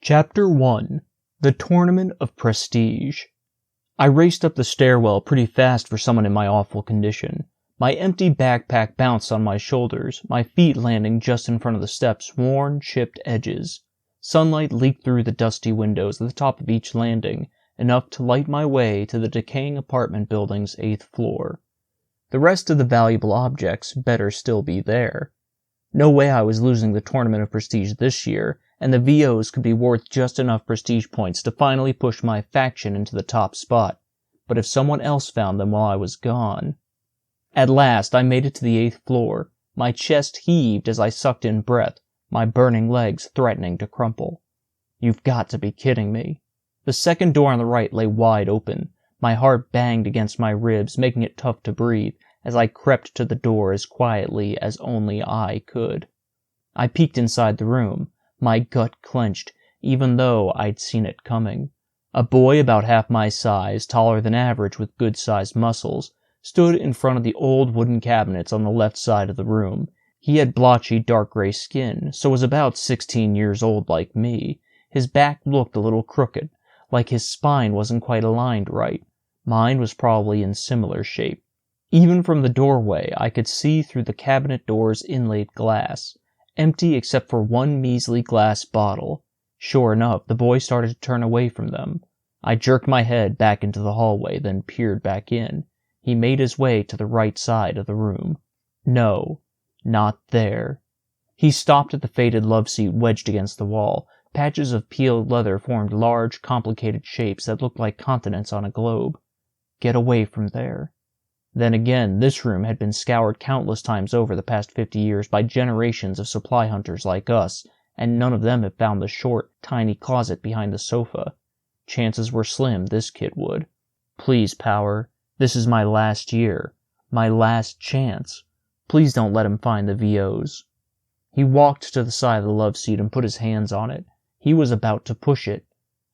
Chapter 1. The Tournament of Prestige. I raced up the stairwell pretty fast for someone in my awful condition. My empty backpack bounced on my shoulders, my feet landing just in front of the steps' worn, chipped edges. Sunlight leaked through the dusty windows at the top of each landing, enough to light my way to the decaying apartment building's 8th floor. The rest of the valuable objects better still be there. No way I was losing the Tournament of Prestige this year, and the VOs could be worth just enough prestige points to finally push my faction into the top spot. But if someone else found them while I was gone... At last I made it to the 8th floor. My chest heaved as I sucked in breath, my burning legs threatening to crumple. You've got to be kidding me. The second door on the right lay wide open. My heart banged against my ribs, making it tough to breathe, as I crept to the door as quietly as only I could. I peeked inside the room. My gut clenched, even though I'd seen it coming. A boy about half my size, taller than average with good-sized muscles, stood in front of the old wooden cabinets on the left side of the room. He had blotchy dark gray skin, so was about 16 years old like me. His back looked a little crooked, like his spine wasn't quite aligned right. Mine was probably in similar shape. Even from the doorway, I could see through the cabinet door's inlaid glass, empty except for one measly glass bottle. Sure enough, the boy started to turn away from them. I jerked my head back into the hallway, then peered back in. He made his way to the right side of the room. No, not there. He stopped at the faded love seat wedged against the wall. Patches of peeled leather formed large, complicated shapes that looked like continents on a globe. Get away from there. Then again, this room had been scoured countless times over the past 50 years by generations of supply hunters like us, and none of them have found the short, tiny closet behind the sofa. Chances were slim this kid would. Please, Power, this is my last year. My last chance. Please don't let him find the VOs. He walked to the side of the love seat and put his hands on it. He was about to push it.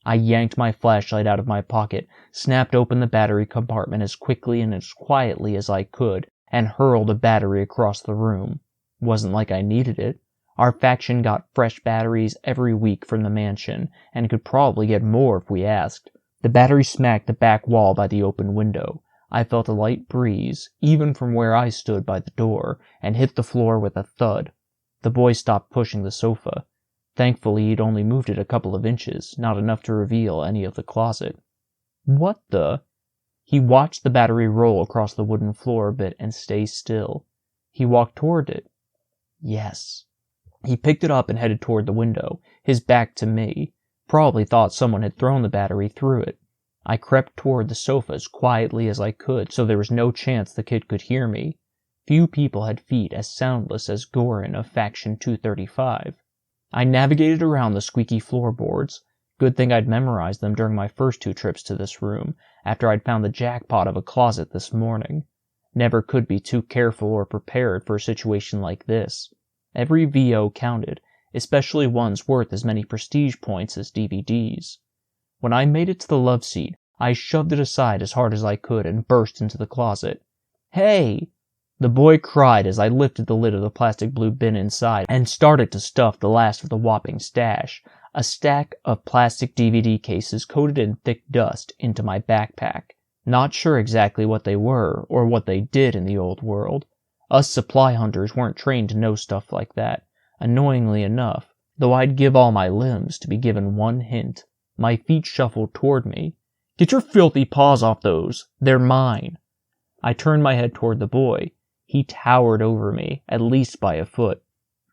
I yanked my flashlight out of my pocket, snapped open the battery compartment as quickly and as quietly as I could, and hurled a battery across the room. Wasn't like I needed it. Our faction got fresh batteries every week from the mansion, and could probably get more if we asked. The battery smacked the back wall by the open window. I felt a light breeze, even from where I stood by the door, and hit the floor with a thud. The boy stopped pushing the sofa. Thankfully, he'd only moved it a couple of inches, not enough to reveal any of the closet. What the? He watched the battery roll across the wooden floor a bit and stay still. He walked toward it. Yes. He picked it up and headed toward the window, his back to me. Probably thought someone had thrown the battery through it. I crept toward the sofa as quietly as I could, so there was no chance the kid could hear me. Few people had feet as soundless as Gorin of Faction 235. I navigated around the squeaky floorboards. Good thing I'd memorized them during my first 2 trips to this room, after I'd found the jackpot of a closet this morning. Never could be too careful or prepared for a situation like this. Every VO counted, especially ones worth as many prestige points as DVDs. When I made it to the love seat, I shoved it aside as hard as I could and burst into the closet. Hey! The boy cried as I lifted the lid of the plastic blue bin inside and started to stuff the last of the whopping stash, a stack of plastic DVD cases coated in thick dust, into my backpack. Not sure exactly what they were, or what they did in the old world. Us supply hunters weren't trained to know stuff like that, annoyingly enough, though I'd give all my limbs to be given one hint. My feet shuffled toward me. Get your filthy paws off those. They're mine. I turned my head toward the boy. He towered over me, at least by a foot.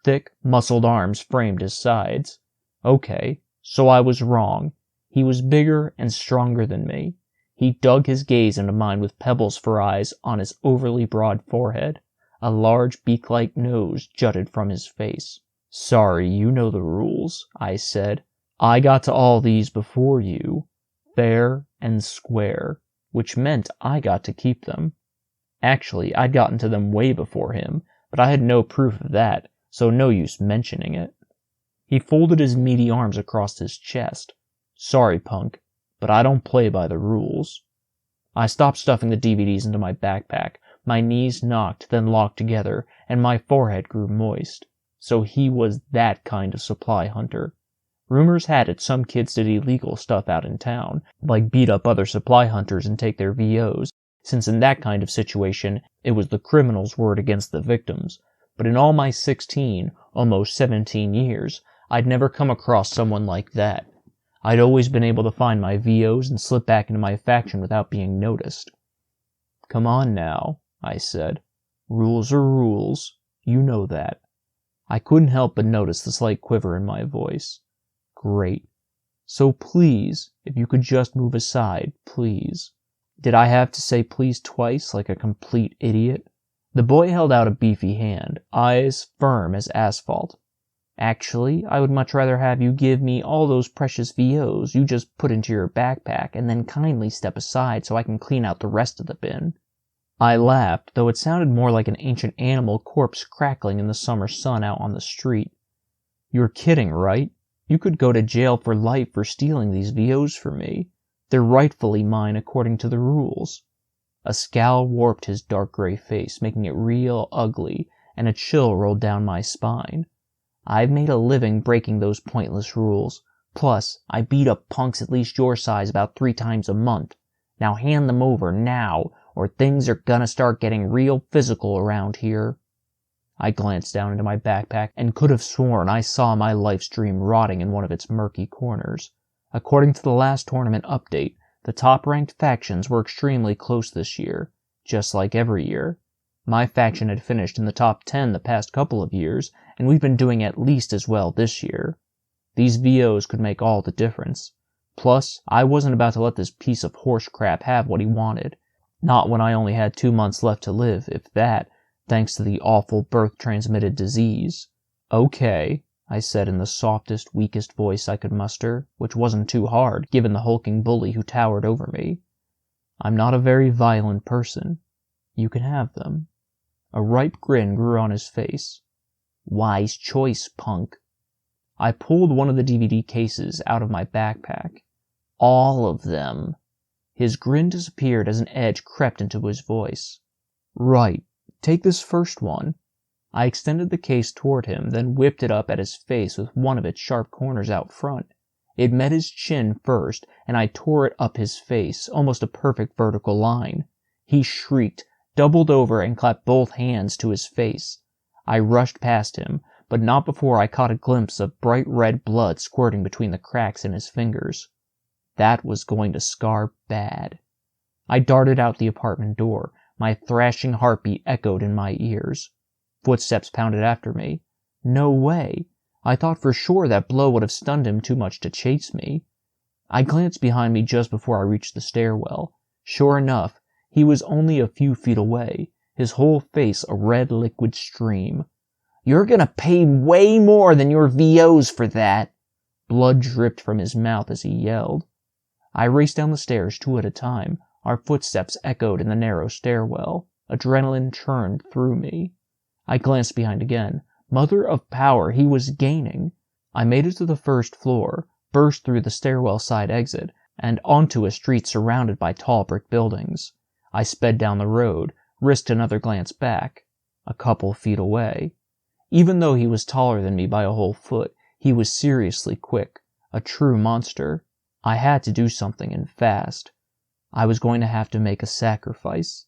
Thick, muscled arms framed his sides. Okay, so I was wrong. He was bigger and stronger than me. He dug his gaze into mine with pebbles for eyes on his overly broad forehead. A large beak-like nose jutted from his face. Sorry, you know the rules, I said. I got to all these before you. Fair and square, which meant I got to keep them. Actually, I'd gotten to them way before him, but I had no proof of that, so no use mentioning it. He folded his meaty arms across his chest. Sorry, punk, but I don't play by the rules. I stopped stuffing the DVDs into my backpack. My knees knocked, then locked together, and my forehead grew moist. So he was that kind of supply hunter. Rumors had it some kids did illegal stuff out in town, like beat up other supply hunters and take their VOs, since in that kind of situation, it was the criminal's word against the victims. But in all my 16, almost 17 years, I'd never come across someone like that. I'd always been able to find my VOs and slip back into my faction without being noticed. "Come on now," I said. "Rules are rules. You know that." I couldn't help but notice the slight quiver in my voice. "Great. So please, if you could just move aside, please." Did I have to say please twice like a complete idiot? The boy held out a beefy hand, eyes firm as asphalt. "Actually, I would much rather have you give me all those precious VOs you just put into your backpack and then kindly step aside so I can clean out the rest of the bin." I laughed, though it sounded more like an ancient animal corpse crackling in the summer sun out on the street. "You're kidding, right? You could go to jail for life for stealing these VOs from me. They're rightfully mine according to the rules." A scowl warped his dark gray face, making it real ugly, and a chill rolled down my spine. I've made a living breaking those pointless rules. Plus, I beat up punks at least your size about 3 times a month. Now hand them over, now, or things are gonna start getting real physical around here. I glanced down into my backpack and could have sworn I saw my life's dream rotting in one of its murky corners. According to the last tournament update, the top-ranked factions were extremely close this year, just like every year. My faction had finished in the top 10 the past couple of years, and we've been doing at least as well this year. These VOs could make all the difference. Plus, I wasn't about to let this piece of horse crap have what he wanted. Not when I only had 2 months left to live, if that, thanks to the awful birth-transmitted disease. "Okay," I said in the softest, weakest voice I could muster, which wasn't too hard, given the hulking bully who towered over me. "I'm not a very violent person. You can have them." A ripe grin grew on his face. "Wise choice, punk." I pulled one of the DVD cases out of my backpack. "All of them." His grin disappeared as an edge crept into his voice. "Right. Take this first one." I extended the case toward him, then whipped it up at his face with one of its sharp corners out front. It met his chin first, and I tore it up his face, almost a perfect vertical line. He shrieked, doubled over, and clapped both hands to his face. I rushed past him, but not before I caught a glimpse of bright red blood squirting between the cracks in his fingers. That was going to scar bad. I darted out the apartment door. My thrashing heartbeat echoed in my ears. Footsteps pounded after me. No way! I thought for sure that blow would have stunned him too much to chase me. I glanced behind me just before I reached the stairwell. Sure enough, he was only a few feet away, his whole face a red liquid stream. "You're gonna pay way more than your VOs for that!" Blood dripped from his mouth as he yelled. I raced down the stairs 2 at a time. Our footsteps echoed in the narrow stairwell. Adrenaline churned through me. I glanced behind again. Mother of power, he was gaining. I made it to the first floor, burst through the stairwell side exit, and onto a street surrounded by tall brick buildings. I sped down the road, risked another glance back. A couple feet away. Even though he was taller than me by a whole foot, he was seriously quick, a true monster. I had to do something, and fast. I was going to have to make a sacrifice.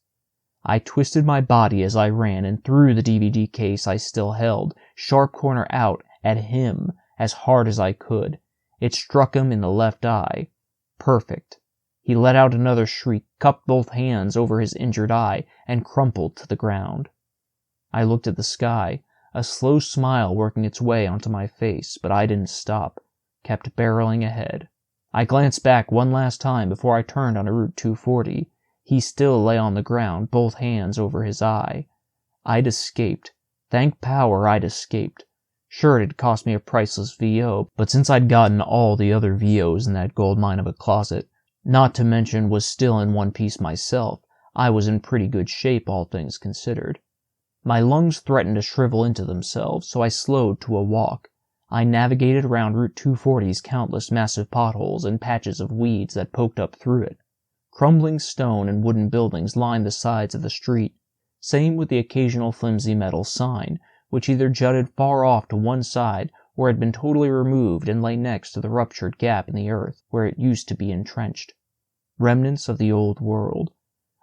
I twisted my body as I ran and threw the DVD case I still held, sharp corner out, at him, as hard as I could. It struck him in the left eye. Perfect. He let out another shriek, cupped both hands over his injured eye, and crumpled to the ground. I looked at the sky, a slow smile working its way onto my face, but I didn't stop, kept barreling ahead. I glanced back one last time before I turned onto Route 240. He still lay on the ground, both hands over his eye. I'd escaped. Thank power I'd escaped. Sure, it'd cost me a priceless VO, but since I'd gotten all the other VOs in that gold mine of a closet, not to mention was still in one piece myself, I was in pretty good shape, all things considered. My lungs threatened to shrivel into themselves, so I slowed to a walk. I navigated around Route 240's countless massive potholes and patches of weeds that poked up through it. Crumbling stone and wooden buildings lined the sides of the street. Same with the occasional flimsy metal sign, which either jutted far off to one side where it had been totally removed and lay next to the ruptured gap in the earth where it used to be entrenched. Remnants of the old world.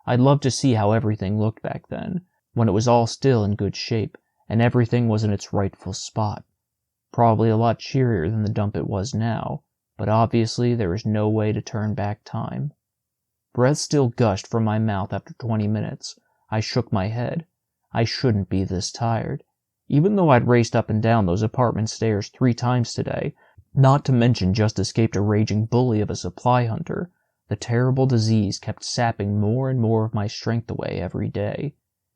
I'd love to see how everything looked back then, when it was all still in good shape, and everything was in its rightful spot. Probably a lot cheerier than the dump it was now, but obviously there was no way to turn back time. Breath still gushed from my mouth after 20 minutes. I shook my head. I shouldn't be this tired. Even though I'd raced up and down those apartment stairs 3 times today, not to mention just escaped a raging bully of a supply hunter, the terrible disease kept sapping more and more of my strength away every day,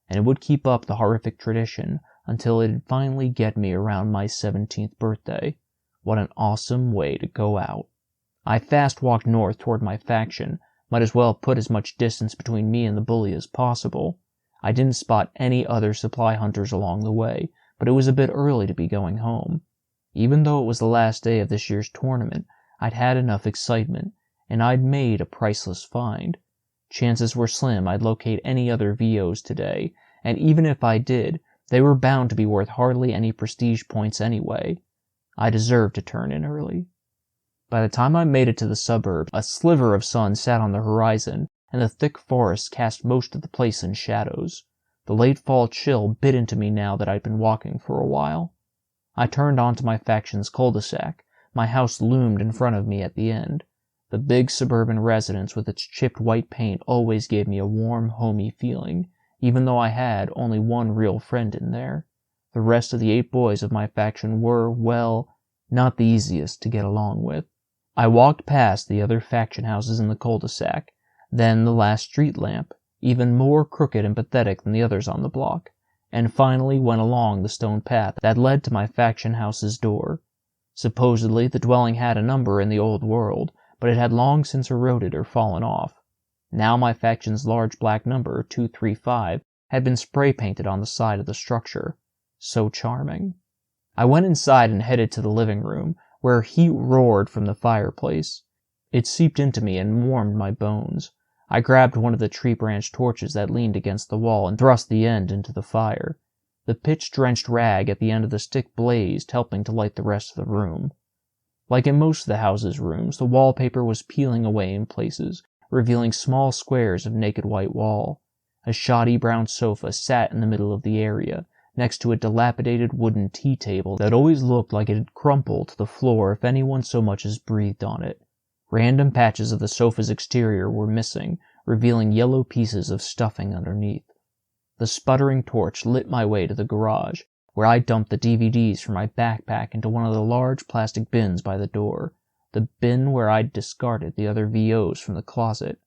and it would keep up the horrific tradition until it'd finally get me around my 17th birthday. What an awesome way to go out. I fast walked north toward my faction. Might as well put as much distance between me and the bully as possible. I didn't spot any other supply hunters along the way, but it was a bit early to be going home. Even though it was the last day of this year's tournament, I'd had enough excitement, and I'd made a priceless find. Chances were slim I'd locate any other VOs today, and even if I did, they were bound to be worth hardly any prestige points anyway. I deserved to turn in early. By the time I made it to the suburb, a sliver of sun sat on the horizon, and the thick forest cast most of the place in shadows. The late fall chill bit into me now that I'd been walking for a while. I turned onto my faction's cul-de-sac. My house loomed in front of me at the end. The big suburban residence with its chipped white paint always gave me a warm, homey feeling, even though I had only one real friend in there. The rest of the 8 boys of my faction were, well, not the easiest to get along with. I walked past the other faction houses in the cul-de-sac, then the last street lamp, even more crooked and pathetic than the others on the block, and finally went along the stone path that led to my faction house's door. Supposedly, the dwelling had a number in the old world, but it had long since eroded or fallen off. Now my faction's large black number, 235, had been spray-painted on the side of the structure. So charming. I went inside and headed to the living room, where heat roared from the fireplace. It seeped into me and warmed my bones. I grabbed one of the tree-branch torches that leaned against the wall and thrust the end into the fire. The pitch-drenched rag at the end of the stick blazed, helping to light the rest of the room. Like in most of the house's rooms, the wallpaper was peeling away in places, revealing small squares of naked white wall. A shoddy brown sofa sat in the middle of the area, next to a dilapidated wooden tea table that always looked like it had crumpled to the floor if anyone so much as breathed on it. Random patches of the sofa's exterior were missing, revealing yellow pieces of stuffing underneath. The sputtering torch lit my way to the garage, where I dumped the DVDs from my backpack into one of the large plastic bins by the door, the bin where I'd discarded the other VOs from the closet.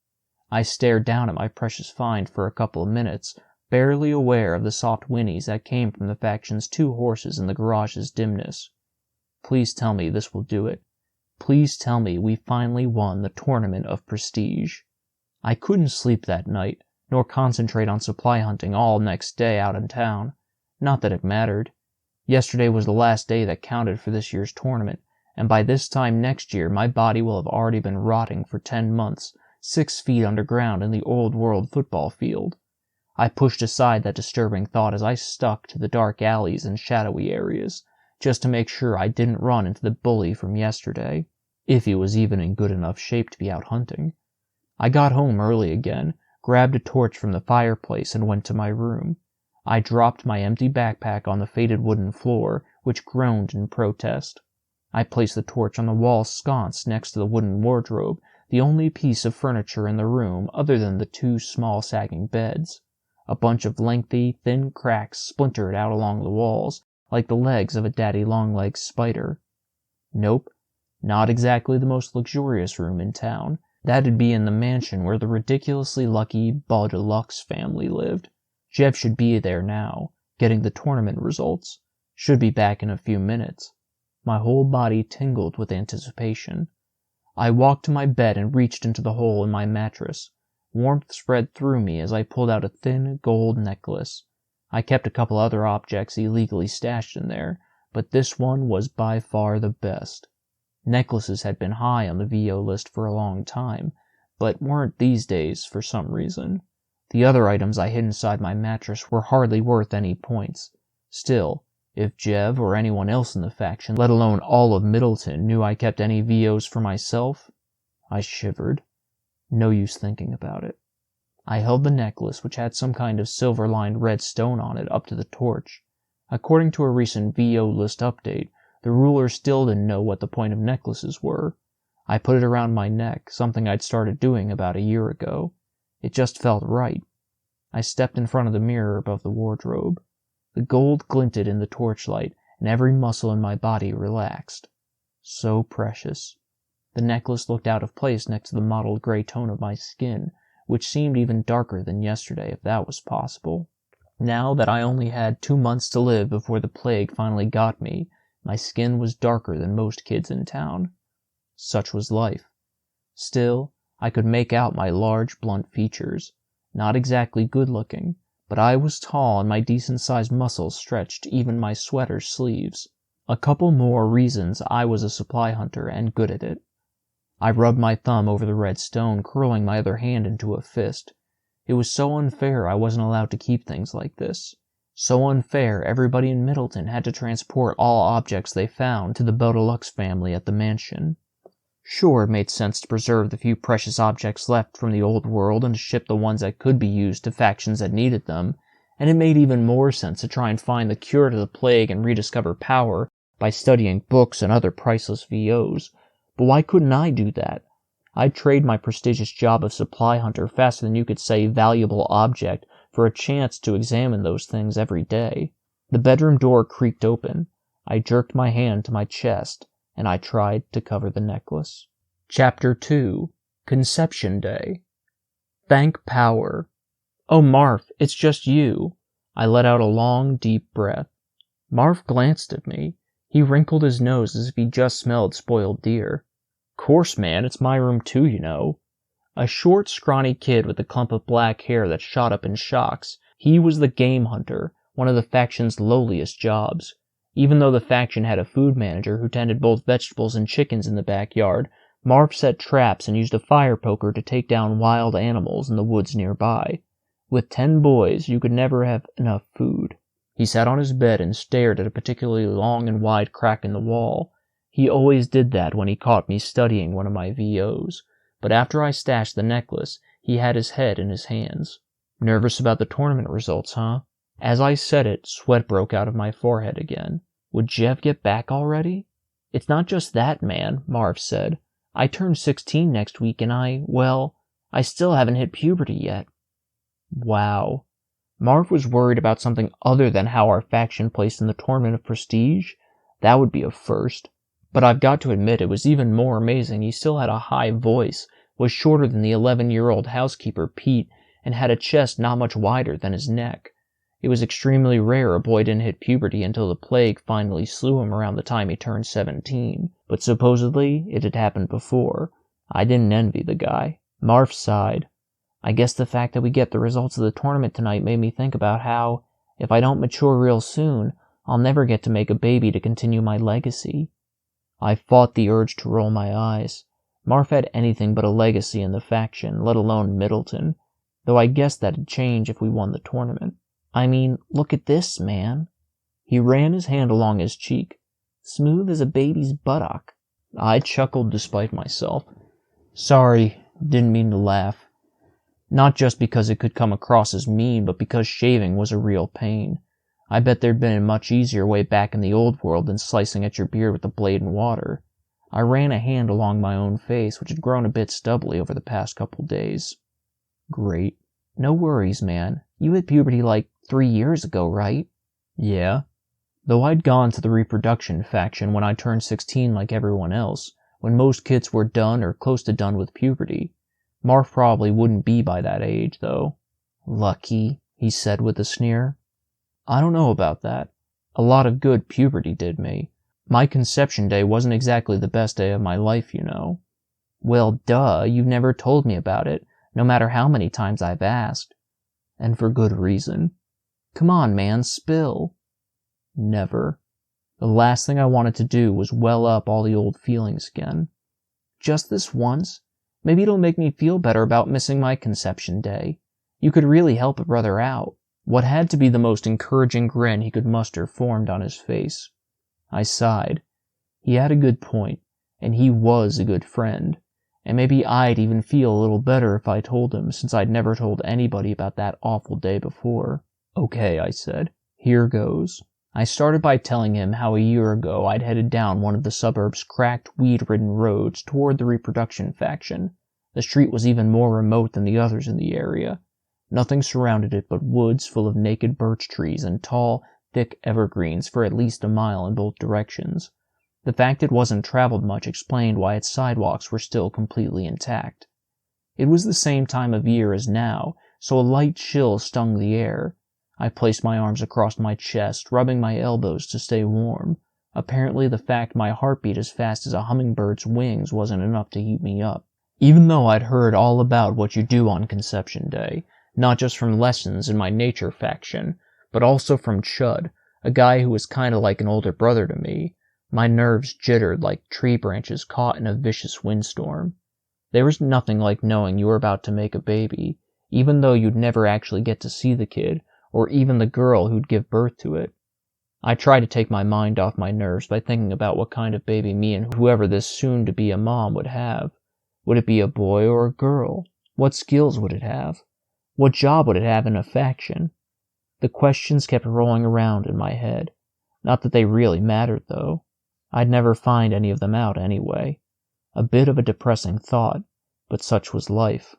I stared down at my precious find for a couple of minutes, barely aware of the soft whinnies that came from the faction's 2 horses in the garage's dimness. Please tell me this will do it. Please tell me we finally won the tournament of prestige. I couldn't sleep that night, nor concentrate on supply hunting all next day out in town. Not that it mattered. Yesterday was the last day that counted for this year's tournament, and by this time next year my body will have already been rotting for 10 months, 6 feet underground in the old world football field. I pushed aside that disturbing thought as I stuck to the dark alleys and shadowy areas, just to make sure I didn't run into the bully from yesterday, if he was even in good enough shape to be out hunting. I got home early again, grabbed a torch from the fireplace, and went to my room. I dropped my empty backpack on the faded wooden floor, which groaned in protest. I placed the torch on the wall sconce next to the wooden wardrobe, the only piece of furniture in the room other than the 2 small sagging beds. A bunch of lengthy, thin cracks splintered out along the walls, like the legs of a daddy-long-legs spider. Nope, not exactly the most luxurious room in town. That'd be in the mansion where the ridiculously lucky Bas de Luxe family lived. Jeff should be there now, getting the tournament results. Should be back in a few minutes. My whole body tingled with anticipation. I walked to my bed and reached into the hole in my mattress. Warmth spread through me as I pulled out a thin gold necklace. I kept a couple other objects illegally stashed in there, but this one was by far the best. Necklaces had been high on the VO list for a long time, but weren't these days for some reason. The other items I hid inside my mattress were hardly worth any points. Still, If Jev or anyone else in the faction, let alone all of Middleton, knew I kept any VOs for myself, I shivered. No use thinking about it. I held the necklace, which had some kind of silver-lined red stone on it, up to the torch. According to a recent VO list update, the ruler still didn't know what the point of necklaces were. I put it around my neck, something I'd started doing about a year ago. It just felt right. I stepped in front of the mirror above the wardrobe. The gold glinted in the torchlight, and every muscle in my body relaxed. So precious. The necklace looked out of place next to the mottled gray tone of my skin, which seemed even darker than yesterday, if that was possible. Now that I only had 2 months to live before the plague finally got me, my skin was darker than most kids in town. Such was life. Still, I could make out my large, blunt features. Not exactly good-looking, but I was tall and my decent-sized muscles stretched even my sweater sleeves. A couple more reasons I was a supply hunter and good at it. I rubbed my thumb over the red stone, curling my other hand into a fist. It was so unfair I wasn't allowed to keep things like this. So unfair everybody in Middleton had to transport all objects they found to the Beaudeluxe family at the mansion. Sure, it made sense to preserve the few precious objects left from the old world and to ship the ones that could be used to factions that needed them, and it made even more sense to try and find the cure to the plague and rediscover power by studying books and other priceless VOs. But why couldn't I do that? I'd trade my prestigious job of supply hunter faster than you could say valuable object for a chance to examine those things every day. The bedroom door creaked open. I jerked my hand to my chest, and I tried to cover the necklace. Chapter 2. Conception Day. Thank Power. Oh, Marv, it's just you. I let out a long, deep breath. Marv glanced at me. He wrinkled his nose as if he'd just smelled spoiled deer. Course, man, it's my room too, you know. A short, scrawny kid with a clump of black hair that shot up in shocks. He was the game hunter, one of the faction's lowliest jobs. Even though the faction had a food manager who tended both vegetables and chickens in the backyard, Marv set traps and used a fire poker to take down wild animals in the woods nearby. With 10 boys, you could never have enough food. He sat on his bed and stared at a particularly long and wide crack in the wall. He always did that when he caught me studying one of my VOs. But after I stashed the necklace, he had his head in his hands. Nervous about the tournament results, huh? As I said it, sweat broke out of my forehead again. Would Jev get back already? It's not just that, man, Marv said. I turn 16 next week and I still haven't hit puberty yet. Wow. Marv was worried about something other than how our faction placed in the Tournament of Prestige. That would be a first. But I've got to admit it was even more amazing he still had a high voice, was shorter than the 11-year-old housekeeper Pete, and had a chest not much wider than his neck. It was extremely rare a boy didn't hit puberty until the plague finally slew him around the time he turned 17, but supposedly it had happened before. I didn't envy the guy. Marv sighed. I guess the fact that we get the results of the tournament tonight made me think about how, if I don't mature real soon, I'll never get to make a baby to continue my legacy. I fought the urge to roll my eyes. Marv had anything but a legacy in the faction, let alone Middleton, though I guessed that'd change if we won the tournament. I mean, look at this, man. He ran his hand along his cheek, smooth as a baby's buttock. I chuckled despite myself. Sorry, didn't mean to laugh. Not just because it could come across as mean, but because shaving was a real pain. I bet there'd been a much easier way back in the old world than slicing at your beard with a blade and water. I ran a hand along my own face, which had grown a bit stubbly over the past couple days. Great. No worries, man. You hit puberty like 3 years ago, right? Yeah. Though I'd gone to the reproduction faction when I turned 16 like everyone else, when most kids were done or close to done with puberty. Marv probably wouldn't be by that age, though. Lucky, he said with a sneer. I don't know about that. A lot of good puberty did me. My conception day wasn't exactly the best day of my life, you know. Well, duh, you've never told me about it, no matter how many times I've asked. And for good reason. Come on, man, spill. Never. The last thing I wanted to do was well up all the old feelings again. Just this once? Maybe it'll make me feel better about missing my conception day. You could really help a brother out. What had to be the most encouraging grin he could muster formed on his face. I sighed. He had a good point, and he was a good friend, and maybe I'd even feel a little better if I told him, since I'd never told anybody about that awful day before. Okay, I said. Here goes. I started by telling him how a year ago I'd headed down one of the suburb's cracked, weed-ridden roads toward the reproduction faction. The street was even more remote than the others in the area. Nothing surrounded it but woods full of naked birch trees and tall, thick evergreens for at least a mile in both directions. The fact it wasn't traveled much explained why its sidewalks were still completely intact. It was the same time of year as now, so a light chill stung the air. I placed my arms across my chest, rubbing my elbows to stay warm. Apparently the fact my heart beat as fast as a hummingbird's wings wasn't enough to heat me up. Even though I'd heard all about what you do on Conception Day, not just from lessons in my nature faction, but also from Chud, a guy who was kinda like an older brother to me, my nerves jittered like tree branches caught in a vicious windstorm. There was nothing like knowing you were about to make a baby, even though you'd never actually get to see the kid, or even the girl who'd give birth to it. I tried to take my mind off my nerves by thinking about what kind of baby me and whoever this soon-to-be a mom would have. Would it be a boy or a girl? What skills would it have? What job would it have in a faction? The questions kept rolling around in my head. Not that they really mattered, though. I'd never find any of them out anyway. A bit of a depressing thought, but such was life.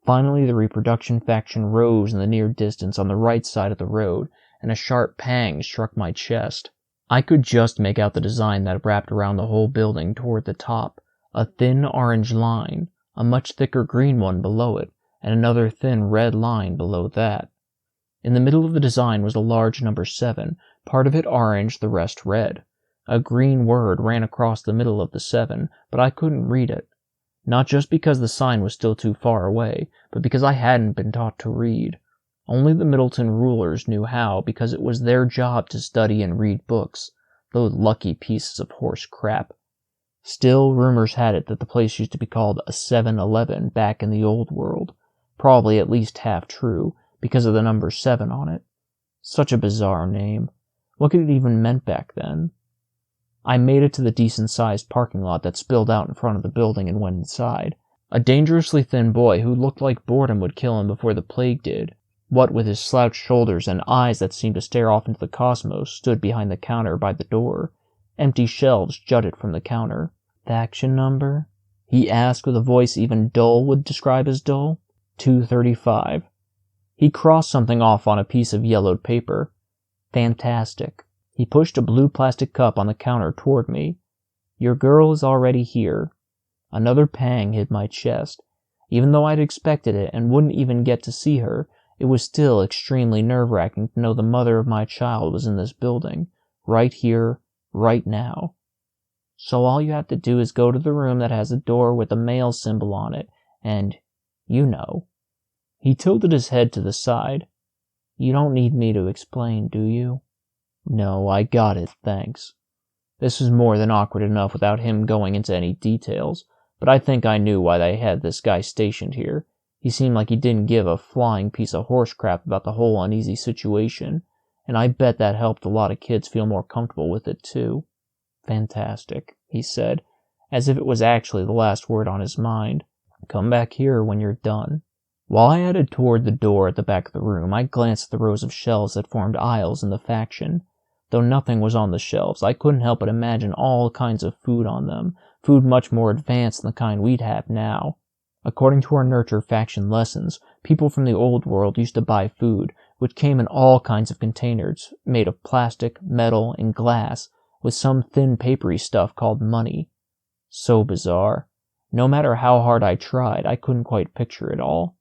Finally, the reproduction faction rose in the near distance on the right side of the road, and a sharp pang struck my chest. I could just make out the design that wrapped around the whole building toward the top, a thin orange line, a much thicker green one below it, and another thin red line below that. In the middle of the design was a large number 7, part of it orange, the rest red. A green word ran across the middle of the 7, but I couldn't read it. Not just because the sign was still too far away, but because I hadn't been taught to read. Only the Middleton rulers knew how, because it was their job to study and read books, those lucky pieces of horse crap. Still, rumors had it that the place used to be called a 7-Eleven back in the old world, probably at least half true, because of the number 7 on it. Such a bizarre name. What could it even meant back then? I made it to the decent-sized parking lot that spilled out in front of the building and went inside. A dangerously thin boy who looked like boredom would kill him before the plague did, what with his slouched shoulders and eyes that seemed to stare off into the cosmos, stood behind the counter by the door. Empty shelves jutted from the counter. "Faction number?" he asked with a voice even dull would describe as dull. 235. He crossed something off on a piece of yellowed paper. Fantastic. He pushed a blue plastic cup on the counter toward me. "Your girl is already here." Another pang hit my chest. Even though I'd expected it and wouldn't even get to see her, it was still extremely nerve-wracking to know the mother of my child was in this building, right here, right now. "So all you have to do is go to the room that has a door with a male symbol on it, and, you know." He tilted his head to the side. "You don't need me to explain, do you?" "No, I got it, thanks." This was more than awkward enough without him going into any details, but I think I knew why they had this guy stationed here. He seemed like he didn't give a flying piece of horse crap about the whole uneasy situation, and I bet that helped a lot of kids feel more comfortable with it too. "Fantastic," he said, as if it was actually the last word on his mind. "Come back here when you're done." While I headed toward the door at the back of the room, I glanced at the rows of shelves that formed aisles in the faction. Though nothing was on the shelves, I couldn't help but imagine all kinds of food on them, food much more advanced than the kind we'd have now. According to our Nurture faction lessons, people from the old world used to buy food, which came in all kinds of containers, made of plastic, metal, and glass, with some thin papery stuff called money. So bizarre. No matter how hard I tried, I couldn't quite picture it all.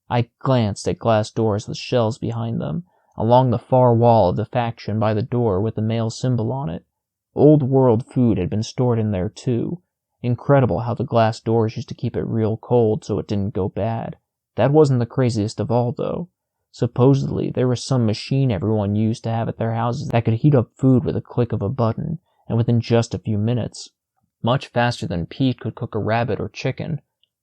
I glanced at glass doors with shelves behind them, along the far wall of the faction by the door with the male symbol on it. Old world food had been stored in there too. Incredible how the glass doors used to keep it real cold so it didn't go bad. That wasn't the craziest of all, though. Supposedly, there was some machine everyone used to have at their houses that could heat up food with a click of a button, and within just a few minutes. Much faster than Pete could cook a rabbit or chicken.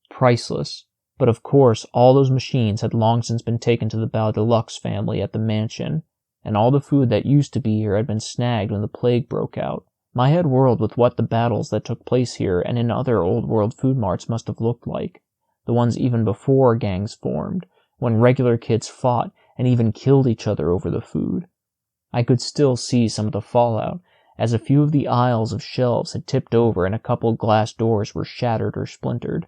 Priceless. But of course, all those machines had long since been taken to the Baudelux family at the mansion, and all the food that used to be here had been snagged when the plague broke out. My head whirled with what the battles that took place here and in other old world food marts must have looked like. The ones even before gangs formed, when regular kids fought and even killed each other over the food. I could still see some of the fallout, as a few of the aisles of shelves had tipped over and a couple glass doors were shattered or splintered.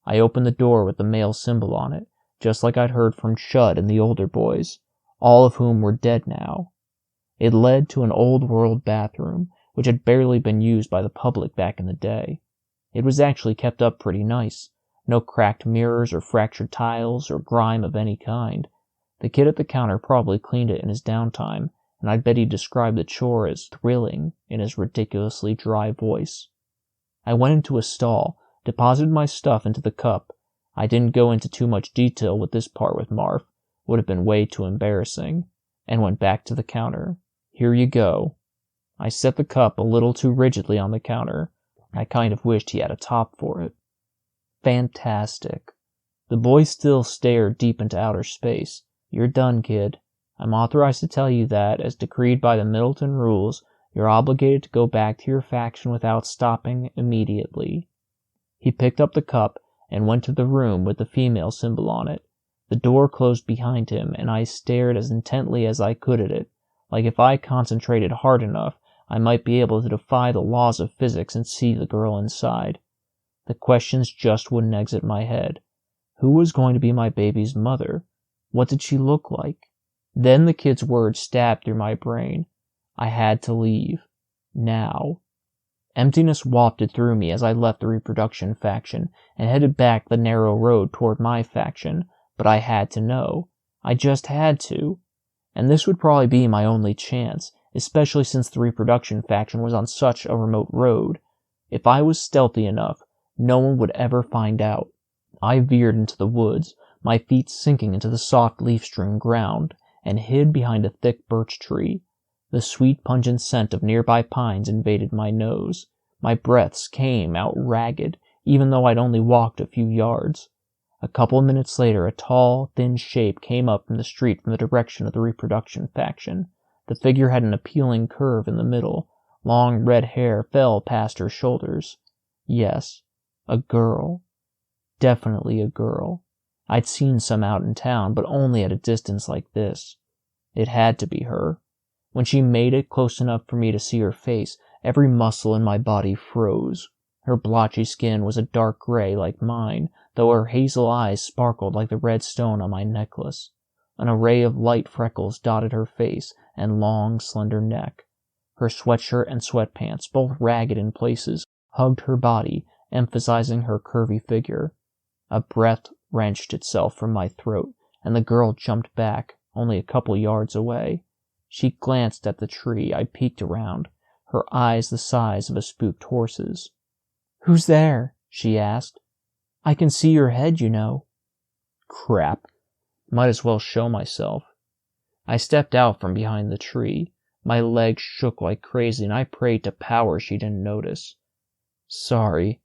I opened the door with the male symbol on it, just like I'd heard from Chud and the older boys, all of whom were dead now. It led to an old-world bathroom, which had barely been used by the public back in the day. It was actually kept up pretty nice. No cracked mirrors or fractured tiles or grime of any kind. The kid at the counter probably cleaned it in his downtime, and I'd bet he described the chore as thrilling in his ridiculously dry voice. I went into a stall, deposited my stuff into the cup. I didn't go into too much detail with this part with Marv, would have been way too embarrassing, and went back to the counter. Here you go. I set the cup a little too rigidly on the counter. I kind of wished he had a top for it. Fantastic. The boy still stared deep into outer space. You're done, kid. I'm authorized to tell you that, as decreed by the Middleton rules, you're obligated to go back to your faction without stopping immediately. He picked up the cup and went to the room with the female symbol on it. The door closed behind him, and I stared as intently as I could at it, like if I concentrated hard enough, I might be able to defy the laws of physics and see the girl inside. The questions just wouldn't exit my head. Who was going to be my baby's mother? What did she look like? Then the kid's words stabbed through my brain. I had to leave. Now. Emptiness wafted through me as I left the reproduction faction and headed back the narrow road toward my faction, but I had to know. I just had to. And this would probably be my only chance, especially since the reproduction faction was on such a remote road. If I was stealthy enough, no one would ever find out. I veered into the woods, my feet sinking into the soft leaf-strewn ground, and hid behind a thick birch tree. The sweet, pungent scent of nearby pines invaded my nose. My breaths came out ragged, even though I'd only walked a few yards. A couple of minutes later, a tall, thin shape came up from the street from the direction of the reproduction faction. The figure had an appealing curve in the middle. Long red hair fell past her shoulders. Yes, a girl. Definitely a girl. I'd seen some out in town, but only at a distance like this. It had to be her. When she made it close enough for me to see her face, every muscle in my body froze. Her blotchy skin was a dark gray like mine, though her hazel eyes sparkled like the red stone on my necklace. An array of light freckles dotted her face and long, slender neck. Her sweatshirt and sweatpants, both ragged in places, hugged her body, emphasizing her curvy figure. A breath wrenched itself from my throat, and the girl jumped back, only a couple yards away. She glanced at the tree. I peeked around, her eyes the size of a spooked horse's. "Who's there?" she asked. "I can see your head, you know." Crap. Might as well show myself. I stepped out from behind the tree. My legs shook like crazy, and I prayed to power she didn't notice. "Sorry.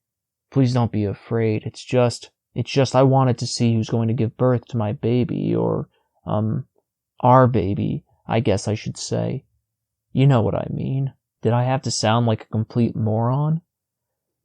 Please don't be afraid. It's just I wanted to see who's going to give birth to my baby, or, our baby, I guess I should say. You know what I mean. Did I have to sound like a complete moron?"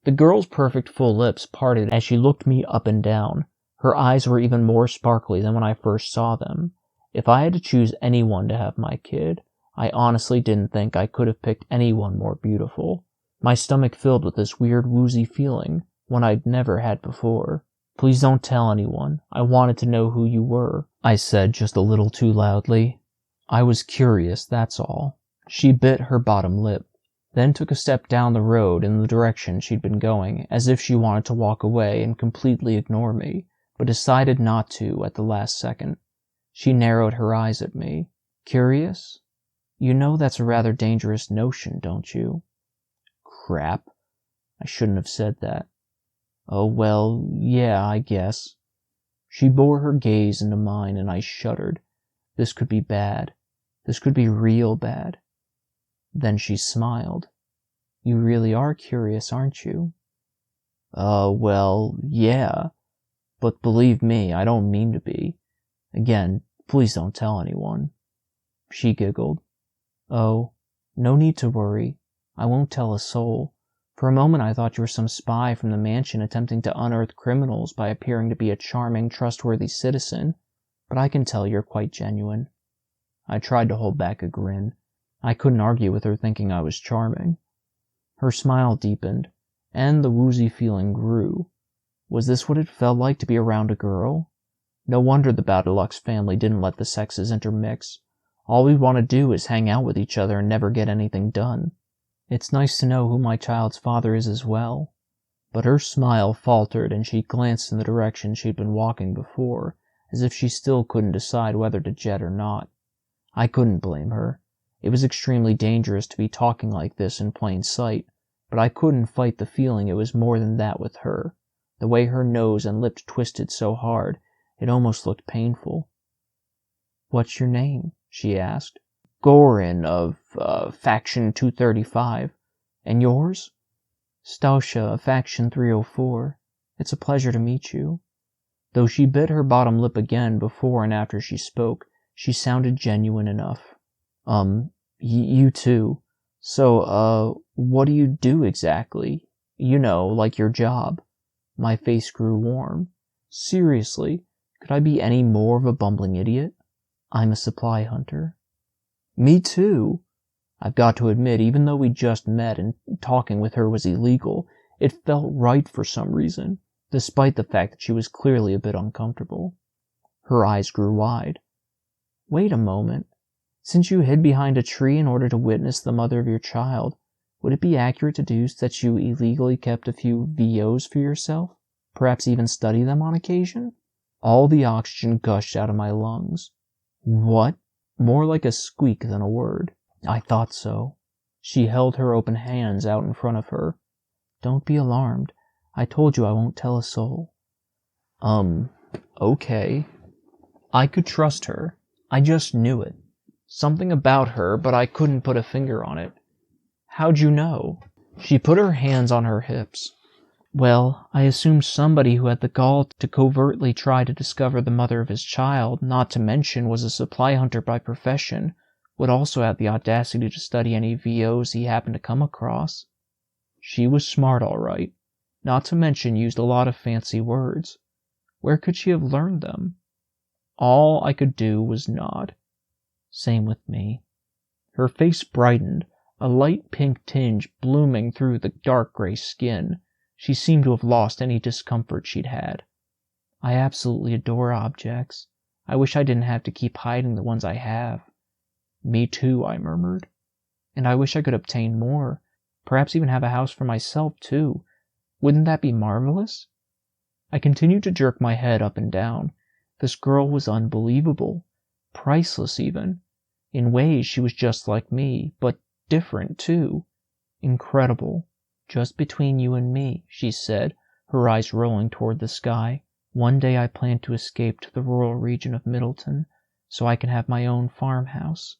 The girl's perfect full lips parted as she looked me up and down. Her eyes were even more sparkly than when I first saw them. If I had to choose anyone to have my kid, I honestly didn't think I could have picked anyone more beautiful. My stomach filled with this weird woozy feeling, one I'd never had before. "Please don't tell anyone. I wanted to know who you were," I said just a little too loudly. "I was curious, that's all." She bit her bottom lip, then took a step down the road in the direction she'd been going, as if she wanted to walk away and completely ignore me, but decided not to at the last second. She narrowed her eyes at me. "Curious? You know that's a rather dangerous notion, don't you?" Crap. I shouldn't have said that. "Oh, well, yeah, I guess." She bore her gaze into mine, and I shuddered. This could be bad. This could be real bad. Then she smiled. "You really are curious, aren't you?" Well, yeah. but believe me, I don't mean to be. Again, please don't tell anyone." She giggled. "Oh, no need to worry. I won't tell a soul. For a moment I thought you were some spy from the mansion attempting to unearth criminals by appearing to be a charming, trustworthy citizen, but I can tell you're quite genuine." I tried to hold back a grin. I couldn't argue with her thinking I was charming. Her smile deepened, and the woozy feeling grew. Was this what it felt like to be around a girl? No wonder the Baudelax family didn't let the sexes intermix. All we want to do is hang out with each other and never get anything done. It's nice to know who my child's father is as well. But her smile faltered and she glanced in the direction she'd been walking before, as if she still couldn't decide whether to jet or not. I couldn't blame her. It was extremely dangerous to be talking like this in plain sight, but I couldn't fight the feeling it was more than that with her. The way her nose and lips twisted so hard, it almost looked painful. "What's your name?" she asked. "Gorin of, Faction 235. And yours?" "Stausha of Faction 304. It's a pleasure to meet you." Though she bit her bottom lip again before and after she spoke, she sounded genuine enough. You too. So, what do you do exactly? You know, like your job." My face grew warm. Seriously, could I be any more of a bumbling idiot? "I'm a supply hunter." "Me too." I've got to admit, even though we just met and talking with her was illegal, it felt right for some reason, despite the fact that she was clearly a bit uncomfortable. Her eyes grew wide. "Wait a moment. Since you hid behind a tree in order to witness the mother of your child, would it be accurate to deduce that you illegally kept a few VOs for yourself? Perhaps even study them on occasion?" All the oxygen gushed out of my lungs. "What?" More like a squeak than a word. "I thought so." She held her open hands out in front of her. "Don't be alarmed. I told you I won't tell a soul." Okay. I could trust her. I just knew it. Something about her, but I couldn't put a finger on it. "How'd you know?" She put her hands on her hips. "Well, I assumed somebody who had the gall to covertly try to discover the mother of his child, not to mention was a supply hunter by profession, would also have the audacity to study any VOs he happened to come across." She was smart, all right. Not to mention used a lot of fancy words. Where could she have learned them? All I could do was nod. "Same with me." Her face brightened, a light pink tinge blooming through the dark gray skin. She seemed to have lost any discomfort she'd had. "I absolutely adore objects. I wish I didn't have to keep hiding the ones I have." "Me too," I murmured. "And I wish I could obtain more. Perhaps even have a house for myself, too. Wouldn't that be marvelous?" I continued to jerk my head up and down. This girl was unbelievable. Priceless, even. In ways, she was just like me, but different, too. Incredible. "Just between you and me," she said, her eyes rolling toward the sky. "One day I plan to escape to the rural region of Middleton, so I can have my own farmhouse.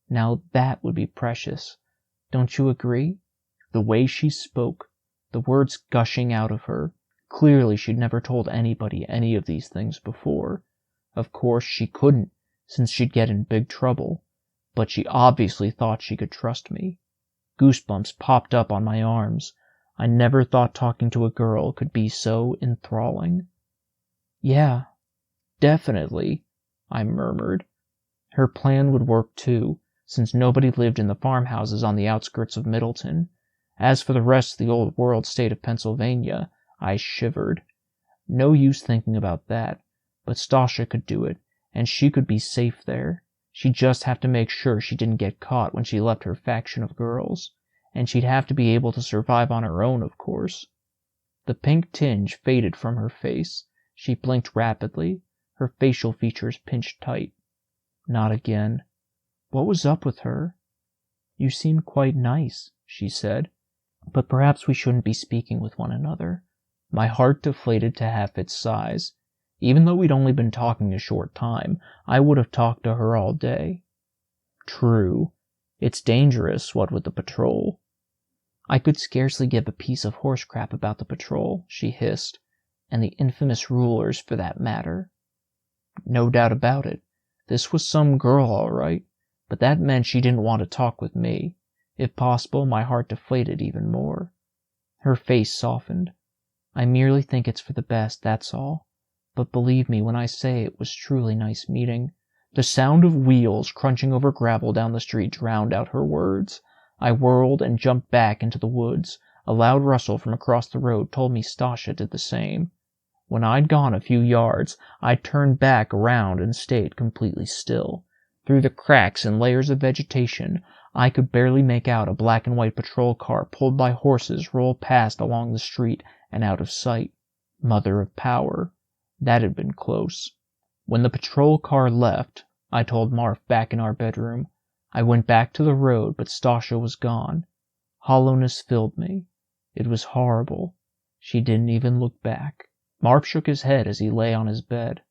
Now that would be precious. Don't you agree?" The way she spoke, the words gushing out of her, clearly she'd never told anybody any of these things before. Of course, she couldn't, since she'd get in big trouble. But she obviously thought she could trust me. Goosebumps popped up on my arms. I never thought talking to a girl could be so enthralling. "Yeah, definitely," I murmured. Her plan would work too, since nobody lived in the farmhouses on the outskirts of Middleton. As for the rest of the old world state of Pennsylvania, I shivered. No use thinking about that, but Stausha could do it, and she could be safe there. She'd just have to make sure she didn't get caught when she left her faction of girls, and she'd have to be able to survive on her own, of course. The pink tinge faded from her face. She blinked rapidly, her facial features pinched tight. Not again. What was up with her? "You seem quite nice," she said, "but perhaps we shouldn't be speaking with one another." My heart deflated to half its size. Even though we'd only been talking a short time, I would have talked to her all day. True. It's dangerous, what with the patrol. "I could scarcely give a piece of horse crap about the patrol," she hissed. and the infamous rulers for that matter. No doubt about it. This was some girl, all right, but that meant she didn't want to talk with me. If possible, my heart deflated even more. Her face softened. I merely think it's for the best, that's all. But believe me when I say it was truly nice meeting. The sound of wheels crunching over gravel down the street drowned out her words. I whirled and jumped back into the woods. A loud rustle from across the road told me Stasha did the same. When I'd gone a few yards, I turned back around and stayed completely still. Through the cracks and layers of vegetation, I could barely make out a black and white patrol car pulled by horses roll past along the street and out of sight. Mother of power. That had been close. When the patrol car left, I told Marv back in our bedroom. I went back to the road, but Stasha was gone. Hollowness filled me. It was horrible. She didn't even look back. Marv shook his head as he lay on his bed.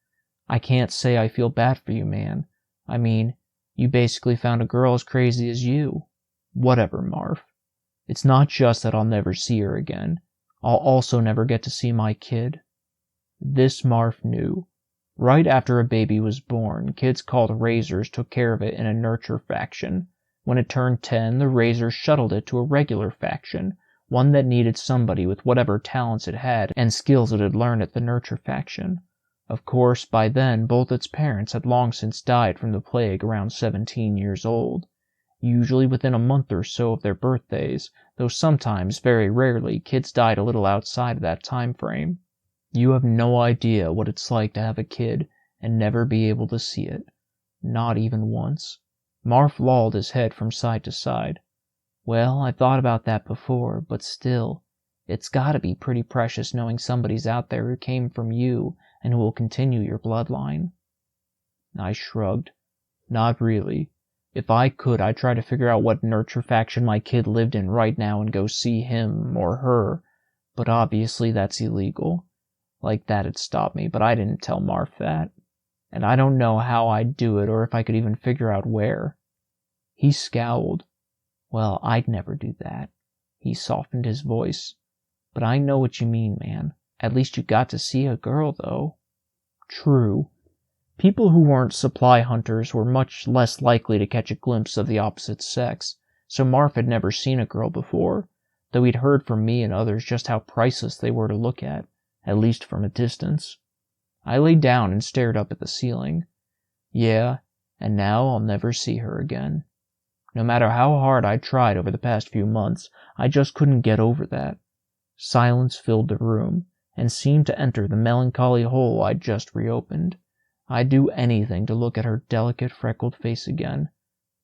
I can't say I feel bad for you, man. I mean, you basically found a girl as crazy as you. Whatever, Marv. It's not just that I'll never see her again. I'll also never get to see my kid. This Marv knew. Right after a baby was born, kids called Razors took care of it in a nurture faction. When it turned 10, the Razors shuttled it to a regular faction, one that needed somebody with whatever talents it had and skills it had learned at the nurture faction. Of course, by then, both its parents had long since died from the plague around 17 years old. Usually within a month or so of their birthdays, though sometimes, very rarely, kids died a little outside of that time frame. You have no idea what it's like to have a kid and never be able to see it. Not even once. Marv lolled his head from side to side. Well, I've thought about that before, but still, it's gotta be pretty precious knowing somebody's out there who came from you and who will continue your bloodline. I shrugged. Not really. If I could, I'd try to figure out what nurture faction my kid lived in right now and go see him or her, but obviously that's illegal. Like that'd stop me, but I didn't tell Marv that. And I don't know how I'd do it or if I could even figure out where. He scowled. Well, I'd never do that. He softened his voice. But I know what you mean, man. At least you got to see a girl, though. True. People who weren't supply hunters were much less likely to catch a glimpse of the opposite sex, so Marv had never seen a girl before, though he'd heard from me and others just how priceless they were to look at least from a distance. I lay down and stared up at the ceiling. Yeah, and now I'll never see her again. No matter how hard I tried over the past few months, I just couldn't get over that. Silence filled the room, and seemed to enter the melancholy hole I'd just reopened. I'd do anything to look at her delicate, freckled face again.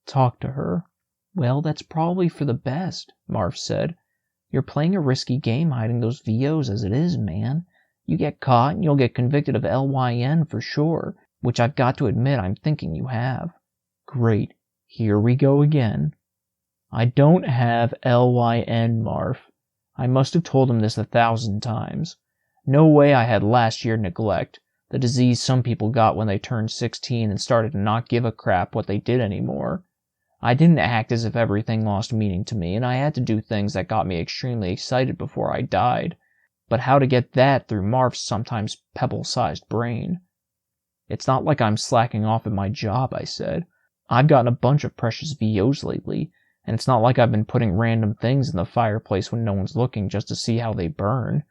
Talk to her. Well, that's probably for the best, Marv said. You're playing a risky game hiding those VOs as it is, man. You get caught and you'll get convicted of LYN for sure, which I've got to admit I'm thinking you have. Great. Here we go again. I don't have LYN, Marv. I must have told him this 1,000 times. No way I had last year neglect, the disease some people got when they turned 16 and started to not give a crap what they did anymore. I didn't act as if everything lost meaning to me, and I had to do things that got me extremely excited before I died. But how to get that through Marv's sometimes pebble-sized brain? It's not like I'm slacking off at my job, I said. I've gotten a bunch of precious VOs lately, and it's not like I've been putting random things in the fireplace when no one's looking just to see how they burn.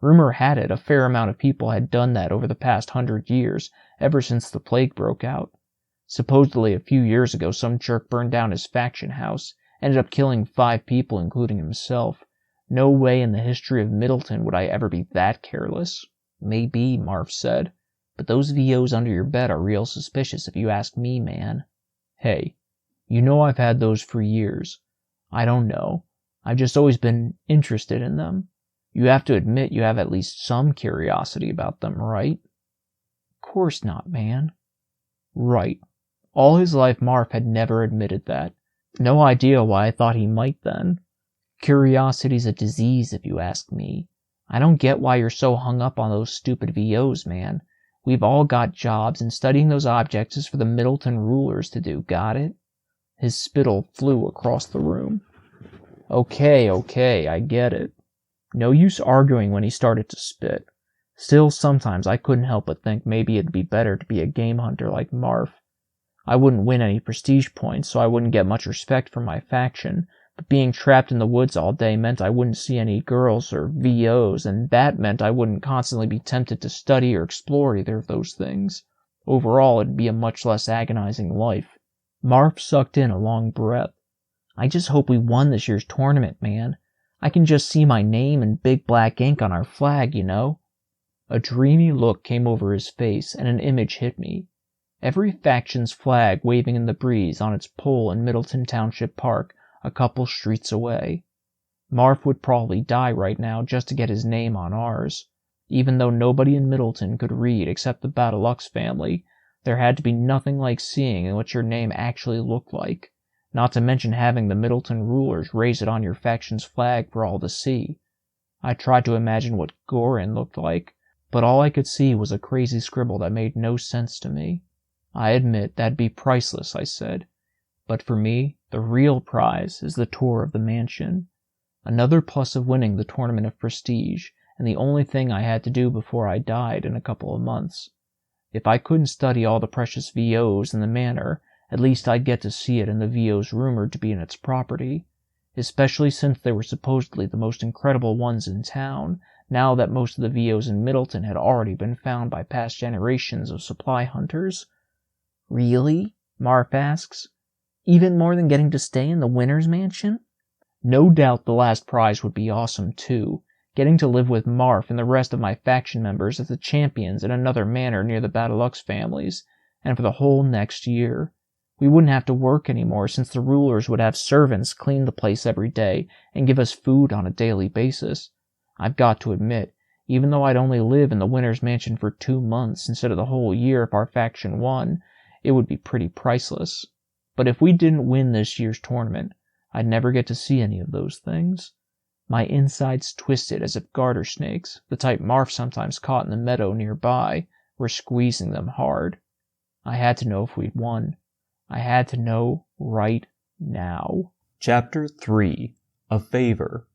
Rumor had it a fair amount of people had done that over the past 100 years, ever since the plague broke out. Supposedly a few years ago some jerk burned down his faction house, ended up killing 5 people including himself. No way in the history of Middleton would I ever be that careless. Maybe, Marv said, but those VOs under your bed are real suspicious if you ask me, man. Hey, you know I've had those for years. I don't know. I've just always been interested in them. You have to admit you have at least some curiosity about them, right? Of course not, man. Right. All his life Marv had never admitted that. No idea why I thought he might then. Curiosity's a disease, if you ask me. I don't get why you're so hung up on those stupid VOs, man. We've all got jobs, and studying those objects is for the Middleton rulers to do, got it? His spittle flew across the room. Okay, I get it. No use arguing when he started to spit. Still, sometimes I couldn't help but think maybe it'd be better to be a game hunter like Marf. I wouldn't win any prestige points, so I wouldn't get much respect from my faction, but being trapped in the woods all day meant I wouldn't see any girls or VOs, and that meant I wouldn't constantly be tempted to study or explore either of those things. Overall, it'd be a much less agonizing life. Marf sucked in a long breath. I just hope we won this year's tournament, man. I can just see my name in big black ink on our flag, you know? A dreamy look came over his face, and an image hit me. Every faction's flag waving in the breeze on its pole in Middleton Township Park, a couple streets away. Marf would probably die right now just to get his name on ours. Even though nobody in Middleton could read except the Badalux family, there had to be nothing like seeing what your name actually looked like, not to mention having the Middleton rulers raise it on your faction's flag for all to see. I tried to imagine what Gorin looked like, but all I could see was a crazy scribble that made no sense to me. I admit that'd be priceless, I said. But for me, the real prize is the tour of the mansion. Another plus of winning the Tournament of Prestige, and the only thing I had to do before I died in a couple of months. If I couldn't study all the precious VOs in the manor, at least I'd get to see it in the VOs rumored to be in its property, especially since they were supposedly the most incredible ones in town, now that most of the VOs in Middleton had already been found by past generations of supply hunters. Really? Marf asks. Even more than getting to stay in the winner's mansion? No doubt the last prize would be awesome too, getting to live with Marf and the rest of my faction members as the champions in another manor near the Badalux families, and for the whole next year. We wouldn't have to work anymore since the rulers would have servants clean the place every day and give us food on a daily basis. I've got to admit, even though I'd only live in the winner's mansion for 2 months instead of the whole year if our faction won, it would be pretty priceless. But if we didn't win this year's tournament, I'd never get to see any of those things. My insides twisted as if garter snakes, the type Marf sometimes caught in the meadow nearby, were squeezing them hard. I had to know if we'd won. I had to know right now. Chapter 3. A Favor.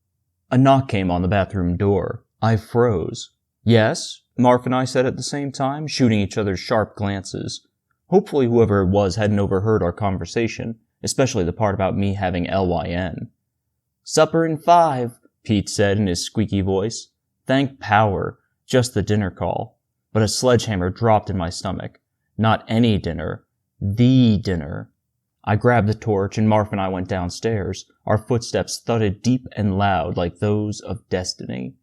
A knock came on the bathroom door. I froze. Yes? Marf and I said at the same time, shooting each other sharp glances. Hopefully whoever it was hadn't overheard our conversation, especially the part about me having LYN. Supper in 5, Pete said in his squeaky voice. Thank power, just the dinner call. But a sledgehammer dropped in my stomach. Not any dinner. The dinner. I grabbed the torch and Marf and I went downstairs. Our footsteps thudded deep and loud like those of destiny.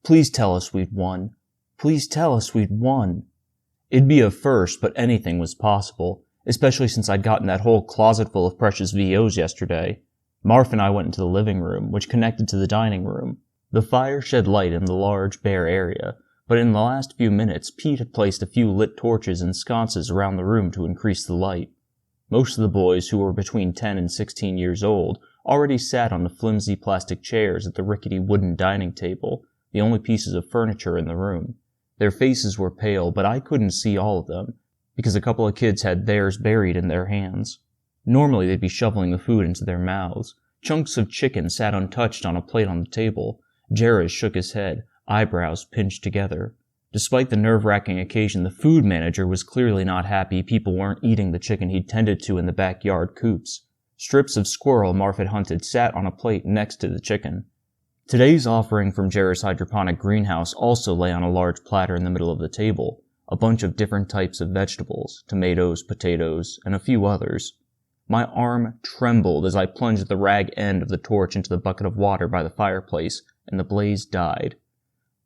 Please tell us we'd won. Please tell us we'd won. It'd be a first, but anything was possible, especially since I'd gotten that whole closet full of precious VOs yesterday. Marf and I went into the living room, which connected to the dining room. The fire shed light in the large, bare area, but in the last few minutes Pete had placed a few lit torches and sconces around the room to increase the light. Most of the boys, who were between 10 and 16 years old, already sat on the flimsy plastic chairs at the rickety wooden dining table, the only pieces of furniture in the room. Their faces were pale, but I couldn't see all of them, because a couple of kids had theirs buried in their hands. Normally they'd be shoveling the food into their mouths. Chunks of chicken sat untouched on a plate on the table. Jared shook his head, eyebrows pinched together. Despite the nerve-wracking occasion, the food manager was clearly not happy people weren't eating the chicken he'd tended to in the backyard coops. Strips of squirrel Marf had hunted sat on a plate next to the chicken. Today's offering from Jared's hydroponic greenhouse also lay on a large platter in the middle of the table, a bunch of different types of vegetables, tomatoes, potatoes, and a few others. My arm trembled as I plunged the rag end of the torch into the bucket of water by the fireplace, and the blaze died.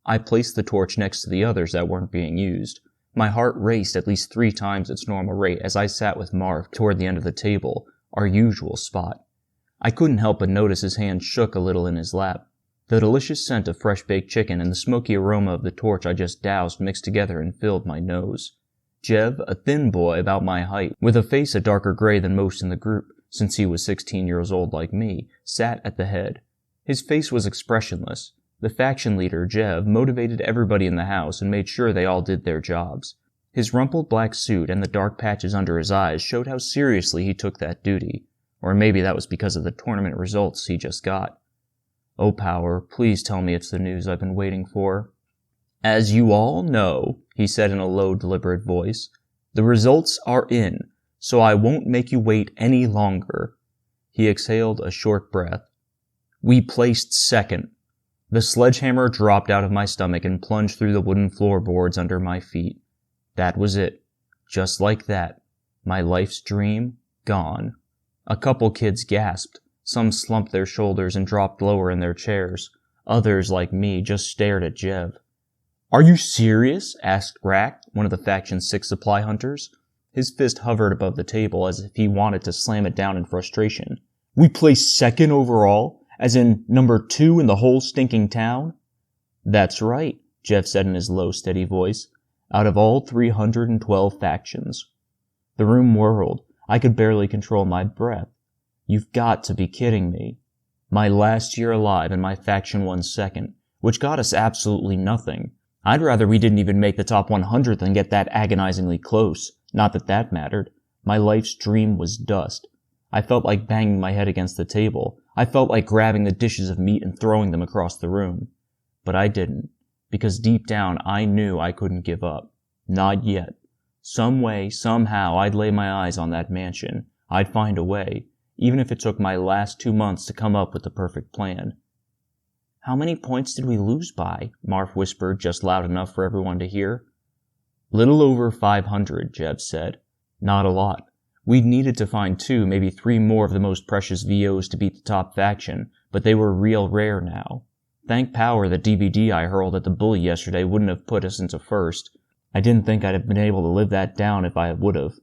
I placed the torch next to the others that weren't being used. My heart raced at least 3 times its normal rate as I sat with Marv toward the end of the table, our usual spot. I couldn't help but notice his hand shook a little in his lap. The delicious scent of fresh-baked chicken and the smoky aroma of the torch I just doused mixed together and filled my nose. Jev, a thin boy about my height, with a face a darker gray than most in the group, since he was 16 years old like me, sat at the head. His face was expressionless. The faction leader, Jev, motivated everybody in the house and made sure they all did their jobs. His rumpled black suit and the dark patches under his eyes showed how seriously he took that duty. Or maybe that was because of the tournament results he just got. Oh, Power, please tell me it's the news I've been waiting for. As you all know, he said in a low, deliberate voice, the results are in, so I won't make you wait any longer. He exhaled a short breath. We placed second. The sledgehammer dropped out of my stomach and plunged through the wooden floorboards under my feet. That was it. Just like that. My life's dream, gone. A couple kids gasped. Some slumped their shoulders and dropped lower in their chairs. Others, like me, just stared at Jev. Are you serious? Asked Rack, one of the Faction's 6 supply hunters. His fist hovered above the table as if he wanted to slam it down in frustration. We placed second overall? As in number 2 in the whole stinking town? That's right, Jeff said in his low, steady voice. Out of all 312 factions. The room whirled. I could barely control my breath. You've got to be kidding me. My last year alive and my faction won second, which got us absolutely nothing. I'd rather we didn't even make the top 100 than get that agonizingly close. Not that that mattered. My life's dream was dust. I felt like banging my head against the table. I felt like grabbing the dishes of meat and throwing them across the room. But I didn't, because deep down I knew I couldn't give up. Not yet. Some way, somehow, I'd lay my eyes on that mansion. I'd find a way, even if it took my last 2 months to come up with the perfect plan. How many points did we lose by? Marv whispered just loud enough for everyone to hear. Little over 500, Jeb said. Not a lot. We'd needed to find 2, maybe 3 more of the most precious VOs to beat the top faction, but they were real rare now. Thank power the DVD I hurled at the bully yesterday wouldn't have put us into first. I didn't think I'd have been able to live that down if I would have.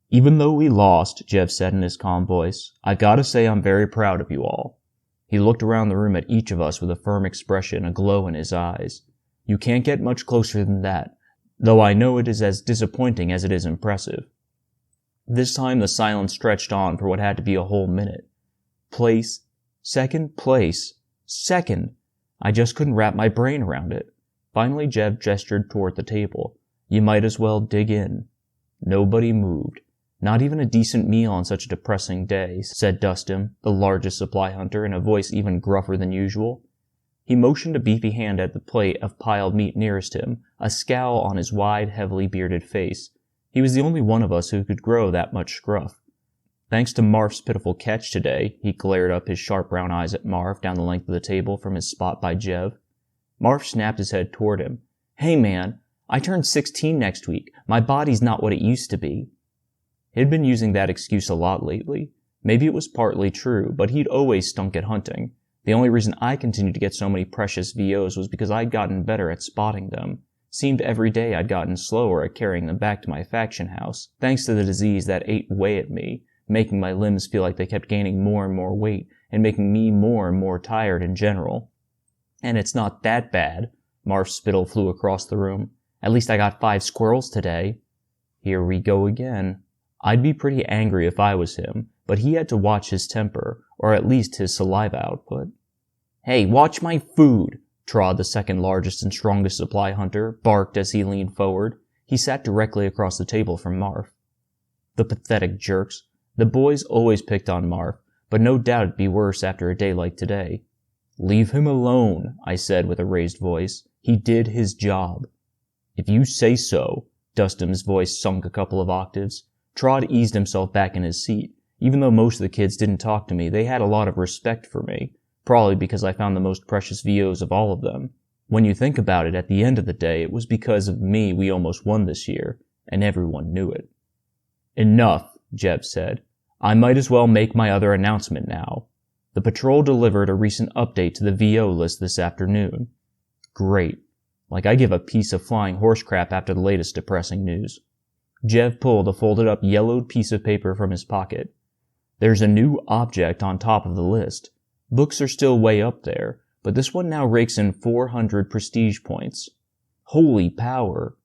Even though we lost, Jev said in his calm voice, I gotta say I'm very proud of you all. He looked around the room at each of us with a firm expression, a glow in his eyes. You can't get much closer than that, though I know it is as disappointing as it is impressive. This time the silence stretched on for what had to be a whole minute. Place, second place, second. I just couldn't wrap my brain around it. Finally Jev gestured toward the table. You might as well dig in. Nobody moved. Not even a decent meal on such a depressing day, said Dustin, the largest supply hunter, in a voice even gruffer than usual. He motioned a beefy hand at the plate of piled meat nearest him, a scowl on his wide, heavily bearded face. He was the only one of us who could grow that much scruff. Thanks to Marv's pitiful catch today, he glared up his sharp brown eyes at Marv down the length of the table from his spot by Jev. Marv snapped his head toward him. Hey man, I turn 16 next week. My body's not what it used to be. He'd been using that excuse a lot lately. Maybe it was partly true, but he'd always stunk at hunting. The only reason I continued to get so many precious VOs was because I'd gotten better at spotting them. Seemed every day I'd gotten slower at carrying them back to my faction house, thanks to the disease that ate away at me, making my limbs feel like they kept gaining more and more weight, and making me more and more tired in general. And it's not that bad. Marv's spittle flew across the room. At least I got 5 squirrels today. Here we go again. I'd be pretty angry if I was him, but he had to watch his temper, or at least his saliva output. Hey, watch my food! Trod, the second largest and strongest supply hunter, barked as he leaned forward. He sat directly across the table from Marv. The pathetic jerks. The boys always picked on Marv, but no doubt it'd be worse after a day like today. Leave him alone, I said with a raised voice. He did his job. If you say so. Dustin's voice sunk a couple of octaves. Trod eased himself back in his seat. Even though most of the kids didn't talk to me, they had a lot of respect for me, probably because I found the most precious VOs of all of them. When you think about it, at the end of the day, it was because of me we almost won this year, and everyone knew it. Enough, Jeb said. I might as well make my other announcement now. The patrol delivered a recent update to the VO list this afternoon. Great. Like I give a piece of flying horse crap after the latest depressing news. Jev pulled a folded-up yellowed piece of paper from his pocket. There's a new object on top of the list. Books are still way up there, but this one now rakes in 400 prestige points. Holy power!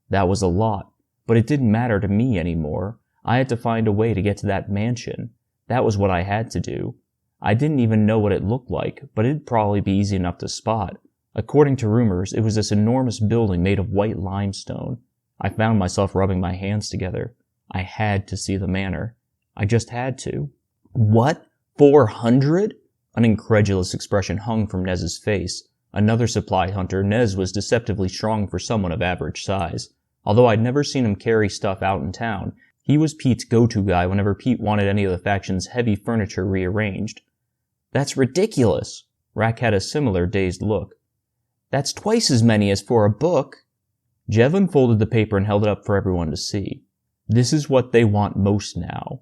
That was a lot, but it didn't matter to me anymore. I had to find a way to get to that mansion. That was what I had to do. I didn't even know what it looked like, but it'd probably be easy enough to spot. According to rumors, it was this enormous building made of white limestone. I found myself rubbing my hands together. I had to see the manor. I just had to. What? 400? An incredulous expression hung from Nez's face. Another supply hunter, Nez, was deceptively strong for someone of average size. Although I'd never seen him carry stuff out in town, he was Pete's go-to guy whenever Pete wanted any of the faction's heavy furniture rearranged. "That's ridiculous." Rack had a similar dazed look. "That's twice as many as for a book." Jev unfolded the paper and held it up for everyone to see. "This is what they want most now."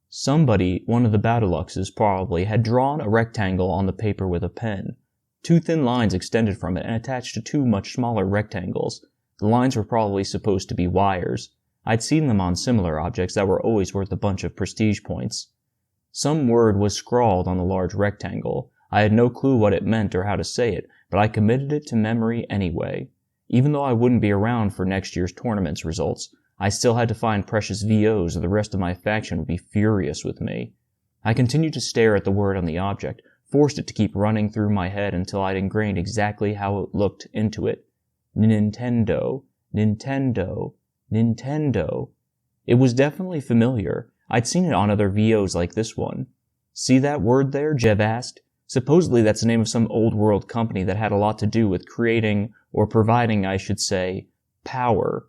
Somebody, one of the Battleluxes probably, had drawn a rectangle on the paper with a pen. 2 thin lines extended from it and attached to 2 much smaller rectangles. The lines were probably supposed to be wires. I'd seen them on similar objects that were always worth a bunch of prestige points. Some word was scrawled on the large rectangle. I had no clue what it meant or how to say it, but I committed it to memory anyway. Even though I wouldn't be around for next year's tournament's results, I still had to find precious VOs or the rest of my faction would be furious with me. I continued to stare at the word on the object, forced it to keep running through my head until I'd ingrained exactly how it looked into it. Nintendo, Nintendo, Nintendo. It was definitely familiar. I'd seen it on other VOs like this one. "See that word there?" Jev asked. "Supposedly that's the name of some old world company that had a lot to do with creating, or providing, I should say, power."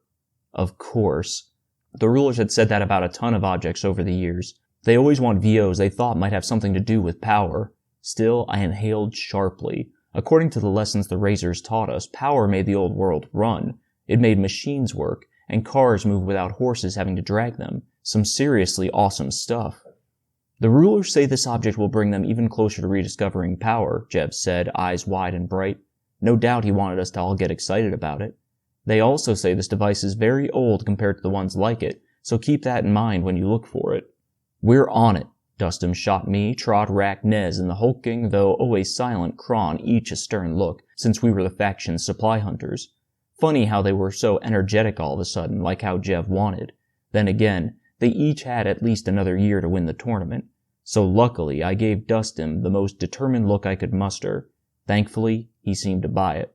Of course. The rulers had said that about a ton of objects over the years. They always want VOs they thought might have something to do with power. Still, I inhaled sharply. According to the lessons the Razors taught us, power made the old world run. It made machines work, and cars move without horses having to drag them. Some seriously awesome stuff. "The rulers say this object will bring them even closer to rediscovering power," Jev said, eyes wide and bright. No doubt he wanted us to all get excited about it. "They also say this device is very old compared to the ones like it, so keep that in mind when you look for it." "We're on it." Dustin shot me, Trot, Rack, Nez, and the hulking, though always silent, Kron each a stern look, since we were the faction's supply hunters. Funny how they were so energetic all of a sudden, like how Jev wanted. Then again, they each had at least another year to win the tournament. So luckily, I gave Dustin the most determined look I could muster. Thankfully, he seemed to buy it.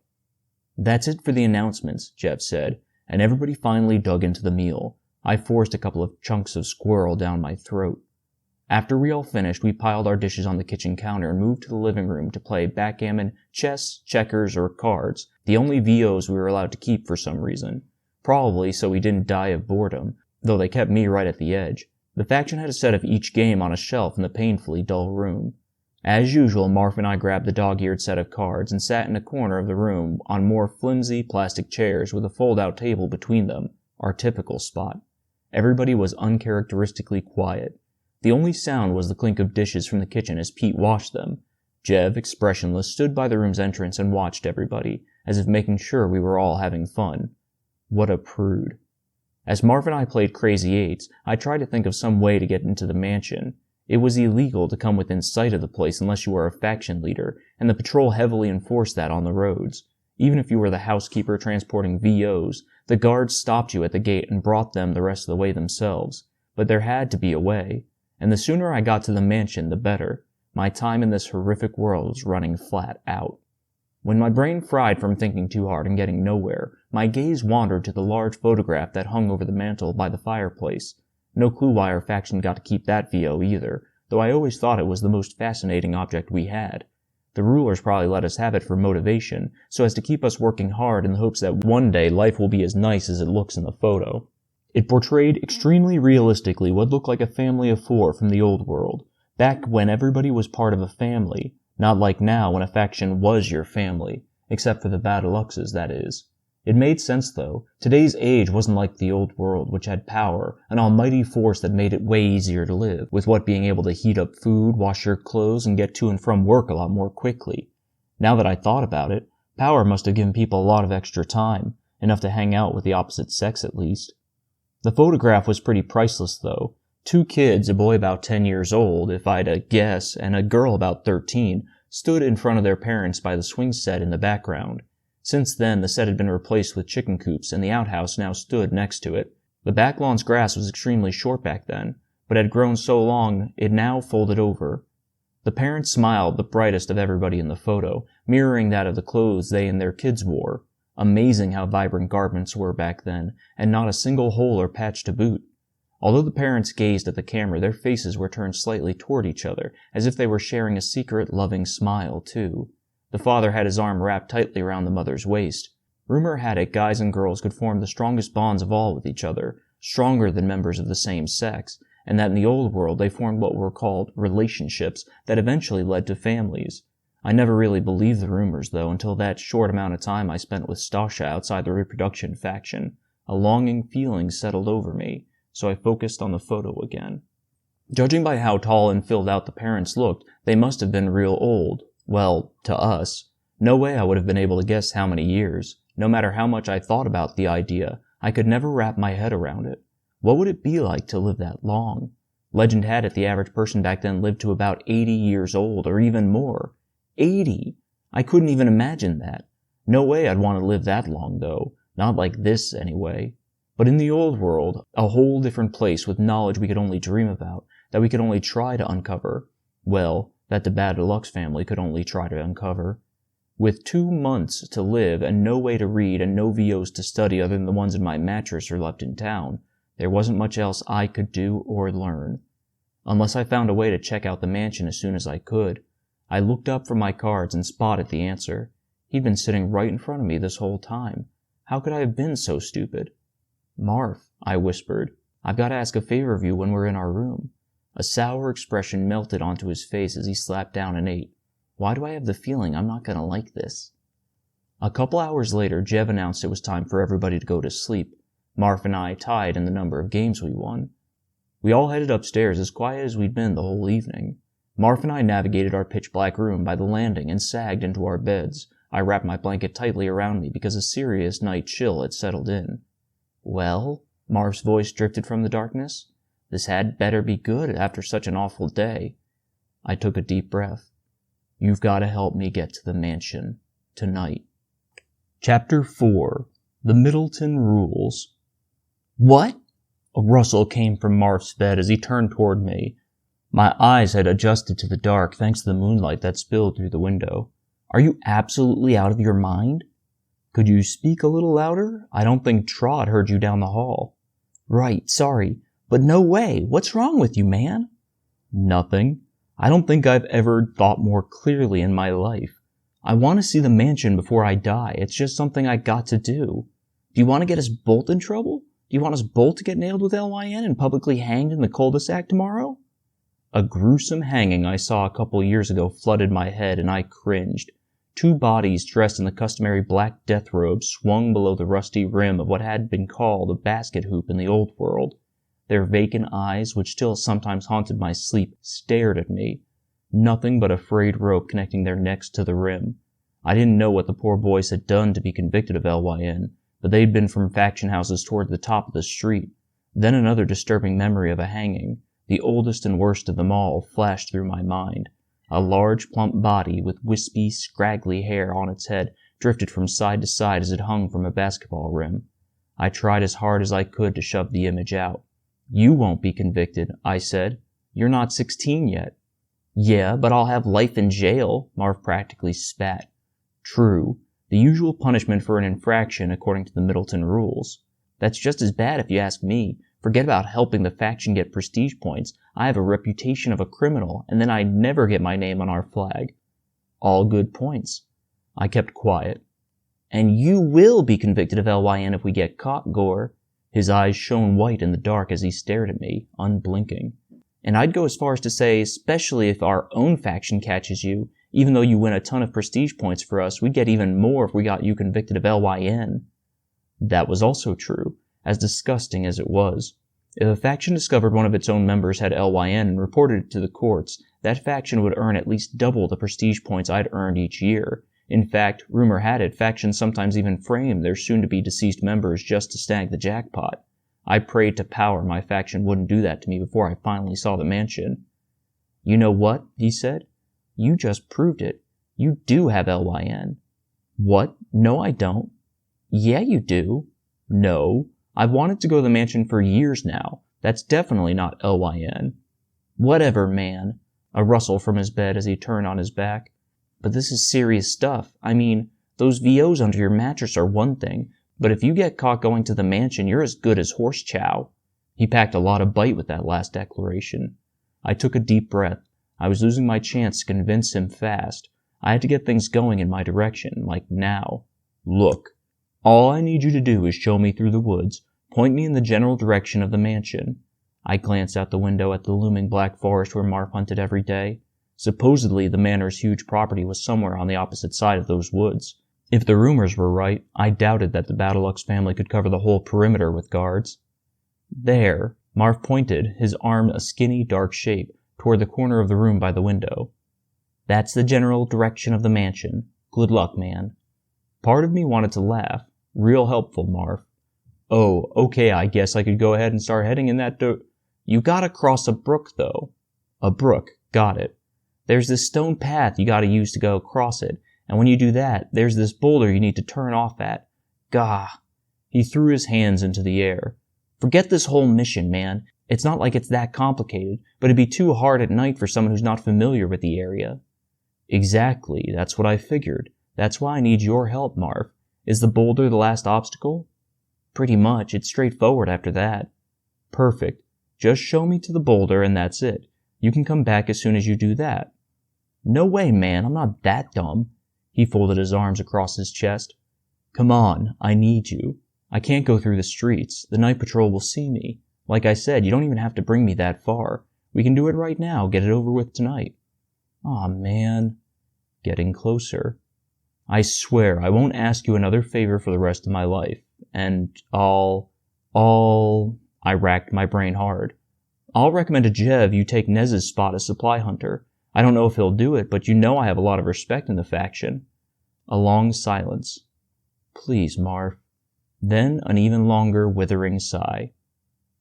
"That's it for the announcements," Jev said, and everybody finally dug into the meal. I forced a couple of chunks of squirrel down my throat. After we all finished, we piled our dishes on the kitchen counter and moved to the living room to play backgammon, chess, checkers, or cards, the only VOs we were allowed to keep for some reason. Probably so we didn't die of boredom, though they kept me right at the edge. The faction had a set of each game on a shelf in the painfully dull room. As usual, Marf and I grabbed the dog-eared set of cards and sat in a corner of the room on more flimsy plastic chairs with a fold-out table between them, our typical spot. Everybody was uncharacteristically quiet. The only sound was the clink of dishes from the kitchen as Pete washed them. Jev, expressionless, stood by the room's entrance and watched everybody, as if making sure we were all having fun. What a prude. As Marv and I played Crazy Eights, I tried to think of some way to get into the mansion. It was illegal to come within sight of the place unless you were a faction leader, and the patrol heavily enforced that on the roads. Even if you were the housekeeper transporting VOs, the guards stopped you at the gate and brought them the rest of the way themselves. But there had to be a way. And the sooner I got to the mansion, the better. My time in this horrific world was running flat out. When my brain fried from thinking too hard and getting nowhere, my gaze wandered to the large photograph that hung over the mantel by the fireplace. No clue why our faction got to keep that VO either, though I always thought it was the most fascinating object we had. The rulers probably let us have it for motivation, so as to keep us working hard in the hopes that one day life will be as nice as it looks in the photo. It portrayed extremely realistically what looked like a family of 4 from the old world, back when everybody was part of a family, not like now when a faction was your family, except for the Battleluxes, that is. It made sense though. Today's age wasn't like the old world, which had power, an almighty force that made it way easier to live, with what being able to heat up food, wash your clothes, and get to and from work a lot more quickly. Now that I thought about it, power must have given people a lot of extra time, enough to hang out with the opposite sex at least. The photograph was pretty priceless though. 2 kids, a boy about 10 years old, if I'd a guess, and a girl about 13, stood in front of their parents by the swing set in the background. Since then, the set had been replaced with chicken coops, and the outhouse now stood next to it. The back lawn's grass was extremely short back then, but had grown so long it now folded over. The parents smiled, the brightest of everybody in the photo, mirroring that of the clothes they and their kids wore. Amazing how vibrant garments were back then, and not a single hole or patch to boot. Although the parents gazed at the camera, their faces were turned slightly toward each other, as if they were sharing a secret, loving smile, too. The father had his arm wrapped tightly around the mother's waist. Rumor had it guys and girls could form the strongest bonds of all with each other, stronger than members of the same sex, and that in the old world they formed what were called relationships that eventually led to families. I never really believed the rumors, though, until that short amount of time I spent with Stasha outside the reproduction faction. A longing feeling settled over me, so I focused on the photo again. Judging by how tall and filled out the parents looked, they must have been real old. Well, to us. No way I would have been able to guess how many years. No matter how much I thought about the idea, I could never wrap my head around it. What would it be like to live that long? Legend had it the average person back then lived to about 80 years old, or even more. 80! I couldn't even imagine that. No way I'd want to live that long, though. Not like this, anyway. But in the old world, a whole different place with knowledge we could only dream about, that we could only try to uncover. Well, that the Bad Deluxe family could only try to uncover. With 2 months to live and no way to read and no VOs to study other than the ones in my mattress or left in town, there wasn't much else I could do or learn. Unless I found a way to check out the mansion as soon as I could. I looked up from my cards and spotted the answer. He'd been sitting right in front of me this whole time. How could I have been so stupid? "Marv," I whispered, "I've got to ask a favor of you when we're in our room." A sour expression melted onto his face as he slapped down and ate. Why do I have the feeling I'm not going to like this? A couple hours later, Jev announced it was time for everybody to go to sleep. Marv and I tied in the number of games we won. We all headed upstairs as quiet as we'd been the whole evening. Marv and I navigated our pitch-black room by the landing and sagged into our beds. I wrapped my blanket tightly around me because a serious night chill had settled in. "Well?" Marv's voice drifted from the darkness. "This had better be good after such an awful day." I took a deep breath. "You've got to help me get to the mansion. Tonight." Chapter 4. The Middleton Rules. "What?" A rustle came from Marv's bed as he turned toward me. My eyes had adjusted to the dark thanks to the moonlight that spilled through the window. "Are you absolutely out of your mind?" "Could you speak a little louder? I don't think Trot heard you down the hall." "Right, sorry. But no way. What's wrong with you, man?" "Nothing. I don't think I've ever thought more clearly in my life. I want to see the mansion before I die. It's just something I got to do." "Do you want to get us both in trouble? Do you want us both to get nailed with LYN and publicly hanged in the cul-de-sac tomorrow?" A gruesome hanging I saw a couple years ago flooded my head, and I cringed. 2 bodies dressed in the customary black death robes swung below the rusty rim of what had been called a basket hoop in the old world. Their vacant eyes, which still sometimes haunted my sleep, stared at me. Nothing but a frayed rope connecting their necks to the rim. I didn't know what the poor boys had done to be convicted of LYN, but they'd been from faction houses toward the top of the street. Then another disturbing memory of a hanging, the oldest and worst of them all, flashed through my mind. A large, plump body with wispy, scraggly hair on its head drifted from side to side as it hung from a basketball rim. I tried as hard as I could to shove the image out. "You won't be convicted," I said. "You're not 16 yet." "Yeah, but I'll have life in jail," Marv practically spat. "True. The usual punishment for an infraction according to the Middleton rules. That's just as bad if you ask me. Forget about helping the faction get prestige points. I have a reputation of a criminal, and then I'd never get my name on our flag." "All good points." I kept quiet. "And you will be convicted of LYN if we get caught, Gore." His eyes shone white in the dark as he stared at me, unblinking. "And I'd go as far as to say, especially if our own faction catches you, even though you win a ton of prestige points for us, we'd get even more if we got you convicted of LYN." That was also true, as disgusting as it was. If a faction discovered one of its own members had LYN and reported it to the courts, that faction would earn at least double the prestige points I'd earned each year. In fact, rumor had it, factions sometimes even framed their soon-to-be deceased members just to snag the jackpot. I prayed to power my faction wouldn't do that to me before I finally saw the mansion. "You know what?" he said. "You just proved it. You do have LYN." "What? No, I don't." "Yeah, you do." "No. I've wanted to go to the mansion for years now. That's definitely not LYN." "Whatever, man." A rustle from his bed as he turned on his back. "But this is serious stuff. I mean, those VOs under your mattress are one thing, but if you get caught going to the mansion, you're as good as horse chow." He packed a lot of bite with that last declaration. I took a deep breath. I was losing my chance to convince him fast. I had to get things going in my direction, like now. Look, all I need you to do is show me through the woods, point me in the general direction of the mansion. I glanced out the window at the looming black forest where Marv hunted every day. Supposedly, the manor's huge property was somewhere on the opposite side of those woods. If the rumors were right, I doubted that the Battlelux family could cover the whole perimeter with guards. There, Marv pointed, his arm a skinny, dark shape, toward the corner of the room by the window. That's the general direction of the mansion. Good luck, man. Part of me wanted to laugh. Real helpful, Marv. Oh, okay, I guess I could go ahead and start heading in that You gotta cross a brook, though. A brook, got it. There's this stone path you gotta use to go across it, and when you do that, there's this boulder you need to turn off at. Gah. He threw his hands into the air. Forget this whole mission, man. It's not like it's that complicated, but it'd be too hard at night for someone who's not familiar with the area. Exactly, that's what I figured. That's why I need your help, Marv. Is the boulder the last obstacle? Pretty much, it's straightforward after that. Perfect. Just show me to the boulder and that's it. You can come back as soon as you do that. No way, man, I'm not that dumb. He folded his arms across his chest. Come on, I need you. I can't go through the streets. The night patrol will see me. Like I said, you don't even have to bring me that far. We can do it right now, get it over with tonight. Aw, man. Getting closer. I swear I won't ask you another favor for the rest of my life. And I racked my brain hard. I'll recommend to Jev you take Nez's spot as supply hunter. I don't know if he'll do it, but you know I have a lot of respect in the faction. A long silence. Please, Marv. Then an even longer, withering sigh.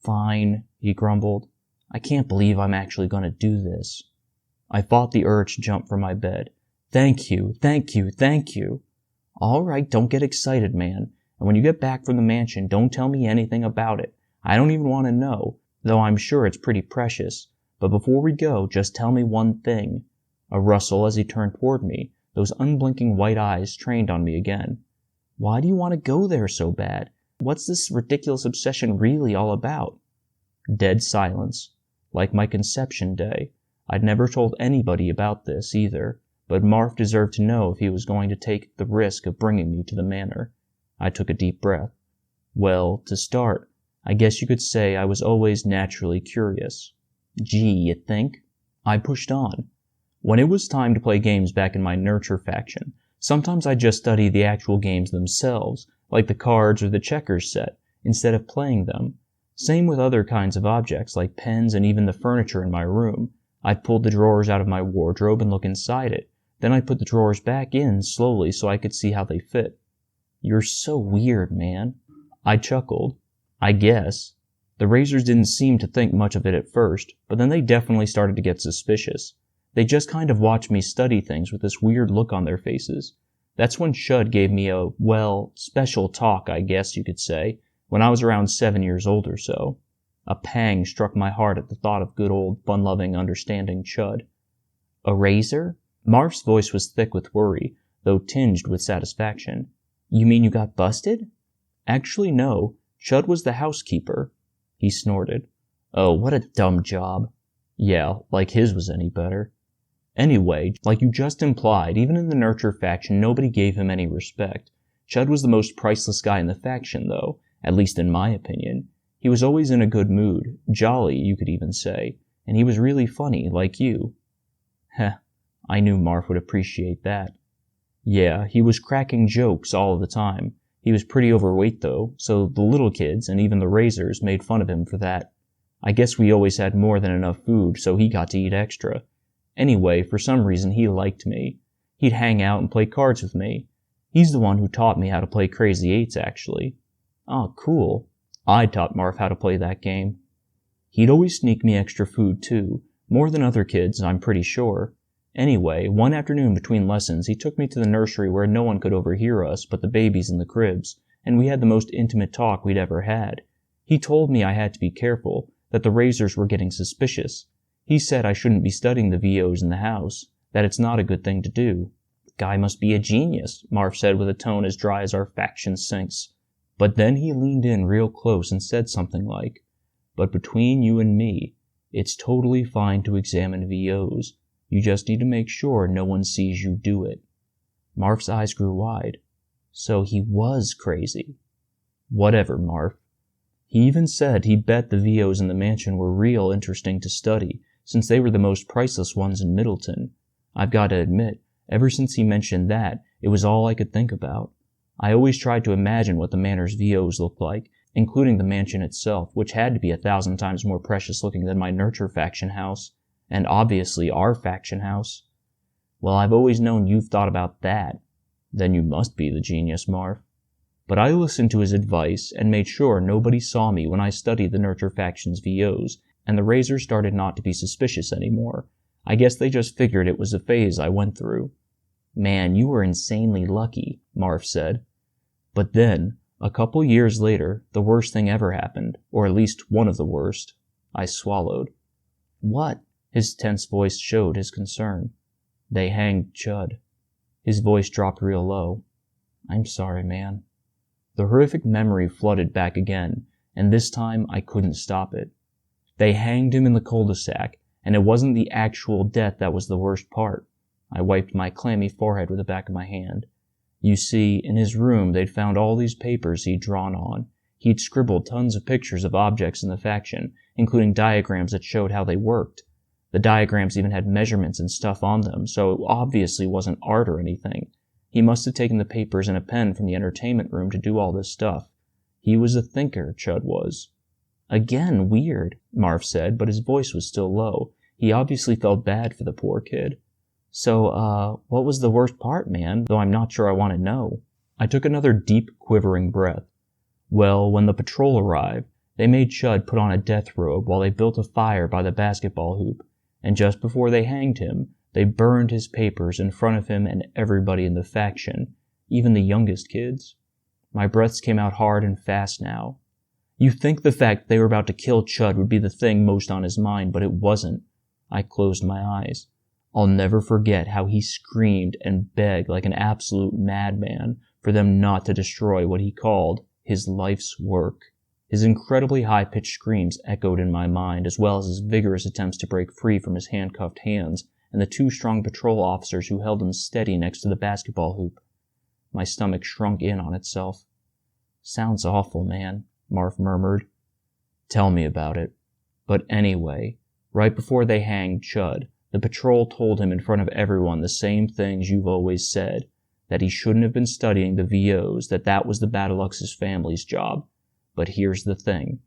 Fine, he grumbled. I can't believe I'm actually going to do this. I fought the urge to jump from my bed. Thank you, thank you, thank you. All right, don't get excited, man. And when you get back from the mansion, don't tell me anything about it. I don't even want to know, though I'm sure it's pretty precious. But before we go, just tell me one thing. A rustle as he turned toward me, those unblinking white eyes trained on me again. Why do you want to go there so bad? What's this ridiculous obsession really all about? Dead silence. Like my conception day. I'd never told anybody about this, either, but Marv deserved to know if he was going to take the risk of bringing me to the manor. I took a deep breath. Well, to start, I guess you could say I was always naturally curious. Gee, you think? I pushed on. When it was time to play games back in my nurture faction, sometimes I'd just study the actual games themselves, like the cards or the checkers set, instead of playing them. Same with other kinds of objects, like pens and even the furniture in my room. I'd pull the drawers out of my wardrobe and look inside it. Then I'd put the drawers back in slowly so I could see how they fit. You're so weird, man. I chuckled. I guess. The Razors didn't seem to think much of it at first, but then they definitely started to get suspicious. They just kind of watched me study things with this weird look on their faces. That's when Shud gave me a, special talk, I guess you could say, when I was around 7 years old or so. A pang struck my heart at the thought of good old, fun-loving, understanding Chud. A razor? Marv's voice was thick with worry, though tinged with satisfaction. You mean you got busted? Actually, no. Chud was the housekeeper. He snorted. Oh, what a dumb job. Yeah, like his was any better. Anyway, like you just implied, even in the Nurture faction, nobody gave him any respect. Chud was the most priceless guy in the faction, though, at least in my opinion. He was always in a good mood, jolly, you could even say, and he was really funny, like you. Heh, I knew Marv would appreciate that. Yeah, he was cracking jokes all the time. He was pretty overweight, though, so the little kids, and even the Razors, made fun of him for that. I guess we always had more than enough food, so he got to eat extra. Anyway, for some reason he liked me. He'd hang out and play cards with me. He's the one who taught me how to play Crazy Eights, actually. Oh, cool. I taught Marv how to play that game. He'd always sneak me extra food, too. More than other kids, I'm pretty sure. Anyway, one afternoon between lessons, he took me to the nursery where no one could overhear us but the babies in the cribs, and we had the most intimate talk we'd ever had. He told me I had to be careful, that the Razors were getting suspicious. He said I shouldn't be studying the VOs in the house, that it's not a good thing to do. The guy must be a genius, Marv said with a tone as dry as our faction sinks. But then he leaned in real close and said something like, but between you and me, it's totally fine to examine VOs. You just need to make sure no one sees you do it." Marf's eyes grew wide. So he was crazy. Whatever, Marf. He even said he bet the VOs in the mansion were real interesting to study, since they were the most priceless ones in Middleton. I've got to admit, ever since he mentioned that, it was all I could think about. I always tried to imagine what the manor's VOs looked like, including the mansion itself, which had to be 1,000 times more precious looking than my Nurture faction house, and obviously our faction house. Well, I've always known you've thought about that. Then you must be the genius, Marf. But I listened to his advice and made sure nobody saw me when I studied the Nurture faction's VOs, and the Razors started not to be suspicious anymore. I guess they just figured it was a phase I went through. "Man, you were insanely lucky," Marf said. But then, a couple years later, the worst thing ever happened, or at least one of the worst. I swallowed. "What?" His tense voice showed his concern. "They hanged Chud." His voice dropped real low. "I'm sorry, man." The horrific memory flooded back again, and this time I couldn't stop it. They hanged him in the cul-de-sac, and it wasn't the actual death that was the worst part. I wiped my clammy forehead with the back of my hand. You see, in his room they'd found all these papers he'd drawn on. He'd scribbled tons of pictures of objects in the faction, including diagrams that showed how they worked. The diagrams even had measurements and stuff on them, so it obviously wasn't art or anything. He must have taken the papers and a pen from the entertainment room to do all this stuff. He was a thinker, Chud was. "Again, weird," Marf said, but his voice was still low. He obviously felt bad for the poor kid. "So, what was the worst part, man? Though I'm not sure I want to know." I took another deep, quivering breath. "Well, when the patrol arrived, they made Chud put on a death robe while they built a fire by the basketball hoop, and just before they hanged him, they burned his papers in front of him and everybody in the faction, even the youngest kids." My breaths came out hard and fast now. You think the fact they were about to kill Chud would be the thing most on his mind, but it wasn't. I closed my eyes. I'll never forget how he screamed and begged like an absolute madman for them not to destroy what he called his life's work. His incredibly high-pitched screams echoed in my mind, as well as his vigorous attempts to break free from his handcuffed hands and the two strong patrol officers who held him steady next to the basketball hoop. My stomach shrunk in on itself. "Sounds awful, man," Marf murmured. "Tell me about it." But anyway, right before they hanged Chud, the patrol told him in front of everyone the same things you've always said, that he shouldn't have been studying the VOs, that was the Battlelux's family's job. But here's the thing.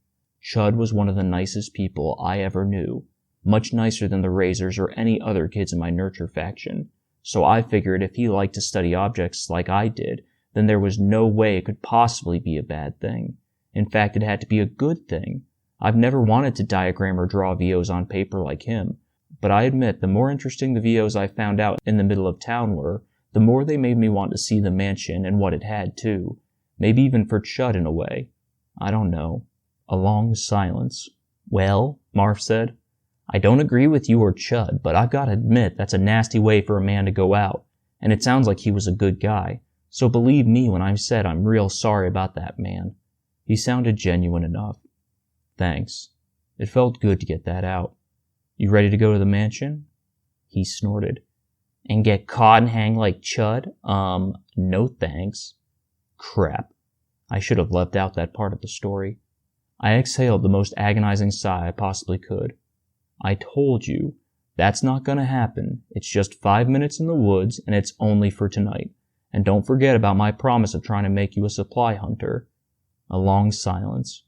Chud was one of the nicest people I ever knew, much nicer than the Razors or any other kids in my Nurture faction. So I figured if he liked to study objects like I did, then there was no way it could possibly be a bad thing. In fact, it had to be a good thing. I've never wanted to diagram or draw VOs on paper like him, but I admit the more interesting the VOs I found out in the middle of town were, the more they made me want to see the mansion and what it had too. Maybe even for Chud in a way. I don't know. A long silence. "Well," Marf said, "I don't agree with you or Chud, but I've got to admit that's a nasty way for a man to go out, and it sounds like he was a good guy, so believe me when I said I'm real sorry about that man." He sounded genuine enough. "Thanks. It felt good to get that out. You ready to go to the mansion?" He snorted. "And get caught and hang like Chud? No thanks." Crap. I should have left out that part of the story. I exhaled the most agonizing sigh I possibly could. "I told you, that's not gonna happen. It's just 5 minutes in the woods, and it's only for tonight. And don't forget about my promise of trying to make you a supply hunter." A long silence.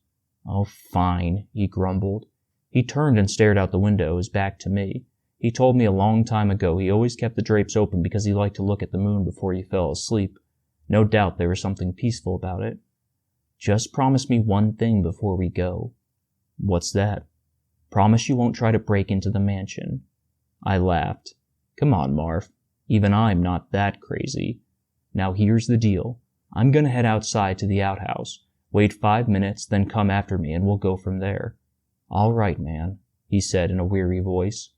"Oh, fine," he grumbled. He turned and stared out the window, his back to me. He told me a long time ago he always kept the drapes open because he liked to look at the moon before he fell asleep. No doubt there was something peaceful about it. "Just promise me one thing before we go." "What's that?" "Promise you won't try to break into the mansion." I laughed. "Come on, Marf. Even I'm not that crazy. Now here's the deal. I'm gonna head outside to the outhouse, wait 5 minutes, then come after me and we'll go from there." "All right, man," he said in a weary voice.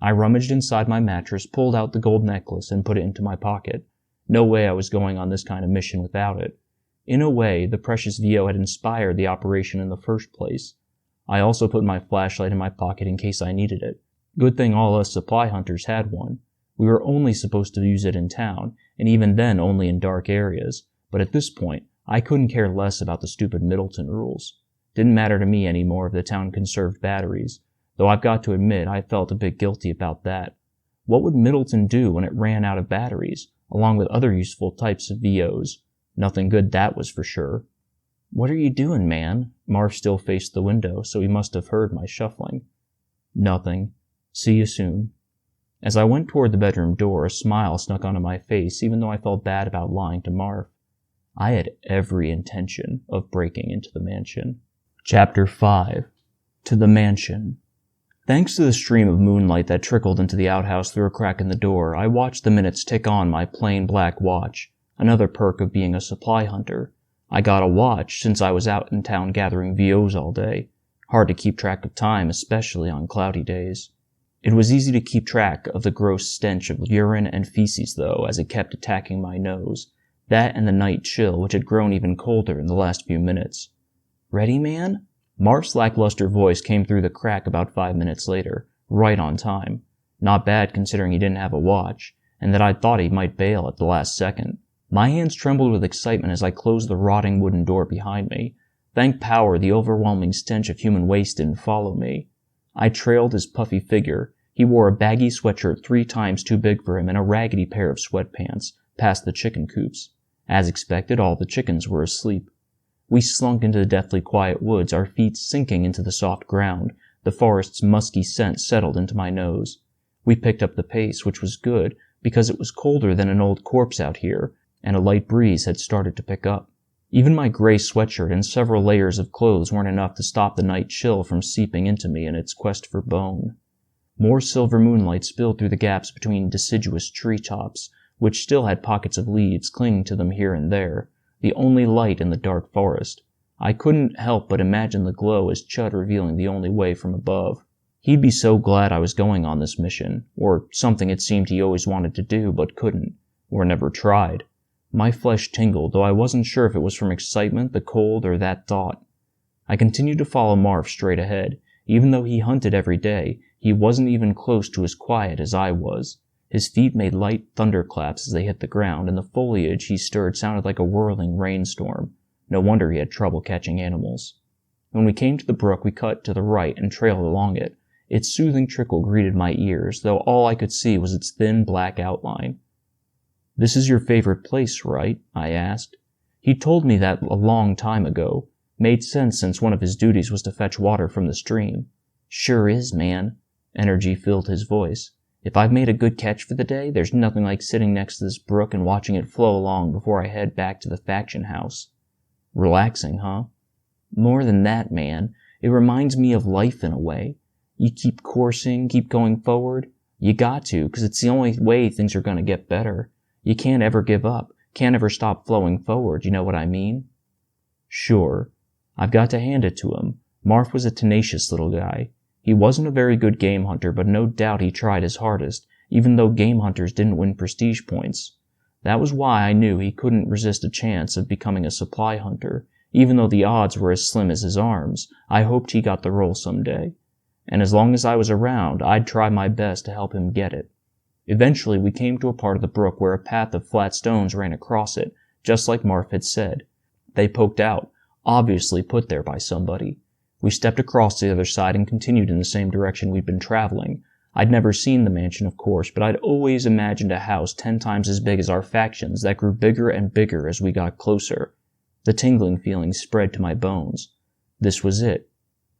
I rummaged inside my mattress, pulled out the gold necklace, and put it into my pocket. No way I was going on this kind of mission without it. In a way, the precious VO had inspired the operation in the first place. I also put my flashlight in my pocket in case I needed it. Good thing all us supply hunters had one. We were only supposed to use it in town, and even then only in dark areas, but at this point, I couldn't care less about the stupid Middleton rules. Didn't matter to me anymore if the town conserved batteries, though I've got to admit I felt a bit guilty about that. What would Middleton do when it ran out of batteries, along with other useful types of VOs? Nothing good, that was for sure. "What are you doing, man?" Marv still faced the window, so he must have heard my shuffling. "Nothing. See you soon." As I went toward the bedroom door, a smile snuck onto my face, even though I felt bad about lying to Marv. I had every intention of breaking into the mansion. Chapter 5. To the Mansion. Thanks to the stream of moonlight that trickled into the outhouse through a crack in the door, I watched the minutes tick on my plain black watch, another perk of being a supply hunter. I got a watch since I was out in town gathering VOs all day. Hard to keep track of time, especially on cloudy days. It was easy to keep track of the gross stench of urine and feces, though, as it kept attacking my nose. That and the night chill, which had grown even colder in the last few minutes. "Ready, man?" Marv's lackluster voice came through the crack about 5 minutes later, right on time. Not bad considering he didn't have a watch, and that I'd thought he might bail at the last second. My hands trembled with excitement as I closed the rotting wooden door behind me. Thank power, the overwhelming stench of human waste didn't follow me. I trailed his puffy figure. He wore a baggy sweatshirt 3 times too big for him and a raggedy pair of sweatpants, past the chicken coops. As expected, all the chickens were asleep. We slunk into the deathly quiet woods, our feet sinking into the soft ground. The forest's musky scent settled into my nose. We picked up the pace, which was good, because it was colder than an old corpse out here, and a light breeze had started to pick up. Even my gray sweatshirt and several layers of clothes weren't enough to stop the night chill from seeping into me in its quest for bone. More silver moonlight spilled through the gaps between deciduous treetops, which still had pockets of leaves clinging to them here and there, the only light in the dark forest. I couldn't help but imagine the glow as Chud revealing the only way from above. He'd be so glad I was going on this mission, or something it seemed he always wanted to do but couldn't, or never tried. My flesh tingled, though I wasn't sure if it was from excitement, the cold, or that thought. I continued to follow Marv straight ahead. Even though he hunted every day, he wasn't even close to as quiet as I was. His feet made light thunderclaps as they hit the ground, and the foliage he stirred sounded like a whirling rainstorm. No wonder he had trouble catching animals. When we came to the brook, we cut to the right and trailed along it. Its soothing trickle greeted my ears, though all I could see was its thin black outline. "This is your favorite place, right?" I asked. He told me that a long time ago. Made sense since one of his duties was to fetch water from the stream. "Sure is, man." Energy filled his voice. "If I've made a good catch for the day, there's nothing like sitting next to this brook and watching it flow along before I head back to the faction house." "Relaxing, huh?" "More than that, man. It reminds me of life in a way. You keep coursing, keep going forward. You got to, 'cause it's the only way things are gonna get better. You can't ever give up, can't ever stop flowing forward, you know what I mean?" "Sure." I've got to hand it to him. Marv was a tenacious little guy. He wasn't a very good game hunter, but no doubt he tried his hardest, even though game hunters didn't win prestige points. That was why I knew he couldn't resist a chance of becoming a supply hunter. Even though the odds were as slim as his arms, I hoped he got the role someday. And as long as I was around, I'd try my best to help him get it. Eventually, we came to a part of the brook where a path of flat stones ran across it, just like Marv had said. They poked out, obviously put there by somebody. We stepped across to the other side and continued in the same direction we'd been traveling. I'd never seen the mansion, of course, but I'd always imagined a house 10 times as big as our factions that grew bigger and bigger as we got closer. The tingling feeling spread to my bones. This was it.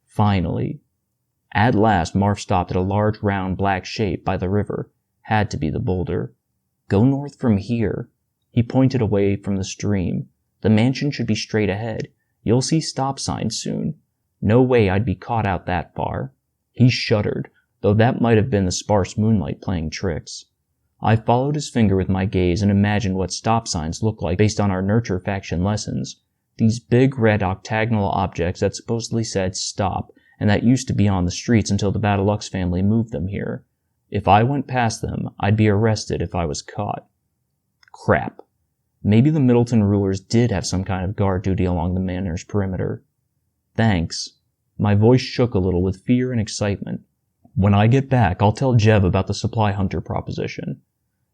Finally. At last, Marv stopped at a large, round, black shape by the river. Had to be the boulder. "Go north from here." He pointed away from the stream. "The mansion should be straight ahead. You'll see stop signs soon. No way I'd be caught out that far." He shuddered, though that might have been the sparse moonlight playing tricks. I followed his finger with my gaze and imagined what stop signs look like based on our Nurture faction lessons. These big red octagonal objects that supposedly said stop, and that used to be on the streets until the Battlelux family moved them here. If I went past them, I'd be arrested if I was caught. Crap. Maybe the Middleton rulers did have some kind of guard duty along the manor's perimeter. "Thanks." My voice shook a little with fear and excitement. When I get back, I'll tell Jeb about the supply hunter proposition.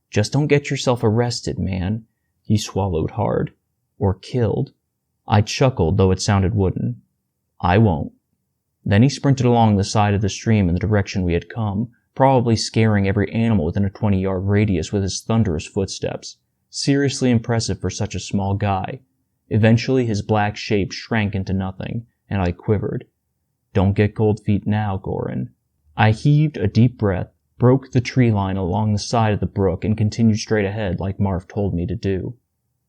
Just don't get yourself arrested, man. He swallowed hard. Or killed. I chuckled, though it sounded wooden. I won't. Then he sprinted along the side of the stream in the direction we had come, probably scaring every animal within a 20-yard radius with his thunderous footsteps. Seriously impressive for such a small guy. Eventually his black shape shrank into nothing, and I quivered. Don't get cold feet now, Goran. I heaved a deep breath, broke the tree line along the side of the brook, and continued straight ahead like Marv told me to do.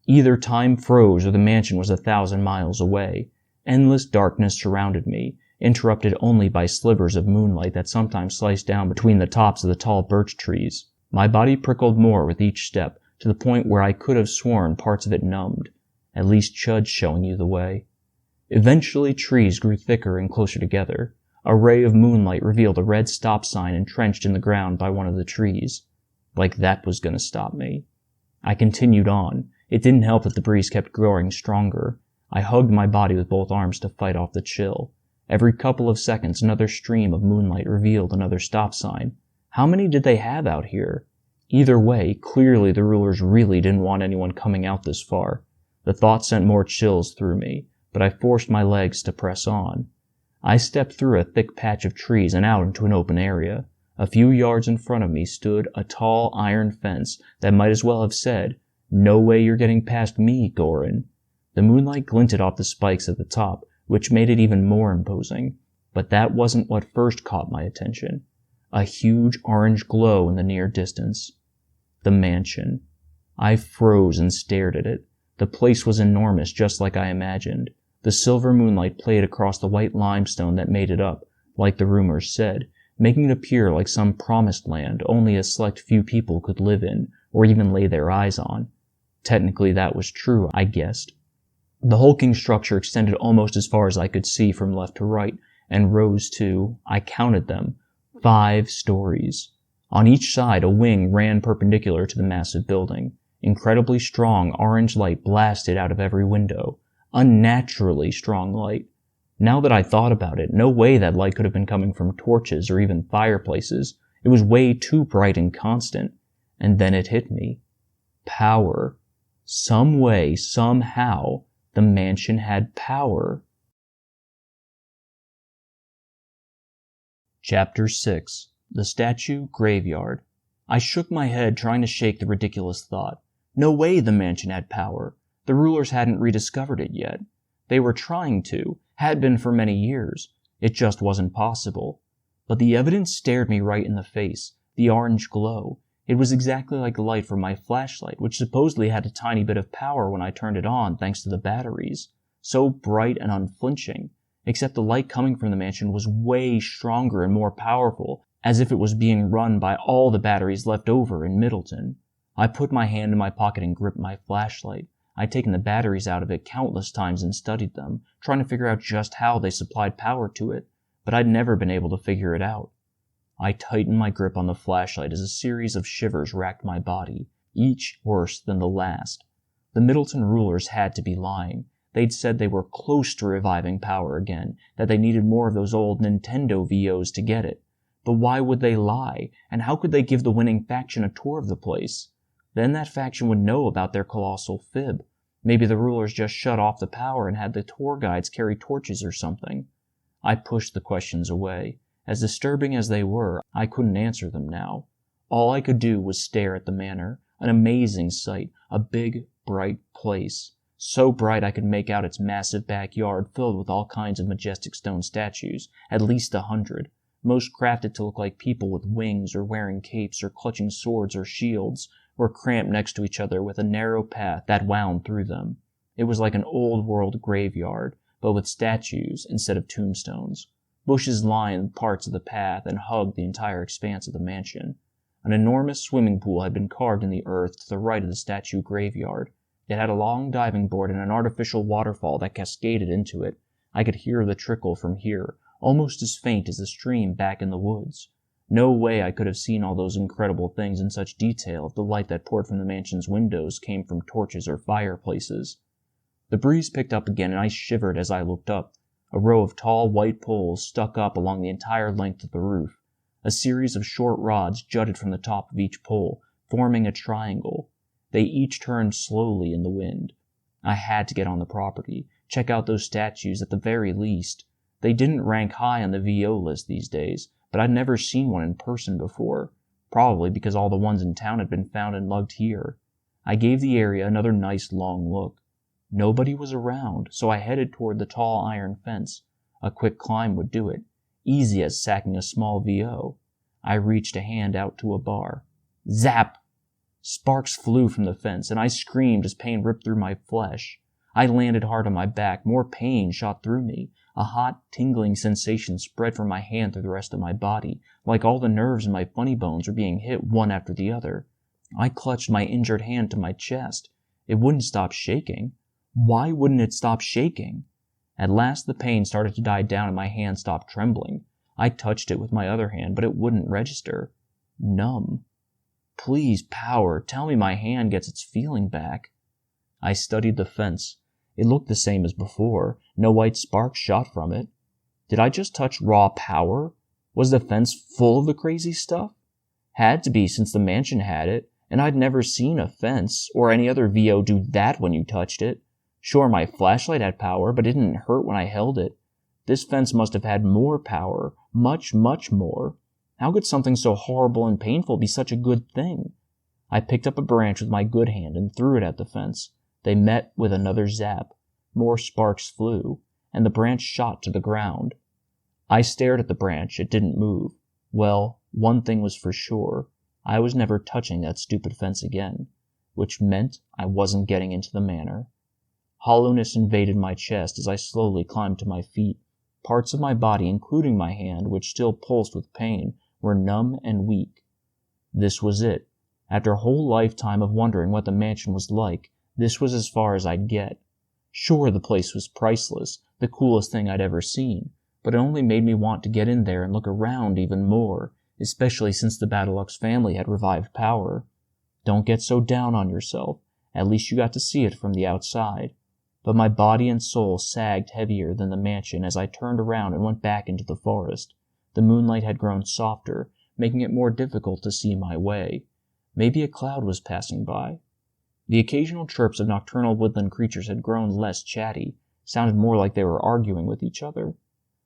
Either time froze or the mansion was 1,000 miles away. Endless darkness surrounded me, interrupted only by slivers of moonlight that sometimes sliced down between the tops of the tall birch trees. My body prickled more with each step, to the point where I could have sworn parts of it numbed. At least Chud's showing you the way. Eventually trees grew thicker and closer together. A ray of moonlight revealed a red stop sign entrenched in the ground by one of the trees. Like that was going to stop me. I continued on. It didn't help that the breeze kept growing stronger. I hugged my body with both arms to fight off the chill. Every couple of seconds, another stream of moonlight revealed another stop sign. How many did they have out here? Either way, clearly the rulers really didn't want anyone coming out this far. The thought sent more chills through me, but I forced my legs to press on. I stepped through a thick patch of trees and out into an open area. A few yards in front of me stood a tall iron fence that might as well have said, "No way you're getting past me, Goran." The moonlight glinted off the spikes at the top, which made it even more imposing. But that wasn't what first caught my attention. A huge orange glow in the near distance. The mansion. I froze and stared at it. The place was enormous, just like I imagined. The silver moonlight played across the white limestone that made it up, like the rumors said, making it appear like some promised land only a select few people could live in, or even lay their eyes on. Technically that was true, I guessed. The hulking structure extended almost as far as I could see from left to right, and rose to, I counted them, 5 stories. On each side a wing ran perpendicular to the massive building. Incredibly strong orange light blasted out of every window. Unnaturally strong light. Now that I thought about it, no way that light could have been coming from torches or even fireplaces. It was way too bright and constant. And then it hit me. Power. Some way, somehow, the mansion had power. Chapter 6. The Statue Graveyard. I shook my head, trying to shake the ridiculous thought. No way the mansion had power. The rulers hadn't rediscovered it yet. They were trying to, had been for many years. It just wasn't possible. But the evidence stared me right in the face. The orange glow. It was exactly like the light from my flashlight, which supposedly had a tiny bit of power when I turned it on thanks to the batteries. So bright and unflinching. Except the light coming from the mansion was way stronger and more powerful, as if it was being run by all the batteries left over in Middleton. I put my hand in my pocket and gripped my flashlight. I'd taken the batteries out of it countless times and studied them, trying to figure out just how they supplied power to it, but I'd never been able to figure it out. I tightened my grip on the flashlight as a series of shivers racked my body, each worse than the last. The Middleton rulers had to be lying. They'd said they were close to reviving power again, that they needed more of those old Nintendo VOs to get it. But why would they lie, and how could they give the winning faction a tour of the place? Then that faction would know about their colossal fib. Maybe the rulers just shut off the power and had the tour guides carry torches or something. I pushed the questions away. As disturbing as they were, I couldn't answer them now. All I could do was stare at the manor, an amazing sight, a big, bright place. So bright I could make out its massive backyard filled with all kinds of majestic stone statues, at least 100. Most crafted to look like people with wings or wearing capes or clutching swords or shields, were cramped next to each other with a narrow path that wound through them. It was like an old-world graveyard, but with statues instead of tombstones. Bushes lined parts of the path and hugged the entire expanse of the mansion. An enormous swimming pool had been carved in the earth to the right of the statue graveyard. It had a long diving board and an artificial waterfall that cascaded into it. I could hear the trickle from here, almost as faint as the stream back in the woods. No way I could have seen all those incredible things in such detail if the light that poured from the mansion's windows came from torches or fireplaces. The breeze picked up again and I shivered as I looked up. A row of tall white poles stuck up along the entire length of the roof. A series of short rods jutted from the top of each pole, forming a triangle. They each turned slowly in the wind. I had to get on the property, check out those statues at the very least. They didn't rank high on the VO list these days, but I'd never seen one in person before, probably because all the ones in town had been found and lugged here. I gave the area another nice long look. Nobody was around, so I headed toward the tall iron fence. A quick climb would do it, easy as sacking a small VO. I reached a hand out to a bar. Zap! Sparks flew from the fence, and I screamed as pain ripped through my flesh. I landed hard on my back. More pain shot through me. A hot, tingling sensation spread from my hand through the rest of my body, like all the nerves in my funny bones were being hit one after the other. I clutched my injured hand to my chest. It wouldn't stop shaking. Why wouldn't it stop shaking? At last the pain started to die down and my hand stopped trembling. I touched it with my other hand, but it wouldn't register. Numb. Please, power, tell me my hand gets its feeling back. I studied the fence. It looked the same as before. No white sparks shot from it. Did I just touch raw power? Was the fence full of the crazy stuff? Had to be, since the mansion had it, and I'd never seen a fence or any other VO do that when you touched it. Sure, my flashlight had power, but it didn't hurt when I held it. This fence must have had more power, much, much more. How could something so horrible and painful be such a good thing? I picked up a branch with my good hand and threw it at the fence. They met with another zap. More sparks flew, and the branch shot to the ground. I stared at the branch. It didn't move. Well, one thing was for sure. I was never touching that stupid fence again, which meant I wasn't getting into the manor. Hollowness invaded my chest as I slowly climbed to my feet. Parts of my body, including my hand, which still pulsed with pain, were numb and weak. This was it. After a whole lifetime of wondering what the mansion was like, this was as far as I'd get. Sure, the place was priceless, the coolest thing I'd ever seen, but it only made me want to get in there and look around even more, especially since the Battlelux family had revived power. Don't get so down on yourself. At least you got to see it from the outside. But my body and soul sagged heavier than the mansion as I turned around and went back into the forest. The moonlight had grown softer, making it more difficult to see my way. Maybe a cloud was passing by. The occasional chirps of nocturnal woodland creatures had grown less chatty, sounded more like they were arguing with each other.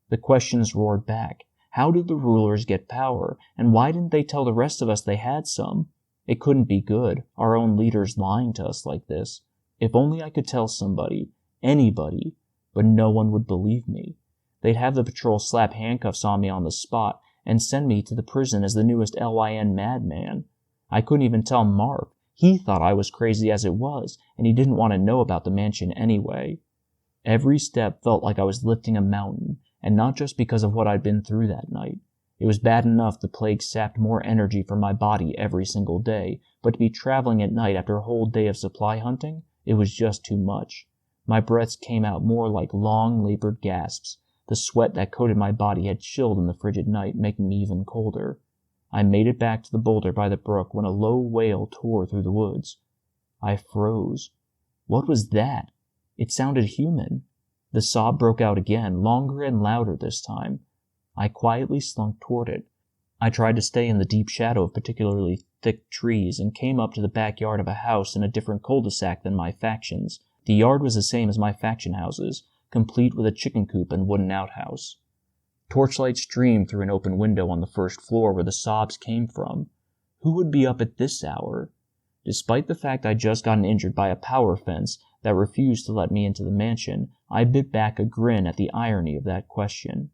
The questions roared back. How did the rulers get power, and why didn't they tell the rest of us they had some? It couldn't be good, our own leaders lying to us like this. If only I could tell somebody, anybody, but no one would believe me. They'd have the patrol slap handcuffs on me on the spot and send me to the prison as the newest LYN madman. I couldn't even tell Marv. He thought I was crazy as it was, and he didn't want to know about the mansion anyway. Every step felt like I was lifting a mountain, and not just because of what I'd been through that night. It was bad enough the plague sapped more energy from my body every single day, but to be traveling at night after a whole day of supply hunting, it was just too much. My breaths came out more like long, labored gasps. The sweat that coated my body had chilled in the frigid night, making me even colder. I made it back to the boulder by the brook when a low wail tore through the woods. I froze. What was that? It sounded human. The sob broke out again, longer and louder this time. I quietly slunk toward it. I tried to stay in the deep shadow of particularly thick trees and came up to the backyard of a house in a different cul-de-sac than my faction's. The yard was the same as my faction houses, complete with a chicken coop and wooden outhouse. Torchlight streamed through an open window on the first floor where the sobs came from. Who would be up at this hour? Despite the fact I'd just gotten injured by a power fence that refused to let me into the mansion, I bit back a grin at the irony of that question.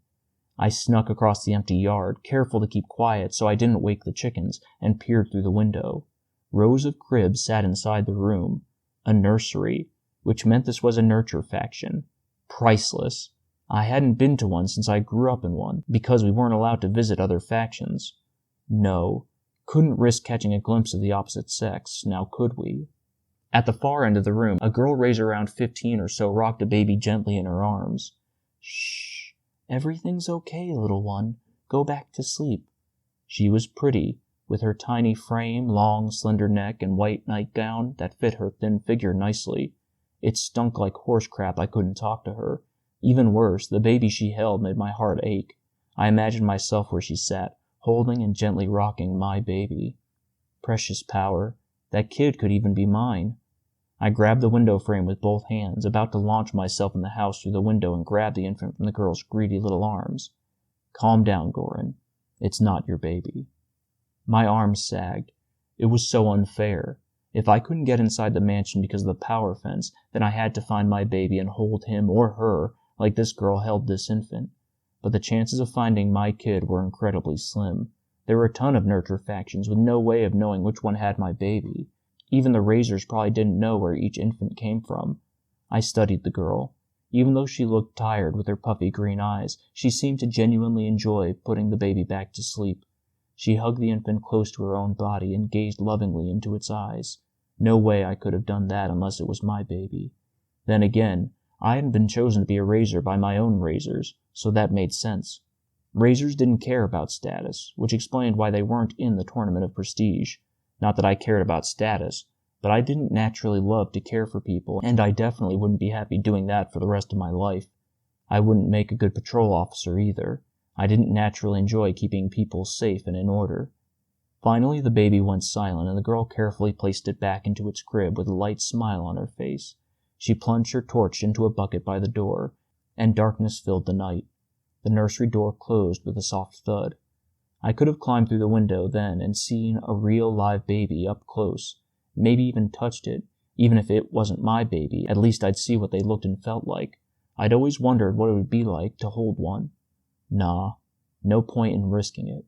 I snuck across the empty yard, careful to keep quiet so I didn't wake the chickens, and peered through the window. Rows of cribs sat inside the room. A nursery, which meant this was a nurture faction. Priceless. I hadn't been to one since I grew up in one, because we weren't allowed to visit other factions. No, couldn't risk catching a glimpse of the opposite sex, now could we? At the far end of the room, a girl raised around 15 or so rocked a baby gently in her arms. Shh, everything's okay, little one. Go back to sleep. She was pretty, with her tiny frame, long, slender neck, and white nightgown that fit her thin figure nicely. It stunk like horse crap I couldn't talk to her. Even worse, the baby she held made my heart ache. I imagined myself where she sat, holding and gently rocking my baby. Precious power. That kid could even be mine. I grabbed the window frame with both hands, about to launch myself in the house through the window and grab the infant from the girl's greedy little arms. Calm down, Goran. It's not your baby. My arms sagged. It was so unfair. If I couldn't get inside the mansion because of the power fence, then I had to find my baby and hold him or her like this girl held this infant. But the chances of finding my kid were incredibly slim. There were a ton of nurture factions with no way of knowing which one had my baby. Even the raisers probably didn't know where each infant came from. I studied the girl. Even though she looked tired with her puffy green eyes, she seemed to genuinely enjoy putting the baby back to sleep. She hugged the infant close to her own body and gazed lovingly into its eyes. No way I could have done that unless it was my baby. Then again, I hadn't been chosen to be a raiser by my own raisers, so that made sense. Raisers didn't care about status, which explained why they weren't in the Tournament of Prestige. Not that I cared about status, but I didn't naturally love to care for people, and I definitely wouldn't be happy doing that for the rest of my life. I wouldn't make a good patrol officer either. I didn't naturally enjoy keeping people safe and in order. Finally, the baby went silent, and the girl carefully placed it back into its crib with a light smile on her face. She plunged her torch into a bucket by the door, and darkness filled the night. The nursery door closed with a soft thud. I could have climbed through the window then and seen a real live baby up close, maybe even touched it. Even if it wasn't my baby, at least I'd see what they looked and felt like. I'd always wondered what it would be like to hold one. Nah, no point in risking it.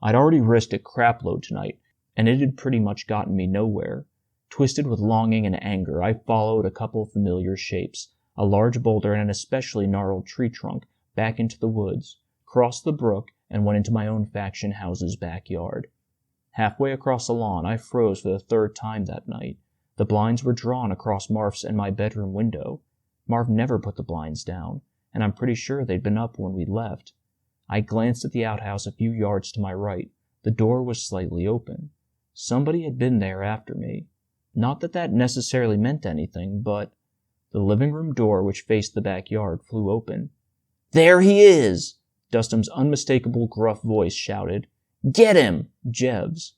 I'd already risked a crapload tonight, and it had pretty much gotten me nowhere. Twisted with longing and anger, I followed a couple familiar shapes, a large boulder and an especially gnarled tree trunk, back into the woods, crossed the brook, and went into my own faction house's backyard. Halfway across the lawn, I froze for the third time that night. The blinds were drawn across Marf's and my bedroom window. Marf never put the blinds down, and I'm pretty sure they'd been up when we left. I glanced at the outhouse a few yards to my right. The door was slightly open. Somebody had been there after me. Not that that necessarily meant anything, but the living room door, which faced the backyard, flew open. "There he is!" Dustum's unmistakable gruff voice shouted. "Get him, Jevs!"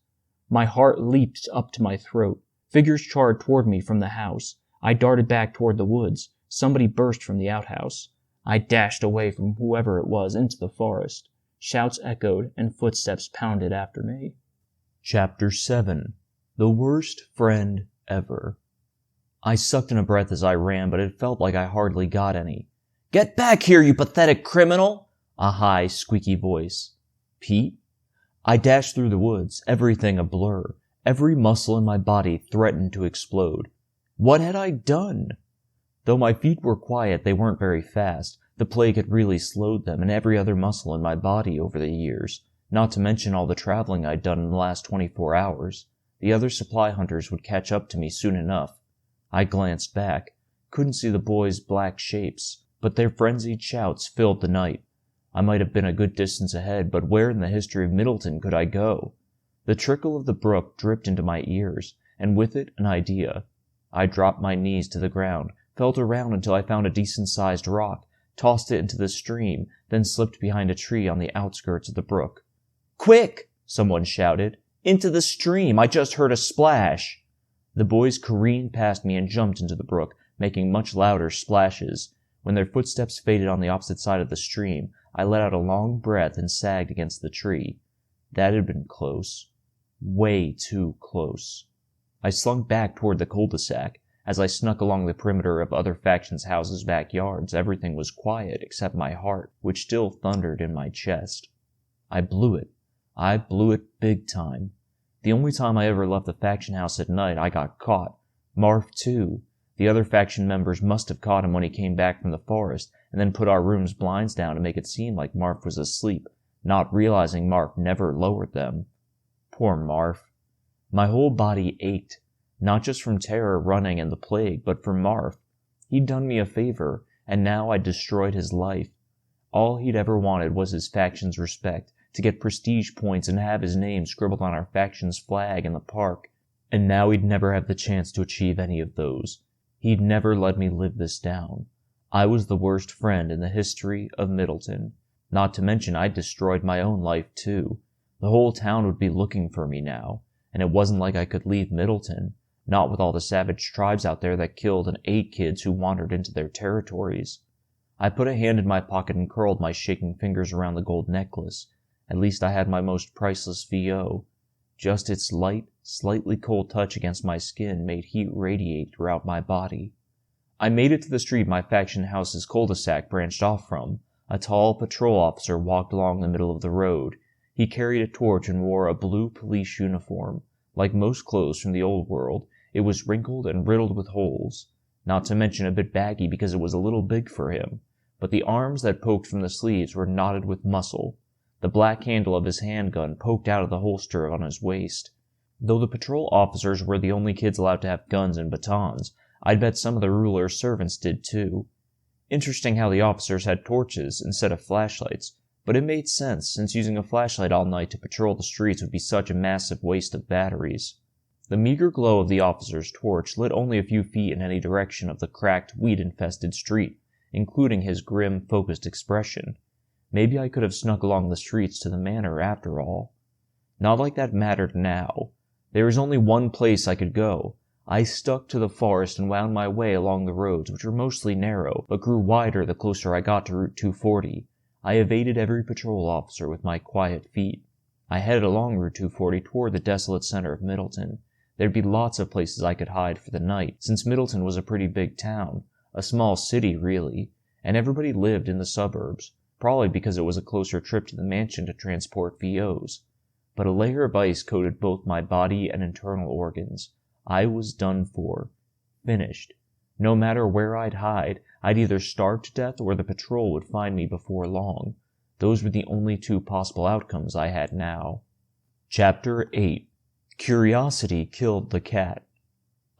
My heart leaped up to my throat. Figures charged toward me from the house. I darted back toward the woods. Somebody burst from the outhouse. I dashed away from whoever it was into the forest. Shouts echoed, and footsteps pounded after me. Chapter 7. The Worst Friend Ever. I sucked in a breath as I ran, but it felt like I hardly got any. "Get back here, you pathetic criminal!" A high, squeaky voice. "Pete?" I dashed through the woods, everything a blur. Every muscle in my body threatened to explode. What had I done? Though my feet were quiet, they weren't very fast. The plague had really slowed them, and every other muscle in my body over the years, not to mention all the traveling I'd done in the last 24 hours. The other supply hunters would catch up to me soon enough. I glanced back. Couldn't see the boys' black shapes, but their frenzied shouts filled the night. I might have been a good distance ahead, but where in the history of Middleton could I go? The trickle of the brook dripped into my ears, and with it an idea. I dropped my knees to the ground, felt around until I found a decent-sized rock, tossed it into the stream, then slipped behind a tree on the outskirts of the brook. "Quick!" someone shouted. "Into the stream! I just heard a splash!" The boys careened past me and jumped into the brook, making much louder splashes. When their footsteps faded on the opposite side of the stream, I let out a long breath and sagged against the tree. That had been close. Way too close. I slunk back toward the cul-de-sac. As I snuck along the perimeter of other factions' houses' backyards, everything was quiet except my heart, which still thundered in my chest. I blew it. I blew it big time. The only time I ever left the faction house at night, I got caught. Marf, too. The other faction members must have caught him when he came back from the forest, and then put our room's blinds down to make it seem like Marf was asleep, not realizing Marf never lowered them. Poor Marf. My whole body ached, not just from terror, running, and the plague, but from Marf. He'd done me a favor, and now I'd destroyed his life. All he'd ever wanted was his faction's respect, to get prestige points and have his name scribbled on our faction's flag in the park. And now he'd never have the chance to achieve any of those. He'd never let me live this down. I was the worst friend in the history of Middleton. Not to mention I'd destroyed my own life, too. The whole town would be looking for me now, and it wasn't like I could leave Middleton, not with all the savage tribes out there that killed and ate kids who wandered into their territories. I put a hand in my pocket and curled my shaking fingers around the gold necklace. At least I had my most priceless VO. Just its light, slightly cold touch against my skin made heat radiate throughout my body. I made it to the street my faction house's cul-de-sac branched off from. A tall patrol officer walked along the middle of the road. He carried a torch and wore a blue police uniform. Like most clothes from the old world, it was wrinkled and riddled with holes, not to mention a bit baggy because it was a little big for him, but the arms that poked from the sleeves were knotted with muscle. The black handle of his handgun poked out of the holster on his waist. Though the patrol officers were the only kids allowed to have guns and batons, I'd bet some of the ruler's servants did too. Interesting how the officers had torches instead of flashlights, but it made sense since using a flashlight all night to patrol the streets would be such a massive waste of batteries. The meager glow of the officer's torch lit only a few feet in any direction of the cracked, weed-infested street, including his grim, focused expression. Maybe I could have snuck along the streets to the manor after all. Not like that mattered now. There was only one place I could go. I stuck to the forest and wound my way along the roads, which were mostly narrow, but grew wider the closer I got to Route 240. I evaded every patrol officer with my quiet feet. I headed along Route 240 toward the desolate center of Middleton. There'd be lots of places I could hide for the night, since Middleton was a pretty big town, a small city really, and everybody lived in the suburbs, probably because it was a closer trip to the mansion to transport VOs. But a layer of ice coated both my body and internal organs. I was done for. Finished. No matter where I'd hide, I'd either starve to death or the patrol would find me before long. Those were the only two possible outcomes I had now. Chapter 8. Curiosity Killed the Cat.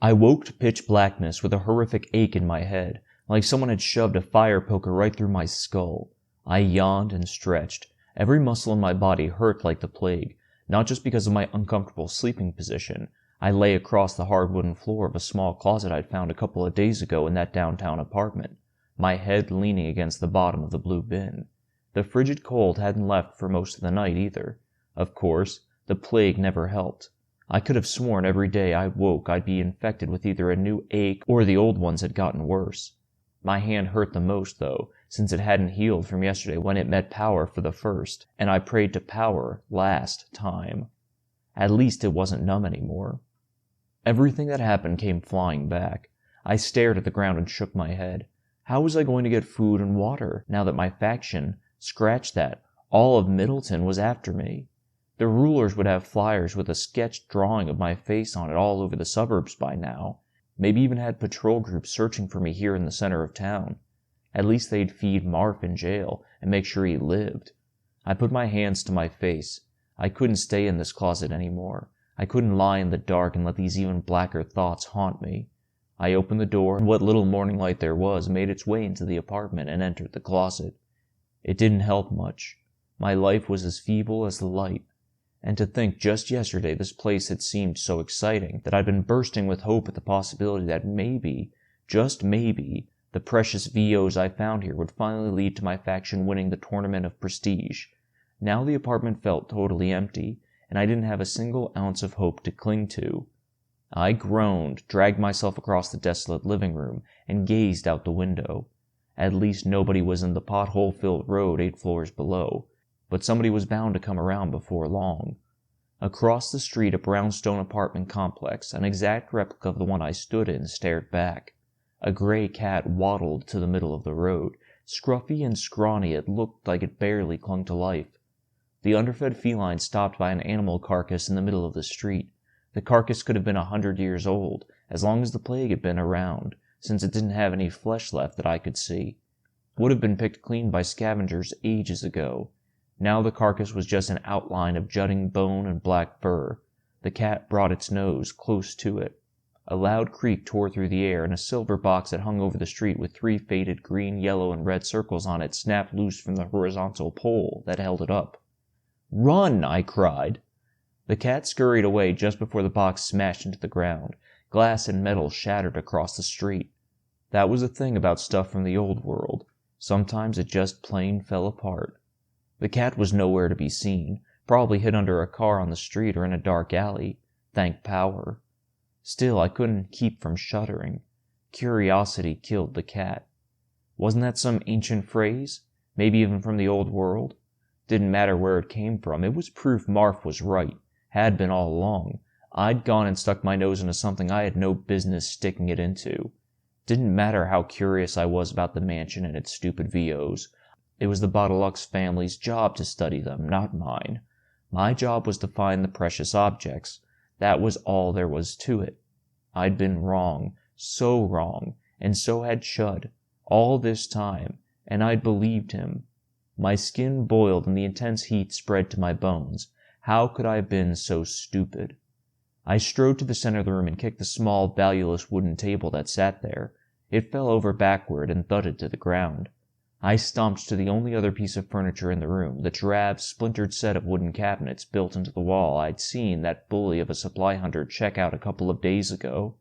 I woke to pitch blackness with a horrific ache in my head, like someone had shoved a fire poker right through my skull. I yawned and stretched. Every muscle in my body hurt like the plague, not just because of my uncomfortable sleeping position. I lay across the hard wooden floor of a small closet I'd found a couple of days ago in that downtown apartment, my head leaning against the bottom of the blue bin. The frigid cold hadn't left for most of the night either. Of course, the plague never helped. I could have sworn every day I woke I'd be infected with either a new ache or the old ones had gotten worse. My hand hurt the most, though, since it hadn't healed from yesterday when it met power for the first, and I prayed to power last time. At least it wasn't numb anymore. Everything that happened came flying back. I stared at the ground and shook my head. How was I going to get food and water, now that my faction, scratch that, all of Middleton was after me? The rulers would have flyers with a sketched drawing of my face on it all over the suburbs by now. Maybe even had patrol groups searching for me here in the center of town. At least they'd feed Marf in jail and make sure he lived. I put my hands to my face. I couldn't stay in this closet anymore. I couldn't lie in the dark and let these even blacker thoughts haunt me. I opened the door, and what little morning light there was made its way into the apartment and entered the closet. It didn't help much. My life was as feeble as the light. And to think just yesterday this place had seemed so exciting that I'd been bursting with hope at the possibility that maybe, just maybe, the precious VOs I found here would finally lead to my faction winning the tournament of prestige. Now the apartment felt totally empty, and I didn't have a single ounce of hope to cling to. I groaned, dragged myself across the desolate living room, and gazed out the window. At least nobody was in the pothole-filled road 8 floors below, but somebody was bound to come around before long. Across the street, a brownstone apartment complex, an exact replica of the one I stood in, stared back. A gray cat waddled to the middle of the road. Scruffy and scrawny, it looked like it barely clung to life. The underfed feline stopped by an animal carcass in the middle of the street. The carcass could have been 100 years old, as long as the plague had been around, since it didn't have any flesh left that I could see. Would have been picked clean by scavengers ages ago. Now the carcass was just an outline of jutting bone and black fur. The cat brought its nose close to it. A loud creak tore through the air, and a silver box that hung over the street with 3 faded green, yellow, and red circles on it snapped loose from the horizontal pole that held it up. "Run!" I cried. The cat scurried away just before the box smashed into the ground. Glass and metal shattered across the street. That was the thing about stuff from the old world. Sometimes it just plain fell apart. The cat was nowhere to be seen. Probably hid under a car on the street or in a dark alley. Thank power. Still, I couldn't keep from shuddering. Curiosity killed the cat. Wasn't that some ancient phrase? Maybe even from the old world? Didn't matter where it came from. It was proof Marf was right. Had been all along. I'd gone and stuck my nose into something I had no business sticking it into. Didn't matter how curious I was about the mansion and its stupid VOs. It was the Baudelux family's job to study them, not mine. My job was to find the precious objects. That was all there was to it. I'd been wrong, so wrong, and so had Chud, all this time, and I'd believed him. My skin boiled and the intense heat spread to my bones. How could I have been so stupid? I strode to the center of the room and kicked the small, valueless wooden table that sat there. It fell over backward and thudded to the ground. I stomped to the only other piece of furniture in the room, the drab, splintered set of wooden cabinets built into the wall I'd seen that bully of a supply hunter check out a couple of days ago.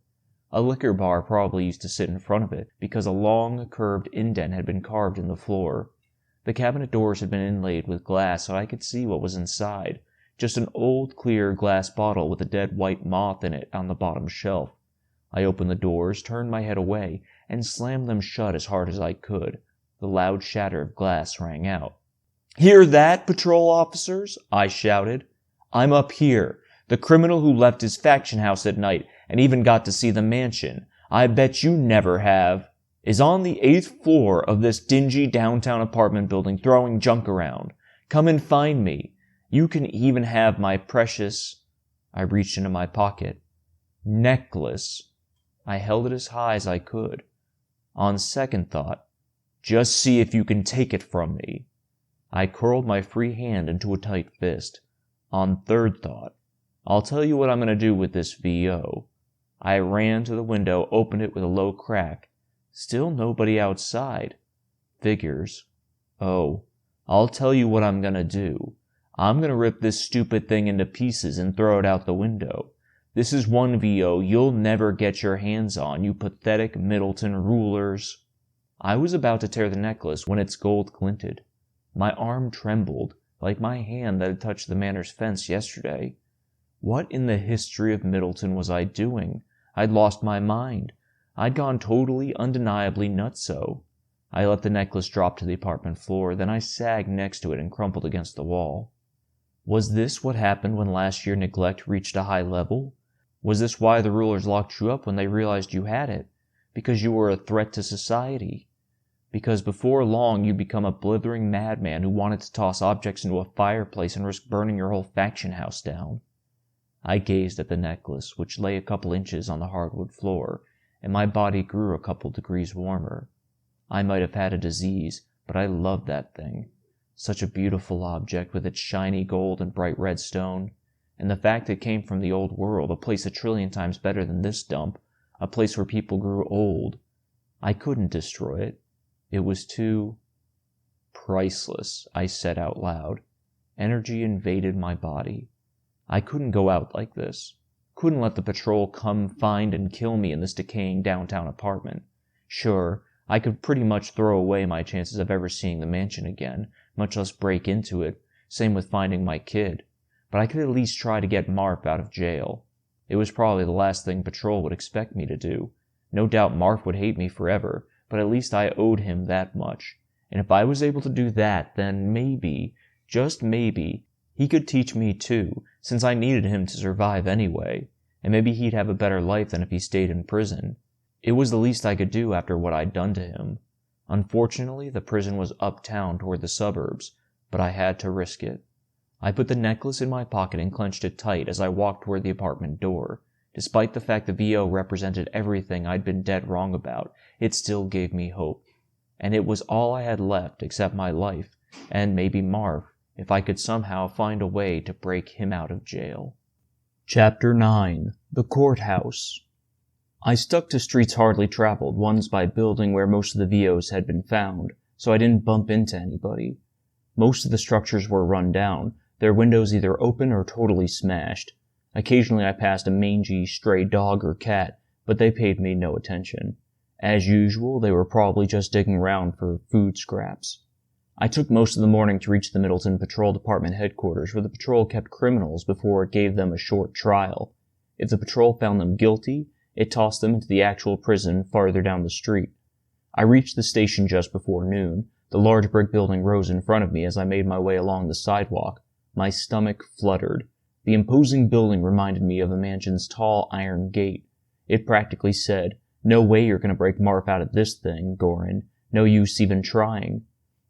A liquor bar probably used to sit in front of it, because a long, curved indent had been carved in the floor. The cabinet doors had been inlaid with glass so I could see what was inside. Just an old, clear glass bottle with a dead white moth in it on the bottom shelf. I opened the doors, turned my head away, and slammed them shut as hard as I could. The loud shatter of glass rang out. "Hear that, patrol officers?" I shouted. "I'm up here, the criminal who left his faction house at night and even got to see the mansion. I bet you never have. Is on the 8th floor of this dingy downtown apartment building throwing junk around. Come and find me. You can even have my precious—" I reached into my pocket. "Necklace." I held it as high as I could. On second thought, "Just see if you can take it from me." I curled my free hand into a tight fist. On third thought, "I'll tell you what I'm going to do with this VO." I ran to the window, opened it with a low crack. Still nobody outside. Figures. Oh, I'll tell you what I'm going to do. I'm going to rip this stupid thing into pieces and throw it out the window. This is one VO you'll never get your hands on, you pathetic Middleton rulers. I was about to tear the necklace when its gold glinted. My arm trembled, like my hand that had touched the manor's fence yesterday. What in the history of Middleton was I doing? I'd lost my mind. I'd gone totally, undeniably nutso. I let the necklace drop to the apartment floor, then I sagged next to it and crumpled against the wall. Was this what happened when last year neglect reached a high level? Was this why the rulers locked you up when they realized you had it? Because you were a threat to society? Because before long you'd become a blithering madman who wanted to toss objects into a fireplace and risk burning your whole faction house down? I gazed at the necklace, which lay a couple inches on the hardwood floor, and my body grew a couple degrees warmer. I might have had a disease, but I loved that thing. Such a beautiful object with its shiny gold and bright red stone. And the fact it came from the old world, a place 1,000,000,000 times better than this dump, a place where people grew old. I couldn't destroy it. It was too priceless, I said out loud. Energy invaded my body. I couldn't go out like this. Couldn't let the patrol come find and kill me in this decaying downtown apartment. Sure, I could pretty much throw away my chances of ever seeing the mansion again, much less break into it, same with finding my kid. But I could at least try to get Marf out of jail. It was probably the last thing Patrol would expect me to do. No doubt Marf would hate me forever, but at least I owed him that much. And if I was able to do that, then maybe, just maybe, he could teach me too, since I needed him to survive anyway, and maybe he'd have a better life than if he stayed in prison. It was the least I could do after what I'd done to him. Unfortunately, the prison was uptown toward the suburbs, but I had to risk it. I put the necklace in my pocket and clenched it tight as I walked toward the apartment door. Despite the fact the VO represented everything I'd been dead wrong about, it still gave me hope. And it was all I had left except my life, and maybe Marv, if I could somehow find a way to break him out of jail. Chapter 9. The Courthouse. I stuck to streets hardly traveled, ones by building where most of the VOs had been found, so I didn't bump into anybody. Most of the structures were run down, their windows either open or totally smashed. Occasionally I passed a mangy, stray dog or cat, but they paid me no attention. As usual, they were probably just digging around for food scraps. I took most of the morning to reach the Middleton Patrol Department headquarters, where the patrol kept criminals before it gave them a short trial. If the patrol found them guilty, it tossed them into the actual prison farther down the street. I reached the station just before noon. The large brick building rose in front of me as I made my way along the sidewalk. My stomach fluttered. The imposing building reminded me of the mansion's tall iron gate. It practically said, "No way you're going to break Marf out of this thing, Gorin. No use even trying."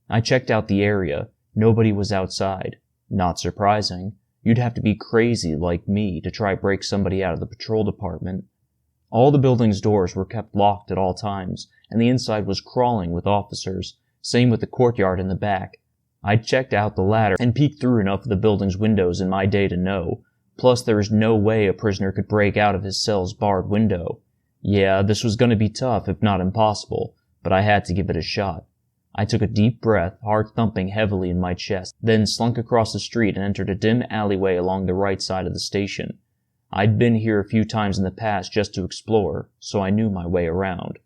I checked out the area. Nobody was outside. Not surprising. You'd have to be crazy like me to try break somebody out of the patrol department. All the building's doors were kept locked at all times, and the inside was crawling with officers. Same with the courtyard in the back. I'd checked out the latter and peeked through enough of the building's windows in my day to know. Plus, there was no way a prisoner could break out of his cell's barred window. Yeah, this was going to be tough, if not impossible, but I had to give it a shot. I took a deep breath, heart thumping heavily in my chest, then slunk across the street and entered a dim alleyway along the right side of the station. I'd been here a few times in the past just to explore, so I knew my way around.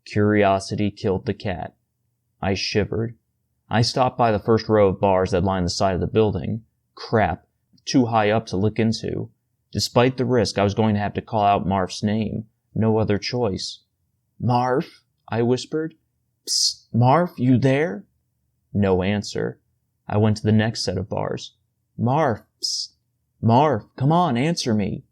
Curiosity killed the cat. I shivered. I stopped by the first row of bars that lined the side of the building. Crap, too high up to look into. Despite the risk, I was going to have to call out Marf's name. No other choice. "Marf," I whispered. "Psst, Marf, you there?" No answer. I went to the next set of bars. "Marf, psst. Marf, come on, answer me."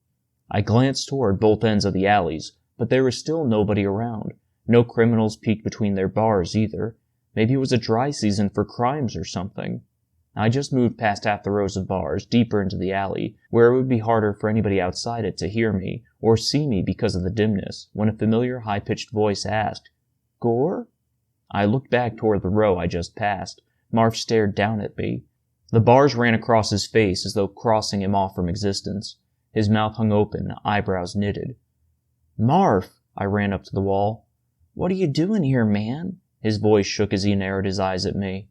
I glanced toward both ends of the alleys, but there was still nobody around. No criminals peeked between their bars either. Maybe it was a dry season for crimes or something. I just moved past half the rows of bars, deeper into the alley, where it would be harder for anybody outside it to hear me or see me because of the dimness, when a familiar high-pitched voice asked, "Gore?" I looked back toward the row I just passed. Marf stared down at me. The bars ran across his face as though crossing him off from existence. His mouth hung open, eyebrows knitted. "Marf!" I ran up to the wall. "What are you doing here, man?" His voice shook as he narrowed his eyes at me.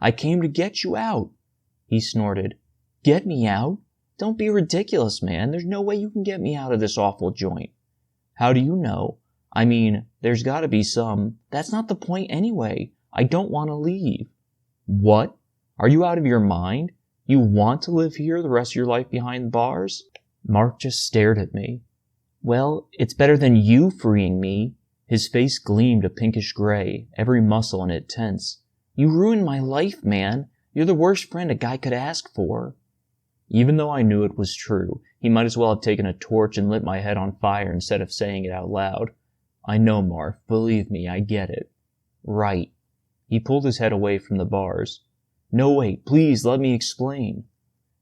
"I came to get you out." He snorted. "Get me out? Don't be ridiculous, man. There's no way you can get me out of this awful joint." "How do you know? I mean, there's gotta be some—" "That's not the point anyway. I don't want to leave." "What? Are you out of your mind? You want to live here the rest of your life behind bars?" Mark just stared at me. "Well, it's better than you freeing me." His face gleamed a pinkish gray, every muscle in it tense. "You ruined my life, man. You're the worst friend a guy could ask for." Even though I knew it was true, he might as well have taken a torch and lit my head on fire instead of saying it out loud. "I know, Marf. Believe me, I get it." "Right." He pulled his head away from the bars. "No, wait, please, let me explain."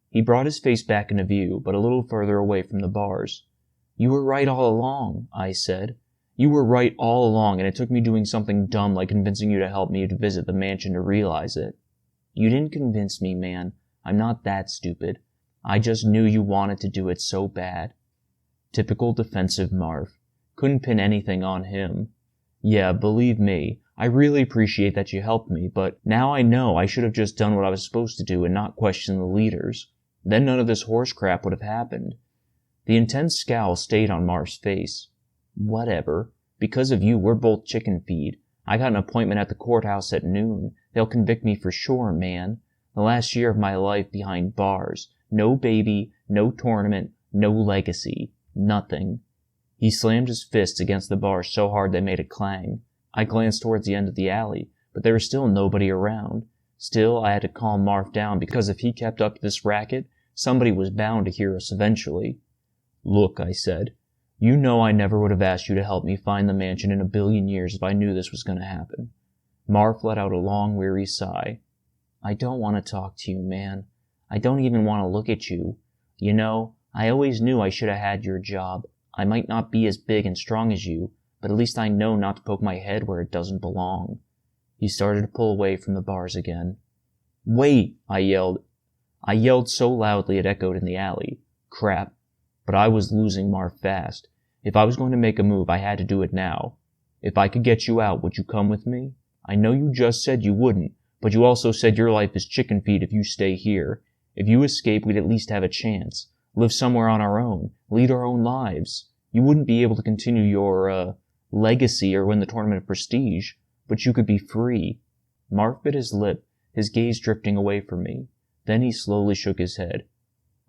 He brought his face back into view, but a little further away from the bars. "You were right all along," I said. "You were right all along, and it took me doing something dumb like convincing you to help me to visit the mansion to realize it." "You didn't convince me, man. I'm not that stupid. I just knew you wanted to do it so bad." Typical defensive Marf. Couldn't pin anything on him. "Yeah, believe me, I really appreciate that you helped me, but now I know I should have just done what I was supposed to do and not question the leaders. Then none of this horse crap would have happened." The intense scowl stayed on Marf's face. "Whatever. Because of you, we're both chicken feed. I got an appointment at the courthouse at noon. They'll convict me for sure, man. The last year of my life behind bars. No baby, no tournament, no legacy. Nothing." He slammed his fists against the bar so hard they made a clang. I glanced towards the end of the alley, but there was still nobody around. Still, I had to calm Marf down because if he kept up this racket, somebody was bound to hear us eventually. "Look," I said, "you know I never would have asked you to help me find the mansion in a billion years if I knew this was going to happen." Marf let out a long, weary sigh. "I don't want to talk to you, man. I don't even want to look at you. You know, I always knew I should have had your job. I might not be as big and strong as you, but at least I know not to poke my head where it doesn't belong." He started to pull away from the bars again. "Wait!" I yelled. I yelled so loudly it echoed in the alley. Crap. But I was losing Marf fast. If I was going to make a move, I had to do it now. "If I could get you out, would you come with me? I know you just said you wouldn't, but you also said your life is chicken feed if you stay here. If you escape, we'd at least have a chance. Live somewhere on our own. Lead our own lives. You wouldn't be able to continue your, legacy or win the Tournament of Prestige, but you could be free." Marv bit his lip, his gaze drifting away from me. Then he slowly shook his head.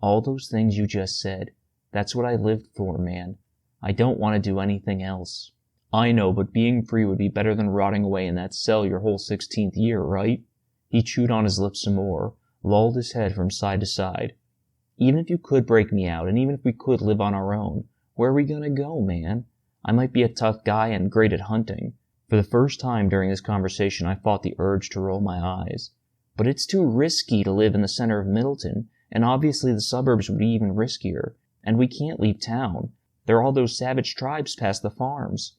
All those things you just said, that's what I lived for, man. I don't want to do anything else. I know, but being free would be better than rotting away in that cell your whole 16th year, right? He chewed on his lips some more, lolled his head from side to side. Even if you could break me out, and even if we could live on our own, where are we gonna go, man? I might be a tough guy and great at hunting. For the first time during this conversation, I fought the urge to roll my eyes. But it's too risky to live in the center of Middleton, and obviously the suburbs would be even riskier. And we can't leave town. There are all those savage tribes past the farms.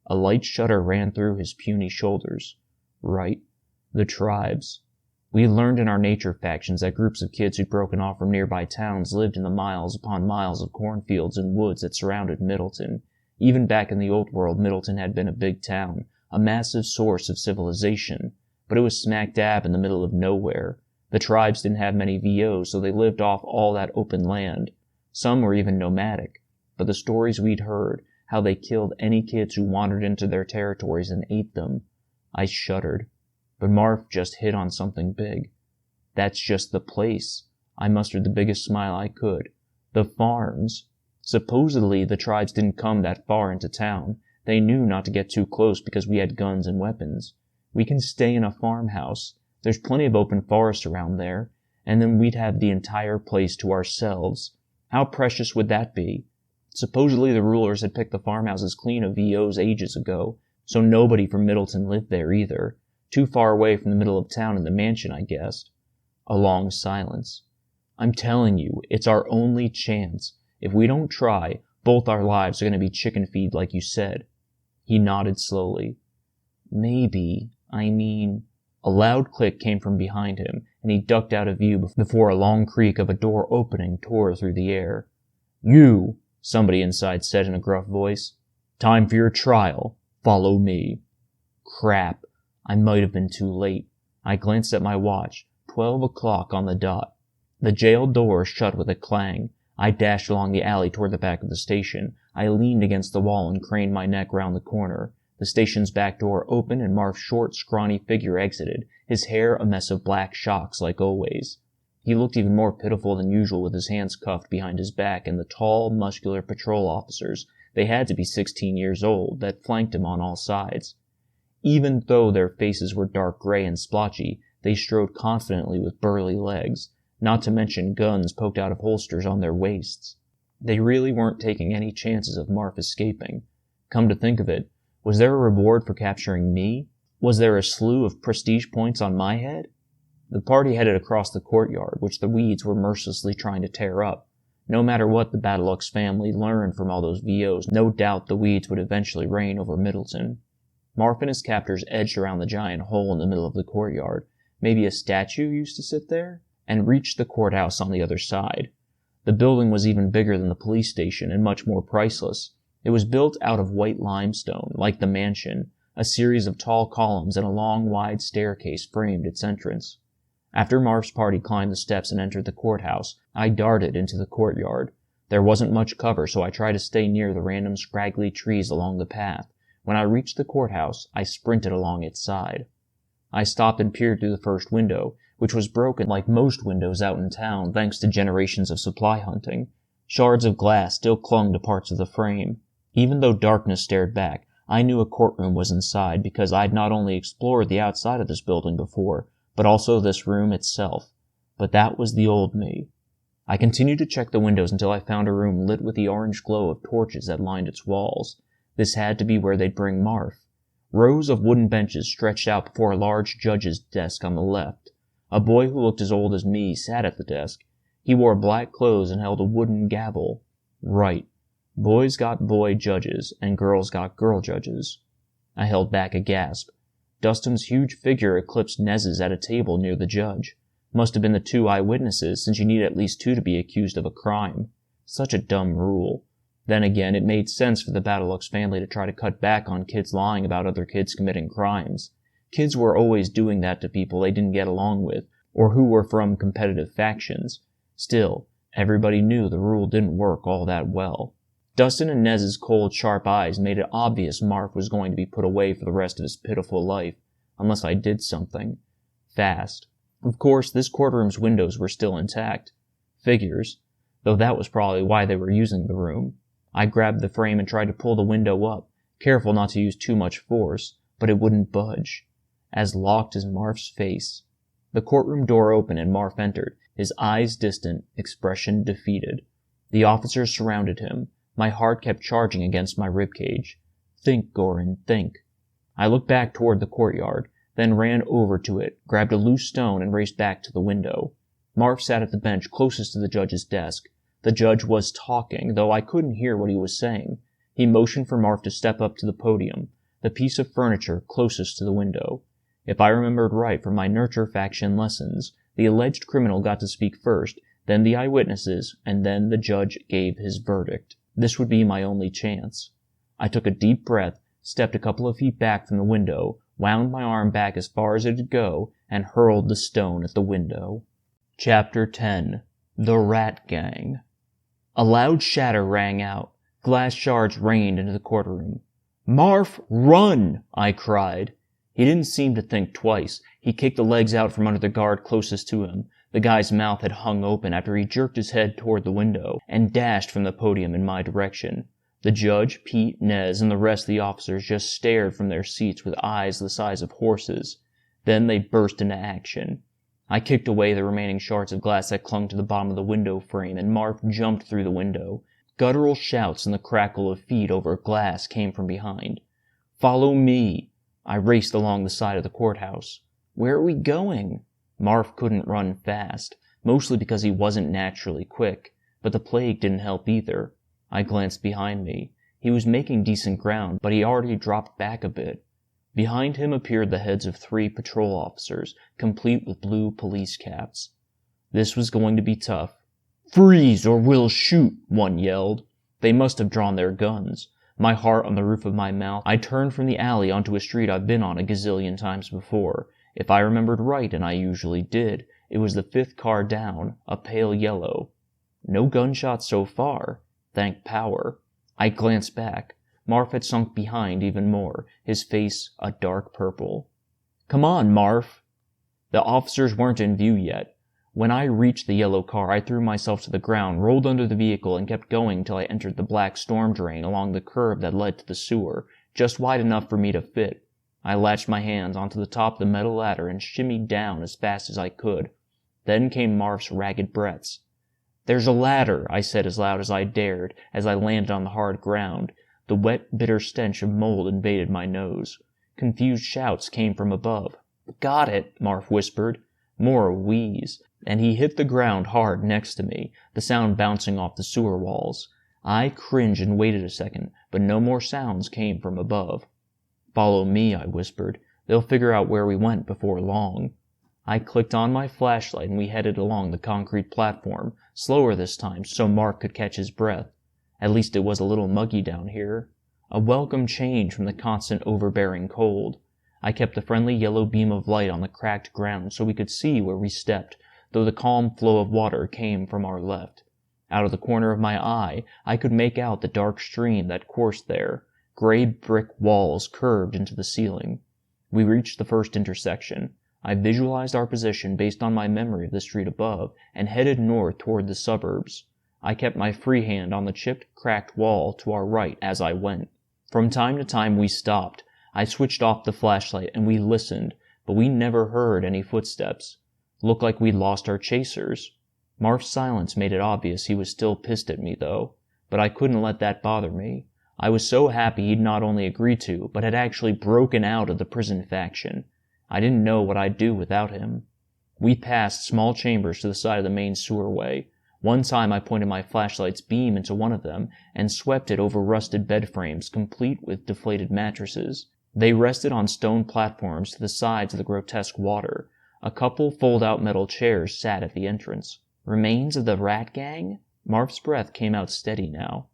A light shudder ran through his puny shoulders. Right. The tribes. We had learned in our nature factions that groups of kids who'd broken off from nearby towns lived in the miles upon miles of cornfields and woods that surrounded Middleton. Even back in the old world, Middleton had been a big town, a massive source of civilization, but it was smack dab in the middle of nowhere. The tribes didn't have many VOs, so they lived off all that open land. Some were even nomadic, but the stories we'd heard, how they killed any kids who wandered into their territories and ate them. I shuddered. But Marv just hit on something big. That's just the place. I mustered the biggest smile I could. The farms. Supposedly, the tribes didn't come that far into town. They knew not to get too close because we had guns and weapons. We can stay in a farmhouse. There's plenty of open forest around there, and then we'd have the entire place to ourselves. How precious would that be? Supposedly the rulers had picked the farmhouses clean of VOs ages ago, so nobody from Middleton lived there either. Too far away from the middle of town in the mansion, I guessed. A long silence. I'm telling you, it's our only chance. If we don't try, both our lives are going to be chicken feed like you said. He nodded slowly. Maybe, A loud click came from behind him, and he ducked out of view before a long creak of a door opening tore through the air. You, somebody inside said in a gruff voice. Time for your trial. Follow me. Crap. I might have been too late. I glanced at my watch. 12 o'clock on the dot. The jail door shut with a clang. I dashed along the alley toward the back of the station. I leaned against the wall and craned my neck round the corner. The station's back door opened and Marv's short, scrawny figure exited, his hair a mess of black shocks like always. He looked even more pitiful than usual with his hands cuffed behind his back and the tall, muscular patrol officers, they had to be 16 years old, that flanked him on all sides. Even though their faces were dark gray and splotchy, they strode confidently with burly legs, not to mention guns poked out of holsters on their waists. They really weren't taking any chances of Marv escaping. Come to think of it, was there a reward for capturing me? Was there a slew of prestige points on my head? The party headed across the courtyard, which the weeds were mercilessly trying to tear up. No matter what the Battlelux family learned from all those VOs, no doubt the weeds would eventually reign over Middleton. Marv and his captors edged around the giant hole in the middle of the courtyard. Maybe a statue used to sit there? And reached the courthouse on the other side. The building was even bigger than the police station and much more priceless. It was built out of white limestone, like the mansion. A series of tall columns and a long, wide staircase framed its entrance. After Marv's party climbed the steps and entered the courthouse, I darted into the courtyard. There wasn't much cover, so I tried to stay near the random scraggly trees along the path. When I reached the courthouse, I sprinted along its side. I stopped and peered through the first window, which was broken like most windows out in town thanks to generations of supply hunting. Shards of glass still clung to parts of the frame. Even though darkness stared back, I knew a courtroom was inside because I'd not only explored the outside of this building before, but also this room itself. But that was the old me. I continued to check the windows until I found a room lit with the orange glow of torches that lined its walls. This had to be where they'd bring Marv. Rows of wooden benches stretched out before a large judge's desk on the left. A boy who looked as old as me sat at the desk. He wore black clothes and held a wooden gavel. Right. Boys got boy judges, and girls got girl judges. I held back a gasp. Dustin's huge figure eclipsed Nez's at a table near the judge. Must have been the two eyewitnesses, since you need at least two to be accused of a crime. Such a dumb rule. Then again, it made sense for the Battlelux family to try to cut back on kids lying about other kids committing crimes. Kids were always doing that to people they didn't get along with, or who were from competitive factions. Still, everybody knew the rule didn't work all that well. Dustin and Nez's cold, sharp eyes made it obvious Marv was going to be put away for the rest of his pitiful life. unless I did something. Fast. Of course, this courtroom's windows were still intact. Figures, though that was probably why they were using the room. I grabbed the frame and tried to pull the window up, careful not to use too much force, but it wouldn't budge. As locked as Marf's face. The courtroom door opened and Marf entered, his eyes distant, expression defeated. The officers surrounded him. My heart kept charging against my ribcage. Think, Goran, think. I looked back toward the courtyard, then ran over to it, grabbed a loose stone, and raced back to the window. Marf sat at the bench closest to the judge's desk. The judge was talking, though I couldn't hear what he was saying. He motioned for Marf to step up to the podium, the piece of furniture closest to the window. If I remembered right from my nurture faction lessons, the alleged criminal got to speak first, then the eyewitnesses, and then the judge gave his verdict. This would be my only chance. I took a deep breath, stepped a couple of feet back from the window, wound my arm back as far as it would go, and hurled the stone at the window. Chapter 10. The Rat Gang. A loud shatter rang out. Glass shards rained into the courtroom. "Marf, run!" I cried. He didn't seem to think twice. He kicked the legs out from under the guard closest to him. The guy's mouth had hung open after he jerked his head toward the window and dashed from the podium in my direction. The judge, Pete, Nez, and the rest of the officers just stared from their seats with eyes the size of horses. Then they burst into action. I kicked away the remaining shards of glass that clung to the bottom of the window frame, and Marf jumped through the window. Guttural shouts and the crackle of feet over glass came from behind. "Follow me!" I raced along the side of the courthouse. "Where are we going?" Marf couldn't run fast, mostly because he wasn't naturally quick, but the plague didn't help either. I glanced behind me. He was making decent ground, but he already dropped back a bit. Behind him appeared the heads of 3 patrol officers, complete with blue police caps. This was going to be tough. "Freeze or we'll shoot," one yelled. They must have drawn their guns. My heart on the roof of my mouth, I turned from the alley onto a street I've been on a gazillion times before. If I remembered right, and I usually did, it was the 5th car down, a pale yellow. No gunshots so far. Thank power. I glanced back. Marf had sunk behind even more, his face a dark purple. "Come on, Marf!" The officers weren't in view yet. When I reached the yellow car, I threw myself to the ground, rolled under the vehicle, and kept going till I entered the black storm drain along the curb that led to the sewer, just wide enough for me to fit. I latched my hands onto the top of the metal ladder and shimmied down as fast as I could. Then came Marf's ragged breaths. "There's a ladder," I said as loud as I dared, as I landed on the hard ground. The wet, bitter stench of mold invaded my nose. Confused shouts came from above. "Got it," Marf whispered. More a wheeze, and he hit the ground hard next to me, the sound bouncing off the sewer walls. I cringed and waited a second, but no more sounds came from above. "Follow me," I whispered. "They'll figure out where we went before long." I clicked on my flashlight and we headed along the concrete platform, slower this time so Mark could catch his breath. At least it was a little muggy down here. A welcome change from the constant overbearing cold. I kept the friendly yellow beam of light on the cracked ground so we could see where we stepped, though the calm flow of water came from our left. Out of the corner of my eye, I could make out the dark stream that coursed there. Gray brick walls curved into the ceiling. We reached the first intersection. I visualized our position based on my memory of the street above, and headed north toward the suburbs. I kept my free hand on the chipped, cracked wall to our right as I went. From time to time we stopped. I switched off the flashlight and we listened, but we never heard any footsteps. Looked like we'd lost our chasers. Marf's silence made it obvious he was still pissed at me, though, but I couldn't let that bother me. I was so happy he'd not only agreed to, but had actually broken out of the prison faction. I didn't know what I'd do without him. We passed small chambers to the side of the main sewerway. One time I pointed my flashlight's beam into one of them and swept it over rusted bed frames complete with deflated mattresses. They rested on stone platforms to the sides of the grotesque water. A couple fold-out metal chairs sat at the entrance. Remains of the rat gang? Marf's breath came out steady now.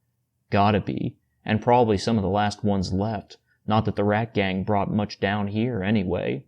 Gotta be, and probably some of the last ones left. Not that the rat gang brought much down here, anyway.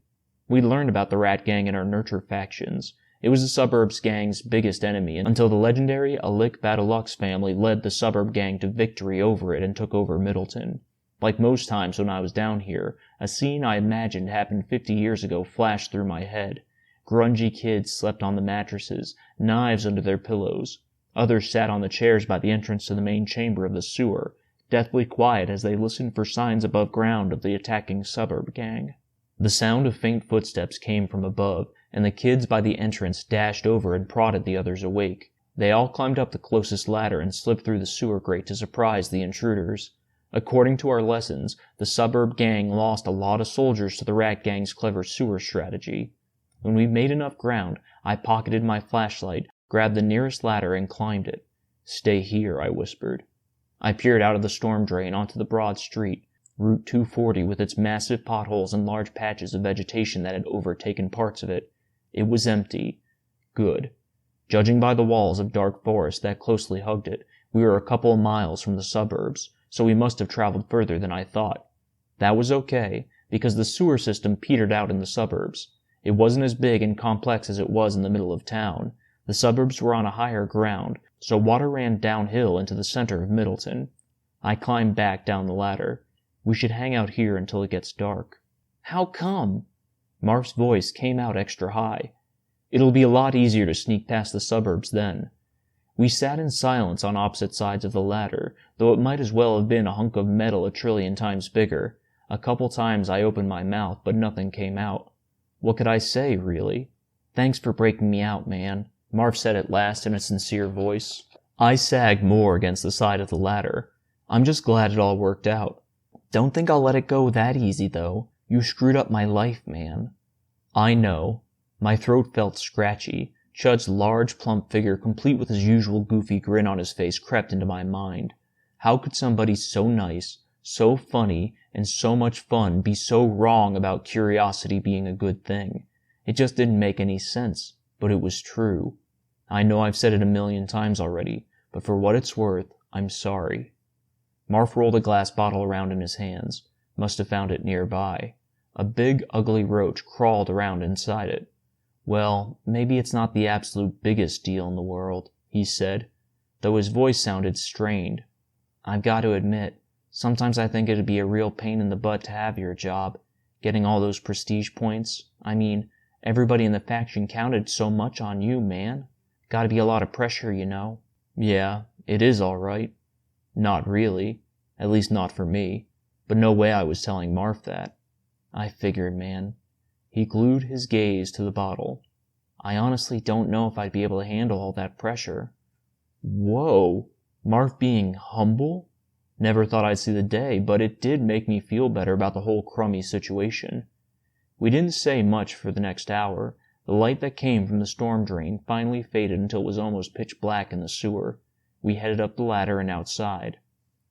We learned about the rat gang in our nurture factions. It was the suburbs gang's biggest enemy until the legendary Alik Badalux family led the suburb gang to victory over it and took over Middleton. Like most times when I was down here, a scene I imagined happened 50 years ago flashed through my head. Grungy kids slept on the mattresses, knives under their pillows. Others sat on the chairs by the entrance to the main chamber of the sewer, deathly quiet as they listened for signs above ground of the attacking suburb gang. The sound of faint footsteps came from above, and the kids by the entrance dashed over and prodded the others awake. They all climbed up the closest ladder and slipped through the sewer grate to surprise the intruders. According to our lessons, the suburb gang lost a lot of soldiers to the rat gang's clever sewer strategy. When we made enough ground, I pocketed my flashlight, grabbed the nearest ladder, and climbed it. "Stay here," I whispered. I peered out of the storm drain onto the broad street, Route 240 with its massive potholes and large patches of vegetation that had overtaken parts of it. It was empty. Good. Judging by the walls of dark forest that closely hugged it, we were a couple of miles from the suburbs, so we must have traveled further than I thought. That was okay, because the sewer system petered out in the suburbs. It wasn't as big and complex as it was in the middle of town. The suburbs were on a higher ground, so water ran downhill into the center of Middleton. I climbed back down the ladder. "We should hang out here until it gets dark." "How come?" Marf's voice came out extra high. "It'll be a lot easier to sneak past the suburbs then." We sat in silence on opposite sides of the ladder, though it might as well have been a hunk of metal a trillion times bigger. A couple times I opened my mouth, but nothing came out. What could I say, really? "Thanks for breaking me out, man," Marf said at last in a sincere voice. I sagged more against the side of the ladder. "I'm just glad it all worked out." "Don't think I'll let it go that easy, though. You screwed up my life, man." "I know." My throat felt scratchy. Chud's large, plump figure, complete with his usual goofy grin on his face, crept into my mind. How could somebody so nice, so funny, and so much fun be so wrong about curiosity being a good thing? It just didn't make any sense, but it was true. I know I've said it a million times already, but for what it's worth, I'm sorry. Marf rolled a glass bottle around in his hands. Must have found it nearby. A big, ugly roach crawled around inside it. "Well, maybe it's not the absolute biggest deal in the world," he said, though his voice sounded strained. "I've got to admit, sometimes I think it'd be a real pain in the butt to have your job, getting all those prestige points. I mean, everybody in the faction counted so much on you, man. Gotta be a lot of pressure, you know." "Yeah, it is all right." "Not really. At least not for me. But no way I was telling Marf that." "I figured, man." He glued his gaze to the bottle. "I honestly don't know if I'd be able to handle all that pressure." Whoa! Marf being humble? Never thought I'd see the day, but it did make me feel better about the whole crummy situation. We didn't say much for the next hour. The light that came from the storm drain finally faded until it was almost pitch black in the sewer. We headed up the ladder and outside.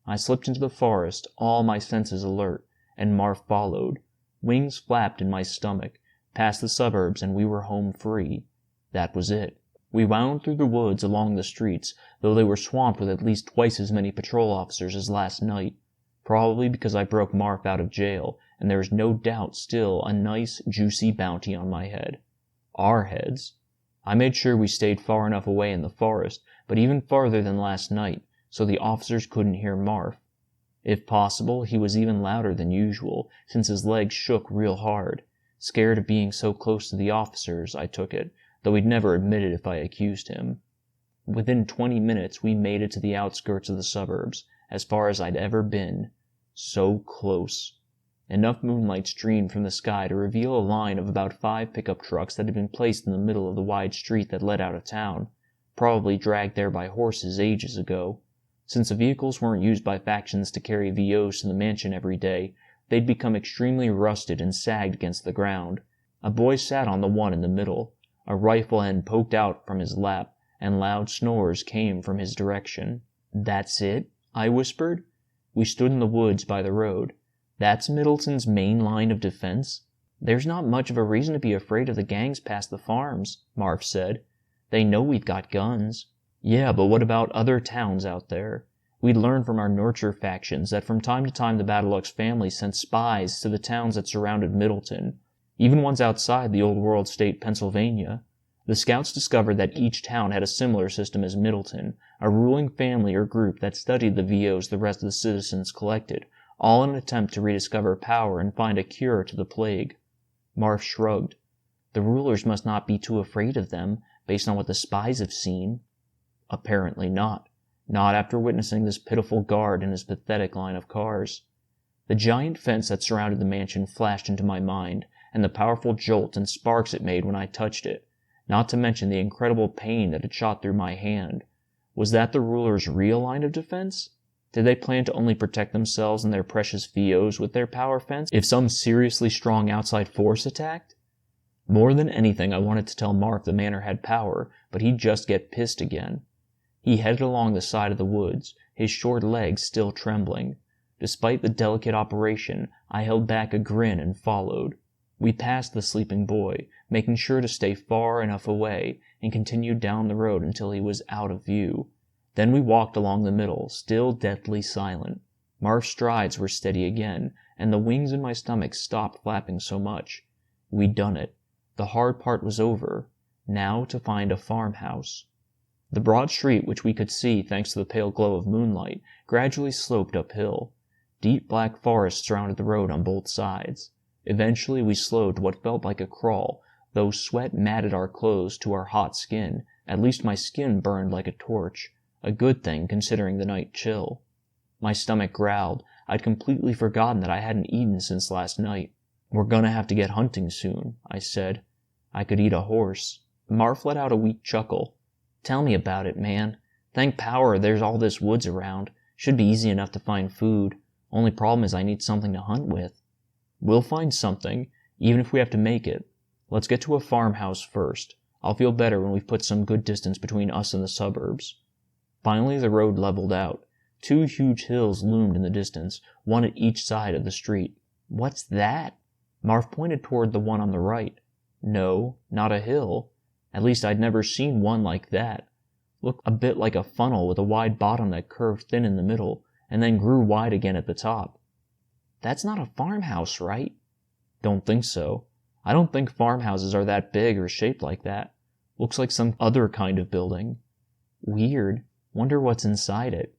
I slipped into the forest, all my senses alert, and Marf followed. Wings flapped in my stomach, past the suburbs, and we were home free. That was it. We wound through the woods along the streets, though they were swamped with at least twice as many patrol officers as last night, probably because I broke Marf out of jail, and there is no doubt still a nice, juicy bounty on my head. Our heads. I made sure we stayed far enough away in the forest, but even farther than last night, so the officers couldn't hear Marf. If possible, he was even louder than usual, since his legs shook real hard. Scared of being so close to the officers, I took it, though he'd never admit it if I accused him. Within 20 minutes, we made it to the outskirts of the suburbs, as far as I'd ever been. So close. Enough moonlight streamed from the sky to reveal a line of about 5 pickup trucks that had been placed in the middle of the wide street that led out of town, probably dragged there by horses ages ago. Since the vehicles weren't used by factions to carry VOs to the mansion every day, they'd become extremely rusted and sagged against the ground. A boy sat on the one in the middle. A rifle end poked out from his lap, and loud snores came from his direction. "That's it?" I whispered. We stood in the woods by the road. "That's Middleton's main line of defense?" "There's not much of a reason to be afraid of the gangs past the farms," Marf said. "They know we've got guns." "Yeah, but what about other towns out there? We'd learned from our nurture factions that from time to time the Battlelux family sent spies to the towns that surrounded Middleton, even ones outside the old world state Pennsylvania. The scouts discovered that each town had a similar system as Middleton, a ruling family or group that studied the VOs the rest of the citizens collected, all in an attempt to rediscover power and find a cure to the plague. Marv shrugged. The rulers must not be too afraid of them, based on what the spies have seen. Apparently not. Not after witnessing this pitiful guard and his pathetic line of cars. The giant fence that surrounded the mansion flashed into my mind, and the powerful jolt and sparks it made when I touched it, not to mention the incredible pain that it shot through my hand. Was that the rulers' real line of defense? Did they plan to only protect themselves and their precious VOs with their power fence if some seriously strong outside force attacked? More than anything, I wanted to tell Marv the manor had power, but he'd just get pissed again. He headed along the side of the woods, his short legs still trembling. Despite the delicate operation, I held back a grin and followed. We passed the sleeping boy, making sure to stay far enough away, and continued down the road until he was out of view. Then we walked along the middle, still deathly silent. Marv's strides were steady again, and the wings in my stomach stopped flapping so much. We'd done it. The hard part was over. Now to find a farmhouse. The broad street, which we could see thanks to the pale glow of moonlight, gradually sloped uphill. Deep black forests surrounded the road on both sides. Eventually we slowed to what felt like a crawl, though sweat matted our clothes to our hot skin. At least my skin burned like a torch. A good thing, considering the night chill. My stomach growled. I'd completely forgotten that I hadn't eaten since last night. "We're gonna have to get hunting soon," I said. "I could eat a horse." Marv let out a weak chuckle. "Tell me about it, man. Thank power there's all this woods around. Should be easy enough to find food. Only problem is I need something to hunt with." "We'll find something, even if we have to make it. Let's get to a farmhouse first. I'll feel better when we've put some good distance between us and the suburbs." Finally the road leveled out. 2 huge hills loomed in the distance, one at each side of the street. "What's that?" Marv pointed toward the one on the right. No, not a hill. At least I'd never seen one like that. Looked a bit like a funnel with a wide bottom that curved thin in the middle, and then grew wide again at the top. "That's not a farmhouse, right?" "Don't think so. I don't think farmhouses are that big or shaped like that. Looks like some other kind of building." "Weird. Wonder what's inside it."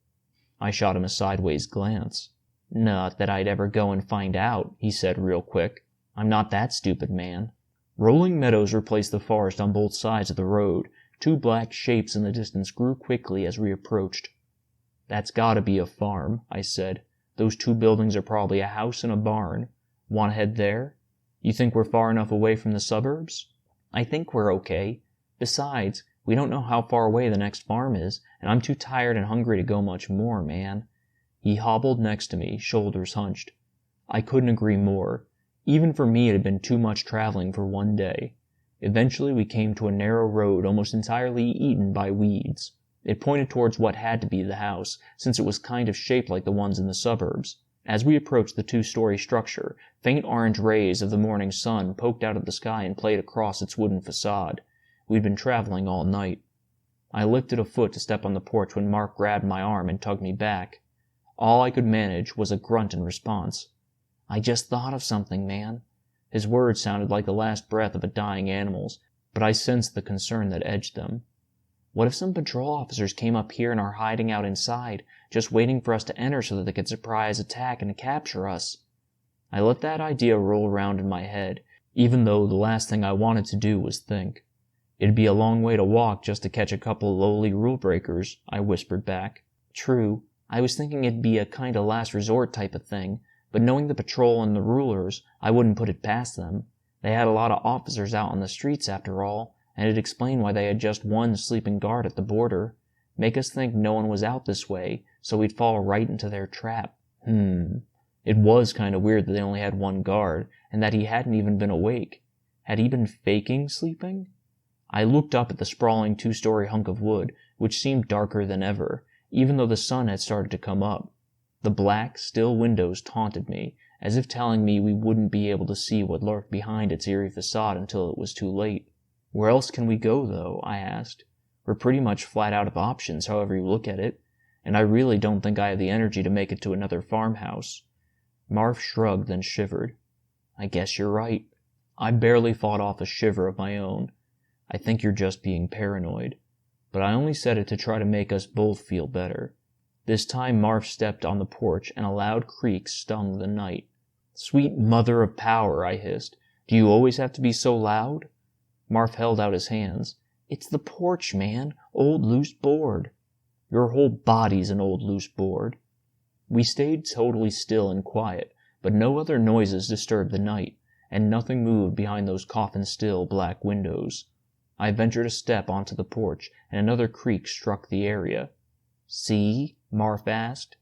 I shot him a sideways glance. "Not that I'd ever go and find out," he said real quick. "I'm not that stupid, man." Rolling meadows replaced the forest on both sides of the road. 2 black shapes in the distance grew quickly as we approached. "That's gotta be a farm," I said. "Those 2 buildings are probably a house and a barn. Want to head there? You think we're far enough away from the suburbs?" "I think we're okay. Besides, we don't know how far away the next farm is, and I'm too tired and hungry to go much more, man." He hobbled next to me, shoulders hunched. I couldn't agree more. Even for me it had been too much traveling for one day. Eventually we came to a narrow road almost entirely eaten by weeds. It pointed towards what had to be the house, since it was kind of shaped like the ones in the suburbs. As we approached the 2-story structure, faint orange rays of the morning sun poked out of the sky and played across its wooden facade. We'd been traveling all night. I lifted a foot to step on the porch when Mark grabbed my arm and tugged me back. All I could manage was a grunt in response. "I just thought of something, man." His words sounded like the last breath of a dying animal's, but I sensed the concern that edged them. "What if some patrol officers came up here and are hiding out inside, just waiting for us to enter so that they could surprise attack and capture us?" I let that idea roll around in my head, even though the last thing I wanted to do was think. "It'd be a long way to walk just to catch a couple lowly rule breakers," I whispered back. "True. I was thinking it'd be a kind of last resort type of thing, but knowing the patrol and the rulers, I wouldn't put it past them. They had a lot of officers out on the streets after all, and it'd explain why they had just 1 sleeping guard at the border. Make us think no one was out this way, so we'd fall right into their trap. It was kind of weird that they only had 1 guard, and that he hadn't even been awake. Had he been faking sleeping? I looked up at the sprawling 2-story hunk of wood, which seemed darker than ever, even though the sun had started to come up. The black, still windows taunted me, as if telling me we wouldn't be able to see what lurked behind its eerie facade until it was too late. "Where else can we go, though?" I asked. "We're pretty much flat out of options, however you look at it, and I really don't think I have the energy to make it to another farmhouse." Marv shrugged, then shivered. "I guess you're right." I barely fought off a shiver of my own. "I think you're just being paranoid." But I only said it to try to make us both feel better. This time Marv stepped on the porch, and a loud creak stung the night. "Sweet mother of power," I hissed. "Do you always have to be so loud?" Marv held out his hands. "It's the porch, man. Old loose board." "Your whole body's an old loose board." We stayed totally still and quiet, but no other noises disturbed the night, and nothing moved behind those coffin-still black windows. I ventured a step onto the porch, and another creak struck the area. "See?" Marv asked.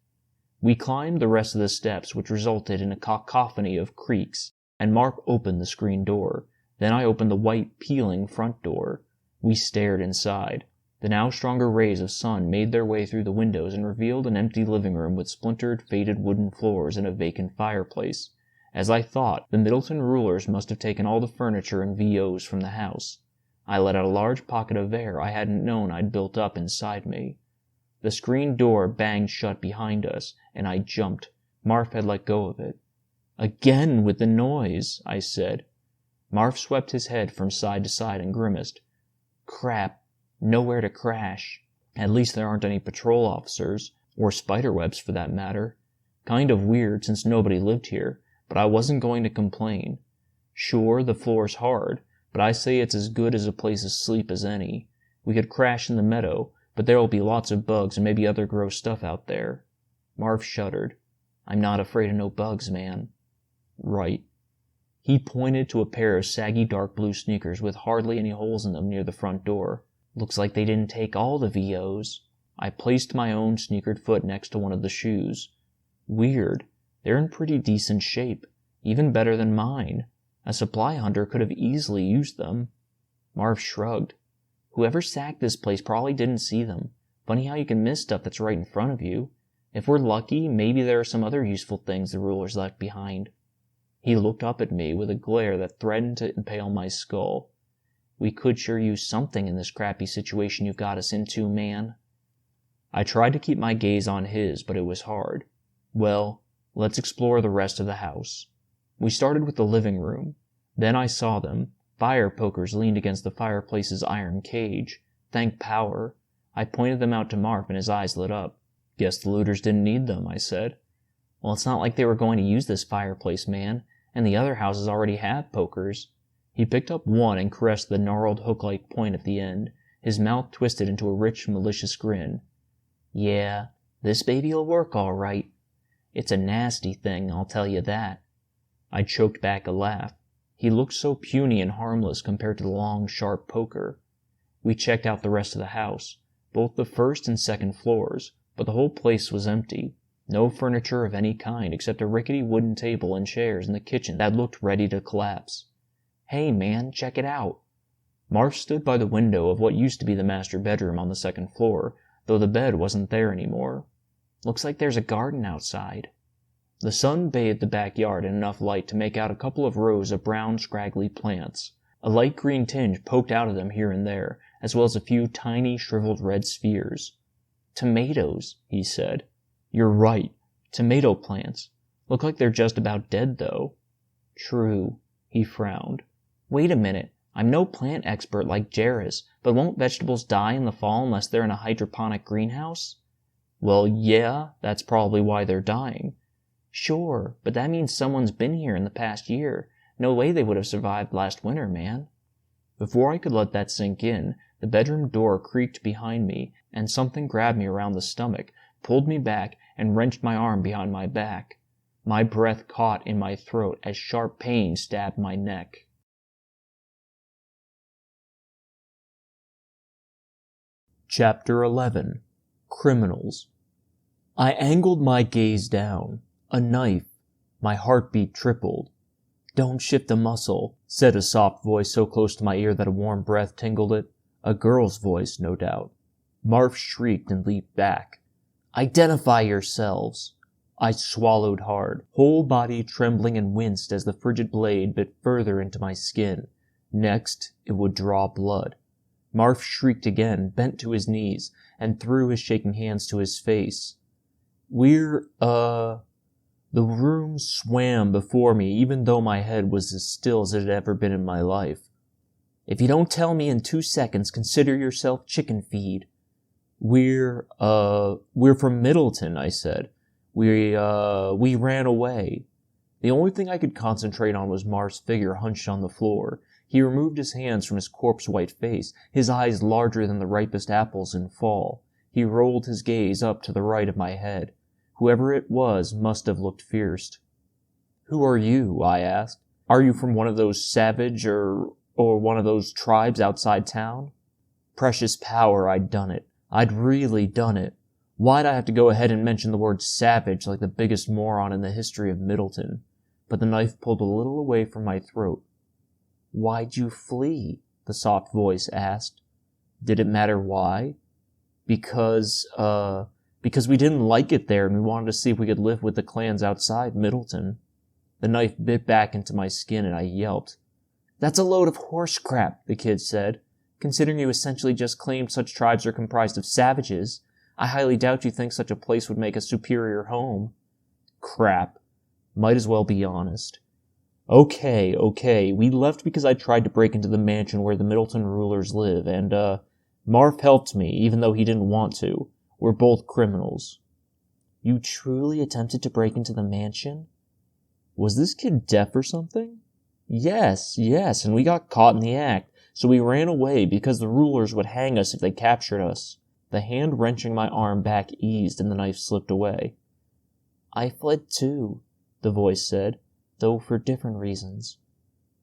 We climbed the rest of the steps, which resulted in a cacophony of creaks, and Marv opened the screen door. Then I opened the white, peeling front door. We stared inside. The now stronger rays of sun made their way through the windows and revealed an empty living room with splintered, faded wooden floors and a vacant fireplace. As I thought, the Middleton rulers must have taken all the furniture and VOs from the house. I let out a large pocket of air I hadn't known I'd built up inside me. The screen door banged shut behind us, and I jumped. Marv had let go of it. "Again with the noise," I said. Marv swept his head from side to side and grimaced. "Crap. Nowhere to crash. At least there aren't any patrol officers, or spiderwebs for that matter. Kind of weird since nobody lived here, but I wasn't going to complain. Sure, the floor's hard, but I say it's as good as a place to sleep as any. We could crash in the meadow, but there'll be lots of bugs and maybe other gross stuff out there." Marv shuddered. "I'm not afraid of no bugs, man." "Right." He pointed to a pair of saggy dark blue sneakers with hardly any holes in them near the front door. "Looks like they didn't take all the VOs." I placed my own sneakered foot next to one of the shoes. "Weird. They're in pretty decent shape. Even better than mine. A supply hunter could have easily used them." Marv shrugged. "Whoever sacked this place probably didn't see them. Funny how you can miss stuff that's right in front of you. If we're lucky, maybe there are some other useful things the rulers left behind." He looked up at me with a glare that threatened to impale my skull. "We could sure use something in this crappy situation you got us into, man." I tried to keep my gaze on his, but it was hard. "Well, let's explore the rest of the house." We started with the living room. Then I saw them. Fire pokers leaned against the fireplace's iron cage. Thank power. I pointed them out to Marv, and his eyes lit up. "Guess the looters didn't need them," I said. "Well, it's not like they were going to use this fireplace, man, and the other houses already have pokers." He picked up one and caressed the gnarled hook-like point at the end. His mouth twisted into a rich, malicious grin. "Yeah, this baby'll work all right. It's a nasty thing, I'll tell you that." I choked back a laugh. He looked so puny and harmless compared to the long, sharp poker. We checked out the rest of the house, both the first and second floors, but the whole place was empty. No furniture of any kind except a rickety wooden table and chairs in the kitchen that looked ready to collapse. "Hey man, check it out." Marv stood by the window of what used to be the master bedroom on the second floor, though the bed wasn't there anymore. "Looks like there's a garden outside." The sun bathed the backyard in enough light to make out a couple of rows of brown, scraggly plants. A light green tinge poked out of them here and there, as well as a few tiny, shriveled red spheres. "Tomatoes," he said. "You're right. Tomato plants. Look like they're just about dead, though." "True." He frowned. "Wait a minute. I'm no plant expert like Jarrus, but won't vegetables die in the fall unless they're in a hydroponic greenhouse?" "Well, yeah, that's probably why they're dying." "Sure, but that means someone's been here in the past year. No way they would have survived last winter, man." Before I could let that sink in, the bedroom door creaked behind me, and something grabbed me around the stomach, pulled me back, and wrenched my arm behind my back. My breath caught in my throat as sharp pain stabbed my neck. Chapter 11. Criminals. I angled my gaze down. A knife. My heartbeat tripled. "Don't shift a muscle," said a soft voice so close to my ear that a warm breath tingled it. A girl's voice, no doubt. Marv shrieked and leaped back. "Identify yourselves!" I swallowed hard, whole body trembling, and winced as the frigid blade bit further into my skin. Next, it would draw blood. Marv shrieked again, bent to his knees, and threw his shaking hands to his face. The room swam before me, even though my head was as still as it had ever been in my life. "If you don't tell me in 2 seconds, consider yourself chicken feed." We're from Middleton, I said. We ran away. The only thing I could concentrate on was Marv's figure hunched on the floor. He removed his hands from his corpse-white face, his eyes larger than the ripest apples in fall. He rolled his gaze up to the right of my head. Whoever it was must have looked fierce. "Who are you?" I asked. "Are you from one of those savage or one of those tribes outside town?" Precious power, I'd done it. I'd really done it. Why'd I have to go ahead and mention the word savage like the biggest moron in the history of Middleton? But the knife pulled a little away from my throat. "Why'd you flee?" the soft voice asked. Did it matter why? Because we didn't like it there and we wanted to see if we could live with the clans outside Middleton. The knife bit back into my skin and I yelped. "That's a load of horse crap," the kid said. "Considering you essentially just claimed such tribes are comprised of savages, I highly doubt you think such a place would make a superior home." Crap. Might as well be honest. Okay, we left because I tried to break into the mansion where the Middleton rulers live, and, Marv helped me, even though he didn't want to. We're both criminals. "You truly attempted to break into the mansion?" Was this kid deaf or something? Yes, and we got caught in the act, so we ran away because the rulers would hang us if they captured us. The hand wrenching my arm back eased and the knife slipped away. "I fled too," the voice said, "though for different reasons."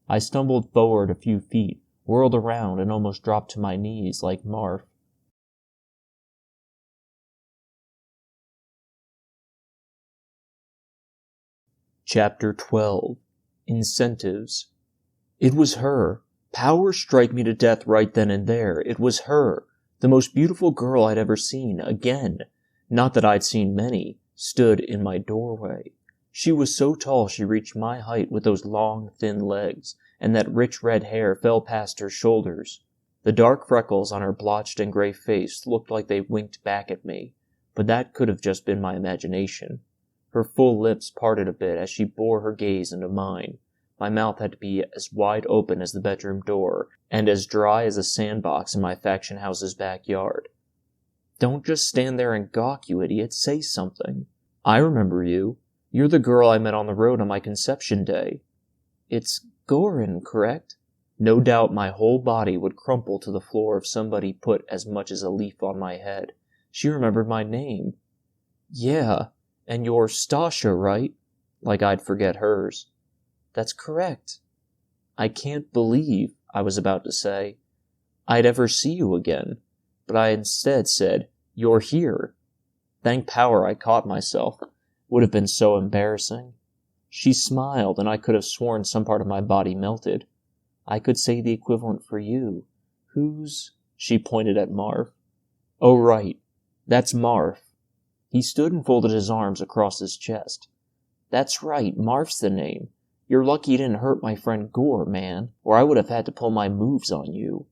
I stumbled forward a few feet, whirled around, and almost dropped to my knees like Marv. Chapter 12. Incentives. It was her. Power strike me to death right then and there. It was her. The most beautiful girl I'd ever seen, again. Not that I'd seen many, stood in my doorway. She was so tall she reached my height with those long, thin legs, and that rich red hair fell past her shoulders. The dark freckles on her blotched and gray face looked like they winked back at me, but that could have just been my imagination. Her full lips parted a bit as she bore her gaze into mine. My mouth had to be as wide open as the bedroom door, and as dry as a sandbox in my faction house's backyard. "Don't just stand there and gawk, you idiot. Say something." "I remember you. You're the girl I met on the road on my conception day." "It's Gorin, correct?" No doubt my whole body would crumple to the floor if somebody put as much as a leaf on my head. She remembered my name. "Yeah, and you're Stasha, right?" Like I'd forget hers. "That's correct." "I can't believe," I was about to say, "I'd ever see you again," but I instead said, "You're here." Thank power I caught myself. Would have been so embarrassing. She smiled, and I could have sworn some part of my body melted. "I could say the equivalent for you. Who's—" She pointed at Marv. "Oh, right. That's Marv." He stood and folded his arms across his chest. "That's right, Marv's the name. You're lucky you didn't hurt my friend Gore, man, or I would have had to pull my moves on you."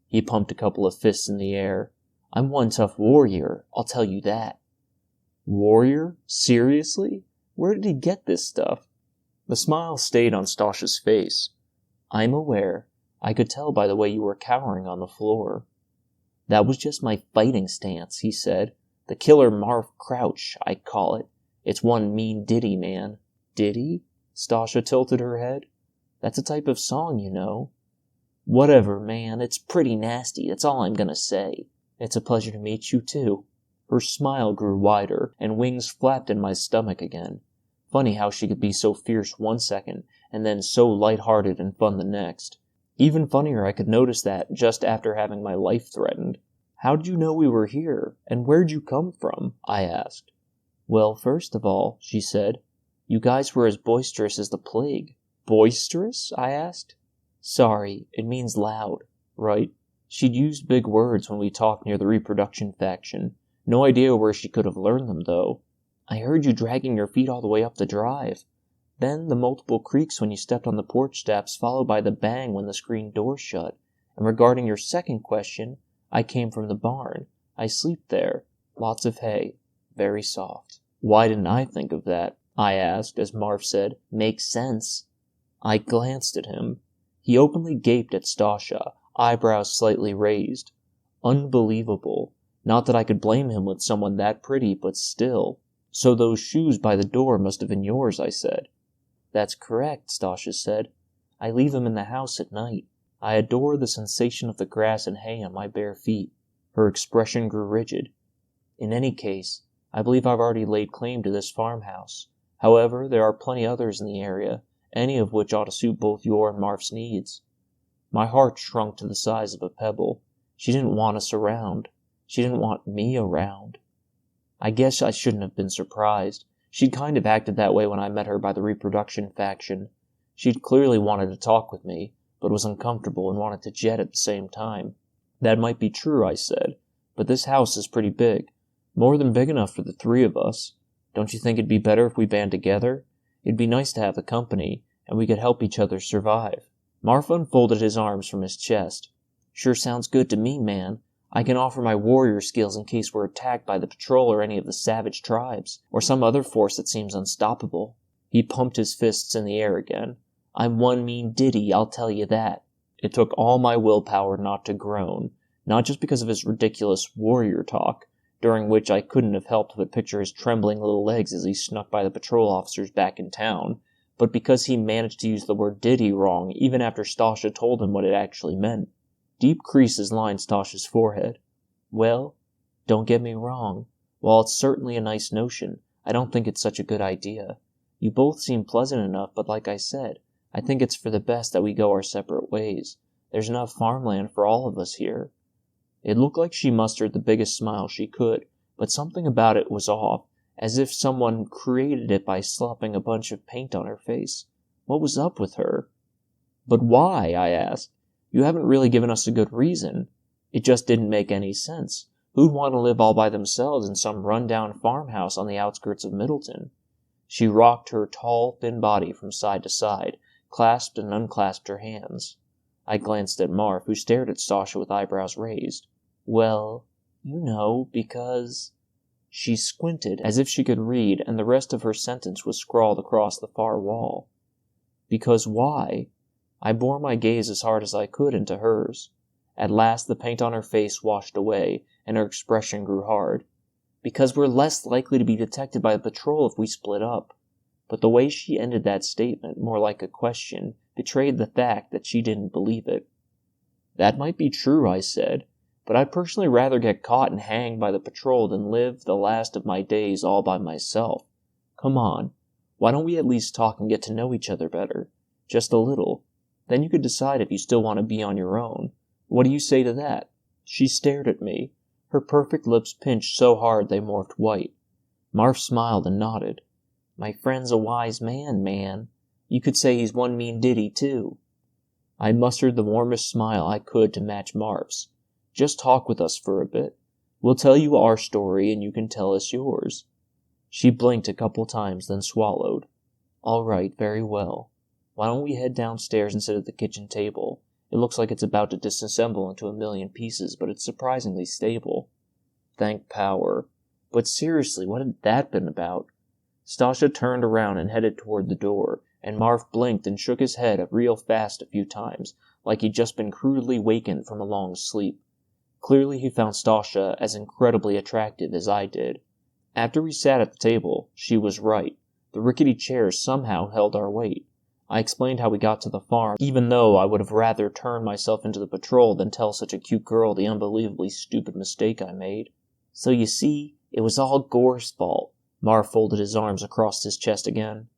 He pumped a couple of fists in the air. "I'm one tough warrior, I'll tell you that." Warrior? Seriously? Where did he get this stuff? The smile stayed on Stasha's face. "I'm aware. I could tell by the way you were cowering on the floor." "That was just my fighting stance," he said. "The killer Marv crouch, I call it. It's one mean ditty, man." "Ditty?" Stasha tilted her head. "That's a type of song, you know." "Whatever, man. It's pretty nasty. That's all I'm gonna say." "It's a pleasure to meet you, too." Her smile grew wider, and wings flapped in my stomach again. Funny how she could be so fierce one second, and then so light-hearted and fun the next. Even funnier I could notice that just after having my life threatened. "How did you know we were here, and where'd you come from?" I asked. "Well, first of all," she said, "you guys were as boisterous as the plague." "Boisterous?" I asked. "Sorry, it means loud, right?" She'd used big words when we talked near the reproduction faction. No idea where she could have learned them, though. "I heard you dragging your feet all the way up the drive. Then the multiple creaks when you stepped on the porch steps, followed by the bang when the screen door shut. And regarding your second question, I came from the barn. I sleep there. Lots of hay. Very soft." "Why didn't I think of that?" I asked, as Marv said, "Makes sense." I glanced at him. He openly gaped at Stasha, eyebrows slightly raised. Unbelievable. Not that I could blame him with someone that pretty, but still. So those shoes by the door must have been yours, I said. That's correct, Stasha said. I leave them in the house at night. I adore the sensation of the grass and hay on my bare feet. Her expression grew rigid. In any case, I believe I've already laid claim to this farmhouse. However, there are plenty others in the area, any of which ought to suit both your and Marf's needs. My heart shrunk to the size of a pebble. She didn't want us around. She didn't want me around. I guess I shouldn't have been surprised. She'd kind of acted that way when I met her by the reproduction faction. She'd clearly wanted to talk with me, but was uncomfortable and wanted to jet at the same time. That might be true, I said, but this house is pretty big. More than big enough for the three of us. Don't you think it'd be better if we band together? It'd be nice to have a company, and we could help each other survive. Marf unfolded his arms from his chest. Sure sounds good to me, man. I can offer my warrior skills in case we're attacked by the patrol or any of the savage tribes, or some other force that seems unstoppable. He pumped his fists in the air again. I'm one mean ditty, I'll tell you that. It took all my willpower not to groan, not just because of his ridiculous warrior talk, during which I couldn't have helped but picture his trembling little legs as he snuck by the patrol officers back in town, but because he managed to use the word ditty wrong even after Stasha told him what it actually meant. Deep creases lined Stasha's forehead. Well, don't get me wrong. While it's certainly a nice notion, I don't think it's such a good idea. You both seem pleasant enough, but like I said, I think it's for the best that we go our separate ways. There's enough farmland for all of us here. It looked like she mustered the biggest smile she could, but something about it was off, as if someone created it by slopping a bunch of paint on her face. What was up with her? But why? I asked. You haven't really given us a good reason. It just didn't make any sense. Who'd want to live all by themselves in some run-down farmhouse on the outskirts of Middleton? She rocked her tall, thin body from side to side, clasped and unclasped her hands. I glanced at Marf, who stared at Stasha with eyebrows raised. Well, you know, because... She squinted, as if she could read, and the rest of her sentence was scrawled across the far wall. Because why? I bore my gaze as hard as I could into hers. At last the paint on her face washed away, and her expression grew hard. Because we're less likely to be detected by the patrol if we split up. But the way she ended that statement, more like a question, betrayed the fact that she didn't believe it. That might be true, I said, but I'd personally rather get caught and hanged by the patrol than live the last of my days all by myself. Come on, why don't we at least talk and get to know each other better? Just a little. Then you could decide if you still want to be on your own. What do you say to that? She stared at me. Her perfect lips pinched so hard they morphed white. Marf smiled and nodded. My friend's a wise man. You could say he's one mean ditty, too. I mustered the warmest smile I could to match Marf's. Just talk with us for a bit. We'll tell you our story and you can tell us yours. She blinked a couple times, then swallowed. All right, very well. Why don't we head downstairs and sit at the kitchen table? It looks like it's about to disassemble into a million pieces, but it's surprisingly stable. Thank power. But seriously, what had that been about? Stasha turned around and headed toward the door, and Marf blinked and shook his head real fast a few times, like he'd just been crudely wakened from a long sleep. Clearly he found Stasha as incredibly attractive as I did. After we sat at the table, she was right. The rickety chairs somehow held our weight. I explained how we got to the farm, even though I would have rather turned myself into the patrol than tell such a cute girl the unbelievably stupid mistake I made. So you see, it was all Gore's fault. Marf folded his arms across his chest again.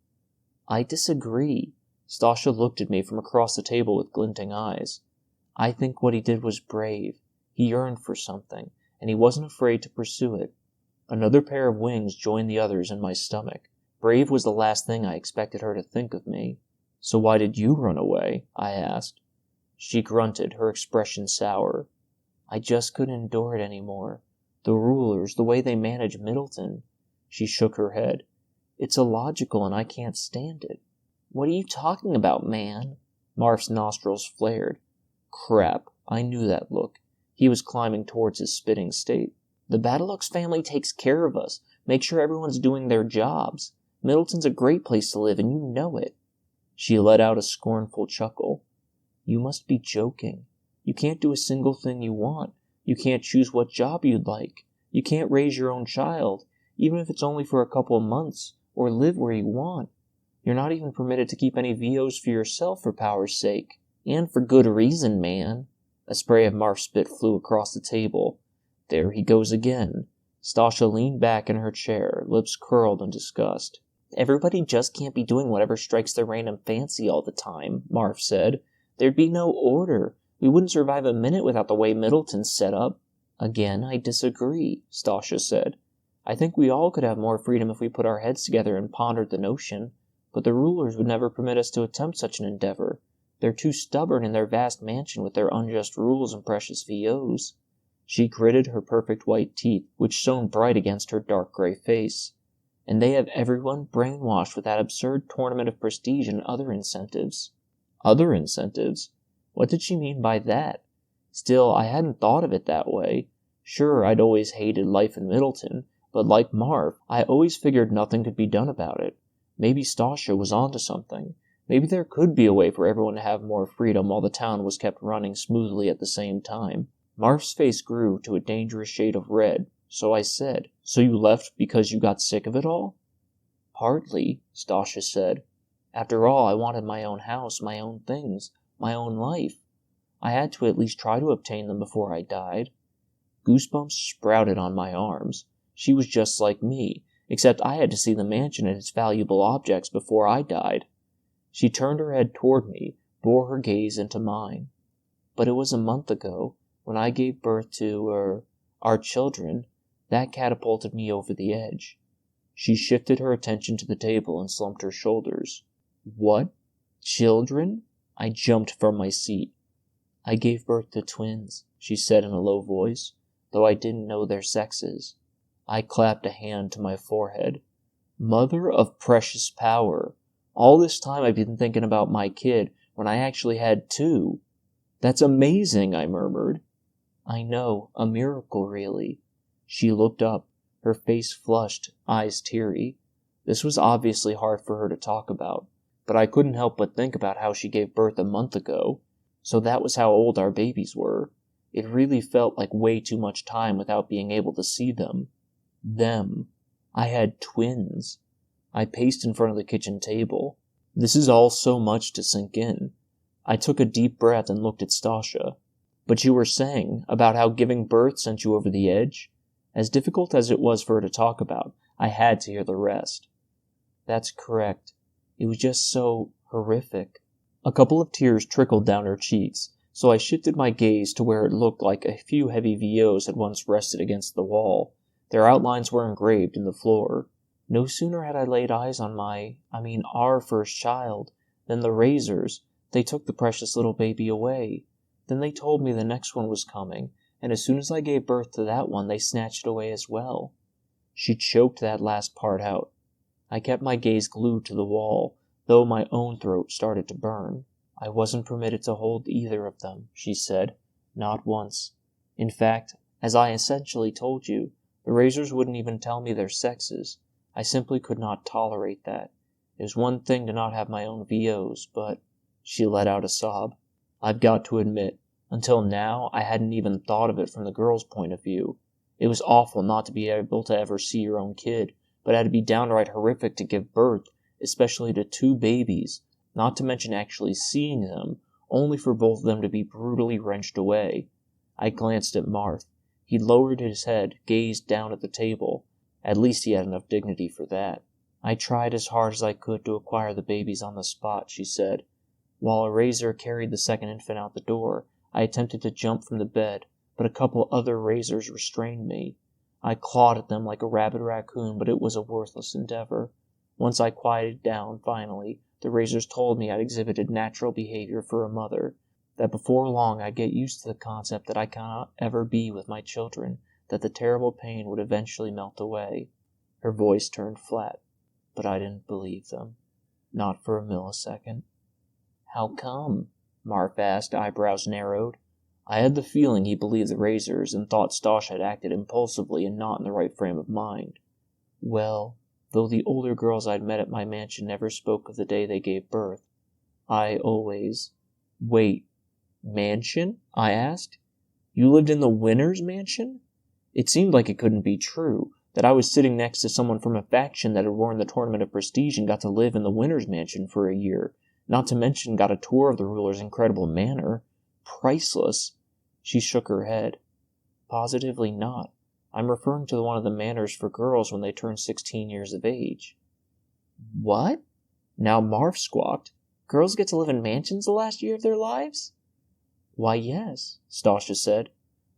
I disagree. Stasha looked at me from across the table with glinting eyes. I think what he did was brave. He yearned for something, and he wasn't afraid to pursue it. Another pair of wings joined the others in my stomach. Brave was the last thing I expected her to think of me. So why did you run away? I asked. She grunted, her expression sour. I just couldn't endure it anymore. The rulers, the way they manage Middleton. She shook her head. It's illogical and I can't stand it. What are you talking about, man? Marf's nostrils flared. Crap, I knew that look. He was climbing towards his spitting state. The Battlelux family takes care of us, make sure everyone's doing their jobs. Middleton's a great place to live and you know it. She let out a scornful chuckle. You must be joking. You can't do a single thing you want. You can't choose what job you'd like. You can't raise your own child, even if it's only for a couple of months, or live where you want. You're not even permitted to keep any VOs for yourself for power's sake. And for good reason, man. A spray of Marf spit flew across the table. There he goes again. Stasha leaned back in her chair, lips curled in disgust. Everybody just can't be doing whatever strikes their random fancy all the time, Marf said. There'd be no order. We wouldn't survive a minute without the way Middleton's set up. Again, I disagree, Stasha said. I think we all could have more freedom if we put our heads together and pondered the notion, but the rulers would never permit us to attempt such an endeavor. They're too stubborn in their vast mansion with their unjust rules and precious VOs. She gritted her perfect white teeth, which shone bright against her dark gray face. And they have everyone brainwashed with that absurd tournament of prestige and other incentives. Other incentives? What did she mean by that? Still, I hadn't thought of it that way. Sure, I'd always hated life in Middleton, but like Marv, I always figured nothing could be done about it. Maybe Stasha was onto something. Maybe there could be a way for everyone to have more freedom while the town was kept running smoothly at the same time. Marv's face grew to a dangerous shade of red, so I said, So you left because you got sick of it all? Partly, Stasha said. After all, I wanted my own house, my own things, my own life. I had to at least try to obtain them before I died. Goosebumps sprouted on my arms. She was just like me, except I had to see the mansion and its valuable objects before I died. She turned her head toward me, bore her gaze into mine. But it was a month ago, when I gave birth to, our children. That catapulted me over the edge. She shifted her attention to the table and slumped her shoulders. What? Children? I jumped from my seat. I gave birth to twins, she said in a low voice, though I didn't know their sexes. I clapped a hand to my forehead. Mother of precious power. All this time I've been thinking about my kid when I actually had two. That's amazing, I murmured. I know, a miracle really. She looked up, her face flushed, eyes teary. This was obviously hard for her to talk about, but I couldn't help but think about how she gave birth a month ago. So that was how old our babies were. It really felt like way too much time without being able to see them. Them. I had twins. I paced in front of the kitchen table. This is all so much to sink in. I took a deep breath and looked at Stasha. But you were saying about how giving birth sent you over the edge? As difficult as it was for her to talk about, I had to hear the rest. That's correct. It was just so horrific. A couple of tears trickled down her cheeks, so I shifted my gaze to where it looked like a few heavy VOs had once rested against the wall. Their outlines were engraved in the floor. No sooner had I laid eyes on our first child, than the razors, they took the precious little baby away. Then they told me the next one was coming, and as soon as I gave birth to that one, they snatched it away as well. She choked that last part out. I kept my gaze glued to the wall, though my own throat started to burn. I wasn't permitted to hold either of them, she said. Not once. In fact, as I essentially told you, the razors wouldn't even tell me their sexes. I simply could not tolerate that. It was one thing to not have my own VOs, but... She let out a sob. I've got to admit, until now, I hadn't even thought of it from the girl's point of view. It was awful not to be able to ever see your own kid, but it had to be downright horrific to give birth, especially to two babies, not to mention actually seeing them, only for both of them to be brutally wrenched away. I glanced at Marth. He lowered his head, gazed down at the table. At least he had enough dignity for that. I tried as hard as I could to acquire the babies on the spot, she said. While a razor carried the second infant out the door, I attempted to jump from the bed, but a couple other razors restrained me. I clawed at them like a rabid raccoon, but it was a worthless endeavor. Once I quieted down, finally, the razors told me I'd exhibited natural behavior for a mother, that before long I'd get used to the concept that I cannot ever be with my children, that the terrible pain would eventually melt away. Her voice turned flat, but I didn't believe them. Not for a millisecond. How come? Marv asked, eyebrows narrowed. I had the feeling he believed the razors and thought Stasha had acted impulsively and not in the right frame of mind. Well, though the older girls I'd met at my mansion never spoke of the day they gave birth, I always... Wait, mansion? I asked. You lived in the Winner's mansion? It seemed like it couldn't be true, that I was sitting next to someone from a faction that had won the Tournament of Prestige and got to live in the winner's mansion for a year, not to mention got a tour of the ruler's incredible manor. Priceless. She shook her head. Positively not. I'm referring to one of the manors for girls when they turn 16 years of age. What? Now Marv squawked. Girls get to live in mansions the last year of their lives? Why, yes, Stasha said.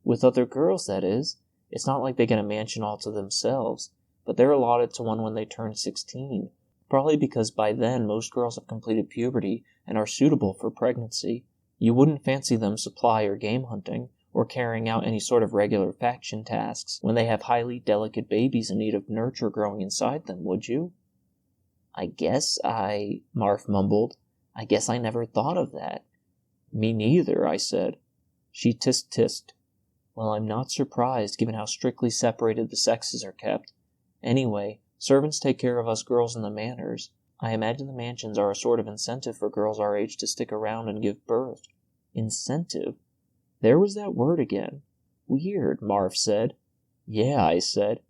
With other girls, that is. It's not like they get a mansion all to themselves, but they're allotted to one when they turn 16. Probably because by then most girls have completed puberty and are suitable for pregnancy. You wouldn't fancy them supply or game hunting, or carrying out any sort of regular faction tasks when they have highly delicate babies in need of nurture growing inside them, would you? Marv mumbled. I guess I never thought of that. Me neither, I said. She tisk-tisked. Well, I'm not surprised, given how strictly separated the sexes are kept. Anyway, servants take care of us girls in the manors. I imagine the mansions are a sort of incentive for girls our age to stick around and give birth. Incentive? There was that word again. Weird, Marv said. Yeah, I said.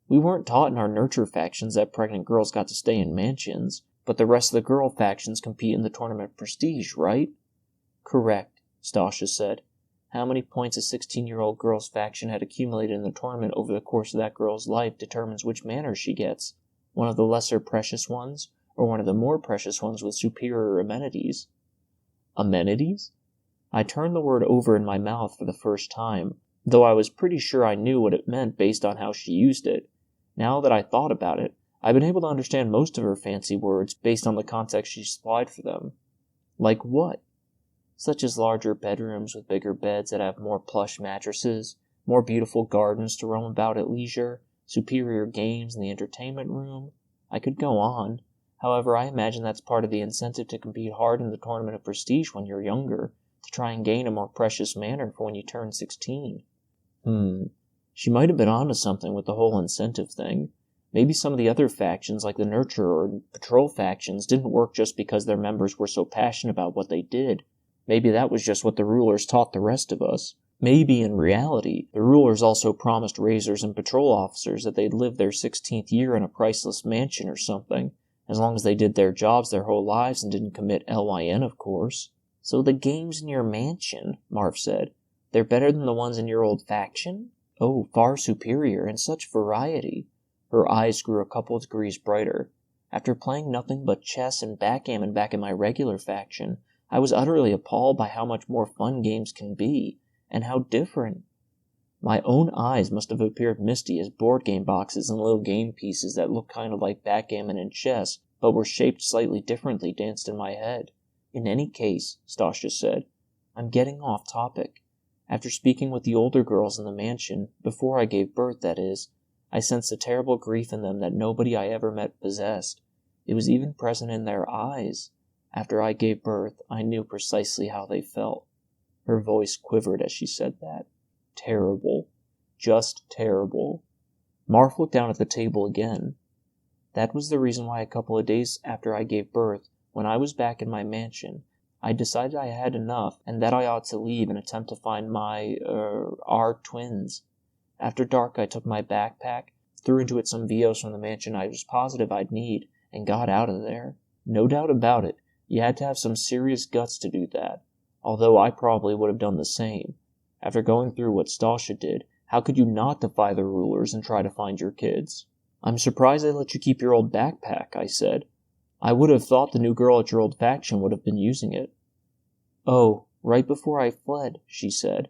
We weren't taught in our nurture factions that pregnant girls got to stay in mansions, but the rest of the girl factions compete in the Tournament of Prestige, right? Correct, Stasha said. How many points a 16-year-old girl's faction had accumulated in the tournament over the course of that girl's life determines which manor she gets. One of the lesser precious ones, or one of the more precious ones with superior amenities. Amenities? I turned the word over in my mouth for the first time, though I was pretty sure I knew what it meant based on how she used it. Now that I thought about it, I've been able to understand most of her fancy words based on the context she supplied for them. Like what? Such as larger bedrooms with bigger beds that have more plush mattresses, more beautiful gardens to roam about at leisure, superior games in the entertainment room. I could go on. However, I imagine that's part of the incentive to compete hard in the Tournament of Prestige when you're younger, to try and gain a more precious manor for when you turn 16. She might have been onto something with the whole incentive thing. Maybe some of the other factions, like the Nurture or Patrol factions, didn't work just because their members were so passionate about what they did. Maybe that was just what the rulers taught the rest of us. Maybe, in reality, the rulers also promised Razors and patrol officers that they'd live their 16th year in a priceless mansion or something, as long as they did their jobs their whole lives and didn't commit LYN, of course. So the games in your mansion, Marv said, they're better than the ones in your old faction? Oh, far superior, and such variety. Her eyes grew a couple of degrees brighter. After playing nothing but chess and backgammon back in my regular faction, I was utterly appalled by how much more fun games can be, and how different. My own eyes must have appeared misty as board game boxes and little game pieces that looked kind of like backgammon and chess, but were shaped slightly differently danced in my head. In any case, Stasha said, I'm getting off topic. After speaking with the older girls in the mansion, before I gave birth, that is, I sensed a terrible grief in them that nobody I ever met possessed. It was even present in their eyes. After I gave birth, I knew precisely how they felt. Her voice quivered as she said that. Terrible. Just terrible. Marv looked down at the table again. That was the reason why a couple of days after I gave birth, when I was back in my mansion, I decided I had enough and that I ought to leave and attempt to find our twins. After dark, I took my backpack, threw into it some VOs from the mansion I was positive I'd need, and got out of there. No doubt about it, you had to have some serious guts to do that, although I probably would have done the same. After going through what Stasha did, how could you not defy the rulers and try to find your kids? I'm surprised they let you keep your old backpack, I said. I would have thought the new girl at your old faction would have been using it. Oh, right before I fled, she said.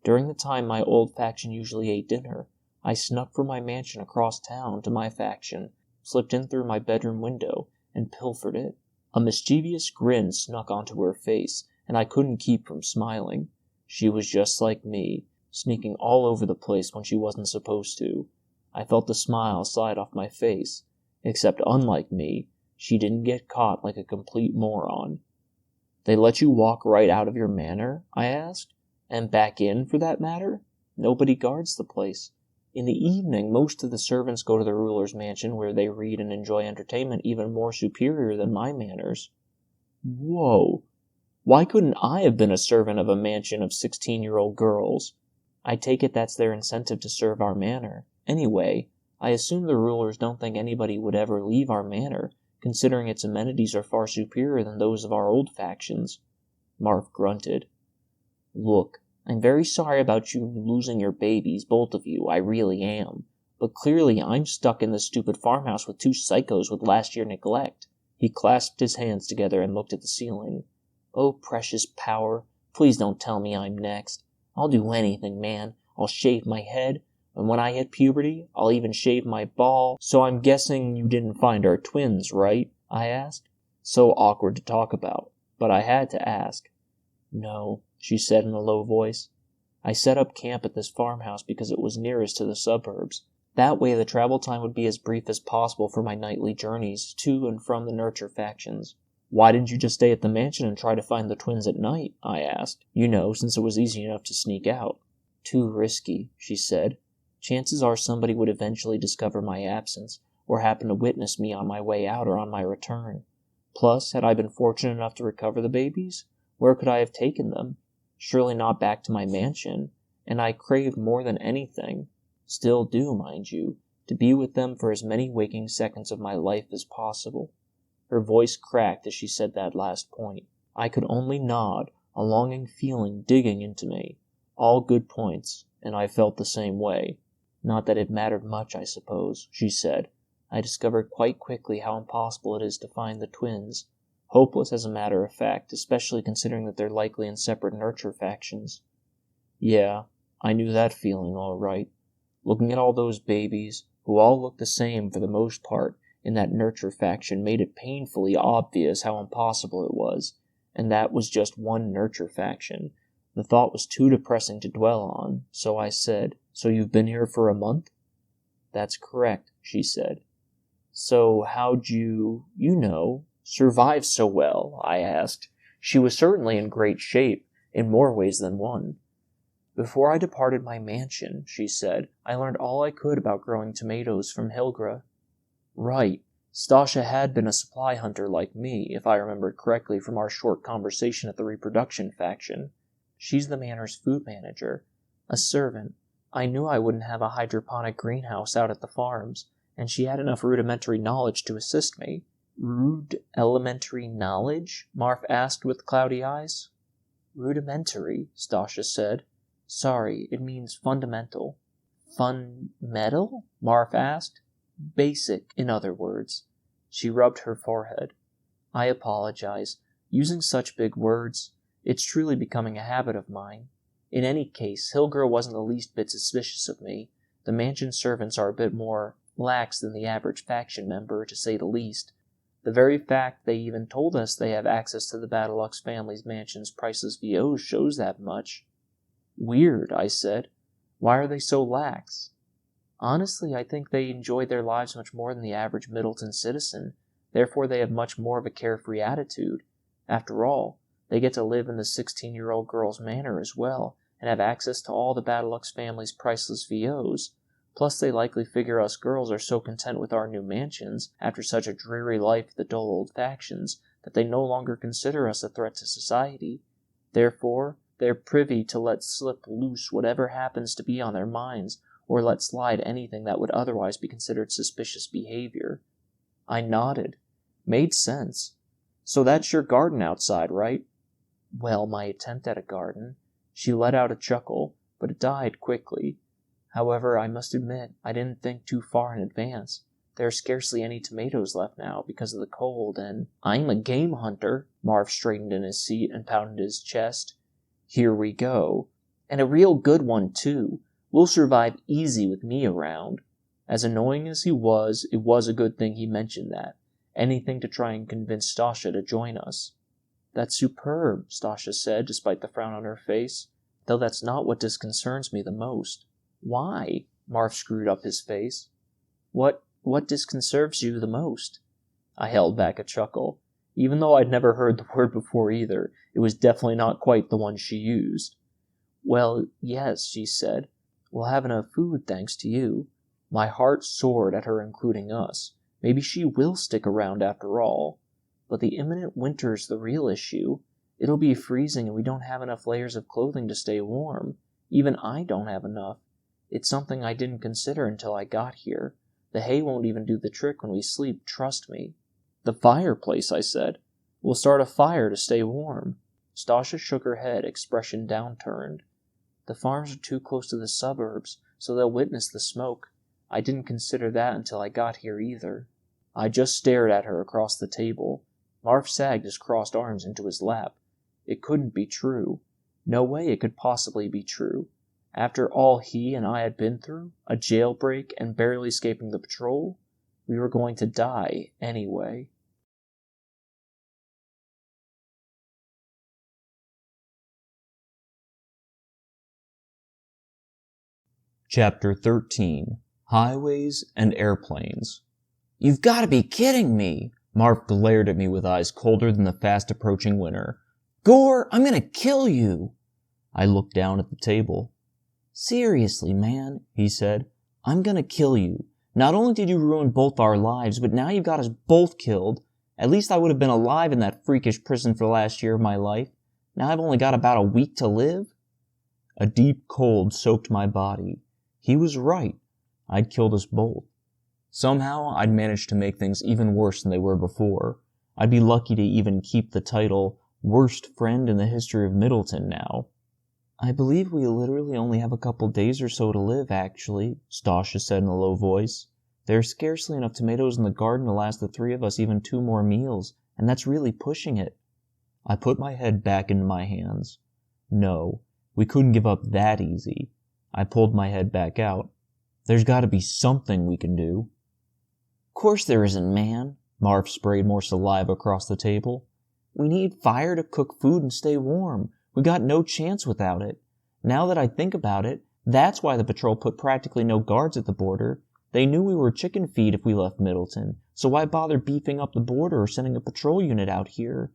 During the time my old faction usually ate dinner, I snuck from my mansion across town to my faction, slipped in through my bedroom window, and pilfered it. A mischievous grin snuck onto her face, and I couldn't keep from smiling. She was just like me, sneaking all over the place when she wasn't supposed to. I felt the smile slide off my face, except unlike me, she didn't get caught like a complete moron. They let you walk right out of your manor? I asked. And back in, for that matter? Nobody guards the place. In the evening, most of the servants go to the ruler's mansion where they read and enjoy entertainment even more superior than my manors. Whoa! Why couldn't I have been a servant of a mansion of 16-year-old girls? I take it that's their incentive to serve our manor. Anyway, I assume the rulers don't think anybody would ever leave our manor, considering its amenities are far superior than those of our old factions. Marv grunted. Look, I'm very sorry about you losing your babies, both of you, I really am. But clearly I'm stuck in this stupid farmhouse with two psychos with last year neglect. He clasped his hands together and looked at the ceiling. Oh, precious power, please don't tell me I'm next. I'll do anything, man. I'll shave my head, and when I hit puberty, I'll even shave my ball. So I'm guessing you didn't find our twins, right? I asked. So awkward to talk about, but I had to ask. No, she said in a low voice. I set up camp at this farmhouse because it was nearest to the suburbs. That way the travel time would be as brief as possible for my nightly journeys to and from the nurture factions. Why didn't you just stay at the mansion and try to find the twins at night? I asked. You know, since it was easy enough to sneak out. Too risky, she said. Chances are somebody would eventually discover my absence, or happen to witness me on my way out or on my return. Plus, had I been fortunate enough to recover the babies, where could I have taken them? Surely not back to my mansion, and I craved more than anything, still do, mind you, to be with them for as many waking seconds of my life as possible. Her voice cracked as she said that last point. I could only nod, a longing feeling digging into me. All good points, and I felt the same way. Not that it mattered much, I suppose, she said. I discovered quite quickly how impossible it is to find the twins. Hopeless as a matter of fact, especially considering that they're likely in separate nurture factions. Yeah, I knew that feeling all right. Looking at all those babies, who all looked the same for the most part, in that nurture faction made it painfully obvious how impossible it was, and that was just one nurture faction. The thought was too depressing to dwell on, so I said, So you've been here for a month? That's correct, she said. So how'd you survive so well? I asked. She was certainly in great shape, in more ways than one. Before I departed my mansion, she said, I learned all I could about growing tomatoes from Hilgra. Right. Stasha had been a supply hunter like me, if I remembered correctly from our short conversation at the reproduction faction. She's the manor's food manager. A servant. I knew I wouldn't have a hydroponic greenhouse out at the farms, and she had enough rudimentary knowledge to assist me. Elementary knowledge? Marv asked with cloudy eyes. Rudimentary, Stasha said. Sorry, it means fundamental. Fun-metal? Marv asked. Basic, in other words. She rubbed her forehead. I apologize. Using such big words, it's truly becoming a habit of mine. In any case, Hilgra wasn't the least bit suspicious of me. The mansion servants are a bit more lax than the average faction member, to say the least. The very fact they even told us they have access to the Battlelux family's mansion's priceless VOs shows that much. Weird, I said. Why are they so lax? Honestly, I think they enjoy their lives much more than the average Middleton citizen. Therefore, they have much more of a carefree attitude. After all, they get to live in the 16-year-old girl's manor as well, and have access to all the Battlelux family's priceless VOs. Plus, they likely figure us girls are so content with our new mansions, after such a dreary life with the dull old factions, that they no longer consider us a threat to society. Therefore, they're privy to let slip loose whatever happens to be on their minds, or let slide anything that would otherwise be considered suspicious behavior. I nodded. Made sense. So that's your garden outside, right? Well, my attempt at a garden. She let out a chuckle, but it died quickly. However, I must admit, I didn't think too far in advance. There are scarcely any tomatoes left now because of the cold, and I'm a game hunter. Marv straightened in his seat and pounded his chest. Here we go. And a real good one, too. We'll survive easy with me around. As annoying as he was, it was a good thing he mentioned that. Anything to try and convince Stasha to join us. That's superb, Stasha said, despite the frown on her face. Though that's not what disconcerts me the most. Why? Marv screwed up his face. What disconcerts you the most? I held back a chuckle. Even though I'd never heard the word before either, it was definitely not quite the one she used. Well, yes, she said. We'll have enough food thanks to you. My heart soared at her including us. Maybe she will stick around after all. But the imminent winter's the real issue. It'll be freezing and we don't have enough layers of clothing to stay warm. Even I don't have enough. It's something I didn't consider until I got here. The hay won't even do the trick when we sleep, trust me. The fireplace, I said. We'll start a fire to stay warm. Stasha shook her head, expression downturned. The farms are too close to the suburbs, so they'll witness the smoke. I didn't consider that until I got here either. I just stared at her across the table. Marv sagged his crossed arms into his lap. It couldn't be true. No way it could possibly be true. After all he and I had been through, a jailbreak and barely escaping the patrol, we were going to die anyway. Chapter 13. Highways and Airplanes. "You've got to be kidding me!" Marv glared at me with eyes colder than the fast-approaching winter. "Gore, I'm gonna kill you!" I looked down at the table. "Seriously, man," he said, "I'm gonna kill you. Not only did you ruin both our lives, but now you've got us both killed. At least I would have been alive in that freakish prison for the last year of my life. Now I've only got about a week to live." A deep cold soaked my body. He was right. I'd killed us both. Somehow, I'd managed to make things even worse than they were before. I'd be lucky to even keep the title Worst Friend in the History of Middleton now. "I believe we literally only have a couple days or so to live, actually," Stasha said in a low voice. "There are scarcely enough tomatoes in the garden to last the three of us even 2 more meals, and that's really pushing it." I put my head back into my hands. No, we couldn't give up that easy. I pulled my head back out. "There's got to be something we can do." "Course there isn't, man." Marv sprayed more saliva across the table. "We need fire to cook food and stay warm. We got no chance without it. Now that I think about it, that's why the patrol put practically no guards at the border. They knew we were chicken feed if we left Middleton, so why bother beefing up the border or sending a patrol unit out here?"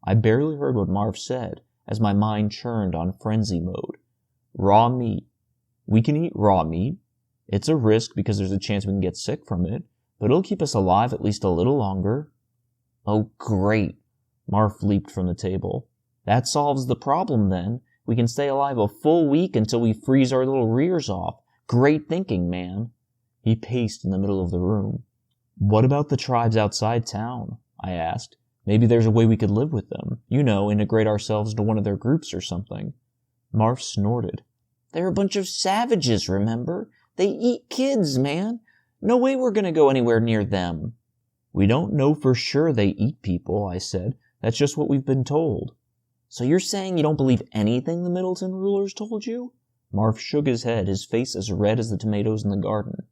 I barely heard what Marv said, as my mind churned on frenzy mode. Raw meat. We can eat raw meat. It's a risk because there's a chance we can get sick from it, but it'll keep us alive at least a little longer. "Oh, great." Marv leaped from the table. "That solves the problem, then. We can stay alive a full week until we freeze our little rears off. Great thinking, man." He paced in the middle of the room. "What about the tribes outside town?" I asked. "Maybe there's a way we could live with them. Integrate ourselves into one of their groups or something." Marv snorted. "They're a bunch of savages, remember? They eat kids, man. No way we're gonna go anywhere near them." "We don't know for sure they eat people," I said. "That's just what we've been told." "So you're saying you don't believe anything the Middleton rulers told you?" Marv shook his head, his face as red as the tomatoes in the garden.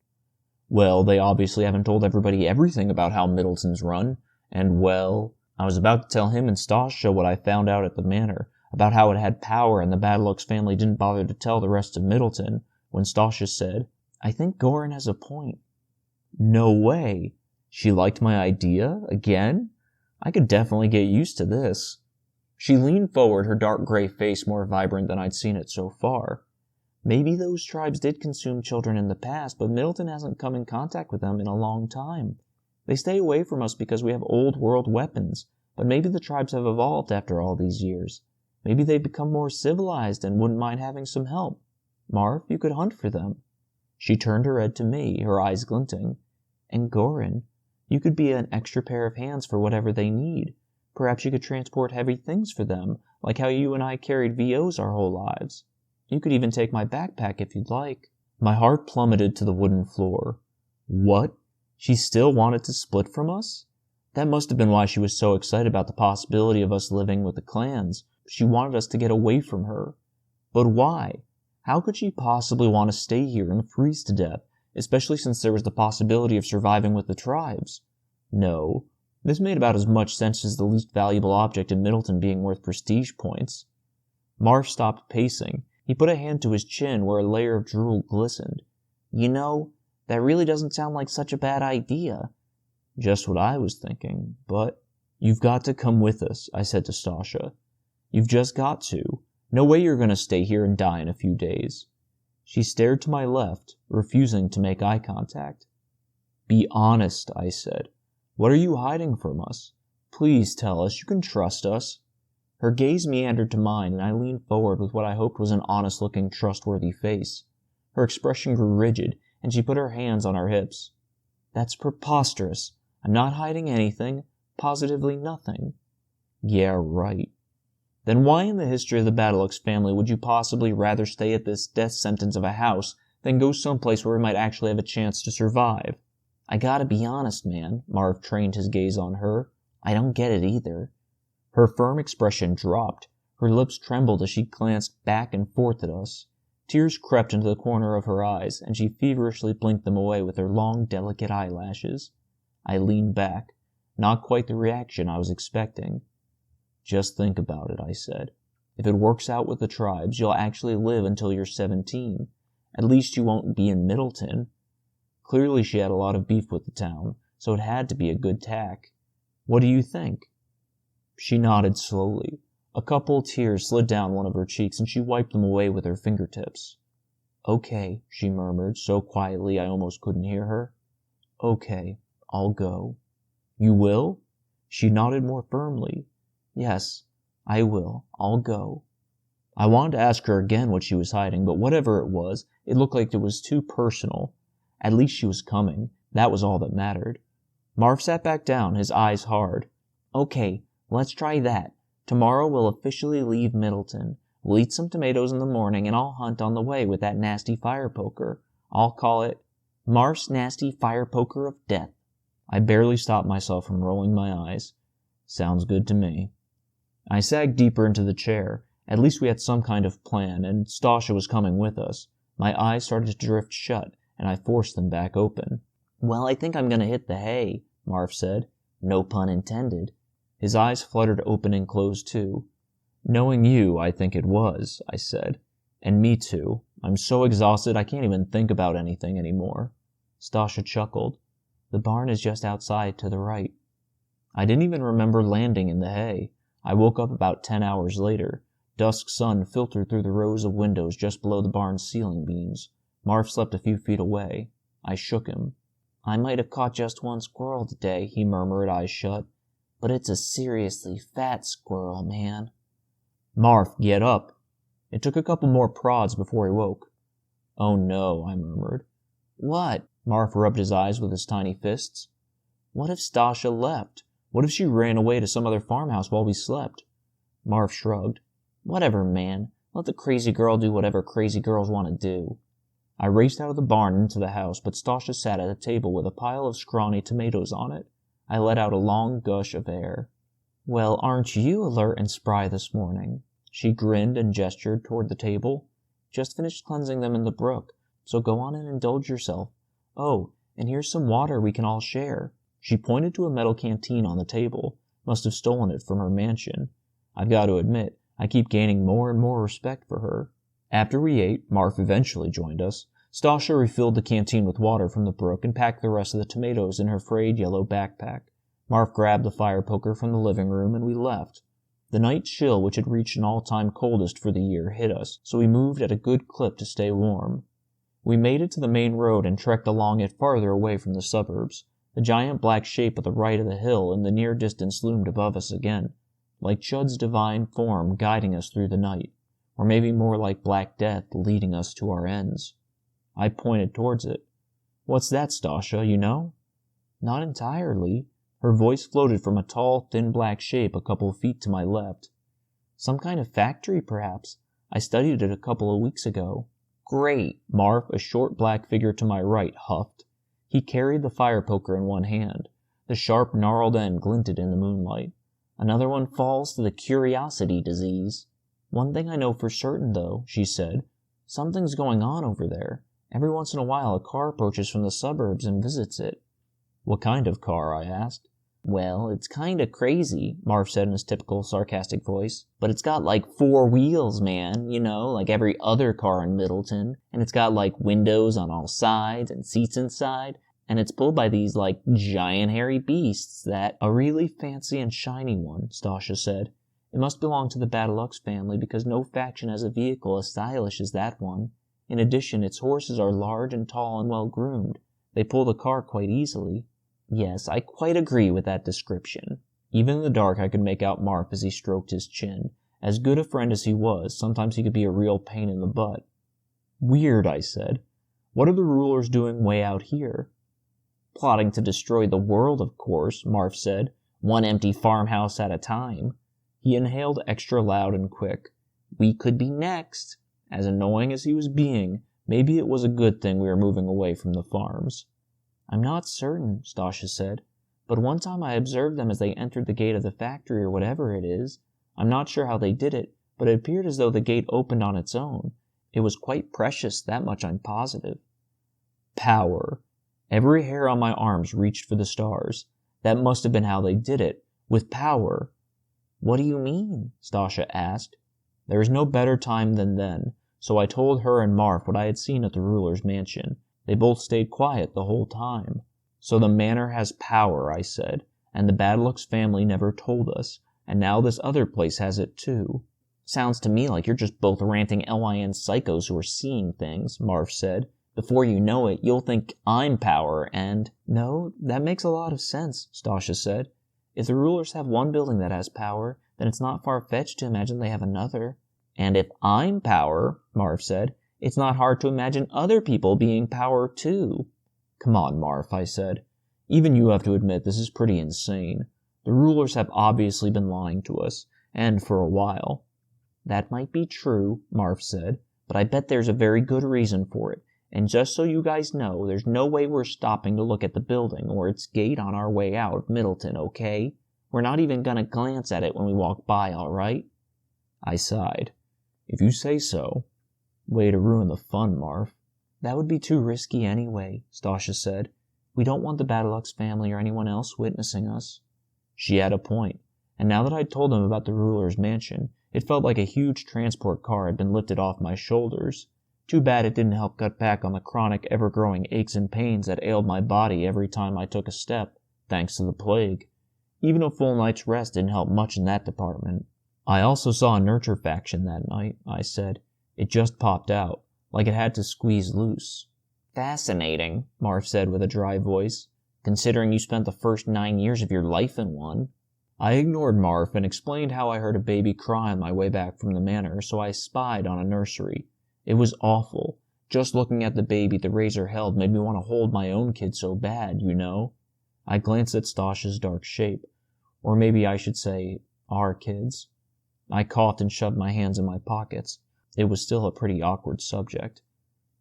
"Well, they obviously haven't told everybody everything about how Middleton's run. And, well, I was about to tell him and Stasha what I found out at the manor, about how it had power and the Badlocks family didn't bother to tell the rest of Middleton, when Stasha said, "I think Goran has a point." No way. She liked my idea? Again? I could definitely get used to this. She leaned forward, her dark gray face more vibrant than I'd seen it so far. "Maybe those tribes did consume children in the past, but Middleton hasn't come in contact with them in a long time. They stay away from us because we have old world weapons, but maybe the tribes have evolved after all these years. Maybe they've become more civilized and wouldn't mind having some help. Marv, you could hunt for them." She turned her head to me, her eyes glinting. "And Goran, you could be an extra pair of hands for whatever they need. Perhaps you could transport heavy things for them, like how you and I carried VOs our whole lives. You could even take my backpack if you'd like." My heart plummeted to the wooden floor. What? She still wanted to split from us? That must have been why she was so excited about the possibility of us living with the clans. She wanted us to get away from her. But why? How could she possibly want to stay here and freeze to death, especially since there was the possibility of surviving with the tribes? No, this made about as much sense as the least valuable object in Middleton being worth prestige points. Marv stopped pacing. He put a hand to his chin where a layer of drool glistened. That really doesn't sound like such a bad idea." Just what I was thinking, but... "You've got to come with us," I said to Stasha. "You've just got to. No way you're going to stay here and die in a few days." She stared to my left, refusing to make eye contact. "Be honest," I said. "What are you hiding from us? Please tell us. You can trust us." Her gaze meandered to mine, and I leaned forward with what I hoped was an honest-looking, trustworthy face. Her expression grew rigid, and she put her hands on her hips. "That's preposterous. I'm not hiding anything. Positively nothing." "Yeah, right." "Then why in the history of the Badalux family would you possibly rather stay at this death sentence of a house than go someplace where we might actually have a chance to survive?" "I gotta be honest, man." Marv trained his gaze on her. "I don't get it either." Her firm expression dropped. Her lips trembled as she glanced back and forth at us. Tears crept into the corner of her eyes, and she feverishly blinked them away with her long, delicate eyelashes. I leaned back. Not quite the reaction I was expecting. "Just think about it," I said. "If it works out with the tribes, you'll actually live until you're 17. At least you won't be in Middleton." Clearly she had a lot of beef with the town, so it had to be a good tack. "What do you think?" She nodded slowly. A couple tears slid down one of her cheeks, and she wiped them away with her fingertips. "Okay," she murmured, so quietly I almost couldn't hear her. "Okay, I'll go." "You will?" She nodded more firmly. "Yes, I will. I'll go." I wanted to ask her again what she was hiding, but whatever it was, it looked like it was too personal. At least she was coming. That was all that mattered. Marv sat back down, his eyes hard. "Okay, let's try that. Tomorrow we'll officially leave Middleton. We'll eat some tomatoes in the morning, and I'll hunt on the way with that nasty fire poker. I'll call it Marv's Nasty Fire Poker of Death." I barely stopped myself from rolling my eyes. "Sounds good to me." I sagged deeper into the chair. At least we had some kind of plan, and Stasha was coming with us. My eyes started to drift shut, and I forced them back open. "Well, I think I'm gonna hit the hay," Marv said. "No pun intended." His eyes fluttered open and closed too. "Knowing you, I think it was," I said. "And me too. I'm so exhausted I can't even think about anything anymore." Stasha chuckled. "The barn is just outside to the right." I didn't even remember landing in the hay. I woke up about 10 hours later. Dusk sun filtered through the rows of windows just below the barn's ceiling beams. Marv slept a few feet away. I shook him. "I might have caught just one squirrel today," he murmured, eyes shut. "But it's a seriously fat squirrel, man." "Marv, get up." It took a couple more prods before he woke. "Oh no," I murmured. "What?" Marv rubbed his eyes with his tiny fists. "What if Stasha left? What if she ran away to some other farmhouse while we slept?" Marv shrugged. "Whatever, man. Let the crazy girl do whatever crazy girls want to do." I raced out of the barn into the house, but Stasha sat at a table with a pile of scrawny tomatoes on it. I let out a long gush of air. "Well, aren't you alert and spry this morning?" She grinned and gestured toward the table. "Just finished cleansing them in the brook, so go on and indulge yourself. Oh, and here's some water we can all share." She pointed to a metal canteen on the table. Must have stolen it from her mansion. I've got to admit, I keep gaining more and more respect for her. After we ate, Marv eventually joined us. Stasha refilled the canteen with water from the brook and packed the rest of the tomatoes in her frayed yellow backpack. Marv grabbed the fire poker from the living room and we left. The night chill, which had reached an all-time coldest for the year, hit us, so we moved at a good clip to stay warm. We made it to the main road and trekked along it farther away from the suburbs. The giant black shape at the right of the hill in the near distance loomed above us again, like Chud's divine form guiding us through the night, or maybe more like Black Death leading us to our ends. I pointed towards it. "What's that, Stasha, you know?" "Not entirely." Her voice floated from a tall, thin black shape a couple feet to my left. "Some kind of factory, perhaps. I studied it a couple of weeks ago." "Great!" Marv, a short black figure to my right, huffed. He carried the fire poker in one hand. The sharp, gnarled end glinted in the moonlight. "Another one falls to the curiosity disease." "One thing I know for certain, though," she said. "Something's going on over there. Every once in a while a car approaches from the suburbs and visits it." "What kind of car?" I asked. "Well, it's kinda crazy," Marv said in his typical sarcastic voice. "But it's got like 4 wheels, man, you know, like every other car in Middleton. And it's got like windows on all sides and seats inside. And it's pulled by these like giant hairy beasts that—" "A really fancy and shiny one," Stasha said. "It must belong to the Badalux family because no faction has a vehicle as stylish as that one. In addition, its horses are large and tall and well groomed. They pull the car quite easily." "Yes, I quite agree with that description." Even in the dark, I could make out Marv as he stroked his chin. As good a friend as he was, sometimes he could be a real pain in the butt. Weird, I said. What are the rulers doing way out here? Plotting to destroy the world, of course, Marv said. One empty farmhouse at a time. He inhaled extra loud and quick. We could be next. As annoying as he was being, maybe it was a good thing we were moving away from the farms. I'm not certain, Stasha said, but one time I observed them as they entered the gate of the factory or whatever it is. I'm not sure how they did it, but it appeared as though the gate opened on its own. It was quite precious, that much I'm positive. Power. Every hair on my arms reached for the stars. That must have been how they did it. With power. What do you mean? Stasha asked. There was no better time than then, so I told her and Marv what I had seen at the ruler's mansion. They both stayed quiet the whole time. So the manor has power, I said, and the Badlux family never told us, and now this other place has it too. Sounds to me like you're just both ranting LIN psychos who are seeing things, Marv said. Before you know it, you'll think I'm power and... No, that makes a lot of sense, Stasha said. If the rulers have one building that has power, then it's not far-fetched to imagine they have another. And if I'm power, Marv said, it's not hard to imagine other people being power too. Come on, Marv, I said. Even you have to admit this is pretty insane. The rulers have obviously been lying to us, and for a while. That might be true, Marv said, but I bet there's a very good reason for it. And just so you guys know, there's no way we're stopping to look at the building or its gate on our way out of Middleton, okay? We're not even gonna glance at it when we walk by, all right? I sighed. If you say so. Way to ruin the fun, Marv. That would be too risky anyway, Stasha said. We don't want the Badlux family or anyone else witnessing us. She had a point, and now that I'd told them about the ruler's mansion, it felt like a huge transport car had been lifted off my shoulders. Too bad it didn't help cut back on the chronic, ever-growing aches and pains that ailed my body every time I took a step, thanks to the plague. Even a full night's rest didn't help much in that department. I also saw a nurture faction that night, I said. It just popped out, like it had to squeeze loose. Fascinating, Marv said with a dry voice, considering you spent the first 9 years of your life in one. I ignored Marv and explained how I heard a baby cry on my way back from the manor, so I spied on a nursery. It was awful. Just looking at the baby the razor held made me want to hold my own kid so bad, you know. I glanced at Stasha's dark shape. Or maybe I should say, our kids. I coughed and shoved my hands in my pockets. It was still a pretty awkward subject.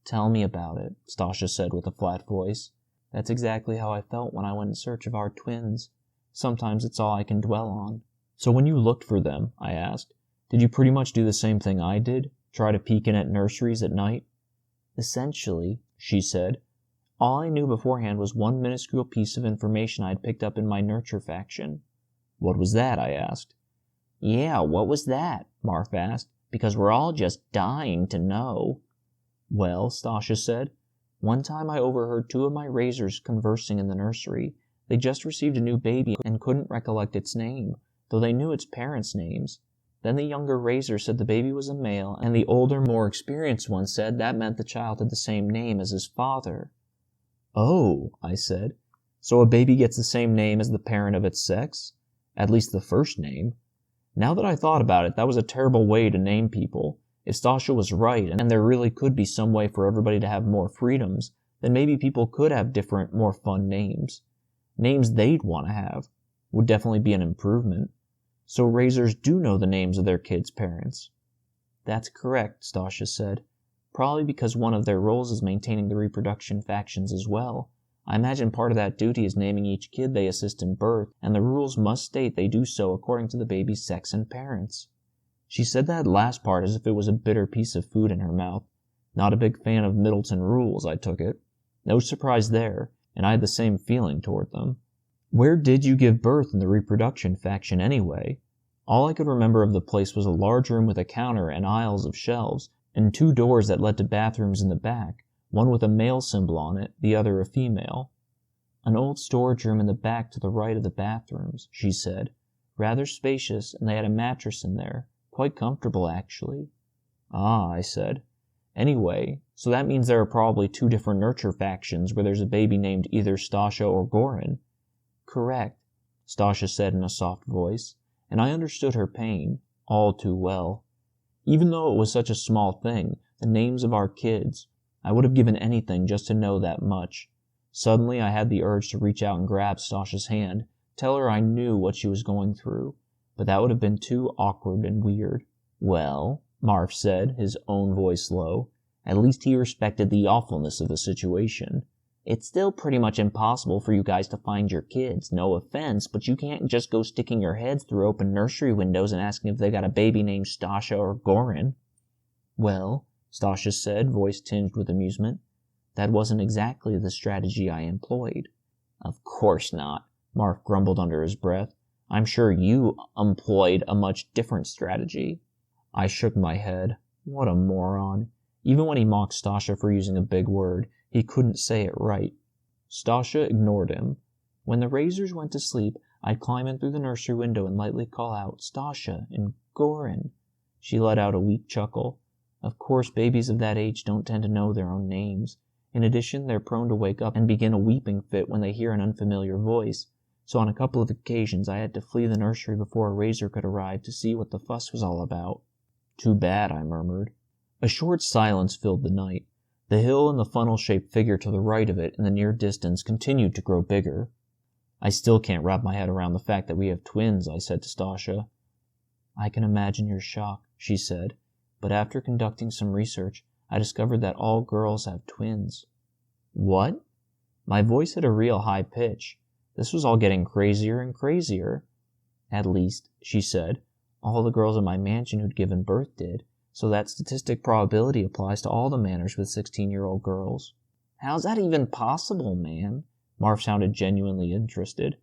Tell me about it, Stasha said with a flat voice. That's exactly how I felt when I went in search of our twins. Sometimes it's all I can dwell on. So when you looked for them, I asked, did you pretty much do the same thing I did? Try to peek in at nurseries at night? Essentially, she said. All I knew beforehand was one minuscule piece of information I had picked up in my nurture faction. What was that? I asked. Yeah, what was that? Marv asked, because we're all just dying to know. Well, Stasha said, one time I overheard two of my razors conversing in the nursery. They just received a new baby and couldn't recollect its name, though they knew its parents' names. Then the younger razor said the baby was a male, and the older, more experienced one said that meant the child had the same name as his father. Oh, I said, so a baby gets the same name as the parent of its sex? At least the first name. Now that I thought about it, that was a terrible way to name people. If Stasha was right, and there really could be some way for everybody to have more freedoms, then maybe people could have different, more fun names. Names they'd want to have. Would definitely be an improvement. So razors do know the names of their kids' parents. That's correct, Stasha said. Probably because one of their roles is maintaining the reproduction factions as well. I imagine part of that duty is naming each kid they assist in birth, and the rules must state they do so according to the baby's sex and parents. She said that last part as if it was a bitter piece of food in her mouth. Not a big fan of Middleton rules, I took it. No surprise there, and I had the same feeling toward them. Where did you give birth in the reproduction faction anyway? All I could remember of the place was a large room with a counter and aisles of shelves, and 2 doors that led to bathrooms in the back, one with a male symbol on it, the other a female. An old storage room in the back to the right of the bathrooms, she said. Rather spacious, and they had a mattress in there. Quite comfortable, actually. Ah, I said. Anyway, so that means there are probably 2 different nurture factions where there's a baby named either Stasha or Goran. Correct. Stasha said in a soft voice, and I understood her pain all too well. Even though it was such a small thing, the names of our kids, I would have given anything just to know that much. Suddenly I had the urge to reach out and grab Stasha's hand, tell her I knew what she was going through, but that would have been too awkward and weird. Well, Marv said, his own voice low. At least he respected the awfulness of the situation. It's still pretty much impossible for you guys to find your kids, no offense, but you can't just go sticking your heads through open nursery windows and asking if they got a baby named Stasha or Goran. Well, Stasha said, voice tinged with amusement, that wasn't exactly the strategy I employed. Of course not, Marv grumbled under his breath. I'm sure you employed a much different strategy. I shook my head. What a moron. Even when he mocked Stasha for using a big word, he couldn't say it right. Stasha ignored him. When the Razors went to sleep, I'd climb in through the nursery window and lightly call out, Stasha and Goran. She let out a weak chuckle. Of course, babies of that age don't tend to know their own names. In addition, they're prone to wake up and begin a weeping fit when they hear an unfamiliar voice. So on a couple of occasions, I had to flee the nursery before a Razor could arrive to see what the fuss was all about. Too bad, I murmured. A short silence filled the night. The hill and the funnel-shaped figure to the right of it in the near distance continued to grow bigger. I still can't wrap my head around the fact that we have twins, I said to Stasha. I can imagine your shock, she said, but after conducting some research, I discovered that all girls have twins. What? My voice hit a real high pitch. This was all getting crazier and crazier. At least, she said, all the girls in my mansion who'd given birth did, so that statistic probability applies to all the manors with 16-year-old girls. How's that even possible, man? Marv sounded genuinely interested.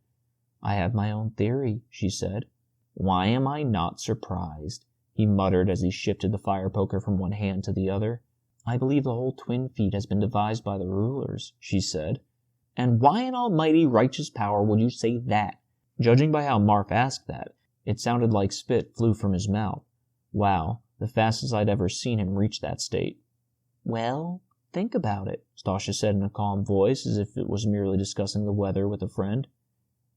I have my own theory, she said. Why am I not surprised? He muttered as he shifted the fire poker from one hand to the other. I believe the whole twin feat has been devised by the rulers, she said. And why in almighty righteous power would you say that? Judging by how Marv asked that, it sounded like spit flew from his mouth. Wow, the fastest I'd ever seen him reach that state. Well, think about it, Stasha said in a calm voice, as if it was merely discussing the weather with a friend.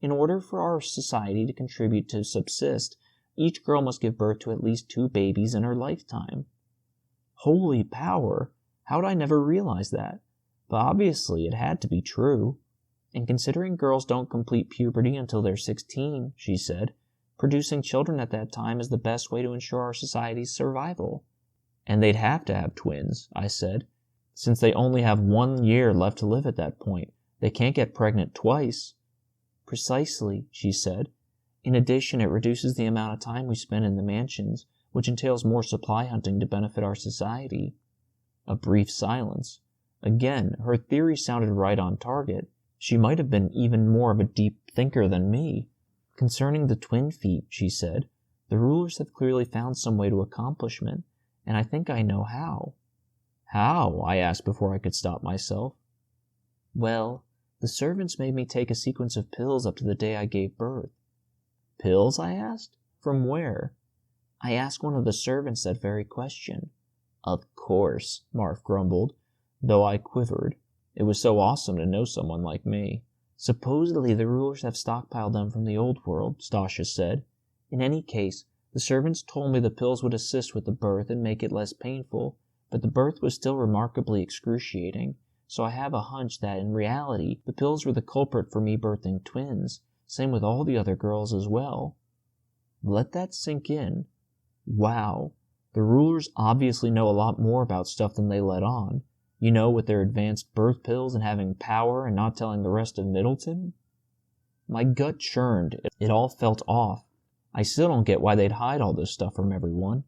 In order for our society to contribute to subsist, each girl must give birth to at least 2 babies in her lifetime. Holy power! How'd I never realize that? But obviously it had to be true. And considering girls don't complete puberty until they're 16, she said, producing children at that time is the best way to ensure our society's survival. And they'd have to have twins, I said, since they only have 1 year left to live at that point. They can't get pregnant twice. Precisely, she said. In addition, it reduces the amount of time we spend in the mansions, which entails more supply hunting to benefit our society. A brief silence. Again, her theory sounded right on target. She might have been even more of a deep thinker than me. Concerning the twin feat, she said, the rulers have clearly found some way to accomplishment, and I think I know how. How? I asked before I could stop myself. Well, the servants made me take a sequence of pills up to the day I gave birth. Pills? I asked. From where? I asked one of the servants that very question. Of course, Marv grumbled, though I quivered. It was so awesome to know someone like me. Supposedly the rulers have stockpiled them from the old world, Stasha said. In any case, the servants told me the pills would assist with the birth and make it less painful, but the birth was still remarkably excruciating, so I have a hunch that in reality the pills were the culprit for me birthing twins, same with all the other girls as well. Let that sink in. Wow, the rulers obviously know a lot more about stuff than they let on. You know, with their advanced birth pills and having power and not telling the rest of Middleton? My gut churned. It all felt off. I still don't get why they'd hide all this stuff from everyone.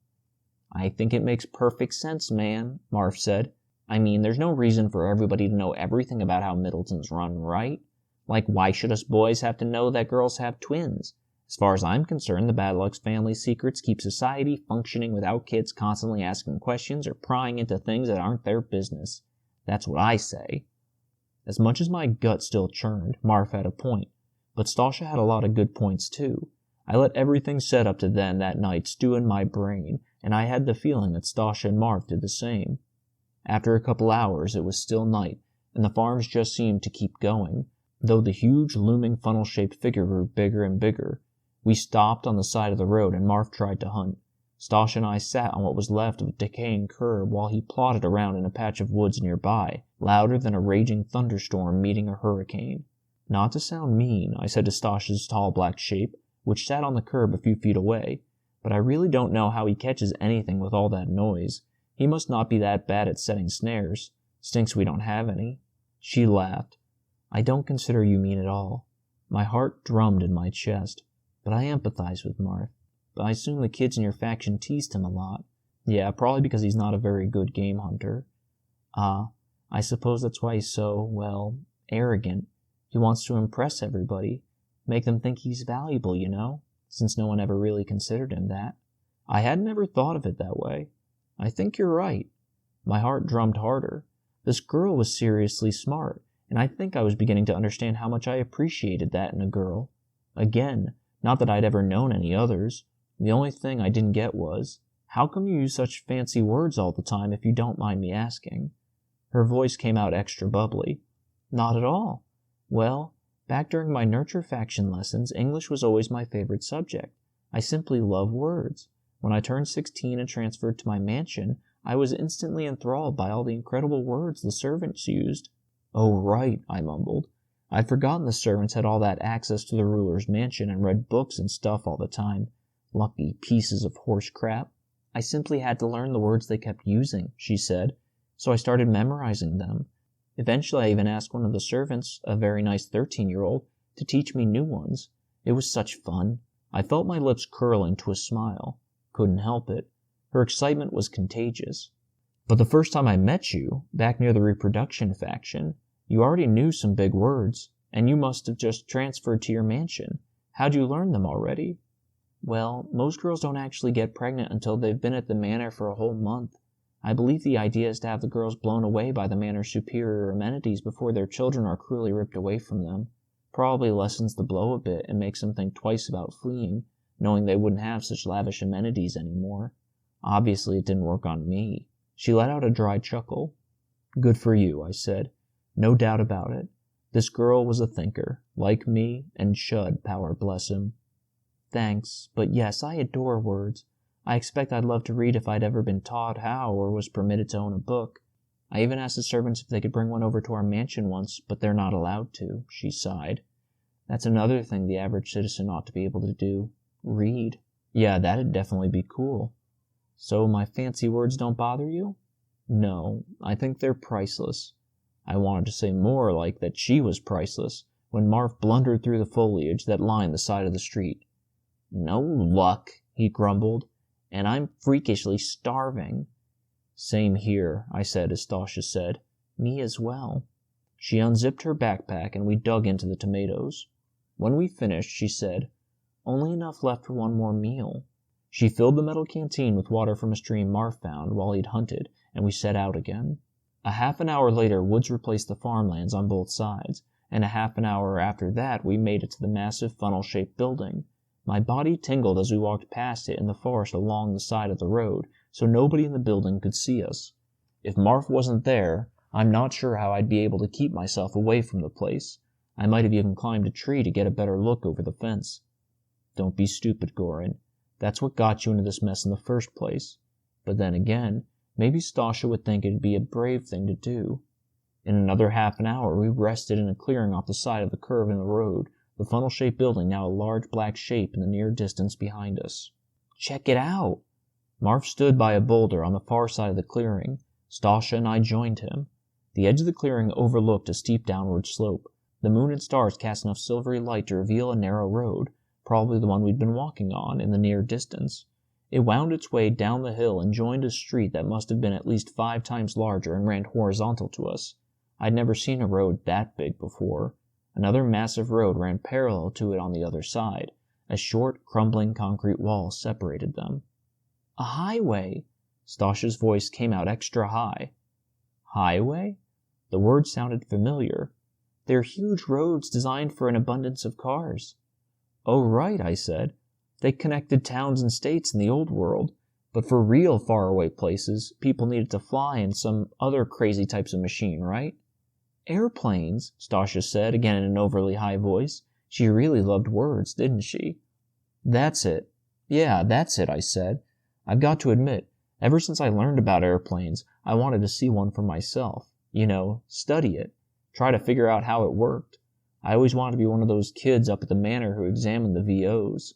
I think it makes perfect sense, man, Marv said. I mean, there's no reason for everybody to know everything about how Middleton's run, right? Like, why should us boys have to know that girls have twins? As far as I'm concerned, the Bad Luck's family secrets keep society functioning without kids constantly asking questions or prying into things that aren't their business. That's what I say. As much as my gut still churned, Marv had a point, but Stasha had a lot of good points too. I let everything said up to then that night stew in my brain, and I had the feeling that Stasha and Marv did the same. After a couple hours, it was still night, and the farms just seemed to keep going. though the huge, looming, funnel-shaped figure grew bigger and bigger. We stopped on the side of the road, and Marv tried to hunt. Stasha and I sat on what was left of a decaying curb while he plodded around in a patch of woods nearby, louder than a raging thunderstorm meeting a hurricane. Not to sound mean, I said to Stasha's tall black shape, which sat on the curb a few feet away, but I really don't know how he catches anything with all that noise. He must not be that bad at setting snares. Stinks we don't have any. She laughed. I don't consider you mean at all. My heart drummed in my chest, but I empathize with Marv. But I assume the kids in your faction teased him a lot. Yeah, probably because he's not a very good game hunter. I suppose that's why he's so, well, arrogant. He wants to impress everybody, make them think he's valuable, you know, since no one ever really considered him that. I hadn't ever thought of it that way. I think you're right. My heart drummed harder. This girl was seriously smart, and I think I was beginning to understand how much I appreciated that in a girl. Again, not that I'd ever known any others. The only thing I didn't get was, how come you use such fancy words all the time if you don't mind me asking? Her voice came out extra bubbly. Not at all. Well, back during my nurture faction lessons, English was always my favorite subject. I simply love words. When I turned 16 and transferred to my mansion, I was instantly enthralled by all the incredible words the servants used. Oh, right, I mumbled. I'd forgotten the servants had all that access to the ruler's mansion and read books and stuff all the time. Lucky pieces of horse crap. I simply had to learn the words they kept using, she said, so I started memorizing them. Eventually I even asked one of the servants, a very nice 13-year-old, to teach me new ones. It was such fun. I felt my lips curl into a smile. Couldn't help it. Her excitement was contagious. But the first time I met you, back near the reproduction faction, you already knew some big words, and you must have just transferred to your mansion. How'd you learn them already? Well, most girls don't actually get pregnant until they've been at the manor for a whole month. I believe the idea is to have the girls blown away by the manor's superior amenities before their children are cruelly ripped away from them. Probably lessens the blow a bit and makes them think twice about fleeing, knowing they wouldn't have such lavish amenities anymore. Obviously, it didn't work on me. She let out a dry chuckle. Good for you, I said. No doubt about it. This girl was a thinker, like me, and should, power bless him. Thanks, but yes, I adore words. I expect I'd love to read if I'd ever been taught how or was permitted to own a book. I even asked the servants if they could bring one over to our mansion once, but they're not allowed to, she sighed. That's another thing the average citizen ought to be able to do. Read. Yeah, that'd definitely be cool. So my fancy words don't bother you? No, I think they're priceless. I wanted to say more, like that she was priceless, when Marv blundered through the foliage that lined the side of the street. No luck, he grumbled, and I'm freakishly starving. Same here, I said as Stasha said. Me as well. She unzipped her backpack and we dug into the tomatoes. When we finished, she said, Only enough left for one more meal. She filled the metal canteen with water from a stream Marv found while he'd hunted, and we set out again. A half an hour later, woods replaced the farmlands on both sides, and a half an hour after that we made it to the massive funnel-shaped building. My body tingled as we walked past it in the forest along the side of the road, so nobody in the building could see us. If Marv wasn't there, I'm not sure how I'd be able to keep myself away from the place. I might have even climbed a tree to get a better look over the fence. Don't be stupid, Goran. That's what got you into this mess in the first place. But then again, maybe Stasha would think it'd be a brave thing to do. In another half an hour, we rested in a clearing off the side of the curve in the road, the funnel-shaped building now a large black shape in the near distance behind us. Check it out! Marv stood by a boulder on the far side of the clearing. Stasha and I joined him. The edge of the clearing overlooked a steep downward slope. The moon and stars cast enough silvery light to reveal a narrow road, probably the one we'd been walking on, in the near distance. It wound its way down the hill and joined a street that must have been at least 5 times larger and ran horizontal to us. I'd never seen a road that big before. Another massive road ran parallel to it on the other side. A short, crumbling concrete wall separated them. A highway! Stasha's voice came out extra high. Highway? The word sounded familiar. They're huge roads designed for an abundance of cars. Oh, right, I said. They connected towns and states in the old world, but for real faraway places, people needed to fly in some other crazy types of machine, right? Airplanes, Stasha said, again in an overly high voice. She really loved words, didn't she? That's it. Yeah, that's it, I said. I've got to admit, ever since I learned about airplanes, I wanted to see one for myself. You know, study it. Try to figure out how it worked. I always wanted to be one of those kids up at the manor who examined the VOs.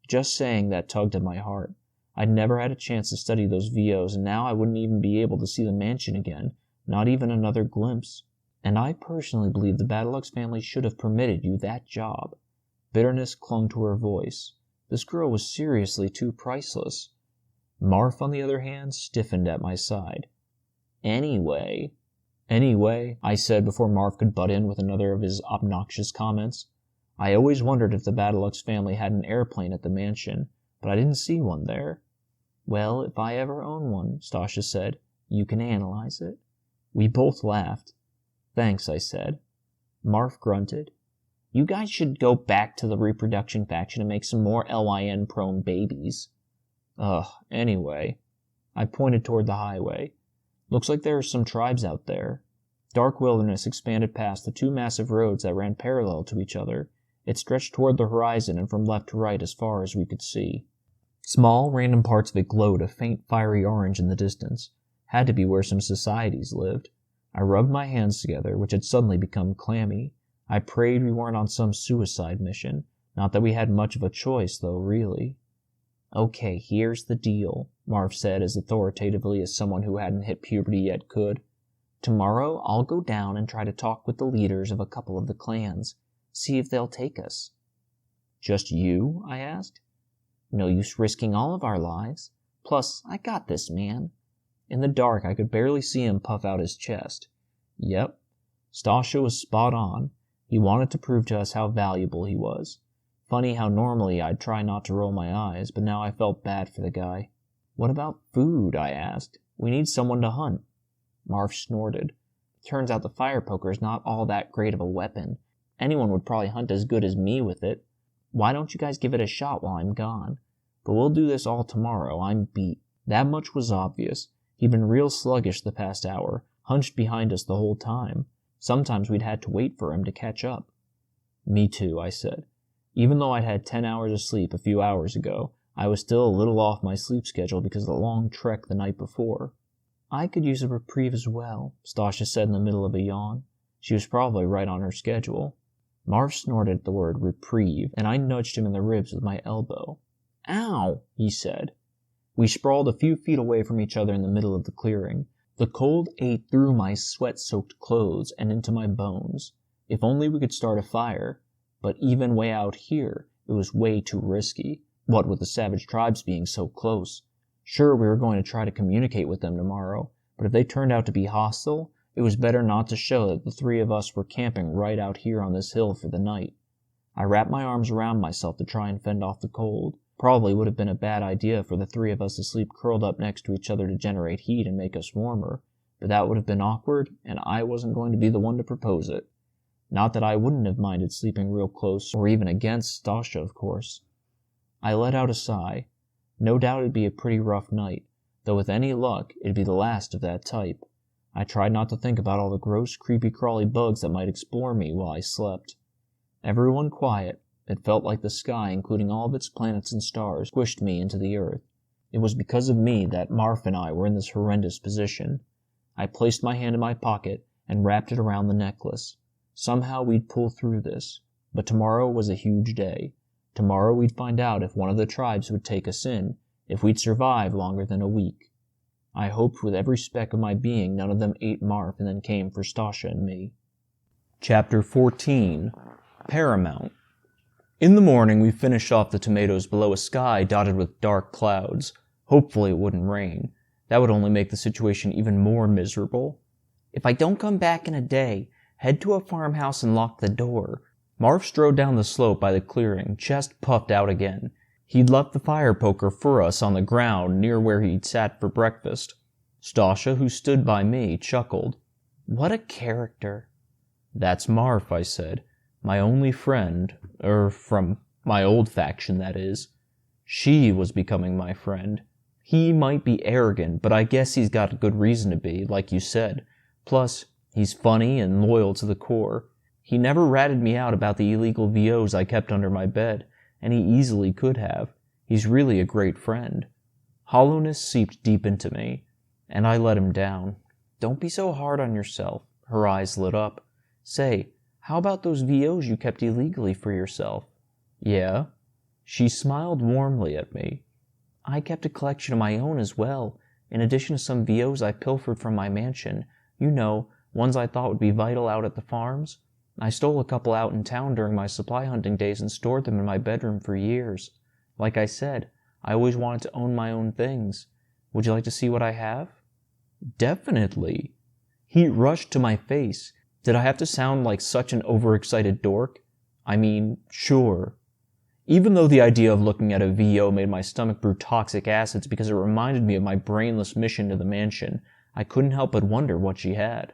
Just saying that tugged at my heart. I'd never had a chance to study those VOs, and now I wouldn't even be able to see the mansion again, not even another glimpse. And I personally believe the Badalux family should have permitted you that job. Bitterness clung to her voice. This girl was seriously too priceless. Marf, on the other hand, stiffened at my side. Anyway, I said before Marf could butt in with another of his obnoxious comments. I always wondered if the Badalux family had an airplane at the mansion, but I didn't see one there. Well, if I ever own one, Stasha said, you can analyze it. We both laughed. Thanks, I said. Marf grunted. You guys should go back to the reproduction faction and make some more LYN-prone babies. Anyway. I pointed toward the highway. Looks like there are some tribes out there. Dark wilderness expanded past the two massive roads that ran parallel to each other. It stretched toward the horizon and from left to right as far as we could see. Small, random parts of it glowed a faint fiery orange in the distance. Had to be where some societies lived. I rubbed my hands together, which had suddenly become clammy. I prayed we weren't on some suicide mission. Not that we had much of a choice, though, really. Okay, here's the deal, Marv said as authoritatively as someone who hadn't hit puberty yet could. Tomorrow I'll go down and try to talk with the leaders of a couple of the clans. See if they'll take us. Just you? I asked. No use risking all of our lives. Plus, I got this, man. In the dark, I could barely see him puff out his chest. Yep, Stasha was spot on. He wanted to prove to us how valuable he was. Funny how normally I'd try not to roll my eyes, but now I felt bad for the guy. What about food? I asked. We need someone to hunt. Marv snorted. Turns out the fire poker is not all that great of a weapon. Anyone would probably hunt as good as me with it. Why don't you guys give it a shot while I'm gone? But we'll do this all tomorrow. I'm beat. That much was obvious. He'd been real sluggish the past hour, hunched behind us the whole time. Sometimes we'd had to wait for him to catch up. Me too, I said. Even though I'd had 10 hours of sleep a few hours ago, I was still a little off my sleep schedule because of the long trek the night before. I could use a reprieve as well, Stasha said in the middle of a yawn. She was probably right on her schedule. Marv snorted at the word reprieve, and I nudged him in the ribs with my elbow. Ow, he said. We sprawled a few feet away from each other in the middle of the clearing. The cold ate through my sweat-soaked clothes and into my bones. If only we could start a fire. But even way out here, it was way too risky. What with the savage tribes being so close. Sure, we were going to try to communicate with them tomorrow, but if they turned out to be hostile, it was better not to show that the three of us were camping right out here on this hill for the night. I wrapped my arms around myself to try and fend off the cold. Probably would have been a bad idea for the three of us to sleep curled up next to each other to generate heat and make us warmer, but that would have been awkward, and I wasn't going to be the one to propose it. Not that I wouldn't have minded sleeping real close, or even against Stasha, of course. I let out a sigh. No doubt it'd be a pretty rough night, though with any luck, it'd be the last of that type. I tried not to think about all the gross, creepy-crawly bugs that might explore me while I slept. Everyone quiet. It felt like the sky, including all of its planets and stars, squished me into the earth. It was because of me that Marf and I were in this horrendous position. I placed my hand in my pocket and wrapped it around the necklace. Somehow we'd pull through this. But tomorrow was a huge day. Tomorrow we'd find out if one of the tribes would take us in, if we'd survive longer than a week. I hoped with every speck of my being none of them ate Marf and then came for Stasha and me. Chapter 14. Paramount. In the morning, we finished off the tomatoes below a sky dotted with dark clouds. Hopefully it wouldn't rain. That would only make the situation even more miserable. If I don't come back in a day, head to a farmhouse and lock the door. Marv strode down the slope by the clearing, chest puffed out again. He'd left the fire poker for us on the ground near where he'd sat for breakfast. Stasha, who stood by me, chuckled. What a character. That's Marv, I said. My only friend, from my old faction, that is. She was becoming my friend. He might be arrogant, but I guess he's got a good reason to be, like you said. Plus, He's funny and loyal to the core. He never ratted me out about the illegal VOs I kept under my bed, and he easily could have. He's really a great friend. Hollowness seeped deep into me, and I let him down. Don't be so hard on yourself. Her eyes lit up. Say, how about those VOs you kept illegally for yourself? Yeah? She smiled warmly at me. I kept a collection of my own as well, in addition to some VOs I pilfered from my mansion. You know, ones I thought would be vital out at the farms. I stole a couple out in town during my supply hunting days and stored them in my bedroom for years. Like I said, I always wanted to own my own things. Would you like to see what I have? Definitely. Heat rushed to my face. Did I have to sound like such an overexcited dork? I mean, sure. Even though the idea of looking at a VO made my stomach brew toxic acids because it reminded me of my brainless mission to the mansion, I couldn't help but wonder what she had.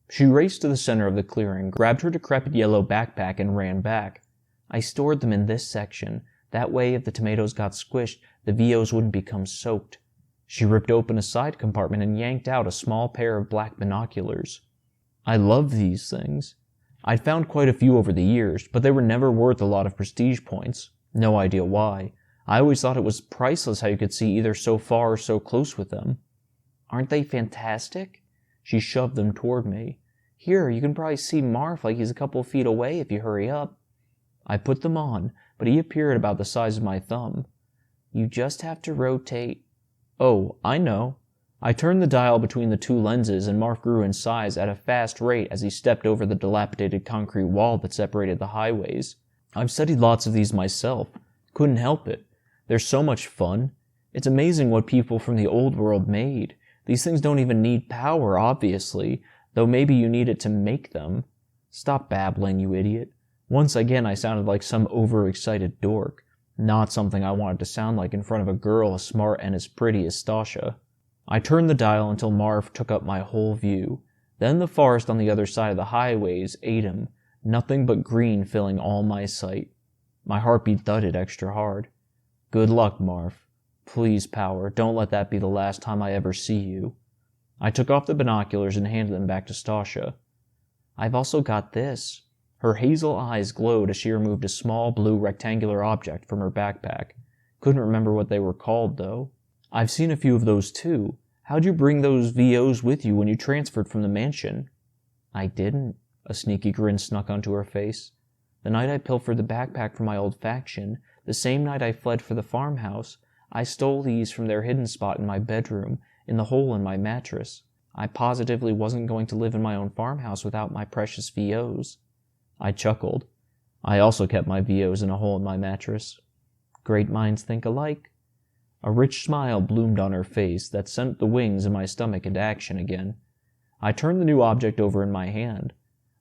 She raced to the center of the clearing, grabbed her decrepit yellow backpack, and ran back. I stored them in this section. That way, if the tomatoes got squished, the VOs wouldn't become soaked. She ripped open a side compartment and yanked out a small pair of black binoculars. I love these things. I'd found quite a few over the years, but they were never worth a lot of prestige points. No idea why. I always thought it was priceless how you could see either so far or so close with them. Aren't they fantastic? She shoved them toward me. Here, you can probably see Marv like he's a couple feet away if you hurry up. I put them on, but he appeared about the size of my thumb. You just have to rotate. Oh, I know. I turned the dial between the two lenses, and Marv grew in size at a fast rate as he stepped over the dilapidated concrete wall that separated the highways. I've studied lots of these myself. Couldn't help it. They're so much fun. It's amazing what people from the old world made. These things don't even need power, obviously, though maybe you need it to make them. Stop babbling, you idiot. Once again, I sounded like some overexcited dork. Not something I wanted to sound like in front of a girl as smart and as pretty as Stasha. I turned the dial until Marv took up my whole view. Then the forest on the other side of the highways ate him, nothing but green filling all my sight. My heartbeat thudded extra hard. Good luck, Marv. Please, Power, don't let that be the last time I ever see you. I took off the binoculars and handed them back to Stasha. I've also got this. Her hazel eyes glowed as she removed a small blue rectangular object from her backpack. Couldn't remember what they were called, though. I've seen a few of those, too. How'd you bring those VOs with you when you transferred from the mansion? I didn't. A sneaky grin snuck onto her face. The night I pilfered the backpack from my old faction, the same night I fled for the farmhouse, I stole these from their hidden spot in my bedroom, in the hole in my mattress. I positively wasn't going to live in my own farmhouse without my precious VOs. I chuckled. I also kept my VOs in a hole in my mattress. Great minds think alike. A rich smile bloomed on her face that sent the wings in my stomach into action again. I turned the new object over in my hand.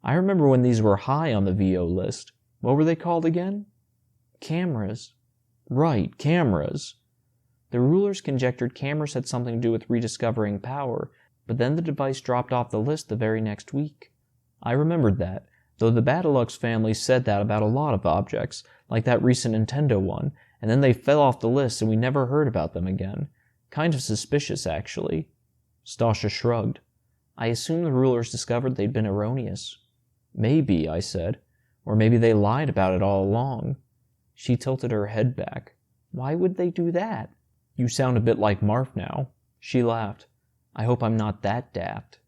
I remember when these were high on the VO list. What were they called again? Cameras. Right, cameras. The rulers conjectured cameras had something to do with rediscovering power, but then the device dropped off the list the very next week. I remembered that, though the Badalux family said that about a lot of objects, like that recent Nintendo one, and then they fell off the list and we never heard about them again. Kind of suspicious, actually. Stasha shrugged. I assume the rulers discovered they'd been erroneous. Maybe, I said. Or maybe they lied about it all along. She tilted her head back. Why would they do that? You sound a bit like Marv now. She laughed. I hope I'm not that daft.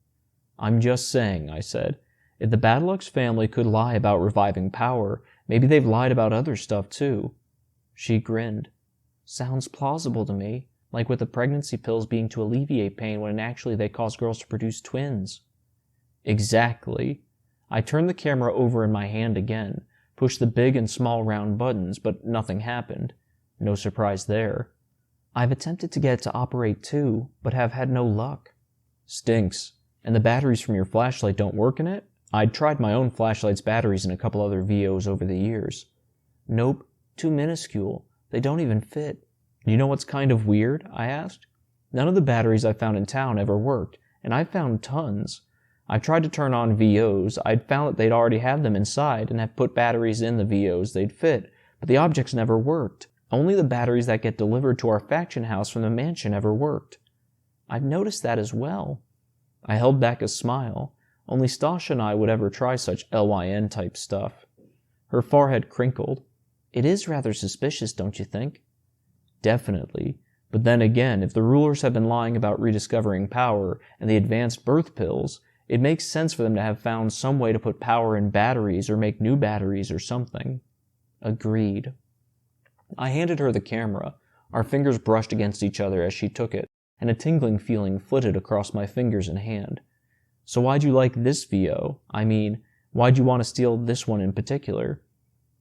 I'm just saying, I said. If the Badalux family could lie about reviving power, maybe they've lied about other stuff too. She grinned. Sounds plausible to me, like with the pregnancy pills being to alleviate pain when actually they cause girls to produce twins. Exactly. I turned the camera over in my hand again, pushed the big and small round buttons, but nothing happened. No surprise there. I've attempted to get it to operate too, but have had no luck. Stinks. And the batteries from your flashlight don't work in it? I'd tried my own flashlight's batteries in a couple other VOs over the years. Nope. Too minuscule. They don't even fit. You know what's kind of weird? I asked. None of the batteries I found in town ever worked, and I've found tons. I tried to turn on VOs. I'd found that they'd already have them inside and have put batteries in the VOs they'd fit, but the objects never worked. Only the batteries that get delivered to our faction house from the mansion ever worked. I've noticed that as well. I held back a smile. Only Stasha and I would ever try such LYN type stuff. Her forehead crinkled. It is rather suspicious, don't you think? Definitely. But then again, if the rulers have been lying about rediscovering power and the advanced birth pills, it makes sense for them to have found some way to put power in batteries or make new batteries or something. Agreed. I handed her the camera. Our fingers brushed against each other as she took it, and a tingling feeling flitted across my fingers and hand. So why'd you like this VO? I mean, why'd you want to steal this one in particular?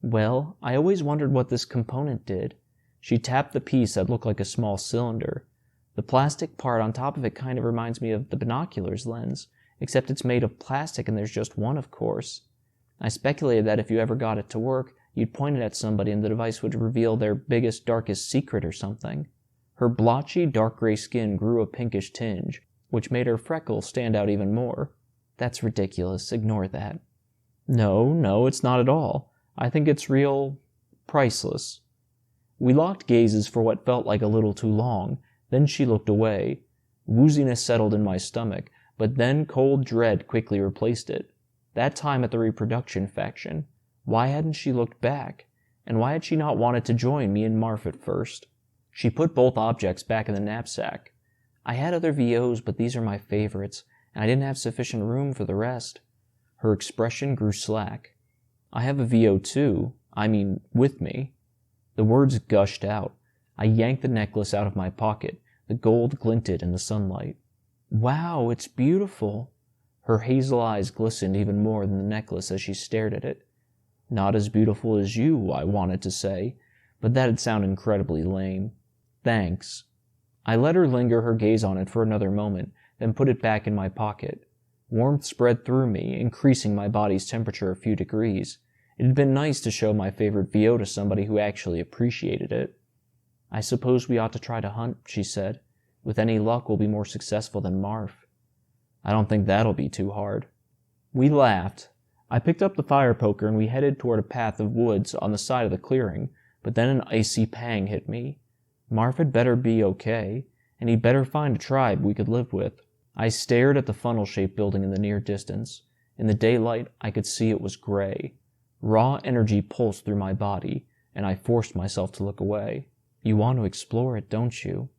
Well, I always wondered what this component did. She tapped the piece that looked like a small cylinder. The plastic part on top of it kind of reminds me of the binoculars lens, except it's made of plastic and there's just one, of course. I speculated that if you ever got it to work, you'd point it at somebody and the device would reveal their biggest, darkest secret or something. Her blotchy, dark gray skin grew a pinkish tinge, which made her freckles stand out even more. That's ridiculous. Ignore that. No, it's not at all. I think it's real priceless. We locked gazes for what felt like a little too long. Then she looked away. Wooziness settled in my stomach, but then cold dread quickly replaced it. That time at the reproduction faction. Why hadn't she looked back? And why had she not wanted to join me and Marf at first? She put both objects back in the knapsack. I had other VOs, but these are my favorites, and I didn't have sufficient room for the rest. Her expression grew slack. I have a VO too. I mean, with me. The words gushed out. I yanked the necklace out of my pocket. The gold glinted in the sunlight. Wow, it's beautiful. Her hazel eyes glistened even more than the necklace as she stared at it. Not as beautiful as you, I wanted to say, but that'd sound incredibly lame. Thanks. I let her linger her gaze on it for another moment, then put it back in my pocket. Warmth spread through me, increasing my body's temperature a few degrees. It had been nice to show my favorite VO to somebody who actually appreciated it. I suppose we ought to try to hunt, she said. With any luck, we'll be more successful than Marf. I don't think that'll be too hard. We laughed. I picked up the fire poker and we headed toward a path of woods on the side of the clearing, but then an icy pang hit me. Marf had better be okay, and he'd better find a tribe we could live with. I stared at the funnel-shaped building in the near distance. In the daylight, I could see it was gray. Raw energy pulsed through my body, and I forced myself to look away. You want to explore it, don't you?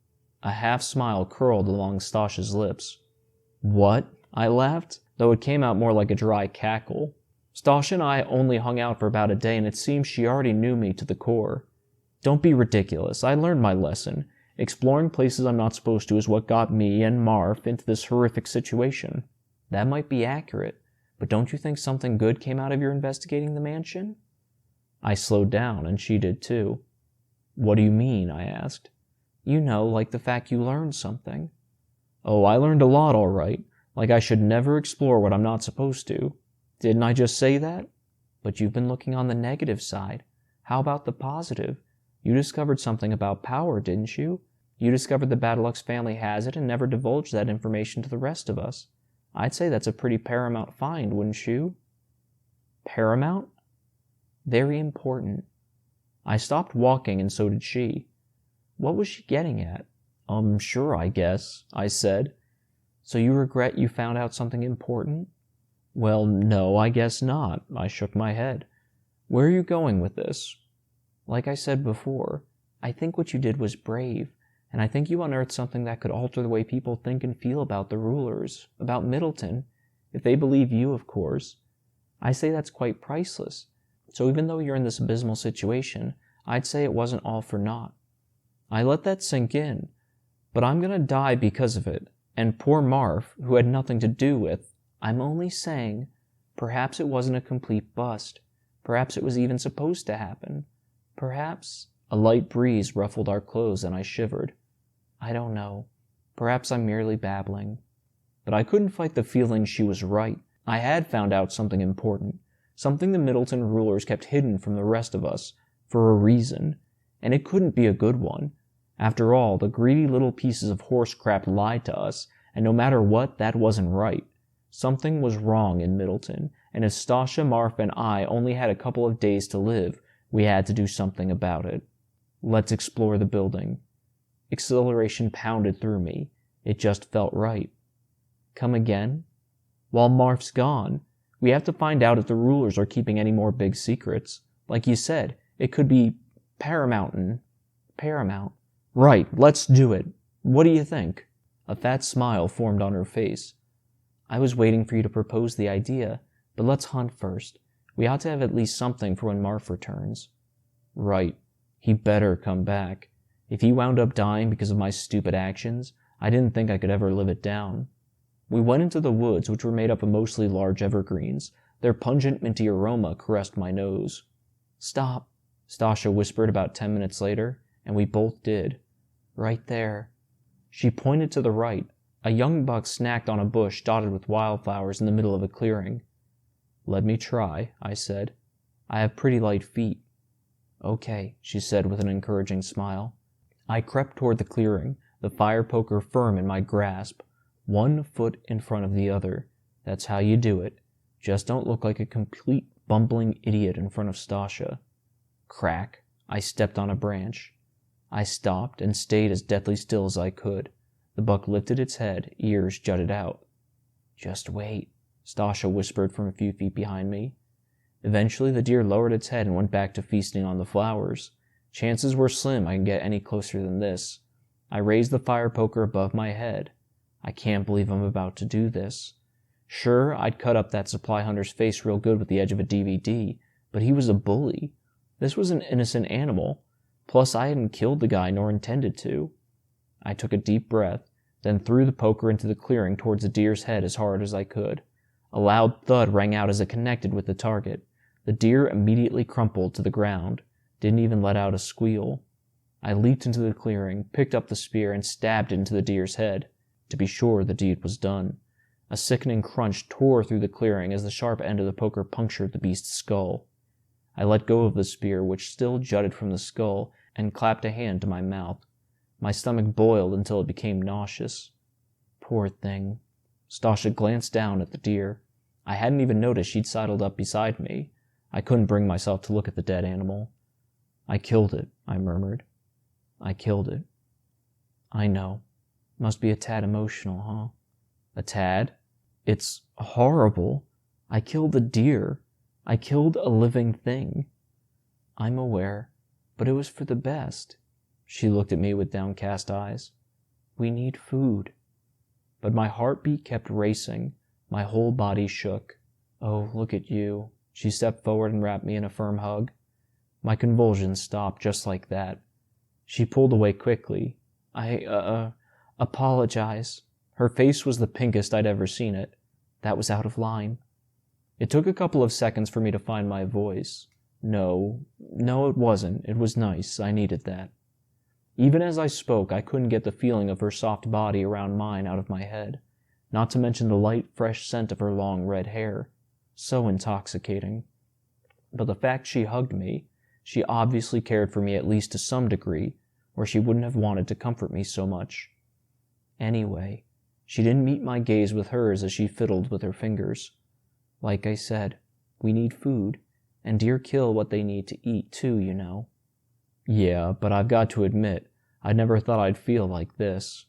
A half-smile curled along Stasha's lips. What? I laughed, though it came out more like a dry cackle. Stasha and I only hung out for about a day, and it seemed she already knew me to the core. Don't be ridiculous. I learned my lesson. Exploring places I'm not supposed to is what got me and Marf into this horrific situation. That might be accurate, but don't you think something good came out of your investigating the mansion? I slowed down, and she did too. What do you mean? I asked. You know, like the fact you learned something. Oh, I learned a lot, all right. Like I should never explore what I'm not supposed to. Didn't I just say that? But you've been looking on the negative side. How about the positive? You discovered something about power, didn't you? You discovered the Badalux family has it and never divulged that information to the rest of us. I'd say that's a pretty paramount find, wouldn't you? Paramount? Very important. I stopped walking, and so did she. What was she getting at? Sure, I guess, I said. So you regret you found out something important? Well, no, I guess not. I shook my head. Where are you going with this? Like I said before, I think what you did was brave, and I think you unearthed something that could alter the way people think and feel about the rulers, about Middleton, if they believe you, of course. I say that's quite priceless. So even though you're in this abysmal situation, I'd say it wasn't all for naught. I let that sink in, but I'm gonna die because of it, and poor Marf, who had nothing to do with, I'm only saying, perhaps it wasn't a complete bust. Perhaps it was even supposed to happen. Perhaps a light breeze ruffled our clothes and I shivered. I don't know. Perhaps I'm merely babbling. But I couldn't fight the feeling she was right. I had found out something important, something the Middleton rulers kept hidden from the rest of us, for a reason, and it couldn't be a good one. After all, the greedy little pieces of horse crap lied to us, and no matter what, that wasn't right. Something was wrong in Middleton, and if Stasha, Marf, and I only had a couple of days to live, we had to do something about it. Let's explore the building. Exhilaration pounded through me. It just felt right. Come again? While Marf's gone, we have to find out if the rulers are keeping any more big secrets. Like you said, it could be Paramount. Right, let's do it. What do you think? A fat smile formed on her face. I was waiting for you to propose the idea, but let's hunt first. We ought to have at least something for when Marf returns. Right. He better come back. If he wound up dying because of my stupid actions, I didn't think I could ever live it down. We went into the woods, which were made up of mostly large evergreens. Their pungent, minty aroma caressed my nose. Stop, Stasha whispered about 10 minutes later, and we both did. Right there. She pointed to the right. A young buck snacked on a bush dotted with wildflowers in the middle of a clearing. Let me try, I said. I have pretty light feet. Okay, she said with an encouraging smile. I crept toward the clearing, the fire poker firm in my grasp, 1 foot in front of the other. That's how you do it. Just don't look like a complete bumbling idiot in front of Stasha. Crack. I stepped on a branch. I stopped and stayed as deathly still as I could. The buck lifted its head, ears jutted out. Just wait, Stasha whispered from a few feet behind me. Eventually the deer lowered its head and went back to feasting on the flowers. Chances were slim I could get any closer than this. I raised the fire poker above my head. I can't believe I'm about to do this. Sure, I'd cut up that supply hunter's face real good with the edge of a DVD, but he was a bully. This was an innocent animal. Plus, I hadn't killed the guy nor intended to. I took a deep breath, then threw the poker into the clearing towards the deer's head as hard as I could. A loud thud rang out as it connected with the target. The deer immediately crumpled to the ground, didn't even let out a squeal. I leaped into the clearing, picked up the spear, and stabbed it into the deer's head. To be sure, the deed was done. A sickening crunch tore through the clearing as the sharp end of the poker punctured the beast's skull. I let go of the spear, which still jutted from the skull, and clapped a hand to my mouth. My stomach boiled until it became nauseous. Poor thing. Stasha glanced down at the deer. I hadn't even noticed she'd sidled up beside me. I couldn't bring myself to look at the dead animal. I killed it, I murmured. I killed it. I know. Must be a tad emotional, huh? A tad? It's horrible. I killed a deer. I killed a living thing. I'm aware, but it was for the best. She looked at me with downcast eyes. We need food. But my heartbeat kept racing. My whole body shook. Oh, look at you. She stepped forward and wrapped me in a firm hug. My convulsions stopped just like that. She pulled away quickly. I apologize. Her face was the pinkest I'd ever seen it. That was out of line. It took a couple of seconds for me to find my voice. No, it wasn't. It was nice. I needed that. Even as I spoke, I couldn't get the feeling of her soft body around mine out of my head, not to mention the light, fresh scent of her long red hair. So intoxicating. But the fact she hugged me, she obviously cared for me at least to some degree, or she wouldn't have wanted to comfort me so much. Anyway, she didn't meet my gaze with hers as she fiddled with her fingers. Like I said, we need food, and deer kill what they need to eat too, you know. Yeah, but I've got to admit, I never thought I'd feel like this.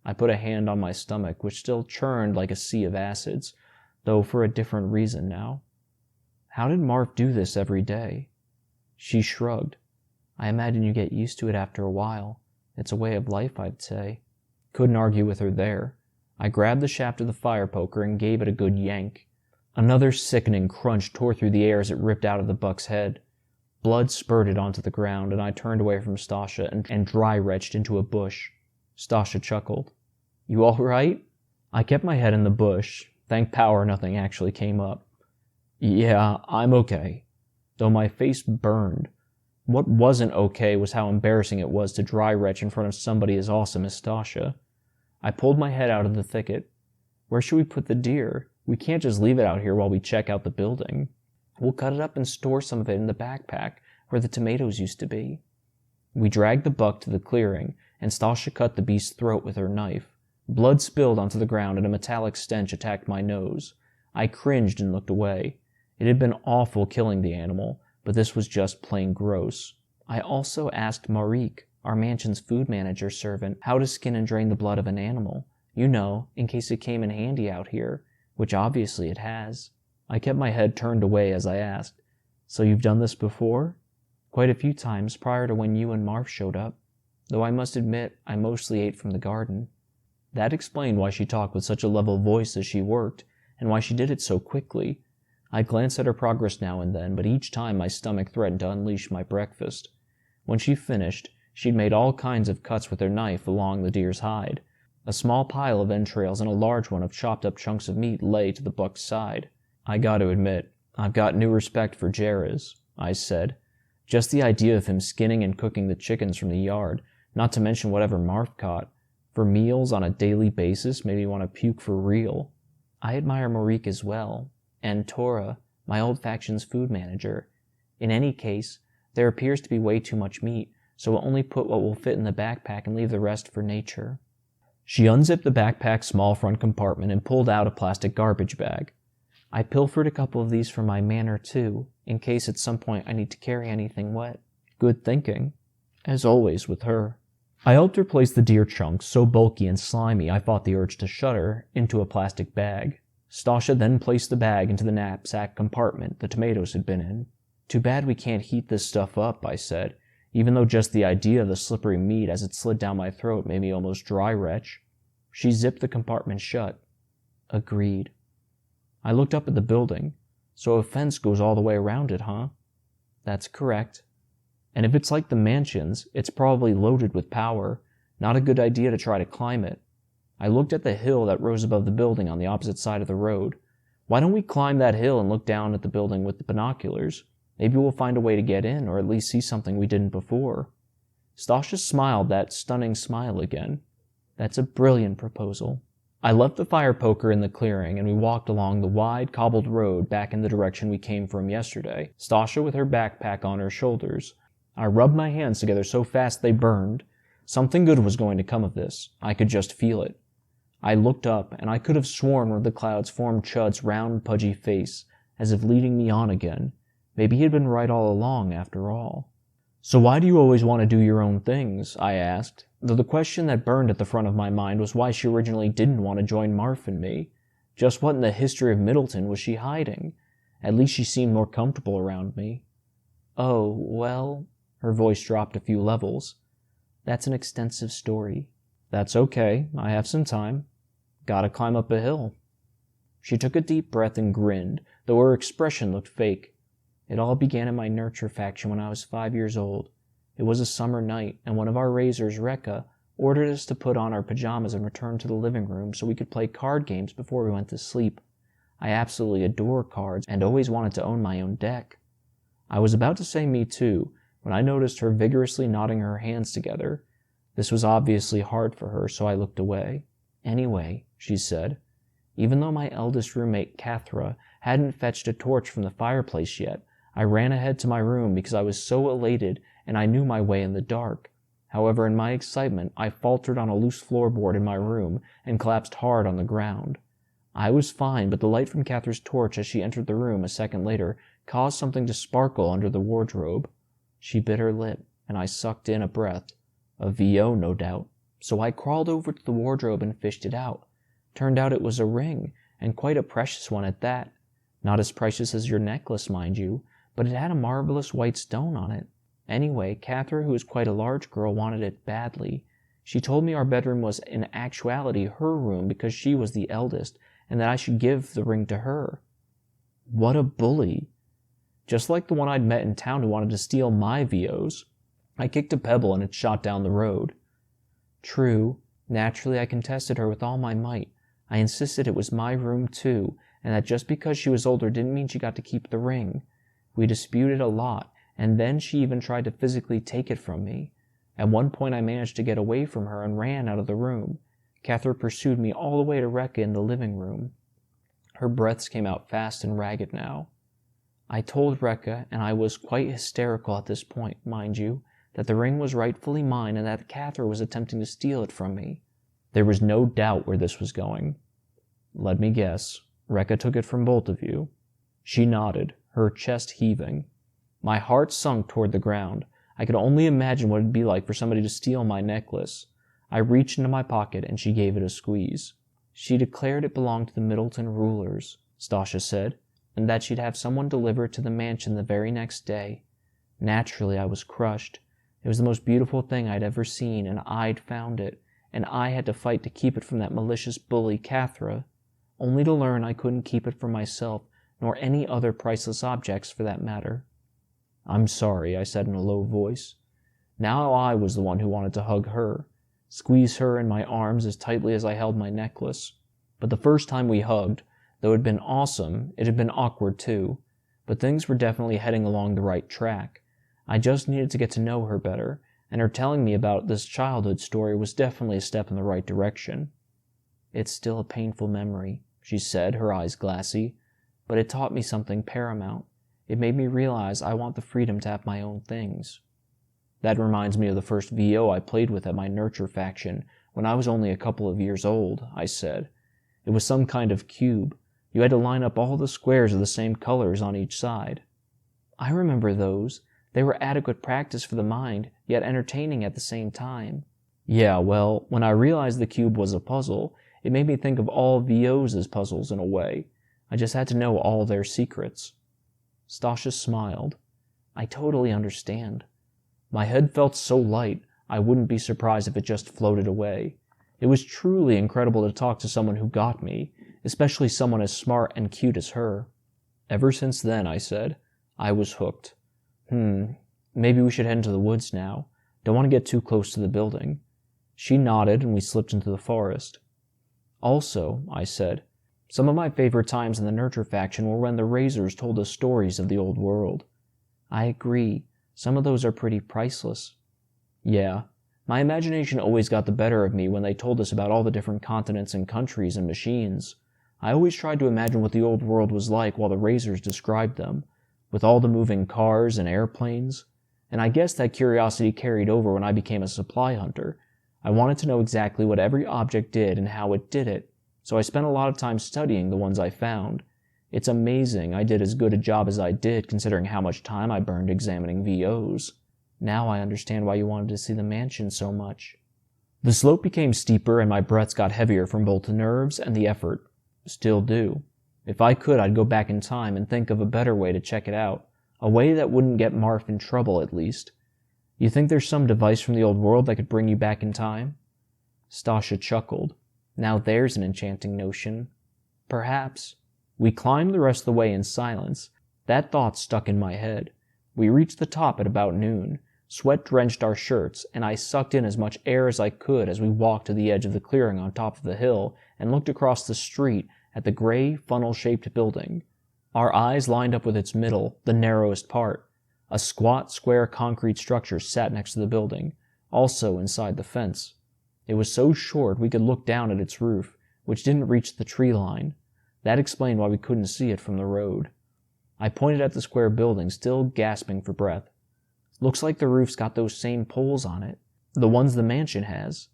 I put a hand on my stomach, which still churned like a sea of acids, though for a different reason now. How did Marf do this every day? She shrugged. I imagine you get used to it after a while. It's a way of life, I'd say. Couldn't argue with her there. I grabbed the shaft of the fire poker and gave it a good yank. Another sickening crunch tore through the air as it ripped out of the buck's head. Blood spurted onto the ground, and I turned away from Stasha and dry-retched into a bush. Stasha chuckled. You all right? I kept my head in the bush. Thank power nothing actually came up. Yeah, I'm okay. Though my face burned. What wasn't okay was how embarrassing it was to dry-retch in front of somebody as awesome as Stasha. I pulled my head out of the thicket. Where should we put the deer? We can't just leave it out here while we check out the building. We'll cut it up and store some of it in the backpack where the tomatoes used to be. We dragged the buck to the clearing, and Stasha cut the beast's throat with her knife. Blood spilled onto the ground and a metallic stench attacked my nose. I cringed and looked away. It had been awful killing the animal, but this was just plain gross. I also asked Marique, our mansion's food manager servant, how to skin and drain the blood of an animal. You know, in case it came in handy out here. which obviously it has. I kept my head turned away as I asked, "So you've done this before?" "Quite a few times prior to when you and Marv showed up, though I must admit I mostly ate from the garden." That explained why she talked with such a level voice as she worked, and why she did it so quickly. I glanced at her progress now and then, but each time my stomach threatened to unleash my breakfast. When she finished, she'd made all kinds of cuts with her knife along the deer's hide. A small pile of entrails and a large one of chopped up chunks of meat lay to the buck's side. "I gotta admit, I've got new respect for Jerez," I said. "Just the idea of him skinning and cooking the chickens from the yard, not to mention whatever Marv caught, for meals on a daily basis made me want to puke for real." I admire Marique as well, and Tora, my old faction's food manager. In any case, there appears to be way too much meat, so we'll only put what will fit in the backpack and leave the rest for nature. She unzipped the backpack's small front compartment and pulled out a plastic garbage bag. "I pilfered a couple of these from my manor too, in case at some point I need to carry anything wet." Good thinking, as always with her. I helped her place the deer chunks, so bulky and slimy I fought the urge to shudder, into a plastic bag. Stasha then placed the bag into the knapsack compartment the tomatoes had been in. "Too bad we can't heat this stuff up," I said, even though just the idea of the slippery meat as it slid down my throat made me almost dry retch. She zipped the compartment shut. "Agreed." I looked up at the building. "So a fence goes all the way around it, huh?" "That's correct. And if it's like the mansions, it's probably loaded with power. Not a good idea to try to climb it." I looked at the hill that rose above the building on the opposite side of the road. "Why don't we climb that hill and look down at the building with the binoculars? Maybe we'll find a way to get in, or at least see something we didn't before." Stasha smiled that stunning smile again. "That's a brilliant proposal." I left the fire poker in the clearing, and we walked along the wide, cobbled road back in the direction we came from yesterday, Stasha with her backpack on her shoulders. I rubbed my hands together so fast they burned. Something good was going to come of this. I could just feel it. I looked up, and I could have sworn one of the clouds formed Chud's round, pudgy face, as if leading me on again. Maybe he'd been right all along, after all. "So why do you always want to do your own things?" I asked, though the question that burned at the front of my mind was why she originally didn't want to join Marf and me. Just what in the history of Middleton was she hiding? At least she seemed more comfortable around me. "Oh, well," her voice dropped a few levels. "That's an extensive story." "That's okay, I have some time. Gotta climb up a hill." She took a deep breath and grinned, though her expression looked fake. "It all began in my nurture faction when I was 5 years old. It was a summer night, and one of our raisers, Rekka, ordered us to put on our pajamas and return to the living room so we could play card games before we went to sleep. I absolutely adore cards and always wanted to own my own deck." I was about to say me too, when I noticed her vigorously knotting her hands together. This was obviously hard for her, so I looked away. "Anyway," she said, "even though my eldest roommate, Cathra, hadn't fetched a torch from the fireplace yet, I ran ahead to my room because I was so elated and I knew my way in the dark. However, in my excitement, I faltered on a loose floorboard in my room and collapsed hard on the ground. I was fine, but the light from Cathra's torch as she entered the room a second later caused something to sparkle under the wardrobe. She bit her lip, and I sucked in a breath. A VO, no doubt. So I crawled over to the wardrobe and fished it out. Turned out it was a ring, and quite a precious one at that. Not as precious as your necklace, mind you, but it had a marvelous white stone on it. Anyway, Cathra, who is quite a large girl, wanted it badly. She told me our bedroom was in actuality her room because she was the eldest, and that I should give the ring to her. What a bully. Just like the one I'd met in town who wanted to steal my VOs. I kicked a pebble and it shot down the road. True. Naturally, I contested her with all my might. I insisted it was my room too, and that just because she was older didn't mean she got to keep the ring. We disputed a lot, and then she even tried to physically take it from me. At one point I managed to get away from her and ran out of the room. Cathra pursued me all the way to Rekka in the living room. Her breaths came out fast and ragged now. I told Rekka, and I was quite hysterical at this point, mind you, that the ring was rightfully mine and that Cathra was attempting to steal it from me. There was no doubt where this was going. Let me guess. Rekka took it from both of you. She nodded, her chest heaving. My heart sunk toward the ground. I could only imagine what it'd be like for somebody to steal my necklace. I reached into my pocket and she gave it a squeeze. She declared it belonged to the Middleton rulers, Stasha said, and that she'd have someone deliver it to the mansion the very next day. Naturally, I was crushed. It was the most beautiful thing I'd ever seen, and I'd found it, and I had to fight to keep it from that malicious bully, Cathra, only to learn I couldn't keep it for myself, nor any other priceless objects for that matter. "I'm sorry," I said in a low voice. Now I was the one who wanted to hug her, squeeze her in my arms as tightly as I held my necklace. But the first time we hugged, though it had been awesome, it had been awkward too. But things were definitely heading along the right track. I just needed to get to know her better, and her telling me about this childhood story was definitely a step in the right direction. "It's still a painful memory," she said, her eyes glassy, "but it taught me something paramount. It made me realize I want the freedom to have my own things." "That reminds me of the first VO I played with at my nurture faction when I was only a couple of years old," I said. "It was some kind of cube. You had to line up all the squares of the same colors on each side." "I remember those. They were adequate practice for the mind, yet entertaining at the same time." "Yeah, well, when I realized the cube was a puzzle, it made me think of all VOs as puzzles in a way. I just had to know all their secrets." Stasha smiled. "I totally understand." My head felt so light, I wouldn't be surprised if it just floated away. It was truly incredible to talk to someone who got me, especially someone as smart and cute as her. "Ever since then," I said, "I was hooked." Maybe we should head into the woods now. Don't want to get too close to the building." She nodded, and we slipped into the forest. "Also," I said, "some of my favorite times in the Nurture faction were when the Razors told us stories of the old world." "I agree. Some of those are pretty priceless." "Yeah. My imagination always got the better of me when they told us about all the different continents and countries and machines. I always tried to imagine what the old world was like while the Razors described them, with all the moving cars and airplanes. And I guess that curiosity carried over when I became a supply hunter. I wanted to know exactly what every object did and how it did it, so I spent a lot of time studying the ones I found. It's amazing I did as good a job as I did considering how much time I burned examining VOs. Now I understand why you wanted to see the mansion so much." The slope became steeper and my breaths got heavier from both the nerves and the effort. Still do. If I could, I'd go back in time and think of a better way to check it out. A way that wouldn't get Marf in trouble, at least. "You think there's some device from the old world that could bring you back in time?" Stasha chuckled. "Now there's an enchanting notion." "Perhaps." We climbed the rest of the way in silence. That thought stuck in my head. We reached the top at about noon. Sweat drenched our shirts, and I sucked in as much air as I could as we walked to the edge of the clearing on top of the hill and looked across the street at the gray, funnel-shaped building. Our eyes lined up with its middle, the narrowest part. A squat, square concrete structure sat next to the building, also inside the fence. It was so short we could look down at its roof, which didn't reach the tree line. That explained why we couldn't see it from the road. I pointed at the square building, still gasping for breath. "Looks like the roof's got those same poles on it, the ones the mansion has."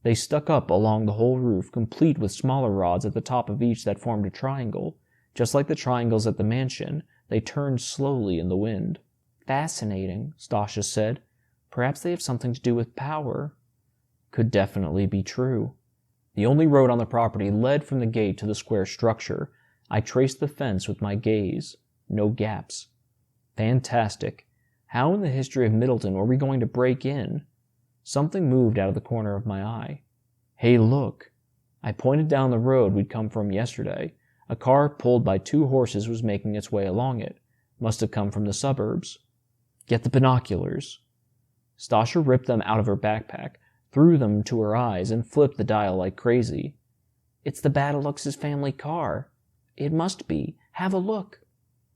They stuck up along the whole roof, complete with smaller rods at the top of each that formed a triangle. Just like the triangles at the mansion, they turned slowly in the wind. "Fascinating," Stasha said. "Perhaps they have something to do with power." Could definitely be true. The only road on the property led from the gate to the square structure. I traced the fence with my gaze. No gaps. Fantastic. How in the history of Middleton were we going to break in? Something moved out of the corner of my eye. "Hey, look." I pointed down the road we'd come from yesterday. A car pulled by 2 horses was making its way along it. Must have come from the suburbs. "Get the binoculars." Stasha ripped them out of her backpack, threw them to her eyes, and flipped the dial like crazy. "It's the Battlelux' family car." "It must be. Have a look."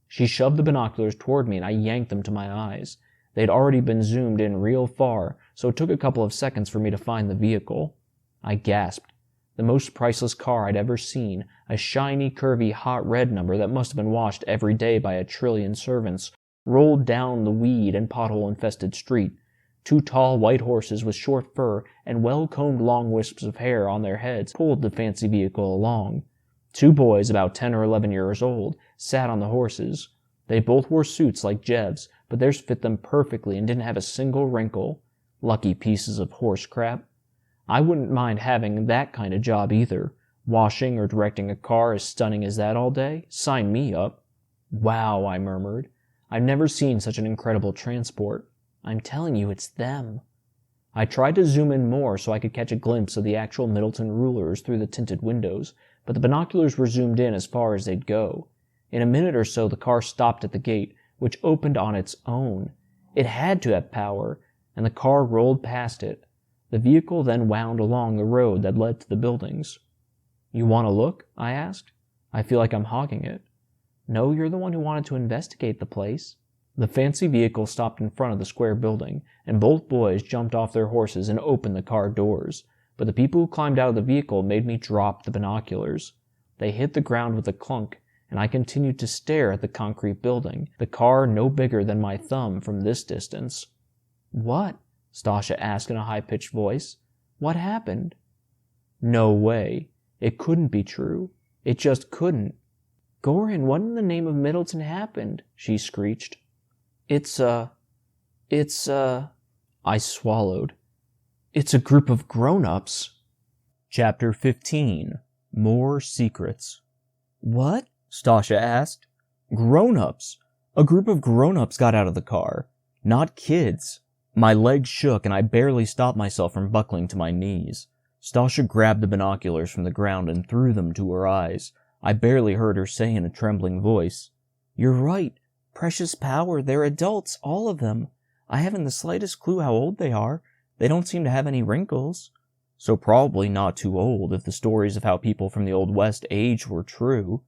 She shoved the binoculars toward me and I yanked them to my eyes. They'd already been zoomed in real far, so it took a couple of seconds for me to find the vehicle. I gasped. The most priceless car I'd ever seen, a shiny, curvy, hot red number that must have been washed every day by a trillion servants, rolled down the weed and pothole-infested street. 2 tall white horses with short fur and well-combed long wisps of hair on their heads pulled the fancy vehicle along. 2 boys, about 10 or 11 years old, sat on the horses. They both wore suits like Jev's, but theirs fit them perfectly and didn't have a single wrinkle. Lucky pieces of horse crap. I wouldn't mind having that kind of job either. Washing or directing a car as stunning as that all day? Sign me up. Wow, I murmured. I've never seen such an incredible transport. I'm telling you, it's them. I tried to zoom in more so I could catch a glimpse of the actual Middleton rulers through the tinted windows, but the binoculars were zoomed in as far as they'd go. In a minute or so, the car stopped at the gate, which opened on its own. It had to have power, and the car rolled past it. The vehicle then wound along the road that led to the buildings. You want to look? I asked. I feel like I'm hogging it. No, you're the one who wanted to investigate the place. The fancy vehicle stopped in front of the square building, and both boys jumped off their horses and opened the car doors. But the people who climbed out of the vehicle made me drop the binoculars. They hit the ground with a clunk, and I continued to stare at the concrete building, the car no bigger than my thumb from this distance. What? Stasha asked in a high-pitched voice. What happened? No way. It couldn't be true. It just couldn't. Goran, what in the name of Middleton happened? She screeched. I swallowed. It's a group of grown-ups. Chapter 15. More Secrets. What? Stasha asked. Grown-ups. A group of grown-ups got out of the car. Not kids. My legs shook and I barely stopped myself from buckling to my knees. Stasha grabbed the binoculars from the ground and threw them to her eyes. I barely heard her say in a trembling voice, You're right. Precious power. They're adults, all of them. I haven't the slightest clue how old they are. They don't seem to have any wrinkles. So probably not too old if the stories of how people from the Old West age were true.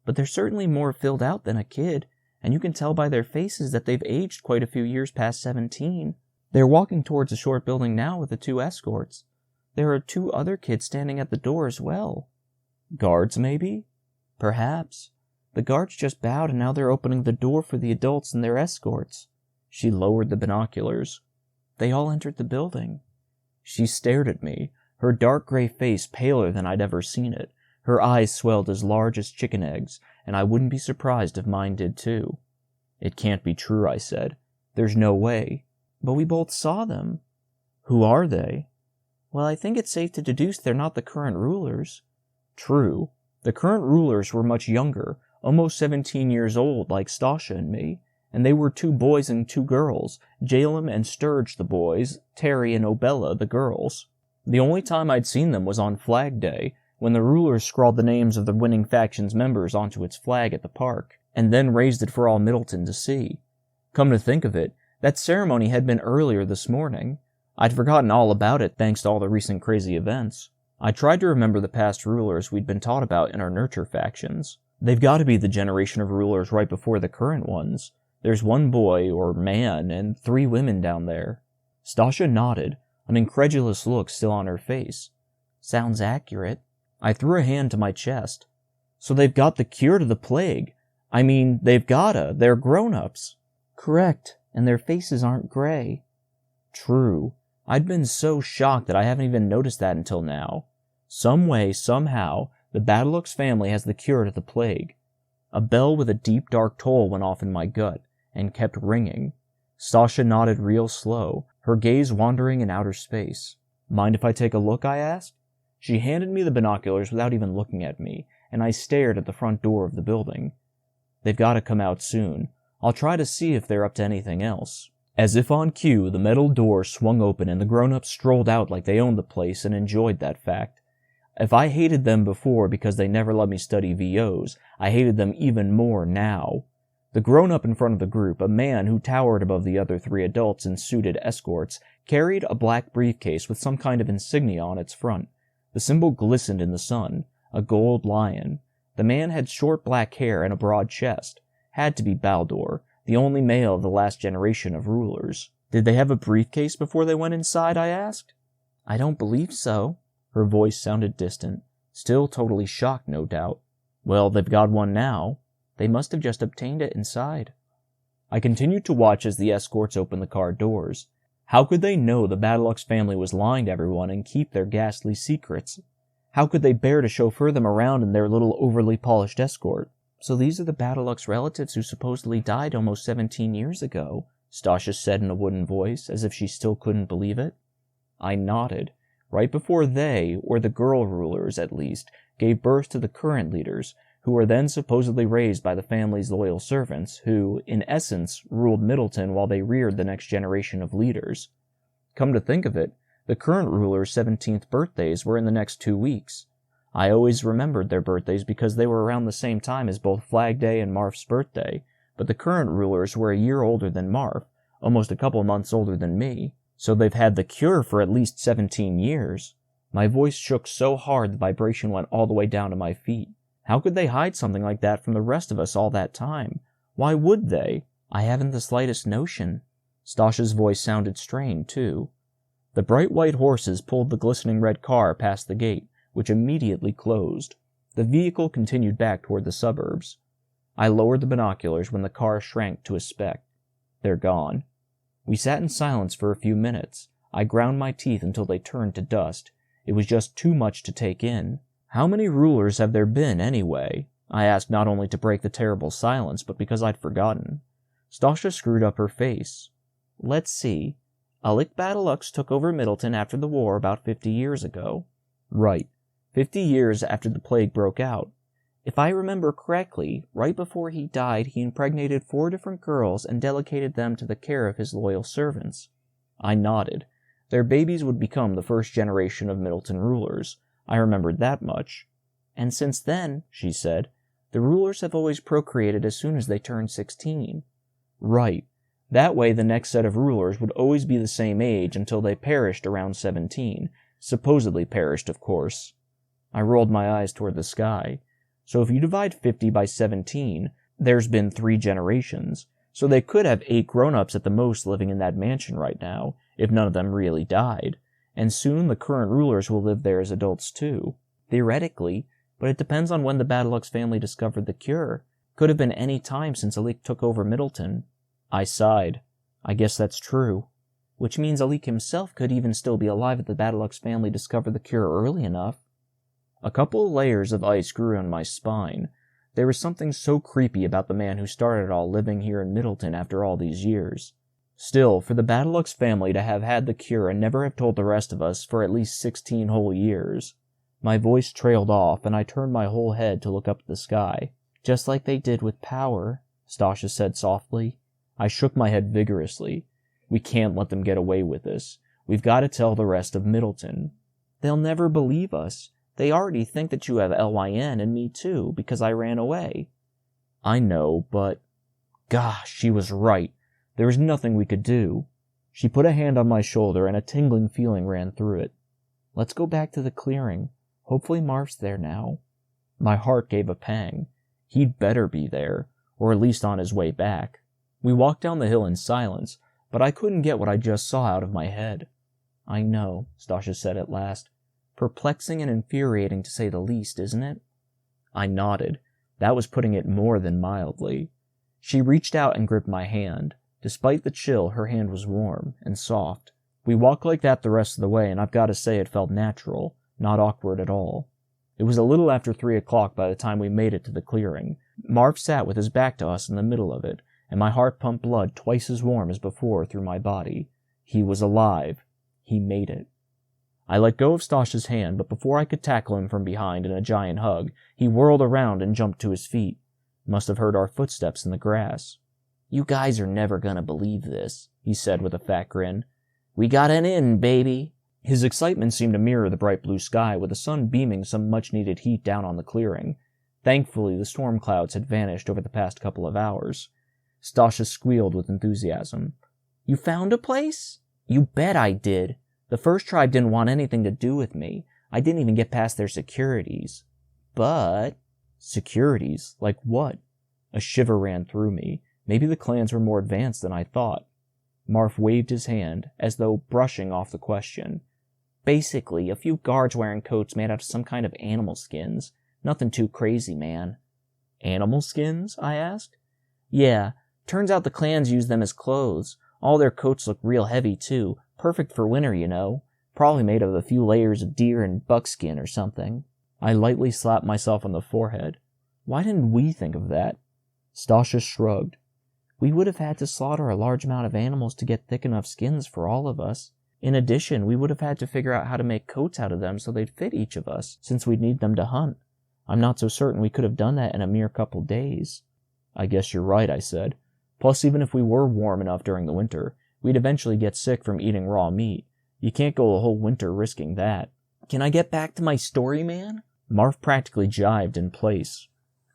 But they're certainly more filled out than a kid, and you can tell by their faces that they've aged quite a few years past 17. They're walking towards a short building now with the 2 escorts. There are 2 other kids standing at the door as well. Guards, maybe? Perhaps. The guards just bowed and now they're opening the door for the adults and their escorts. She lowered the binoculars. They all entered the building. She stared at me, her dark gray face paler than I'd ever seen it. Her eyes swelled as large as chicken eggs, and I wouldn't be surprised if mine did too. It can't be true, I said. There's no way. But we both saw them. Who are they? Well, I think it's safe to deduce they're not the current rulers. True. The current rulers were much younger, almost 17 years old like Stasha and me, and they were 2 boys and 2 girls, Jalem and Sturge the boys, Terry and Obella the girls. The only time I'd seen them was on Flag Day, when the rulers scrawled the names of the winning faction's members onto its flag at the park, and then raised it for all Middleton to see. Come to think of it, that ceremony had been earlier this morning. I'd forgotten all about it thanks to all the recent crazy events. I tried to remember the past rulers we'd been taught about in our nurture factions. They've got to be the generation of rulers right before the current ones. There's 1 boy, or man, and 3 women down there. Stasha nodded, an incredulous look still on her face. Sounds accurate. I threw a hand to my chest. So they've got the cure to the plague. I mean, they've gotta. They're grown-ups. Correct, and their faces aren't gray. True. I'd been so shocked that I haven't even noticed that until now. Some way, somehow, the Badalux family has the cure to the plague. A bell with a deep dark toll went off in my gut, and kept ringing. Stasha nodded real slow, her gaze wandering in outer space. Mind if I take a look, I asked? She handed me the binoculars without even looking at me, and I stared at the front door of the building. They've got to come out soon. I'll try to see if they're up to anything else. As if on cue, the metal door swung open and the grown-ups strolled out like they owned the place and enjoyed that fact. If I hated them before because they never let me study VOs, I hated them even more now. The grown-up in front of the group, a man who towered above the other 3 adults and suited escorts, carried a black briefcase with some kind of insignia on its front. The symbol glistened in the sun, a gold lion. The man had short black hair and a broad chest. Had to be Baldur, the only male of the last generation of rulers. Did they have a briefcase before they went inside, I asked. I don't believe so. Her voice sounded distant. Still totally shocked, no doubt. Well, they've got one now. They must have just obtained it inside. I continued to watch as the escorts opened the car doors. How could they know the Badalux family was lying to everyone and keep their ghastly secrets? How could they bear to chauffeur them around in their little overly polished escort? So these are the Badalux relatives who supposedly died almost 17 years ago, Stasha said in a wooden voice, as if she still couldn't believe it. I nodded. Right before they, or the girl rulers at least, gave birth to the current leaders, who were then supposedly raised by the family's loyal servants, who, in essence, ruled Middleton while they reared the next generation of leaders. Come to think of it, the current rulers' 17th birthdays were in the next 2 weeks. I always remembered their birthdays because they were around the same time as both Flag Day and Marf's birthday, but the current rulers were a year older than Marf, almost a couple months older than me, so they've had the cure for at least 17 years. My voice shook so hard the vibration went all the way down to my feet. How could they hide something like that from the rest of us all that time? Why would they? I haven't the slightest notion. Stasha's voice sounded strained, too. The bright white horses pulled the glistening red car past the gate, which immediately closed. The vehicle continued back toward the suburbs. I lowered the binoculars when the car shrank to a speck. They're gone. We sat in silence for a few minutes. I ground my teeth until they turned to dust. It was just too much to take in. How many rulers have there been, anyway? I asked, not only to break the terrible silence, but because I'd forgotten. Stasha screwed up her face. Let's see. Alik Badalux took over Middleton after the war about 50 years ago. Right. 50 years after the plague broke out. If I remember correctly, right before he died, he impregnated 4 different girls and delegated them to the care of his loyal servants. I nodded. Their babies would become the first generation of Middleton rulers. I remembered that much. And since then, she said, the rulers have always procreated as soon as they turned 16. Right. That way the next set of rulers would always be the same age until they perished around 17. Supposedly perished, of course. I rolled my eyes toward the sky. So if you divide 50 by 17, there's been 3 generations. So they could have 8 grown-ups at the most living in that mansion right now, if none of them really died. And soon the current rulers will live there as adults too. Theoretically, but it depends on when the Badalux family discovered the cure. Could have been any time since Alik took over Middleton. I sighed. I guess that's true. Which means Alik himself could even still be alive if the Badalux family discovered the cure early enough. A couple of layers of ice grew on my spine. There was something so creepy about the man who started it all living here in Middleton after all these years. Still, for the Badalux family to have had the cure and never have told the rest of us for at least 16 whole years. My voice trailed off, and I turned my whole head to look up at the sky. Just like they did with power, Stasha said softly. I shook my head vigorously. We can't let them get away with this. We've got to tell the rest of Middleton. They'll never believe us. They already think that you have LYN and me too, because I ran away. I know, but... Gosh, she was right. There was nothing we could do. She put a hand on my shoulder and a tingling feeling ran through it. Let's go back to the clearing. Hopefully Marf's there now. My heart gave a pang. He'd better be there, or at least on his way back. We walked down the hill in silence, but I couldn't get what I just saw out of my head. I know, Stasha said at last. Perplexing and infuriating to say the least, isn't it? I nodded. That was putting it more than mildly. She reached out and gripped my hand. Despite the chill, her hand was warm and soft. We walked like that the rest of the way, and I've got to say it felt natural, not awkward at all. It was a little after 3 o'clock by the time we made it to the clearing. Marv sat with his back to us in the middle of it, and my heart pumped blood twice as warm as before through my body. He was alive. He made it. I let go of Stasha's hand, but before I could tackle him from behind in a giant hug, he whirled around and jumped to his feet. Must have heard our footsteps in the grass. You guys are never gonna believe this, he said with a fat grin. We got an in, baby. His excitement seemed to mirror the bright blue sky, with the sun beaming some much-needed heat down on the clearing. Thankfully, the storm clouds had vanished over the past couple of hours. Stasha squealed with enthusiasm. You found a place? You bet I did. The first tribe didn't want anything to do with me. I didn't even get past their securities. But... Securities? Like what? A shiver ran through me. Maybe the clans were more advanced than I thought. Marf waved his hand, as though brushing off the question. Basically, a few guards wearing coats made out of some kind of animal skins. Nothing too crazy, man. Animal skins? I asked. Yeah, turns out the clans use them as clothes. All their coats look real heavy, too. Perfect for winter, you know. Probably made of a few layers of deer and buckskin or something. I lightly slapped myself on the forehead. Why didn't we think of that? Stasha shrugged. We would have had to slaughter a large amount of animals to get thick enough skins for all of us. In addition, we would have had to figure out how to make coats out of them so they'd fit each of us, since we'd need them to hunt. I'm not so certain we could have done that in a mere couple days. I guess you're right, I said. Plus, even if we were warm enough during the winter, we'd eventually get sick from eating raw meat. You can't go a whole winter risking that. Can I get back to my story, man? Marv practically jived in place.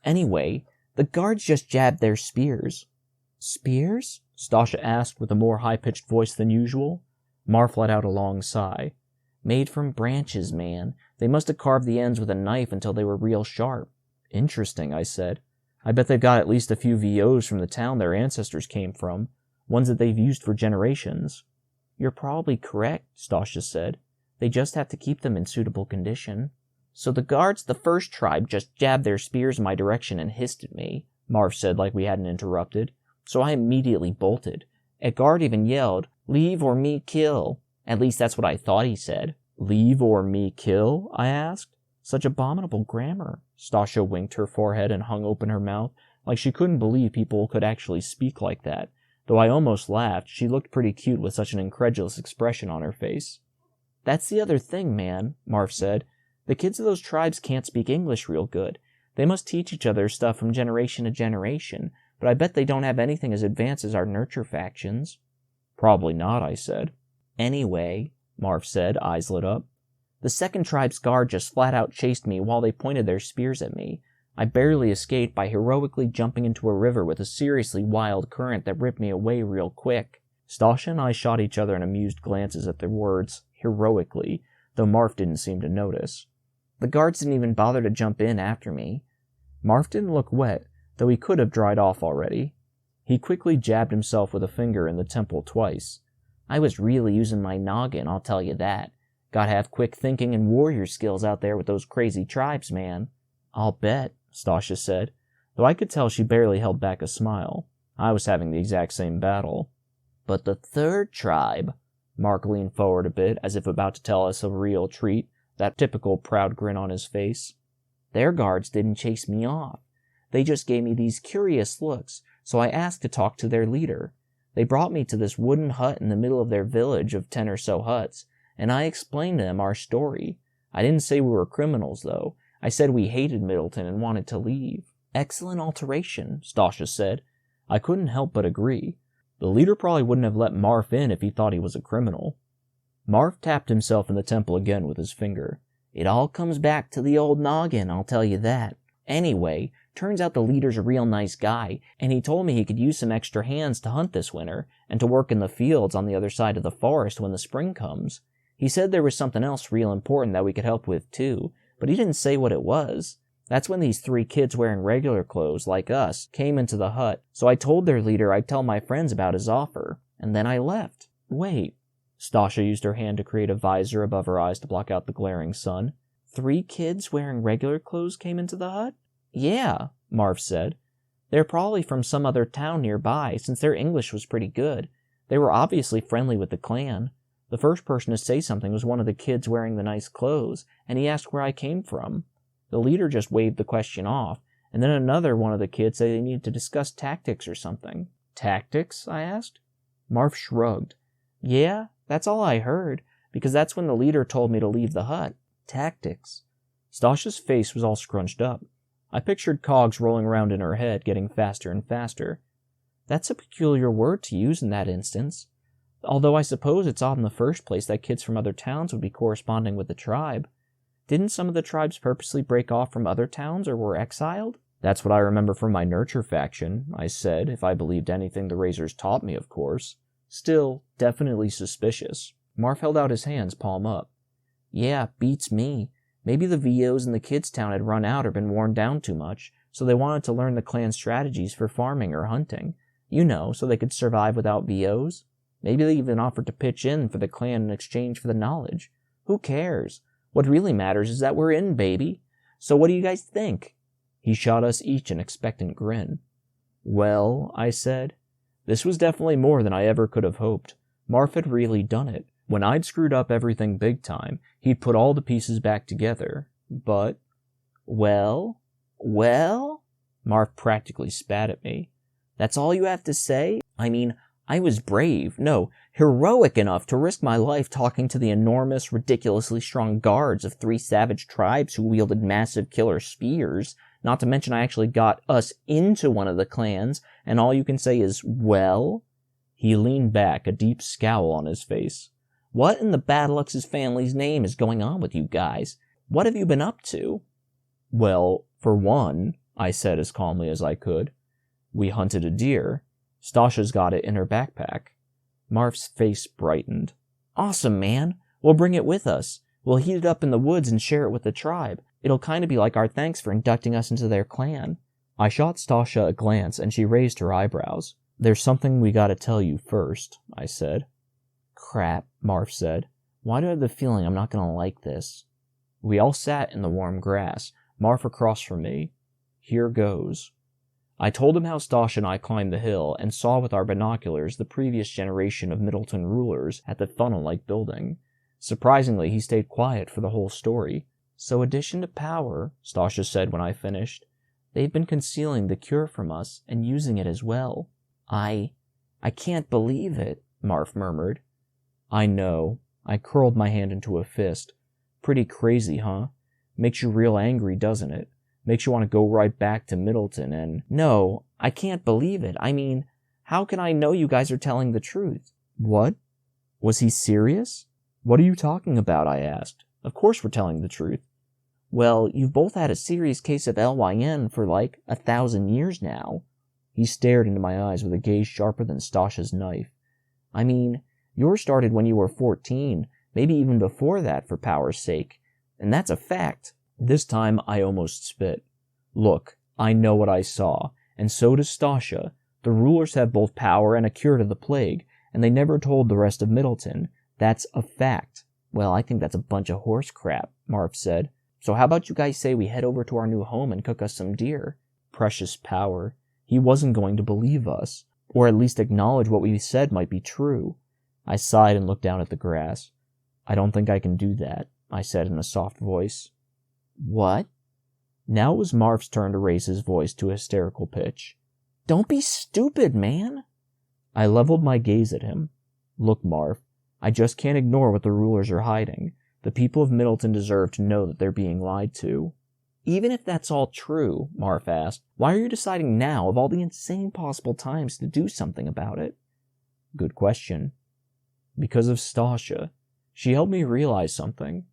Anyway, the guards just jabbed their spears. Spears? Stasha asked with a more high-pitched voice than usual. Marv let out a long sigh. Made from branches, man. They must have carved the ends with a knife until they were real sharp. Interesting, I said. I bet they've got at least a few VOs from the town their ancestors came from, ones that they've used for generations. You're probably correct, Stasha said. They just have to keep them in suitable condition. So the guards, the first tribe, just jabbed their spears in my direction and hissed at me, Marv said like we hadn't interrupted. So I immediately bolted. A guard even yelled, "Leave or me kill." At least that's what I thought he said. Leave or me kill? I asked. Such abominable grammar. Stasha winked her forehead and hung open her mouth, like she couldn't believe people could actually speak like that. Though I almost laughed, she looked pretty cute with such an incredulous expression on her face. That's the other thing, man, Marv said. The kids of those tribes can't speak English real good. They must teach each other stuff from generation to generation, but I bet they don't have anything as advanced as our nurture factions. Probably not, I said. Anyway, Marv said, eyes lit up. The second tribe's guard just flat out chased me while they pointed their spears at me. I barely escaped by heroically jumping into a river with a seriously wild current that ripped me away real quick. Stasha and I shot each other in amused glances at their words, heroically, though Marv didn't seem to notice. The guards didn't even bother to jump in after me. Marv didn't look wet, though he could have dried off already. He quickly jabbed himself with a finger in the temple twice. I was really using my noggin, I'll tell you that. Gotta have quick thinking and warrior skills out there with those crazy tribes, man. I'll bet, Stasha said, though I could tell she barely held back a smile. I was having the exact same battle. But the third tribe, Mark leaned forward a bit as if about to tell us a real treat, that typical proud grin on his face. Their guards didn't chase me off. They just gave me these curious looks, so I asked to talk to their leader. They brought me to this wooden hut in the middle of their village of 10 or so huts, and I explained to them our story. I didn't say we were criminals, though. I said we hated Middleton and wanted to leave. Excellent alteration, Stasha said. I couldn't help but agree. The leader probably wouldn't have let Marv in if he thought he was a criminal. Marv tapped himself in the temple again with his finger. It all comes back to the old noggin, I'll tell you that. Anyway, turns out the leader's a real nice guy, and he told me he could use some extra hands to hunt this winter, and to work in the fields on the other side of the forest when the spring comes. He said there was something else real important that we could help with too, but he didn't say what it was. That's when these 3 kids wearing regular clothes, like us, came into the hut, so I told their leader I'd tell my friends about his offer, and then I left. Wait. Stasha used her hand to create a visor above her eyes to block out the glaring sun. 3 kids wearing regular clothes came into the hut? Yeah, Marv said. They're probably from some other town nearby, since their English was pretty good. They were obviously friendly with the clan. The first person to say something was one of the kids wearing the nice clothes, and he asked where I came from. The leader just waved the question off, and then another one of the kids said they needed to discuss tactics or something. Tactics? I asked. Marv shrugged. Yeah, that's all I heard, because that's when the leader told me to leave the hut. Tactics. Stasha's face was all scrunched up. I pictured cogs rolling around in her head, getting faster and faster. That's a peculiar word to use in that instance. Although I suppose it's odd in the first place that kids from other towns would be corresponding with the tribe. Didn't some of the tribes purposely break off from other towns or were exiled? That's what I remember from my nurture faction, I said, if I believed anything the Razors taught me, of course. Still, definitely suspicious. Marv held out his hands, palm up. Yeah, beats me. Maybe the VOs in the kids' town had run out or been worn down too much, so they wanted to learn the clan's strategies for farming or hunting. You know, so they could survive without VOs. Maybe they even offered to pitch in for the clan in exchange for the knowledge. Who cares? What really matters is that we're in, baby. So what do you guys think? He shot us each an expectant grin. Well, I said, this was definitely more than I ever could have hoped. Marv had really done it. When I'd screwed up everything big time, he'd put all the pieces back together. But, well? Marv practically spat at me. That's all you have to say? I mean, I was brave, no, heroic enough to risk my life talking to the enormous, ridiculously strong guards of 3 savage tribes who wielded massive killer spears. Not to mention I actually got us into one of the clans, and all you can say is, well? He leaned back, a deep scowl on his face. What in the Badelux's family's name is going on with you guys? What have you been up to? Well, for one, I said as calmly as I could, we hunted a deer. Stasha's got it in her backpack. Marf's face brightened. Awesome, man. We'll bring it with us. We'll heat it up in the woods and share it with the tribe. It'll kind of be like our thanks for inducting us into their clan. I shot Stasha a glance, and she raised her eyebrows. There's something we gotta tell you first, I said. Crap, Marf said. Why do I have the feeling I'm not gonna like this? We all sat in the warm grass, Marf across from me. Here goes. I told him how Stasha and I climbed the hill and saw with our binoculars the previous generation of Middleton rulers at the funnel-like building. Surprisingly, he stayed quiet for the whole story. So addition to power, Stasha said when I finished, they've been concealing the cure from us and using it as well. I can't believe it, Marf murmured. I know. I curled my hand into a fist. Pretty crazy, huh? Makes you real angry, doesn't it? Makes you want to go right back to Middleton and... No, I can't believe it. I mean, how can I know you guys are telling the truth? What? Was he serious? What are you talking about, I asked. Of course we're telling the truth. Well, you've both had a serious case of LYN for like 1,000 years now. He stared into my eyes with a gaze sharper than Stasha's knife. I mean, yours started when you were 14, maybe even before that for power's sake. And that's a fact. This time I almost spit. Look, I know what I saw, and so does Stasha. The rulers have both power and a cure to the plague, and they never told the rest of Middleton. That's a fact. Well, I think that's a bunch of horse crap, Marf said. So how about you guys say we head over to our new home and cook us some deer? Precious power. He wasn't going to believe us, or at least acknowledge what we said might be true. I sighed and looked down at the grass. I don't think I can do that, I said in a soft voice. What? Now it was Marf's turn to raise his voice to a hysterical pitch. Don't be stupid, man! I leveled my gaze at him. Look, Marf, I just can't ignore what the rulers are hiding. The people of Middleton deserve to know that they're being lied to. Even if that's all true, Marf asked, why are you deciding now of all the insane possible times to do something about it? Good question. Because of Stasha. She helped me realize something.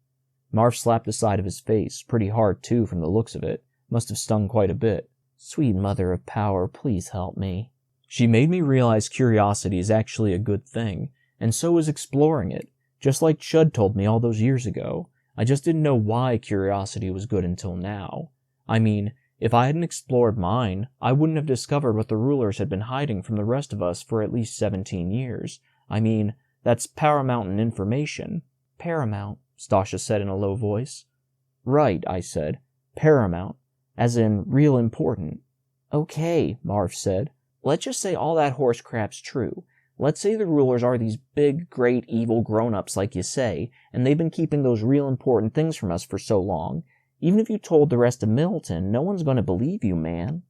Marf slapped the side of his face, pretty hard too from the looks of it. Must have stung quite a bit. Sweet mother of power, please help me. She made me realize curiosity is actually a good thing, and so is exploring it, just like Chud told me all those years ago. I just didn't know why curiosity was good until now. I mean, if I hadn't explored mine, I wouldn't have discovered what the rulers had been hiding from the rest of us for at least 17 years. I mean, that's paramount in information. Paramount, Stasha said in a low voice. Right, I said. Paramount. As in, real important. Okay, Marf said. Let's just say all that horse crap's true. Let's say the rulers are these big, great, evil grown-ups like you say, and they've been keeping those real important things from us for so long. Even if you told the rest of Middleton, no one's going to believe you, man.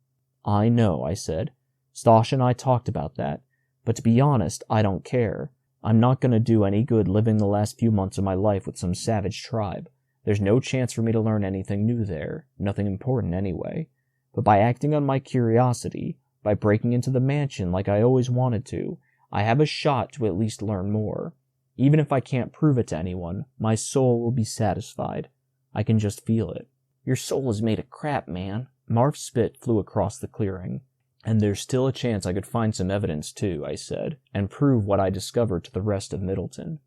I know, I said. Stasha and I talked about that. But to be honest, I don't care. I'm not going to do any good living the last few months of my life with some savage tribe. There's no chance for me to learn anything new there. Nothing important anyway. But by acting on my curiosity, by breaking into the mansion like I always wanted to, I have a shot to at least learn more. Even if I can't prove it to anyone, my soul will be satisfied. I can just feel it. Your soul is made of crap, man. Marf's spit flew across the clearing. And there's still a chance I could find some evidence too, I said, and prove what I discovered to the rest of Middleton.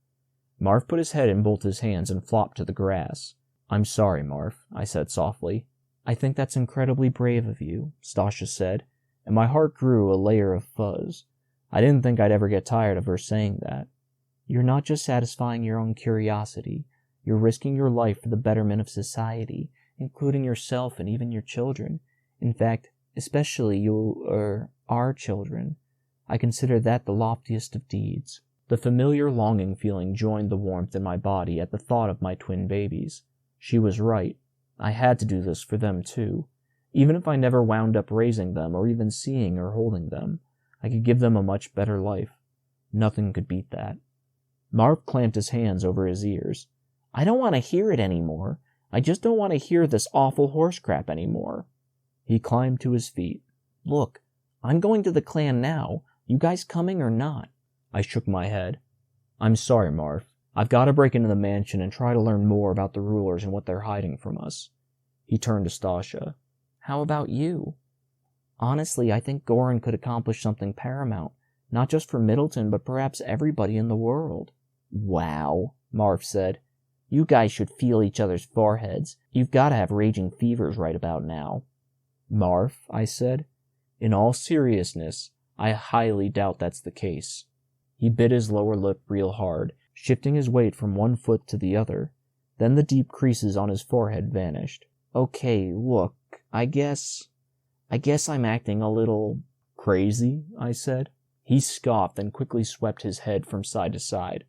Marf put his head in both his hands and flopped to the grass. I'm sorry, Marf, I said softly. I think that's incredibly brave of you, Stasha said, and my heart grew a layer of fuzz. I didn't think I'd ever get tired of her saying that. You're not just satisfying your own curiosity. You're risking your life for the betterment of society, including yourself and even your children. In fact, especially our children. I consider that the loftiest of deeds. The familiar longing feeling joined the warmth in my body at the thought of my twin babies. She was right. I had to do this for them too. Even if I never wound up raising them or even seeing or holding them, I could give them a much better life. Nothing could beat that. Marv clamped his hands over his ears. I don't want to hear it anymore. I just don't want to hear this awful horse crap anymore. He climbed to his feet. Look, I'm going to the clan now. You guys coming or not? I shook my head. I'm sorry, Marv. I've got to break into the mansion and try to learn more about the rulers and what they're hiding from us. He turned to Stasha. How about you? Honestly, I think Goran could accomplish something paramount, not just for Middleton, but perhaps everybody in the world. Wow, Marv said. You guys should feel each other's foreheads. You've got to have raging fevers right about now. Marv, I said. In all seriousness, I highly doubt that's the case. He bit his lower lip real hard, shifting his weight from one foot to the other. Then the deep creases on his forehead vanished. Okay, look, I guess I'm acting a little crazy, I said. He scoffed and quickly swept his head from side to side.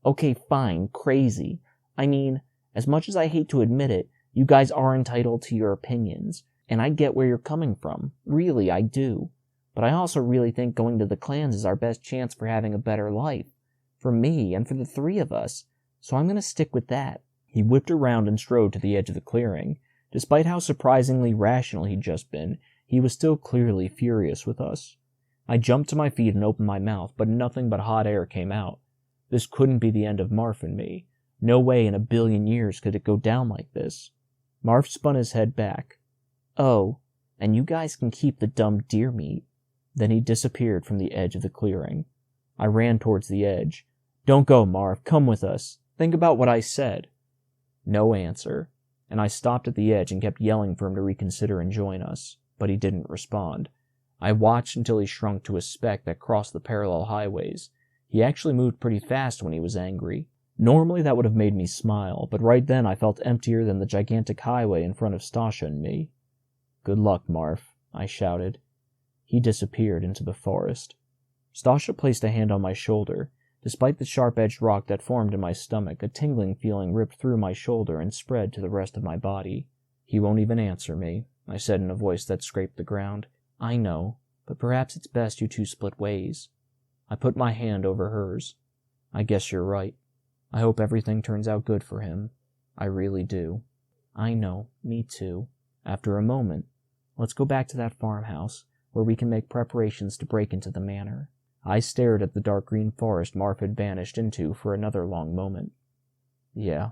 Okay, fine, crazy. I mean, as much as I hate to admit it, you guys are entitled to your opinions, and I get where you're coming from. Really, I do. But I also really think going to the clans is our best chance for having a better life. For me, and for the three of us. So I'm going to stick with that. He whipped around and strode to the edge of the clearing. Despite how surprisingly rational he'd just been, he was still clearly furious with us. I jumped to my feet and opened my mouth, but nothing but hot air came out. This couldn't be the end of Marv and me. No way in a billion years could it go down like this. Marv spun his head back. Oh, and you guys can keep the dumb deer meat. Then he disappeared from the edge of the clearing. I ran towards the edge. Don't go, Marv. Come with us. Think about what I said. No answer, and I stopped at the edge and kept yelling for him to reconsider and join us, but he didn't respond. I watched until he shrunk to a speck that crossed the parallel highways. He actually moved pretty fast when he was angry. Normally that would have made me smile, but right then I felt emptier than the gigantic highway in front of Stasha and me. Good luck, Marv, I shouted. He disappeared into the forest. Stasha placed a hand on my shoulder. Despite the sharp-edged rock that formed in my stomach, a tingling feeling ripped through my shoulder and spread to the rest of my body. He won't even answer me, I said in a voice that scraped the ground. I know, but perhaps it's best you two split ways. I put my hand over hers. I guess you're right. I hope everything turns out good for him. I really do. I know, me too. After a moment, let's go back to that farmhouse, where we can make preparations to break into the manor. I stared at the dark green forest Marv had vanished into for another long moment. Yeah,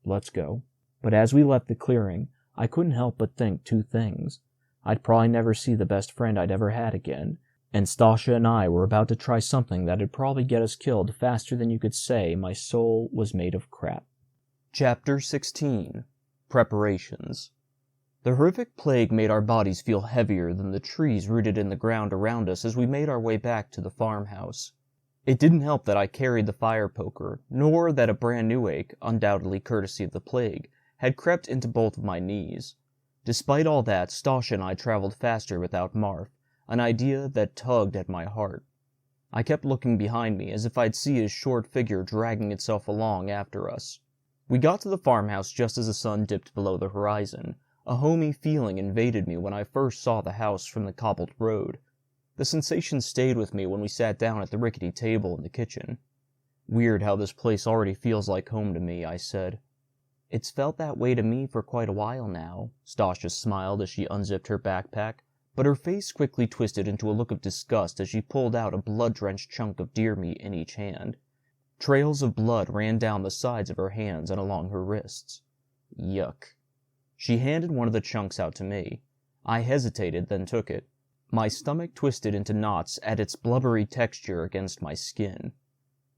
let's go. But as we left the clearing, I couldn't help but think two things. I'd probably never see the best friend I'd ever had again, and Stasha and I were about to try something that'd probably get us killed faster than you could say my soul was made of crap. Chapter 16. Preparations. The horrific plague made our bodies feel heavier than the trees rooted in the ground around us as we made our way back to the farmhouse. It didn't help that I carried the fire poker, nor that a brand new ache, undoubtedly courtesy of the plague, had crept into both of my knees. Despite all that, Stasha and I traveled faster without Marv, an idea that tugged at my heart. I kept looking behind me as if I'd see his short figure dragging itself along after us. We got to the farmhouse just as the sun dipped below the horizon. A homey feeling invaded me when I first saw the house from the cobbled road. The sensation stayed with me when we sat down at the rickety table in the kitchen. Weird how this place already feels like home to me, I said. It's felt that way to me for quite a while now, Stasha smiled as she unzipped her backpack, but her face quickly twisted into a look of disgust as she pulled out a blood-drenched chunk of deer meat in each hand. Trails of blood ran down the sides of her hands and along her wrists. Yuck. She handed one of the chunks out to me. I hesitated, then took it. My stomach twisted into knots at its blubbery texture against my skin.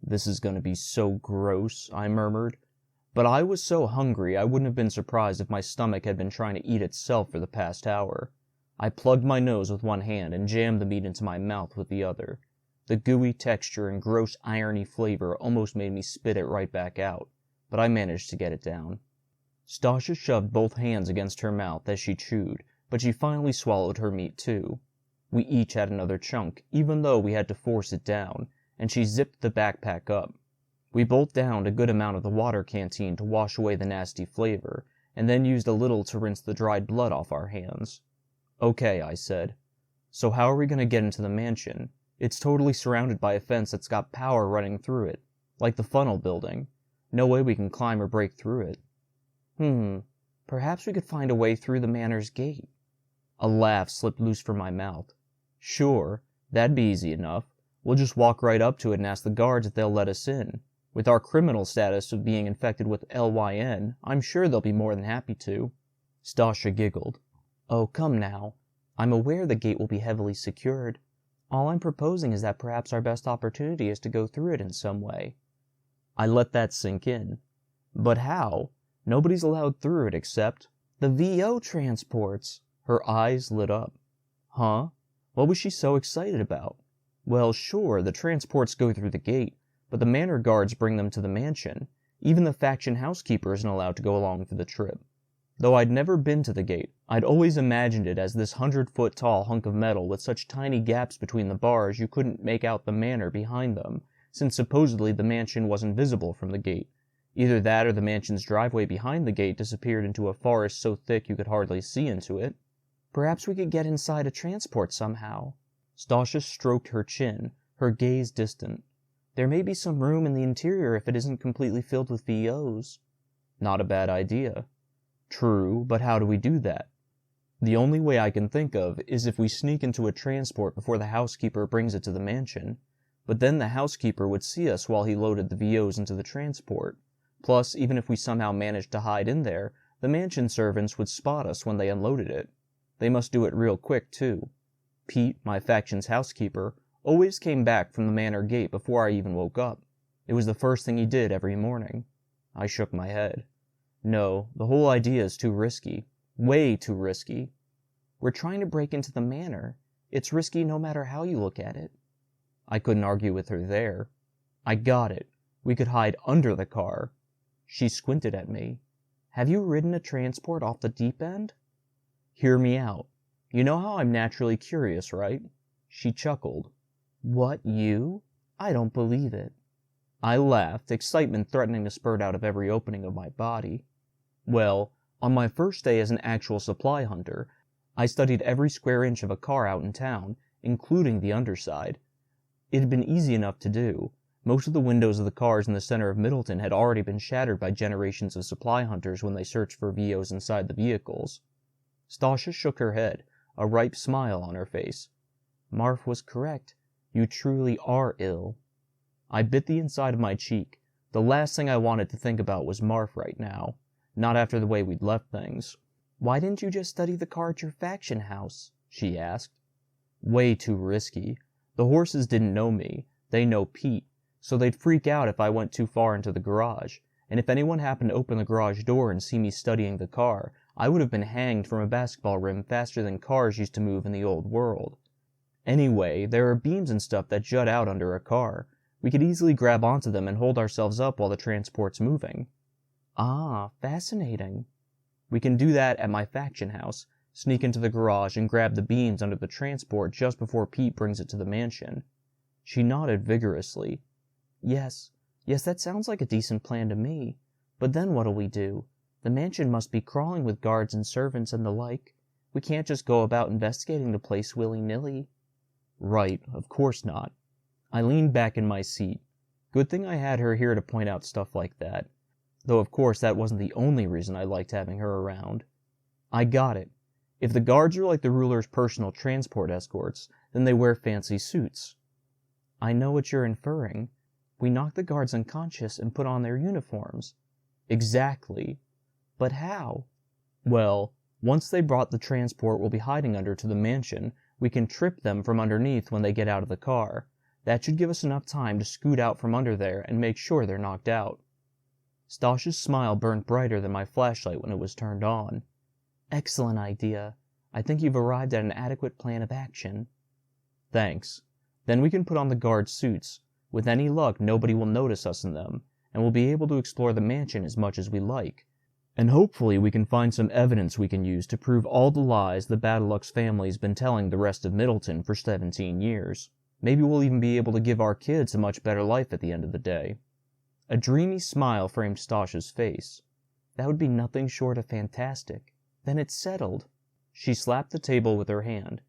This is going to be so gross, I murmured. But I was so hungry I wouldn't have been surprised if my stomach had been trying to eat itself for the past hour. I plugged my nose with one hand and jammed the meat into my mouth with the other. The gooey texture and gross irony flavor almost made me spit it right back out, but I managed to get it down. Stasha shoved both hands against her mouth as she chewed, but she finally swallowed her meat too. We each had another chunk, even though we had to force it down, and she zipped the backpack up. We both downed a good amount of the water canteen to wash away the nasty flavor, and then used a little to rinse the dried blood off our hands. Okay, I said. So how are we going to get into the mansion? It's totally surrounded by a fence that's got power running through it, like the funnel building. No way we can climb or break through it. Perhaps we could find a way through the manor's gate. A laugh slipped loose from my mouth. Sure, that'd be easy enough. We'll just walk right up to it and ask the guards if they'll let us in. With our criminal status of being infected with LYN, I'm sure they'll be more than happy to. Stasha giggled. Oh, come now. I'm aware the gate will be heavily secured. All I'm proposing is that perhaps our best opportunity is to go through it in some way. I let that sink in. But how? Nobody's allowed through it except the VO transports. Her eyes lit up. Huh? What was she so excited about? Well, sure, the transports go through the gate, but the manor guards bring them to the mansion. Even the faction housekeeper isn't allowed to go along for the trip. Though I'd never been to the gate, I'd always imagined it as this 100-foot-tall hunk of metal with such tiny gaps between the bars you couldn't make out the manor behind them, since supposedly the mansion wasn't visible from the gate. Either that or the mansion's driveway behind the gate disappeared into a forest so thick you could hardly see into it. Perhaps we could get inside a transport somehow. Stasha stroked her chin, her gaze distant. There may be some room in the interior if it isn't completely filled with VOs. Not a bad idea. True, but how do we do that? The only way I can think of is if we sneak into a transport before the housekeeper brings it to the mansion. But then the housekeeper would see us while he loaded the VOs into the transport. Plus, even if we somehow managed to hide in there, the mansion servants would spot us when they unloaded it. They must do it real quick, too. Pete, my faction's housekeeper, always came back from the manor gate before I even woke up. It was the first thing he did every morning. I shook my head. No, the whole idea is too risky. Way too risky. We're trying to break into the manor. It's risky no matter how you look at it. I couldn't argue with her there. I got it. We could hide under the car. She squinted at me. Have you ridden a transport off the deep end? Hear me out. You know how I'm naturally curious, right? She chuckled. What, you? I don't believe it. I laughed, excitement threatening to spurt out of every opening of my body. Well, on my first day as an actual supply hunter, I studied every square inch of a car out in town, including the underside. It had been easy enough to do. Most of the windows of the cars in the center of Middleton had already been shattered by generations of supply hunters when they searched for VOs inside the vehicles. Stasha shook her head, a ripe smile on her face. Marf was correct. You truly are ill. I bit the inside of my cheek. The last thing I wanted to think about was Marf right now. Not after the way we'd left things. Why didn't you just study the car at your faction house? She asked. Way too risky. The horses didn't know me. They know Pete. So they'd freak out if I went too far into the garage. And if anyone happened to open the garage door and see me studying the car, I would have been hanged from a basketball rim faster than cars used to move in the old world. Anyway, there are beams and stuff that jut out under a car. We could easily grab onto them and hold ourselves up while the transport's moving. Ah, fascinating. We can do that at my faction house, sneak into the garage and grab the beams under the transport just before Pete brings it to the mansion. She nodded vigorously. Yes, that sounds like a decent plan to me. But then what'll we do? The mansion must be crawling with guards and servants and the like. We can't just go about investigating the place willy-nilly. Right, of course not. I leaned back in my seat. Good thing I had her here to point out stuff like that. Though of course that wasn't the only reason I liked having her around. I got it. If the guards are like the ruler's personal transport escorts, then they wear fancy suits. I know what you're inferring. We knock the guards unconscious and put on their uniforms. Exactly. But how? Well, once they brought the transport we'll be hiding under to the mansion, we can trip them from underneath when they get out of the car. That should give us enough time to scoot out from under there and make sure they're knocked out. Stasha's smile burned brighter than my flashlight when it was turned on. Excellent idea. I think you've arrived at an adequate plan of action. Thanks. Then we can put on the guard suits. With any luck, nobody will notice us in them, and we'll be able to explore the mansion as much as we like. And hopefully we can find some evidence we can use to prove all the lies the Battlelux family's been telling the rest of Middleton for 17 years. Maybe we'll even be able to give our kids a much better life at the end of the day. A dreamy smile framed Stasha's face. That would be nothing short of fantastic. Then it's settled. She slapped the table with her hand.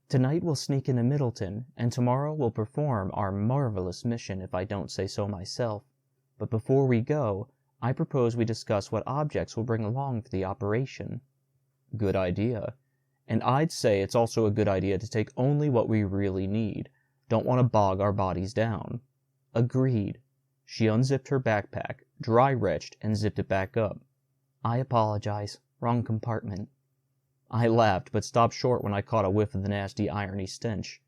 Tonight we'll sneak into Middleton, and tomorrow we'll perform our marvelous mission, if I don't say so myself. But before we go, I propose we discuss what objects we'll bring along for the operation." "Good idea. And I'd say it's also a good idea to take only what we really need. Don't want to bog our bodies down." "Agreed." She unzipped her backpack, dry-retched, and zipped it back up. "I apologize. Wrong compartment." I laughed, but stopped short when I caught a whiff of the nasty irony stench.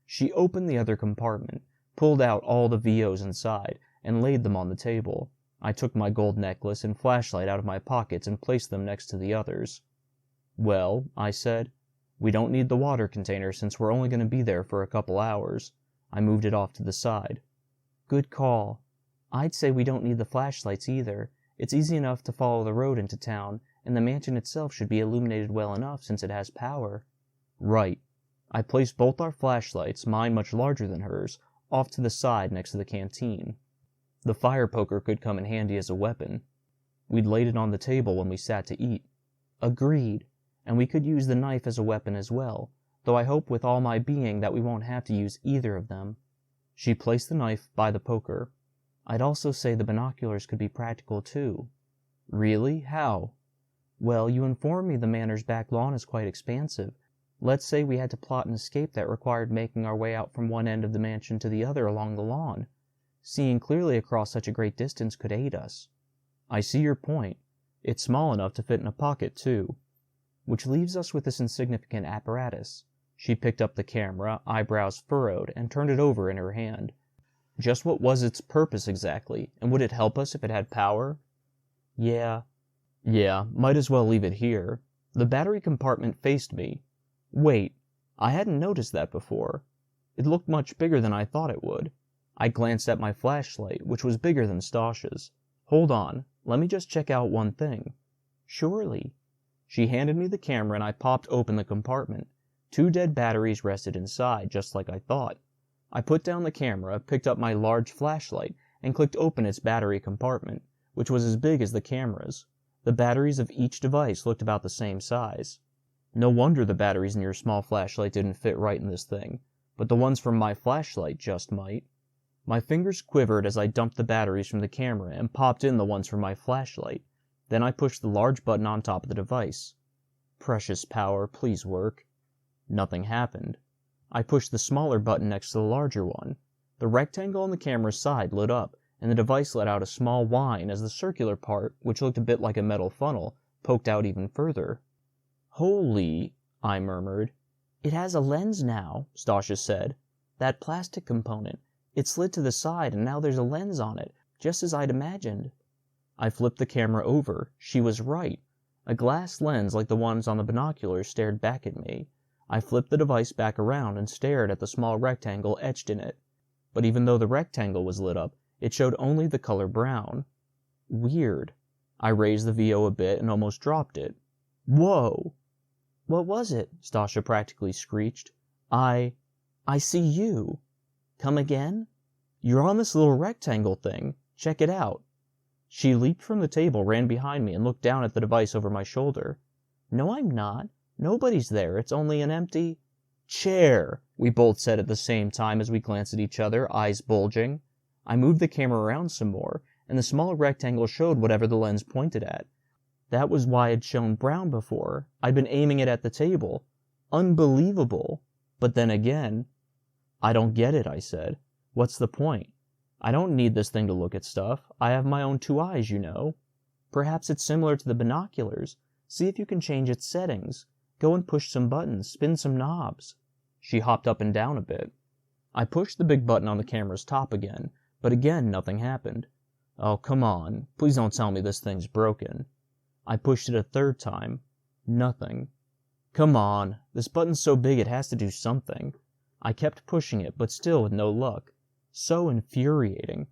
She opened the other compartment, pulled out all the VOs inside, and laid them on the table. I took my gold necklace and flashlight out of my pockets and placed them next to the others. "Well," I said, "we don't need the water container since we're only going to be there for a couple hours." I moved it off to the side. "Good call. I'd say we don't need the flashlights either. It's easy enough to follow the road into town, and the mansion itself should be illuminated well enough since it has power." "Right." I placed both our flashlights, mine much larger than hers, off to the side next to the canteen. The fire poker could come in handy as a weapon. We'd laid it on the table when we sat to eat. "Agreed. And we could use the knife as a weapon as well, though I hope with all my being that we won't have to use either of them." She placed the knife by the poker. "I'd also say the binoculars could be practical too." "Really? How?" "Well, you informed me the manor's back lawn is quite expansive. Let's say we had to plot an escape that required making our way out from one end of the mansion to the other along the lawn. Seeing clearly across such a great distance could aid us." "I see your point. It's small enough to fit in a pocket, too." "Which leaves us with this insignificant apparatus." She picked up the camera, eyebrows furrowed, and turned it over in her hand. "Just what was its purpose exactly, and would it help us if it had power?" Yeah, might as well leave it here. The battery compartment faced me. Wait, I hadn't noticed that before. It looked much bigger than I thought it would. I glanced at my flashlight, which was bigger than Stosh's. "Hold on, let me just check out one thing." "Surely." She handed me the camera and I popped open the compartment. 2 dead batteries rested inside, just like I thought. I put down the camera, picked up my large flashlight, and clicked open its battery compartment, which was as big as the camera's. The batteries of each device looked about the same size. No wonder the batteries in your small flashlight didn't fit right in this thing, but the ones from my flashlight just might. My fingers quivered as I dumped the batteries from the camera and popped in the ones from my flashlight. Then I pushed the large button on top of the device. Precious power, please work. Nothing happened. I pushed the smaller button next to the larger one. The rectangle on the camera's side lit up, and the device let out a small whine as the circular part, which looked a bit like a metal funnel, poked out even further. "Holy," I murmured. "It has a lens now," Stasha said. "That plastic component. It slid to the side and now there's a lens on it, just as I'd imagined." I flipped the camera over. She was right. A glass lens like the ones on the binoculars stared back at me. I flipped the device back around and stared at the small rectangle etched in it. But even though the rectangle was lit up, it showed only the color brown. Weird. I raised the VO a bit and almost dropped it. "Whoa!" "What was it?" Stasha practically screeched. I see you." "Come again?" "You're on this little rectangle thing. Check it out." She leaped from the table, ran behind me, and looked down at the device over my shoulder. "No, I'm not. Nobody's there. It's only an empty—" "Chair," we both said at the same time as we glanced at each other, eyes bulging. I moved the camera around some more, and the small rectangle showed whatever the lens pointed at. That was why it shone brown before. I'd been aiming it at the table. Unbelievable. But then again, "I don't get it," I said. "What's the point? I don't need this thing to look at stuff. I have my own 2 eyes, you know." "Perhaps it's similar to the binoculars. See if you can change its settings. Go and push some buttons, spin some knobs." She hopped up and down a bit. I pushed the big button on the camera's top again, but again nothing happened. "Oh, come on. Please don't tell me this thing's broken." I pushed it a 3rd time. Nothing. "Come on. This button's so big it has to do something." I kept pushing it, but still with no luck. So infuriating.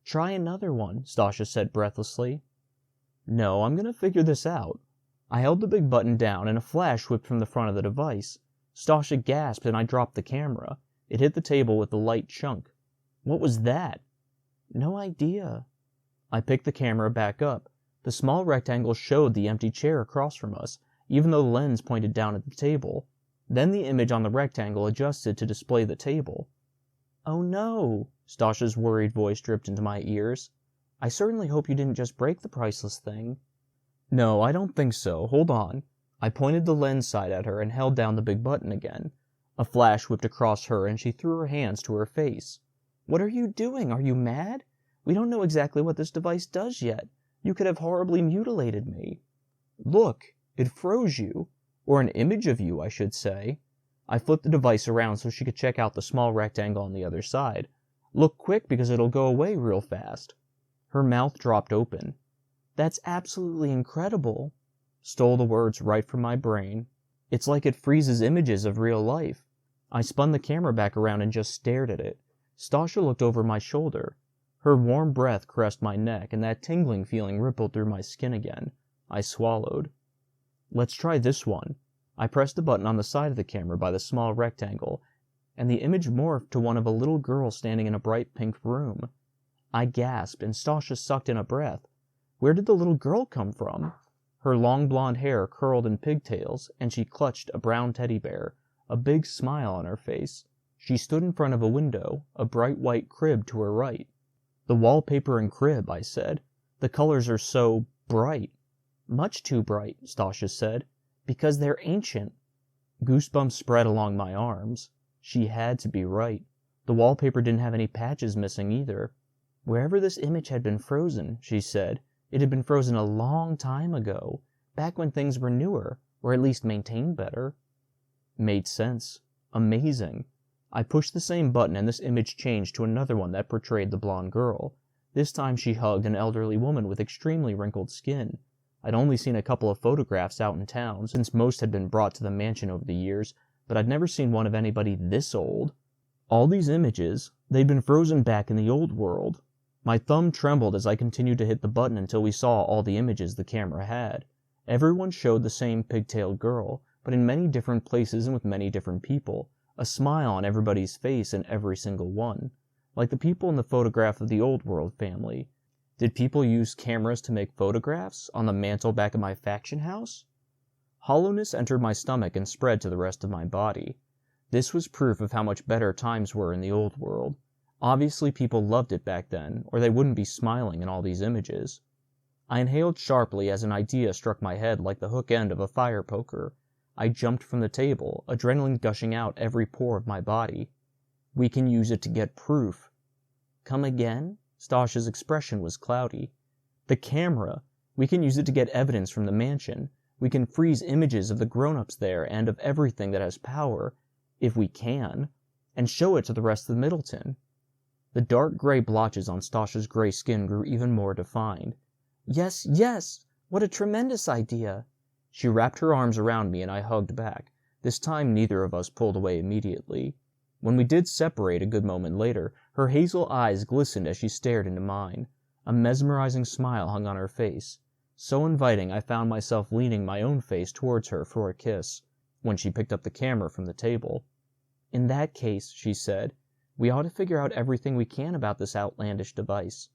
"Try another one," Stasha said breathlessly. "No, I'm gonna figure this out." I held the big button down and a flash whipped from the front of the device. Stasha gasped and I dropped the camera. It hit the table with a light chunk. What was that? "No idea." I picked the camera back up. The small rectangle showed the empty chair across from us, even though the lens pointed down at the table. Then the image on the rectangle adjusted to display the table. "Oh no," Stasha's worried voice dripped into my ears. "I certainly hope you didn't just break the priceless thing." "No, I don't think so. Hold on." I pointed the lens side at her and held down the big button again. A flash whipped across her and she threw her hands to her face. "What are you doing? Are you mad? We don't know exactly what this device does yet. You could have horribly mutilated me." "Look, it froze you. Or an image of you, I should say." I flipped the device around so she could check out the small rectangle on the other side. "Look quick because it'll go away real fast." Her mouth dropped open. "That's absolutely incredible." Stole the words right from my brain. "It's like it freezes images of real life." I spun the camera back around and just stared at it. Stasha looked over my shoulder. Her warm breath caressed my neck, and that tingling feeling rippled through my skin again. I swallowed. "Let's try this one." I pressed the button on the side of the camera by the small rectangle, and the image morphed to one of a little girl standing in a bright pink room. I gasped, and Stasha sucked in a breath. Where did the little girl come from? Her long blonde hair curled in pigtails, and she clutched a brown teddy bear, a big smile on her face. She stood in front of a window, a bright white crib to her right. "The wallpaper and crib," I said. "The colors are so bright." "Much too bright," Stasha said. "Because they're ancient." Goosebumps spread along my arms. She had to be right. The wallpaper didn't have any patches missing either. "Wherever this image had been frozen," she said, "it had been frozen a long time ago, back when things were newer, or at least maintained better." Made sense. Amazing. I pushed the same button and this image changed to another one that portrayed the blonde girl. This time she hugged an elderly woman with extremely wrinkled skin. I'd only seen a couple of photographs out in town, since most had been brought to the mansion over the years, but I'd never seen one of anybody this old. All these images, they'd been frozen back in the old world. My thumb trembled as I continued to hit the button until we saw all the images the camera had. Everyone showed the same pigtailed girl, but in many different places and with many different people, a smile on everybody's face in every single one, like the people in the photograph of the Old World family. Did people use cameras to make photographs on the mantle back at my faction house? Hollowness entered my stomach and spread to the rest of my body. This was proof of how much better times were in the Old World. Obviously people loved it back then, or they wouldn't be smiling in all these images. I inhaled sharply as an idea struck my head like the hook end of a fire poker. I jumped from the table, adrenaline gushing out every pore of my body. "We can use it to get proof." "Come again?" Stasha's expression was cloudy. "The camera. We can use it to get evidence from the mansion. We can freeze images of the grown-ups there and of everything that has power, if we can, and show it to the rest of Middleton." The dark gray blotches on Stasha's gray skin grew even more defined. "Yes, yes! What a tremendous idea!" She wrapped her arms around me and I hugged back. This time neither of us pulled away immediately. When we did separate a good moment later, her hazel eyes glistened as she stared into mine. A mesmerizing smile hung on her face. So inviting I found myself leaning my own face towards her for a kiss, when she picked up the camera from the table. "In that case," she said, "we ought to figure out everything we can about this outlandish device."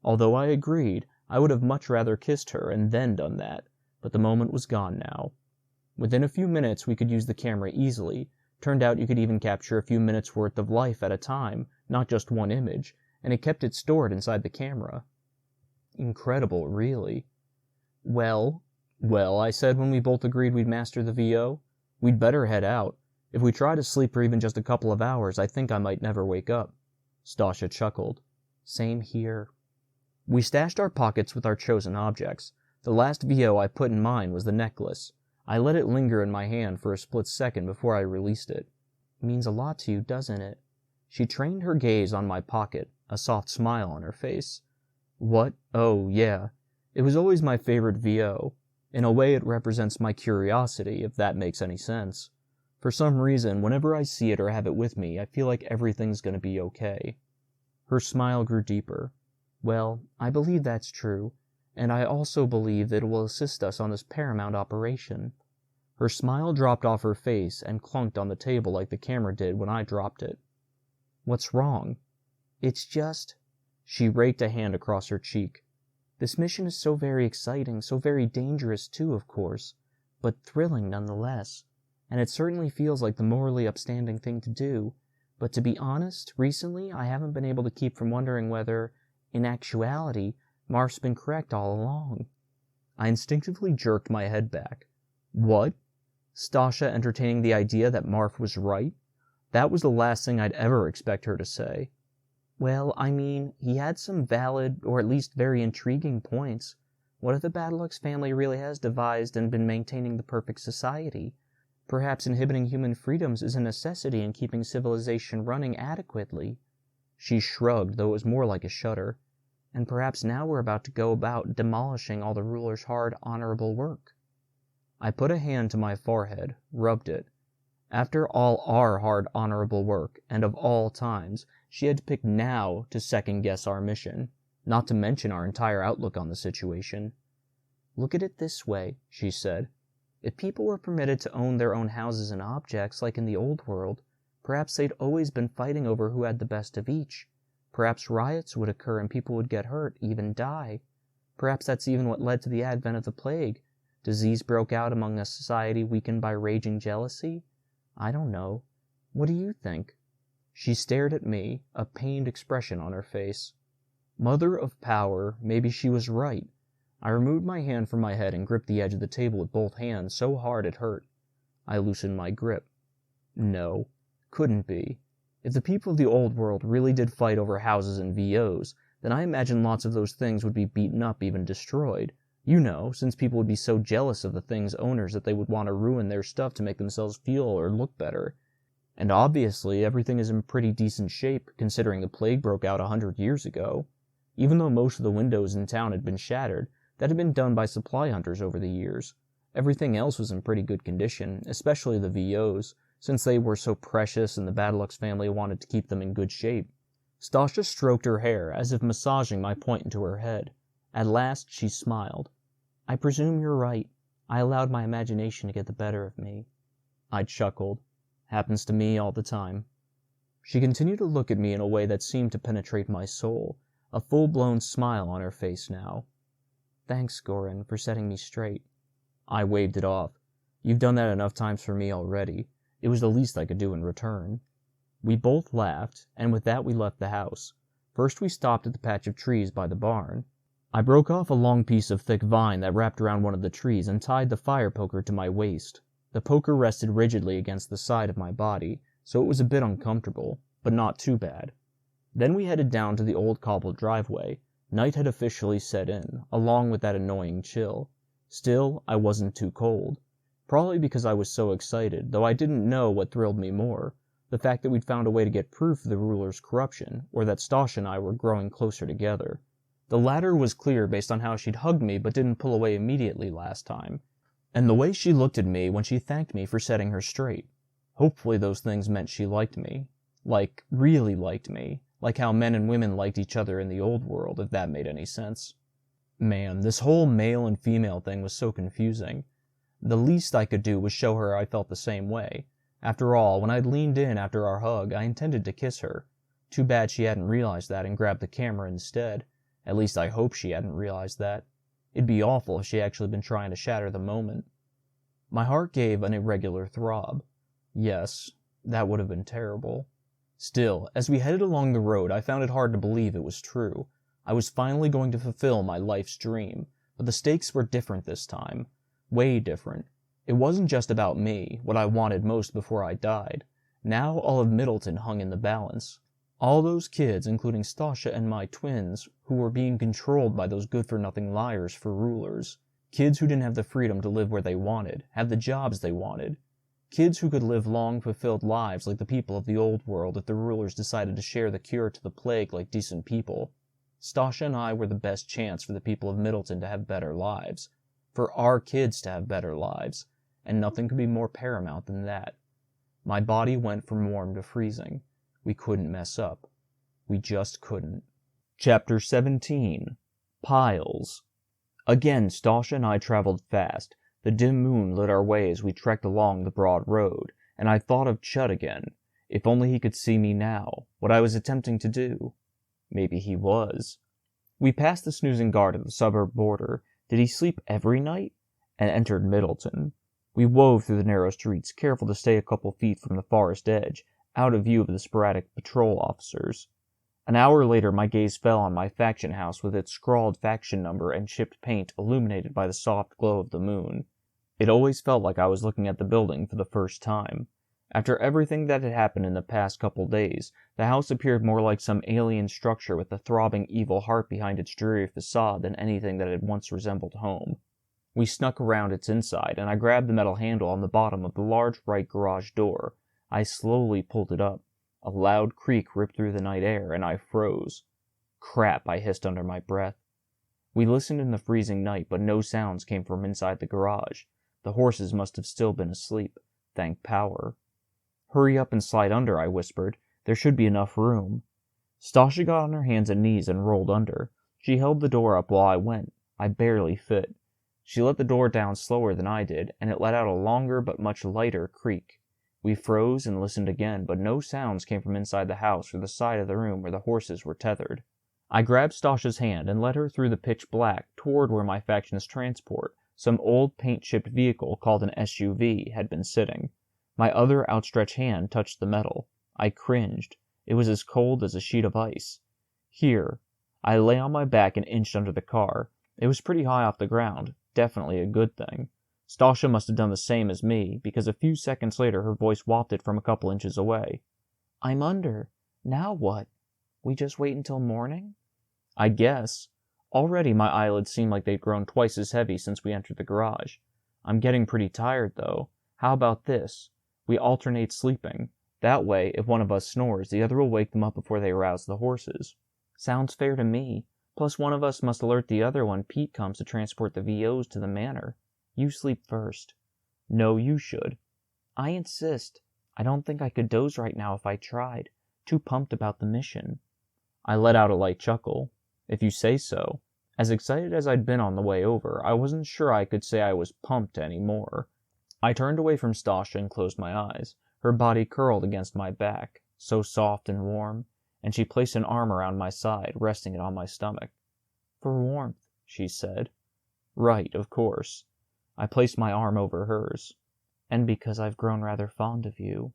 Although I agreed, I would have much rather kissed her and then done that, but the moment was gone now. Within a few minutes we could use the camera easily. Turned out you could even capture a few minutes worth of life at a time, not just one image, and it kept it stored inside the camera. Incredible, really. Well, I said when we both agreed we'd master the VO. "We'd better head out. If we try to sleep for even just a couple of hours, I think I might never wake up." Stasha chuckled. "Same here." We stashed our pockets with our chosen objects. The last VO I put in mine was the necklace. I let it linger in my hand for a split second before I released it. "Means a lot to you, doesn't it?" She trained her gaze on my pocket, a soft smile on her face. "What? Oh, yeah. It was always my favorite VO. In a way, it represents my curiosity, if that makes any sense. For some reason, whenever I see it or have it with me, I feel like everything's gonna be okay." Her smile grew deeper. "Well, I believe that's true, and I also believe that it will assist us on this paramount operation." Her smile dropped off her face and clunked on the table like the camera did when I dropped it. "What's wrong?" "It's just..." She raked a hand across her cheek. "This mission is so very exciting, so very dangerous too, of course, but thrilling nonetheless. and it certainly feels like the morally upstanding thing to do, but to be honest, recently I haven't been able to keep from wondering whether, in actuality, Marf's been correct all along. I instinctively jerked my head back. What? Stasha entertaining the idea that Marf was right? That was the last thing I'd ever expect her to say. Well, I mean, he had some valid, or at least very intriguing points. What if the Badalux family really has devised and been maintaining the perfect society? Perhaps inhibiting human freedoms is a necessity in keeping civilization running adequately. She shrugged, though it was more like a shudder. And perhaps now we're about to go about demolishing all the ruler's hard, honorable work. I put a hand to my forehead, rubbed it. After all our hard, honorable work, and of all times, she had to pick now to second-guess our mission, not to mention our entire outlook on the situation. Look at it this way, she said. If people were permitted to own their own houses and objects like in the old world, perhaps they'd always been fighting over who had the best of each. Perhaps riots would occur and people would get hurt, even die. Perhaps that's even what led to the advent of the plague. Disease broke out among a society weakened by raging jealousy. I don't know. What do you think? She stared at me, a pained expression on her face. Mother of power, maybe she was right. I removed my hand from my head and gripped the edge of the table with both hands so hard it hurt. I loosened my grip. No, couldn't be. If the people of the old world really did fight over houses and VOs, then I imagine lots of those things would be beaten up, even destroyed. You know, since people would be so jealous of the thing's owners that they would want to ruin their stuff to make themselves feel or look better. And obviously, everything is in pretty decent shape, considering the plague broke out 100 years ago. Even though most of the windows in town had been shattered, that had been done by supply hunters over the years. Everything else was in pretty good condition, especially the VOs, since they were so precious and the Badalux family wanted to keep them in good shape. Stasha stroked her hair, as if massaging my point into her head. At last, she smiled. I presume you're right. I allowed my imagination to get the better of me. I chuckled. Happens to me all the time. She continued to look at me in a way that seemed to penetrate my soul, a full-blown smile on her face now. Thanks, Goran, for setting me straight. I waved it off. You've done that enough times for me already. It was the least I could do in return. We both laughed, and with that we left the house. First we stopped at the patch of trees by the barn. I broke off a long piece of thick vine that wrapped around one of the trees and tied the fire poker to my waist. The poker rested rigidly against the side of my body, so it was a bit uncomfortable, but not too bad. Then we headed down to the old cobbled driveway. Night had officially set in, along with that annoying chill. Still, I wasn't too cold. Probably because I was so excited, though I didn't know what thrilled me more. The fact that we'd found a way to get proof of the ruler's corruption, or that Stasha and I were growing closer together. The latter was clear based on how she'd hugged me but didn't pull away immediately last time. And the way she looked at me when she thanked me for setting her straight. Hopefully those things meant she liked me. Like, really liked me. Like how men and women liked each other in the old world, if that made any sense. Man, this whole male and female thing was so confusing. The least I could do was show her I felt the same way. After all, when I'd leaned in after our hug, I intended to kiss her. Too bad she hadn't realized that and grabbed the camera instead. At least I hope she hadn't realized that. It'd be awful if she actually been trying to shatter the moment. My heart gave an irregular throb. Yes, that would have been terrible. Still, as we headed along the road, I found it hard to believe it was true. I was finally going to fulfill my life's dream, but the stakes were different this time. Way different. It wasn't just about me, what I wanted most before I died. Now all of Middleton hung in the balance. All those kids, including Stasha and my twins, who were being controlled by those good-for-nothing liars for rulers. Kids who didn't have the freedom to live where they wanted, have the jobs they wanted. Kids who could live long, fulfilled lives like the people of the old world if the rulers decided to share the cure to the plague like decent people. Stasha and I were the best chance for the people of Middleton to have better lives. For our kids to have better lives. And nothing could be more paramount than that. My body went from warm to freezing. We couldn't mess up. We just couldn't. Chapter 17. Piles. Again, Stasha and I traveled fast. The dim moon lit our way as we trekked along the broad road, and I thought of Chud again. If only he could see me now, what I was attempting to do. Maybe he was. We passed the snoozing guard at the suburb border. Did he sleep every night? And entered Middleton. We wove through the narrow streets, careful to stay a couple feet from the forest edge, out of view of the sporadic patrol officers. An hour later, my gaze fell on my faction house with its scrawled faction number and chipped paint illuminated by the soft glow of the moon. It always felt like I was looking at the building for the first time. After everything that had happened in the past couple days, the house appeared more like some alien structure with a throbbing evil heart behind its dreary facade than anything that had once resembled home. We snuck around its inside, and I grabbed the metal handle on the bottom of the large right garage door. I slowly pulled it up. A loud creak ripped through the night air, and I froze. "Crap," I hissed under my breath. We listened in the freezing night, but no sounds came from inside the garage. The horses must have still been asleep. Thank power. "Hurry up and slide under," I whispered. "There should be enough room." Stasha got on her hands and knees and rolled under. She held the door up while I went. I barely fit. She let the door down slower than I did, and it let out a longer but much lighter creak. We froze and listened again, but no sounds came from inside the house or the side of the room where the horses were tethered. I grabbed Stasha's hand and led her through the pitch black toward where my faction's transport, some old paint-chipped vehicle called an SUV, had been sitting. My other outstretched hand touched the metal. I cringed. It was as cold as a sheet of ice. Here. I lay on my back and inched under the car. It was pretty high off the ground. Definitely a good thing. Stasha must have done the same as me, because a few seconds later her voice wafted from a couple inches away. "I'm under. Now what? We just wait until morning?" I guess. Already my eyelids seemed like they'd grown twice as heavy since we entered the garage. "I'm getting pretty tired, though. How about this? We alternate sleeping. That way, if one of us snores, the other will wake them up before they arouse the horses." "Sounds fair to me. Plus one of us must alert the other when Pete comes to transport the VOs to the manor. You sleep first." "No, you should." "I insist. I don't think I could doze right now if I tried. Too pumped about the mission." I let out a light chuckle. "If you say so." As excited as I'd been on the way over, I wasn't sure I could say I was pumped anymore. I turned away from Stasha and closed my eyes. Her body curled against my back, so soft and warm, and she placed an arm around my side, resting it on my stomach. "For warmth," she said. "Right, of course." I placed my arm over hers. "And because I've grown rather fond of you."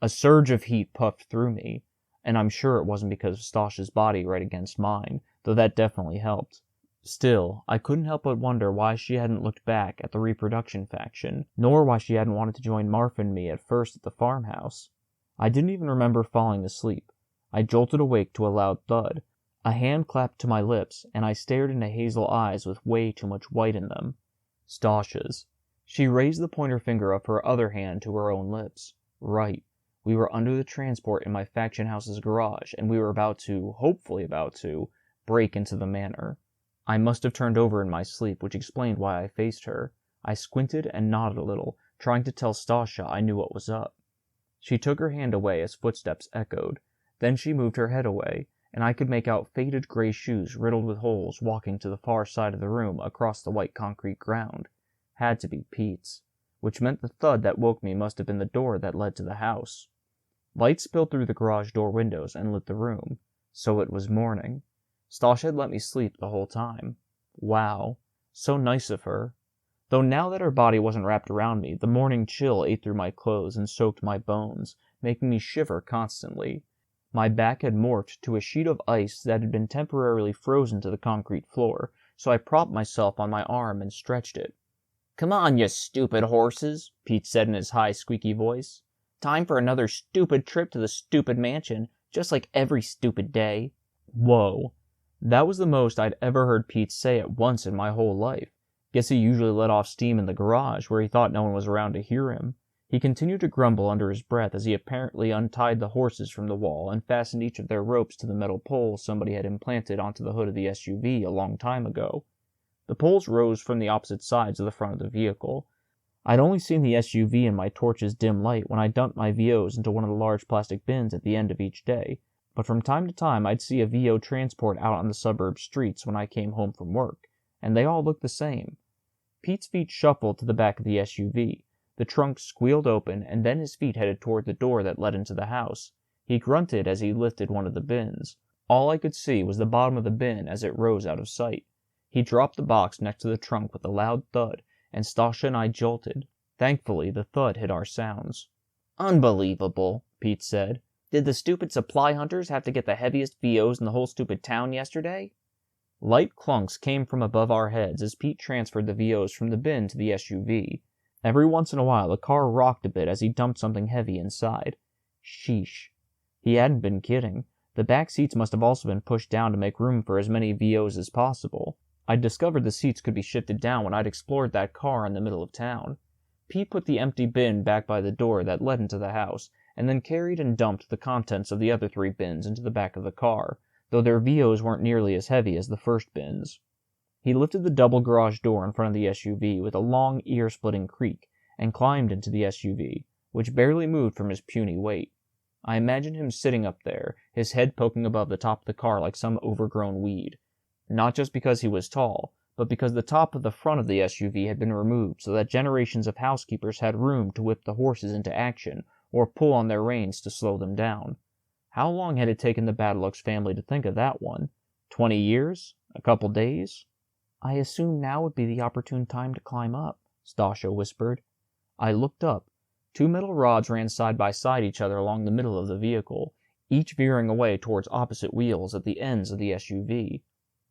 A surge of heat puffed through me, and I'm sure it wasn't because of Stasha's body right against mine, though that definitely helped. Still, I couldn't help but wonder why she hadn't looked back at the reproduction faction, nor why she hadn't wanted to join Marf and me at first at the farmhouse. I didn't even remember falling asleep. I jolted awake to a loud thud. A hand clapped to my lips, and I stared into hazel eyes with way too much white in them. Stasha's. She raised the pointer finger of her other hand to her own lips. Right. We were under the transport in my faction house's garage, and we were hopefully about to, break into the manor. I must have turned over in my sleep, which explained why I faced her. I squinted and nodded a little, trying to tell Stasha I knew what was up. She took her hand away as footsteps echoed. Then she moved her head away, and I could make out faded gray shoes riddled with holes walking to the far side of the room across the white concrete ground. Had to be Pete's, which meant the thud that woke me must have been the door that led to the house. Light spilled through the garage door windows and lit the room. So it was morning. Stasha had let me sleep the whole time. Wow. So nice of her. Though now that her body wasn't wrapped around me, the morning chill ate through my clothes and soaked my bones, making me shiver constantly. My back had morphed to a sheet of ice that had been temporarily frozen to the concrete floor, so I propped myself on my arm and stretched it. "Come on, you stupid horses," Pete said in his high, squeaky voice. "Time for another stupid trip to the stupid mansion, just like every stupid day." Whoa. That was the most I'd ever heard Pete say at once in my whole life. Guess he usually let off steam in the garage, where he thought no one was around to hear him. He continued to grumble under his breath as he apparently untied the horses from the wall and fastened each of their ropes to the metal poles somebody had implanted onto the hood of the SUV a long time ago. The poles rose from the opposite sides of the front of the vehicle. I'd only seen the SUV in my torch's dim light when I dumped my VOs into one of the large plastic bins at the end of each day, but from time to time I'd see a VO transport out on the suburb streets when I came home from work, and they all looked the same. Pete's feet shuffled to the back of the SUV. The trunk squealed open, and then his feet headed toward the door that led into the house. He grunted as he lifted one of the bins. All I could see was the bottom of the bin as it rose out of sight. He dropped the box next to the trunk with a loud thud, and Stasha and I jolted. Thankfully, the thud hid our sounds. Unbelievable, Pete said. Did the stupid supply hunters have to get the heaviest VOs in the whole stupid town yesterday? Light clunks came from above our heads as Pete transferred the VOs from the bin to the SUV. Every once in a while, the car rocked a bit as he dumped something heavy inside. Sheesh. He hadn't been kidding. The back seats must have also been pushed down to make room for as many VOs as possible. I'd discovered the seats could be shifted down when I'd explored that car in the middle of town. Pete put the empty bin back by the door that led into the house, and then carried and dumped the contents of the other 3 bins into the back of the car, though their VOs weren't nearly as heavy as the first bins. He lifted the double garage door in front of the SUV with a long, ear-splitting creak, and climbed into the SUV, which barely moved from his puny weight. I imagined him sitting up there, his head poking above the top of the car like some overgrown weed. Not just because he was tall, but because the top of the front of the SUV had been removed so that generations of housekeepers had room to whip the horses into action or pull on their reins to slow them down. How long had it taken the Badalux family to think of that one? 20 years? A couple days? I assume now would be the opportune time to climb up, Stasha whispered. I looked up. 2 metal rods ran side by side each other along the middle of the vehicle, each veering away towards opposite wheels at the ends of the SUV.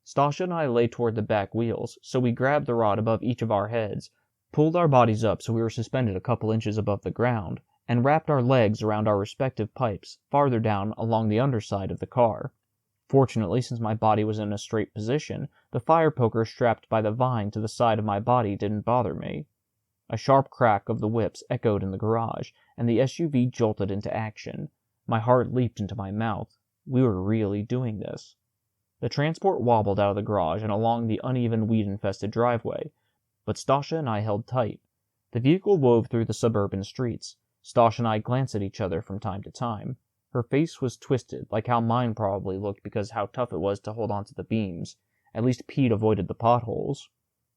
Stasha and I lay toward the back wheels, so we grabbed the rod above each of our heads, pulled our bodies up so we were suspended a couple inches above the ground, and wrapped our legs around our respective pipes farther down along the underside of the car. Fortunately, since my body was in a straight position, the fire poker strapped by the vine to the side of my body didn't bother me. A sharp crack of the whips echoed in the garage, and the SUV jolted into action. My heart leaped into my mouth. We were really doing this. The transport wobbled out of the garage and along the uneven weed-infested driveway, but Stasha and I held tight. The vehicle wove through the suburban streets. Stasha and I glanced at each other from time to time. Her face was twisted, like how mine probably looked because how tough it was to hold onto the beams. At least Pete avoided the potholes.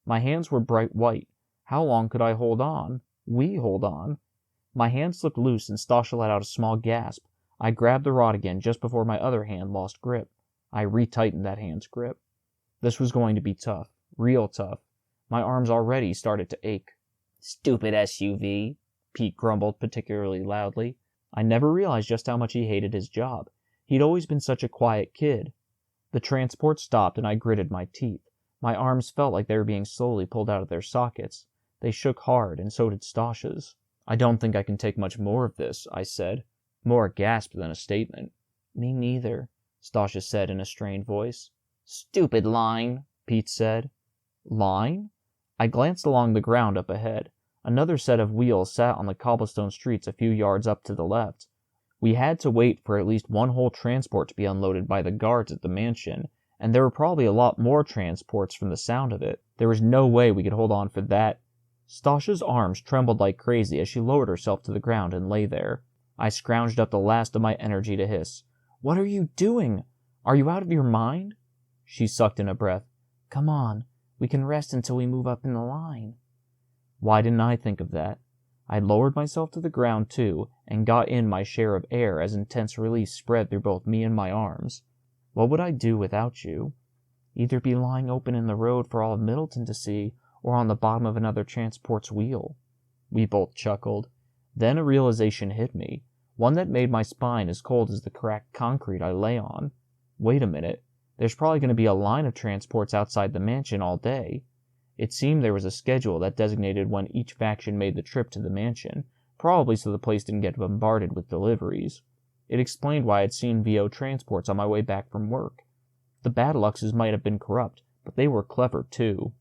My hands were bright white. How long could I hold on? We hold on. My hand slipped loose and Stasha let out a small gasp. I grabbed the rod again just before my other hand lost grip. I retightened that hand's grip. This was going to be tough. Real tough. My arms already started to ache. Stupid SUV, Pete grumbled particularly loudly. I never realized just how much he hated his job. He'd always been such a quiet kid. The transport stopped and I gritted my teeth. My arms felt like they were being slowly pulled out of their sockets. They shook hard, and so did Stasha's. I don't think I can take much more of this, I said. More a gasp than a statement. Me neither, Stasha said in a strained voice. Stupid line, Pete said. Line? I glanced along the ground up ahead. Another set of wheels sat on the cobblestone streets a few yards up to the left. We had to wait for at least one whole transport to be unloaded by the guards at the mansion, and there were probably a lot more transports from the sound of it. There was no way we could hold on for that. Stasha's arms trembled like crazy as she lowered herself to the ground and lay there. I scrounged up the last of my energy to hiss. What are you doing? Are you out of your mind? She sucked in a breath. Come on, we can rest until we move up in the line. Why didn't I think of that? I lowered myself to the ground too, and got in my share of air as intense release spread through both me and my arms. What would I do without you? Either be lying open in the road for all of Middleton to see, or on the bottom of another transport's wheel. We both chuckled. Then a realization hit me, one that made my spine as cold as the cracked concrete I lay on. Wait a minute, there's probably going to be a line of transports outside the mansion all day. It seemed there was a schedule that designated when each faction made the trip to the mansion, probably so the place didn't get bombarded with deliveries. It explained why I'd seen VO transports on my way back from work. The Badaluxes might have been corrupt, but they were clever too.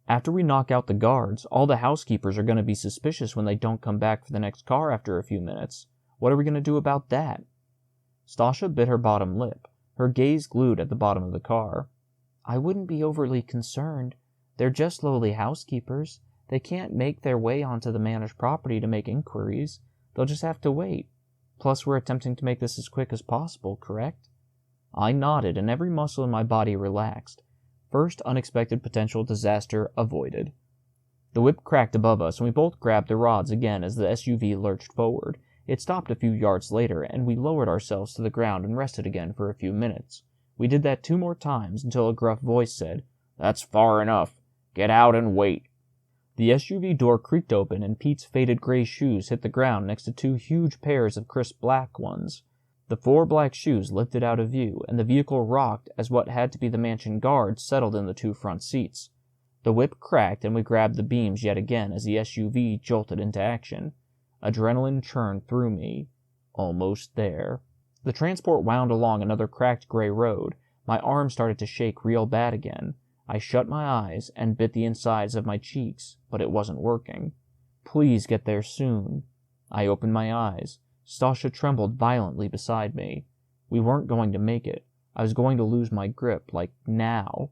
After we knock out the guards, all the housekeepers are going to be suspicious when they don't come back for the next car after a few minutes. What are we going to do about that? Stasha bit her bottom lip, her gaze glued at the bottom of the car. I wouldn't be overly concerned. They're just lowly housekeepers. They can't make their way onto the manor's property to make inquiries. They'll just have to wait. Plus, we're attempting to make this as quick as possible, correct? I nodded, and every muscle in my body relaxed. First unexpected potential disaster avoided. The whip cracked above us, and we both grabbed the rods again as the SUV lurched forward. It stopped a few yards later, and we lowered ourselves to the ground and rested again for a few minutes. We did that 2 more times until a gruff voice said, "That's far enough. Get out and wait." The SUV door creaked open and Pete's faded gray shoes hit the ground next to two huge pairs of crisp black ones. The 4 black shoes lifted out of view, and the vehicle rocked as what had to be the mansion guards settled in the 2 front seats. The whip cracked and we grabbed the beams yet again as the SUV jolted into action. Adrenaline churned through me. Almost there. The transport wound along another cracked gray road. My arms started to shake real bad again. I shut my eyes and bit the insides of my cheeks, but it wasn't working. Please get there soon. I opened my eyes. Stasha trembled violently beside me. We weren't going to make it. I was going to lose my grip, like now.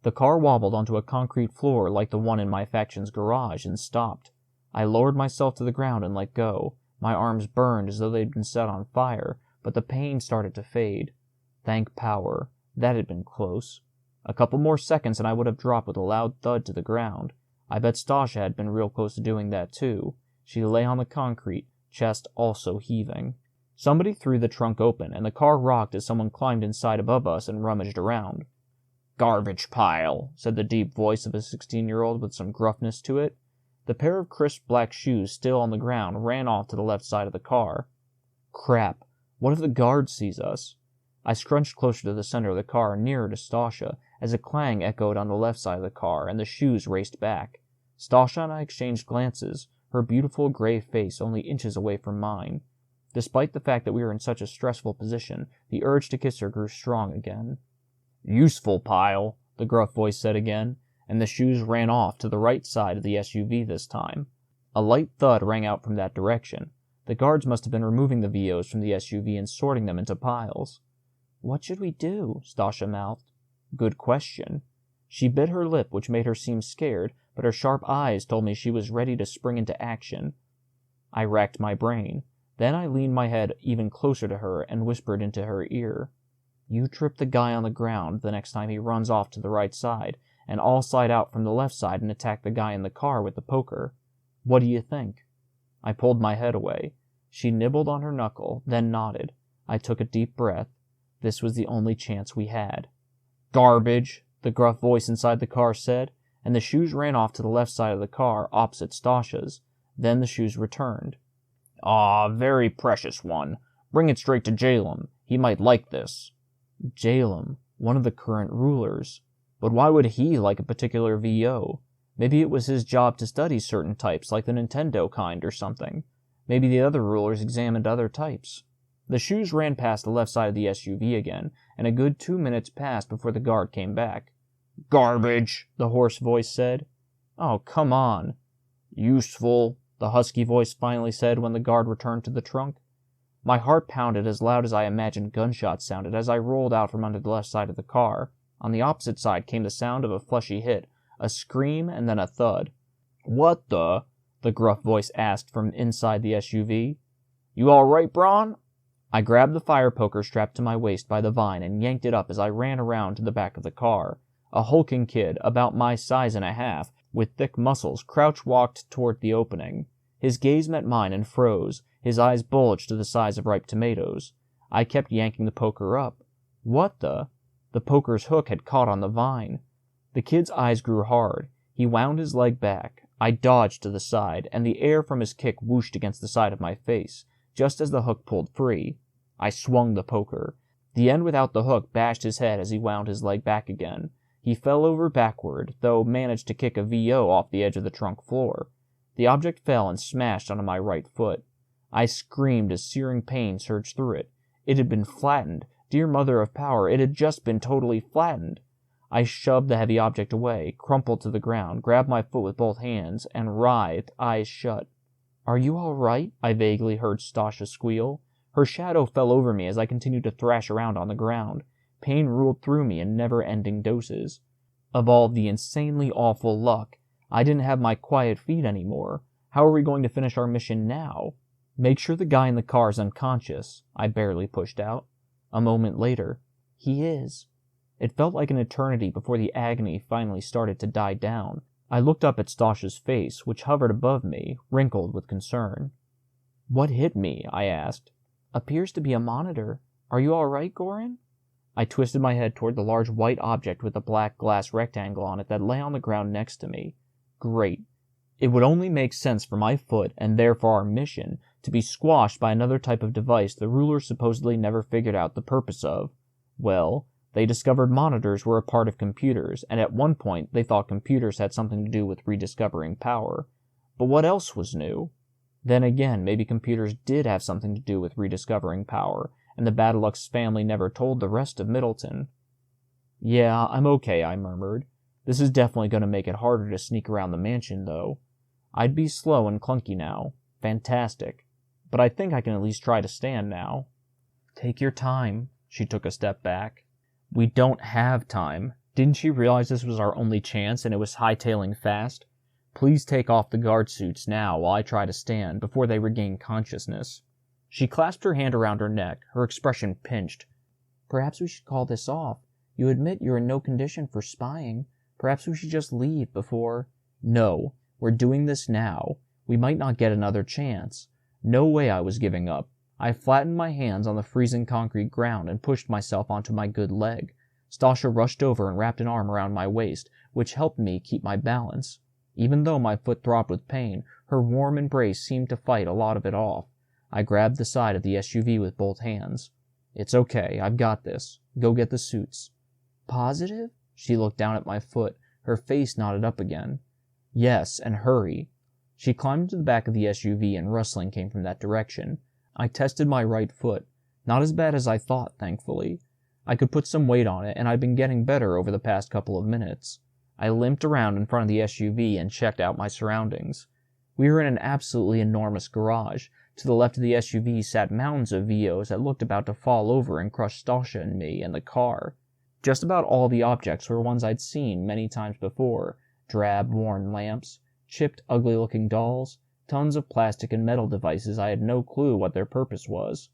The car wobbled onto a concrete floor like the one in my faction's garage and stopped. I lowered myself to the ground and let go. My arms burned as though they'd been set on fire, but the pain started to fade. Thank power. That had been close. A couple more seconds and I would have dropped with a loud thud to the ground. I bet Stasha had been real close to doing that too. She lay on the concrete, chest also heaving. Somebody threw the trunk open, and the car rocked as someone climbed inside above us and rummaged around. "Garbage pile," said the deep voice of a 16-year-old with some gruffness to it. The pair of crisp black shoes still on the ground ran off to the left side of the car. Crap. What if the guard sees us? I scrunched closer to the center of the car, nearer to Stasha, as a clang echoed on the left side of the car, and the shoes raced back. Stasha and I exchanged glances, her beautiful gray face only inches away from mine. Despite the fact that we were in such a stressful position, the urge to kiss her grew strong again. "Useful pile," the gruff voice said again, and the shoes ran off to the right side of the SUV this time. A light thud rang out from that direction. The guards must have been removing the VOs from the SUV and sorting them into piles. "What should we do?" Stasha mouthed. Good question. She bit her lip, which made her seem scared, but her sharp eyes told me she was ready to spring into action. I racked my brain. Then I leaned my head even closer to her and whispered into her ear. "You trip the guy on the ground the next time he runs off to the right side, and I'll slide out from the left side and attack the guy in the car with the poker. What do you think?" I pulled my head away. She nibbled on her knuckle, then nodded. I took a deep breath. This was the only chance we had. "Garbage," the gruff voice inside the car said, and the shoes ran off to the left side of the car, opposite Stasha's. Then the shoes returned. "Aw, very precious one. Bring it straight to Jalem. He might like this." Jalem, one of the current rulers. But why would he like a particular VO? Maybe it was his job to study certain types, like the Nintendo kind or something. Maybe the other rulers examined other types. The shoes ran past the left side of the SUV again, and a good 2 minutes passed before the guard came back. "Garbage," the hoarse voice said. "Oh, come on." "Useful," the husky voice finally said when the guard returned to the trunk. My heart pounded as loud as I imagined gunshots sounded as I rolled out from under the left side of the car. On the opposite side came the sound of a fleshy hit, a scream, and then a thud. "What the?" the gruff voice asked from inside the SUV. "You all right, Braun?" I grabbed the fire poker strapped to my waist by the vine and yanked it up as I ran around to the back of the car. A hulking kid, about my size and a half, with thick muscles, crouch-walked toward the opening. His gaze met mine and froze. His eyes bulged to the size of ripe tomatoes. I kept yanking the poker up. What the? The poker's hook had caught on the vine. The kid's eyes grew hard. He wound his leg back. I dodged to the side, and the air from his kick whooshed against the side of my face, just as the hook pulled free. I swung the poker. The end without the hook bashed his head as he wound his leg back again. He fell over backward, though managed to kick a VO off the edge of the trunk floor. The object fell and smashed onto my right foot. I screamed as searing pain surged through it. It had been flattened. Dear Mother of Power, it had just been totally flattened. I shoved the heavy object away, crumpled to the ground, grabbed my foot with both hands, and writhed, eyes shut. "Are you all right?" I vaguely heard Stasha squeal. Her shadow fell over me as I continued to thrash around on the ground. Pain ruled through me in never-ending doses. Of all the insanely awful luck, I didn't have my quiet feet anymore. How are we going to finish our mission now? "Make sure the guy in the car is unconscious," I barely pushed out. A moment later, "He is." It felt like an eternity before the agony finally started to die down. I looked up at Stasha's face, which hovered above me, wrinkled with concern. "What hit me?" I asked. "Appears to be a monitor. Are you all right, Goran?" I twisted my head toward the large white object with a black glass rectangle on it that lay on the ground next to me. Great. It would only make sense for my foot, and therefore our mission, to be squashed by another type of device the rulers supposedly never figured out the purpose of. Well, they discovered monitors were a part of computers, and at one point they thought computers had something to do with rediscovering power. But what else was new? Then again, maybe computers did have something to do with rediscovering power, and the Badalux family never told the rest of Middleton. Yeah, I'm okay, I murmured. This is definitely going to make it harder to sneak around the mansion, though. I'd be slow and clunky now. Fantastic. But I think I can at least try to stand now. Take your time. She took a step back. We don't have time. Didn't she realize this was our only chance and it was hightailing fast? Please take off the guard suits now while I try to stand before they regain consciousness. She clasped her hand around her neck, her expression pinched. Perhaps we should call this off. You admit you're in no condition for spying. Perhaps we should just leave before... No, we're doing this now. We might not get another chance. No way I was giving up. I flattened my hands on the freezing concrete ground and pushed myself onto my good leg. Stasha rushed over and wrapped an arm around my waist, which helped me keep my balance. Even though my foot throbbed with pain, her warm embrace seemed to fight a lot of it off. I grabbed the side of the SUV with both hands. It's okay, I've got this. Go get the suits. Positive? She looked down at my foot, her face knotted up again. Yes, and hurry. She climbed into the back of the SUV and rustling came from that direction. I tested my right foot. Not as bad as I thought, thankfully. I could put some weight on it, and I'd been getting better over the past couple of minutes. I limped around in front of the SUV and checked out my surroundings. We were in an absolutely enormous garage. To the left of the SUV sat mounds of VOs that looked about to fall over and crush Stasha and me and the car. Just about all the objects were ones I'd seen many times before. Drab, worn lamps, chipped, ugly-looking dolls, tons of plastic and metal devices I had no clue what their purpose was.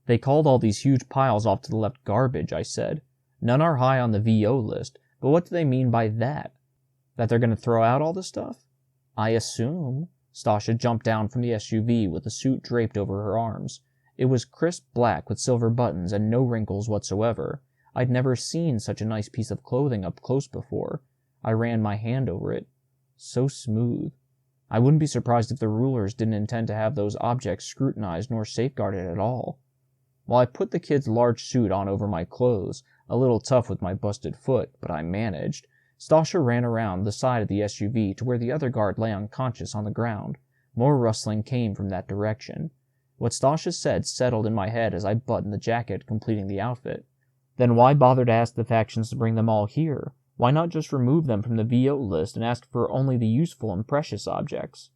They called all these huge piles off to the left garbage, I said. None are high on the VO list, but what do they mean by that? That they're going to throw out all the stuff? I assume. Stasha jumped down from the SUV with the suit draped over her arms. It was crisp black with silver buttons and no wrinkles whatsoever. I'd never seen such a nice piece of clothing up close before. I ran my hand over it. So smooth. I wouldn't be surprised if the rulers didn't intend to have those objects scrutinized nor safeguarded at all. While I put the kid's large suit on over my clothes, a little tough with my busted foot, but I managed, Stasha ran around the side of the SUV to where the other guard lay unconscious on the ground. More rustling came from that direction. What Stasha said settled in my head as I buttoned the jacket, completing the outfit. Then why bother to ask the factions to bring them all here? Why not just remove them from the VO list and ask for only the useful and precious objects?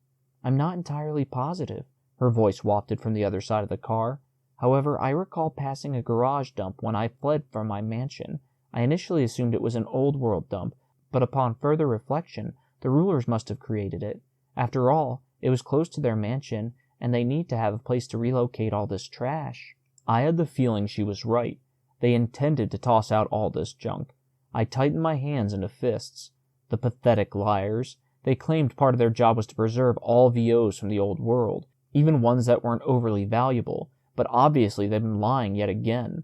I'm not entirely positive, her voice wafted from the other side of the car. However, I recall passing a garage dump when I fled from my mansion. I initially assumed it was an old-world dump, but upon further reflection, the rulers must have created it. After all, it was close to their mansion, and they need to have a place to relocate all this trash. I had the feeling she was right. They intended to toss out all this junk. I tightened my hands into fists. The pathetic liars. They claimed part of their job was to preserve all VOs from the old world, even ones that weren't overly valuable, but obviously they'd been lying yet again.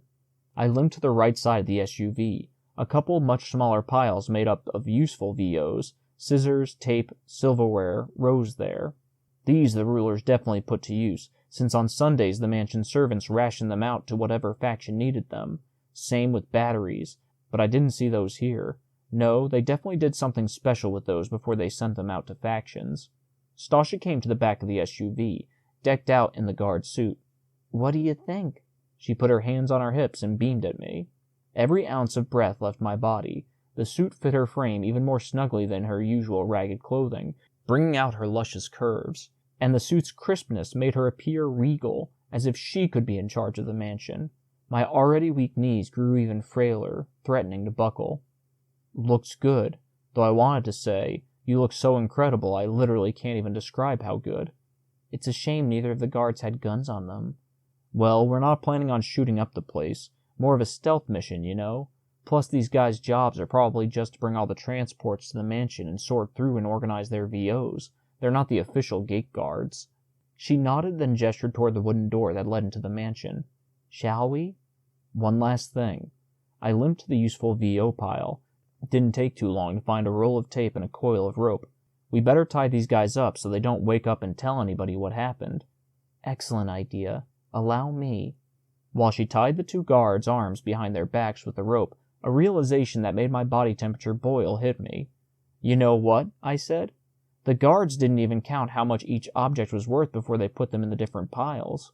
I limped to the right side of the SUV. A couple much smaller piles made up of useful VOs, scissors, tape, silverware, rose there. These the rulers definitely put to use, since on Sundays the mansion servants rationed them out to whatever faction needed them. Same with batteries, but I didn't see those here. No, they definitely did something special with those before they sent them out to factions. Stasha came to the back of the SUV, decked out in the guard suit. What do you think? She put her hands on her hips and beamed at me. Every ounce of breath left my body. The suit fit her frame even more snugly than her usual ragged clothing, bringing out her luscious curves. And the suit's crispness made her appear regal, as if she could be in charge of the mansion. My already weak knees grew even frailer, threatening to buckle. Looks good, though I wanted to say, you look so incredible I literally can't even describe how good. It's a shame neither of the guards had guns on them. Well, we're not planning on shooting up the place. More of a stealth mission, you know. Plus, these guys' jobs are probably just to bring all the transports to the mansion and sort through and organize their VOs. They're not the official gate guards. She nodded, then gestured toward the wooden door that led into the mansion. Shall we? One last thing. I limped to the useful VO pile. It didn't take too long to find a roll of tape and a coil of rope. We better tie these guys up so they don't wake up and tell anybody what happened. Excellent idea. Allow me. While she tied the 2 guards' arms behind their backs with the rope, a realization that made my body temperature boil hit me. You know what? I said. The guards didn't even count how much each object was worth before they put them in the different piles.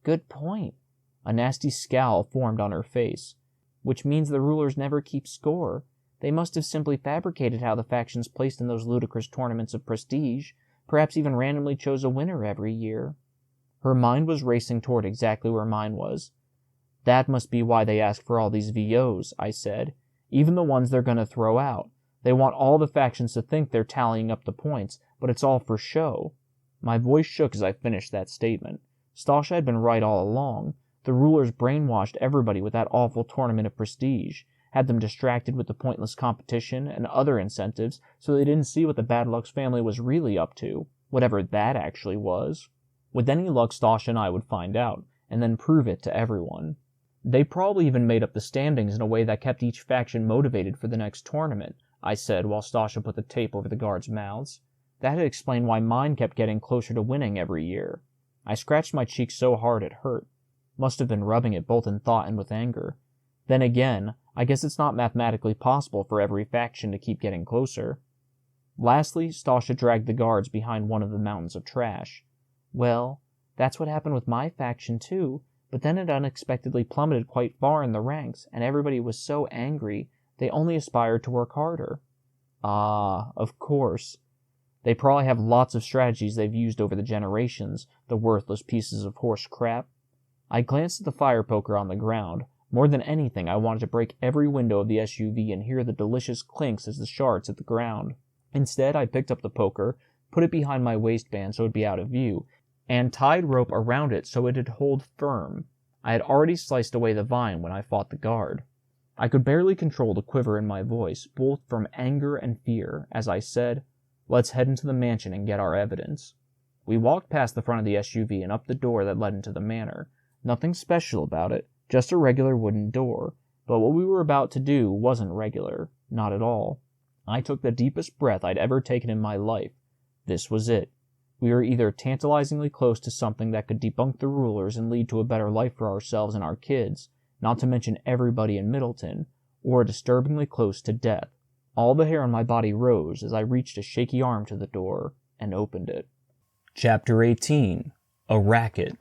Good point. A nasty scowl formed on her face. Which means the rulers never keep score. They must have simply fabricated how the factions placed in those ludicrous tournaments of prestige, perhaps even randomly chose a winner every year. Her mind was racing toward exactly where mine was. That must be why they ask for all these VOs, I said. Even the ones they're going to throw out. They want all the factions to think they're tallying up the points, but it's all for show. My voice shook as I finished that statement. Stasha had been right all along. The rulers brainwashed everybody with that awful tournament of prestige, had them distracted with the pointless competition and other incentives so they didn't see what the Bad Luck's family was really up to, whatever that actually was. With any luck, Stasha and I would find out, and then prove it to everyone. They probably even made up the standings in a way that kept each faction motivated for the next tournament, I said while Stasha put the tape over the guards' mouths. That had explained why mine kept getting closer to winning every year. I scratched my cheek so hard it hurt. Must have been rubbing it both in thought and with anger. Then again, I guess it's not mathematically possible for every faction to keep getting closer. Lastly, Stasha dragged the guards behind one of the mountains of trash. Well, that's what happened with my faction too, but then it unexpectedly plummeted quite far in the ranks, and everybody was so angry, they only aspired to work harder. Ah, of course. They probably have lots of strategies they've used over the generations, the worthless pieces of horse crap. I glanced at the fire poker on the ground. More than anything, I wanted to break every window of the SUV and hear the delicious clinks as the shards hit the ground. Instead, I picked up the poker, put it behind my waistband so it would be out of view, and tied rope around it so it'd hold firm. I had already sliced away the vine when I fought the guard. I could barely control the quiver in my voice, both from anger and fear, as I said, "Let's head into the mansion and get our evidence." We walked past the front of the SUV and up the door that led into the manor. Nothing special about it, just a regular wooden door. But what we were about to do wasn't regular, not at all. I took the deepest breath I'd ever taken in my life. This was it. We were either tantalizingly close to something that could debunk the rulers and lead to a better life for ourselves and our kids, not to mention everybody in Middleton, or disturbingly close to death. All the hair on my body rose as I reached a shaky arm to the door and opened it. Chapter 18. A Racket.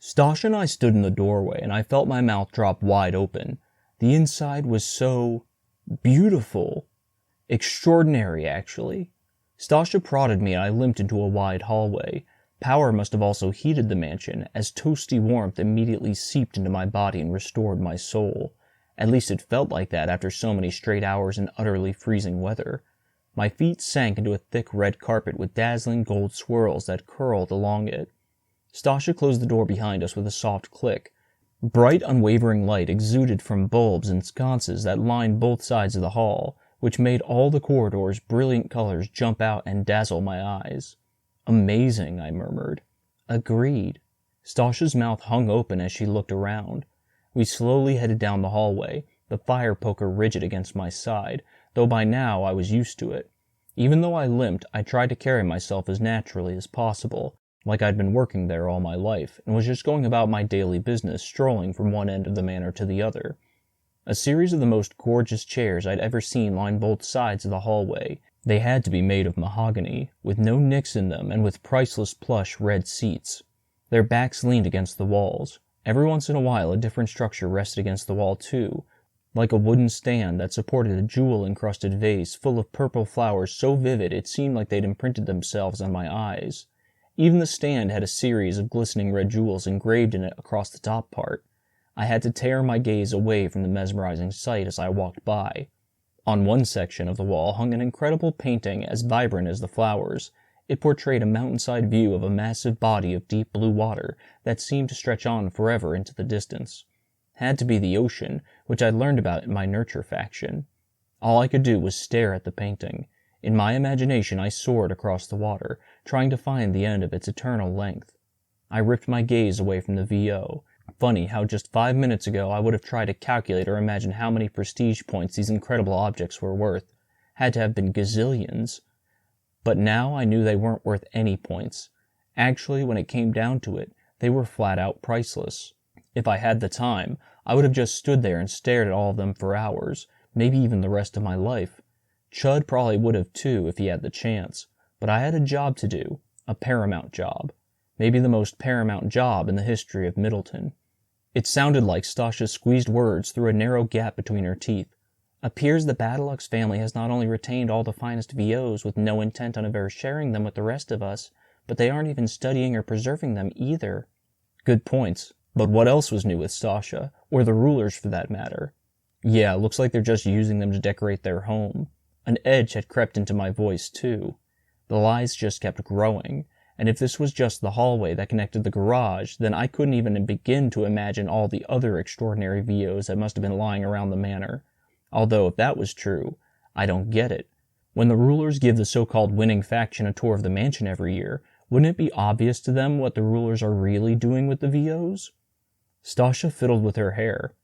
Stasha and I stood in the doorway, and I felt my mouth drop wide open. The inside was so beautiful. Extraordinary, actually. Stasha prodded me, and I limped into a wide hallway. Power must have also heated the mansion, as toasty warmth immediately seeped into my body and restored my soul. At least it felt like that after so many straight hours in utterly freezing weather. My feet sank into a thick red carpet with dazzling gold swirls that curled along it. Stasha closed the door behind us with a soft click. Bright, unwavering light exuded from bulbs and sconces that lined both sides of the hall, which made all the corridors' brilliant colors jump out and dazzle my eyes. Amazing, I murmured. Agreed. Stasha's mouth hung open as she looked around. We slowly headed down the hallway, the fire poker rigid against my side, though by now I was used to it. Even though I limped, I tried to carry myself as naturally as possible, like I'd been working there all my life, and was just going about my daily business, strolling from one end of the manor to the other. A series of the most gorgeous chairs I'd ever seen lined both sides of the hallway. They had to be made of mahogany, with no nicks in them and with priceless plush red seats. Their backs leaned against the walls. Every once in a while a different structure rested against the wall too, like a wooden stand that supported a jewel-encrusted vase full of purple flowers so vivid it seemed like they'd imprinted themselves on my eyes. Even the stand had a series of glistening red jewels engraved in it across the top part. I had to tear my gaze away from the mesmerizing sight as I walked by. On one section of the wall hung an incredible painting as vibrant as the flowers. It portrayed a mountainside view of a massive body of deep blue water that seemed to stretch on forever into the distance. Had to be the ocean, which I'd learned about in my nurture faction. All I could do was stare at the painting. In my imagination I soared across the water, trying to find the end of its eternal length. I ripped my gaze away from the VO. Funny how just 5 minutes ago I would have tried to calculate or imagine how many prestige points these incredible objects were worth. Had to have been gazillions. But now I knew they weren't worth any points. Actually, when it came down to it, they were flat out priceless. If I had the time, I would have just stood there and stared at all of them for hours, maybe even the rest of my life. Chud probably would have too if he had the chance, but I had a job to do, a paramount job. Maybe the most paramount job in the history of Middleton. It sounded like Stasha squeezed words through a narrow gap between her teeth. Appears the Badalux family has not only retained all the finest VOs with no intent on ever sharing them with the rest of us, but they aren't even studying or preserving them either. Good points. But what else was new with Stasha, or the rulers for that matter? Yeah, looks like they're just using them to decorate their home. An edge had crept into my voice, too. The lies just kept growing, and if this was just the hallway that connected the garage, then I couldn't even begin to imagine all the other extraordinary VOs that must have been lying around the manor. Although, if that was true, I don't get it. When the rulers give the so-called winning faction a tour of the mansion every year, wouldn't it be obvious to them what the rulers are really doing with the VOs? Stasha fiddled with her hair.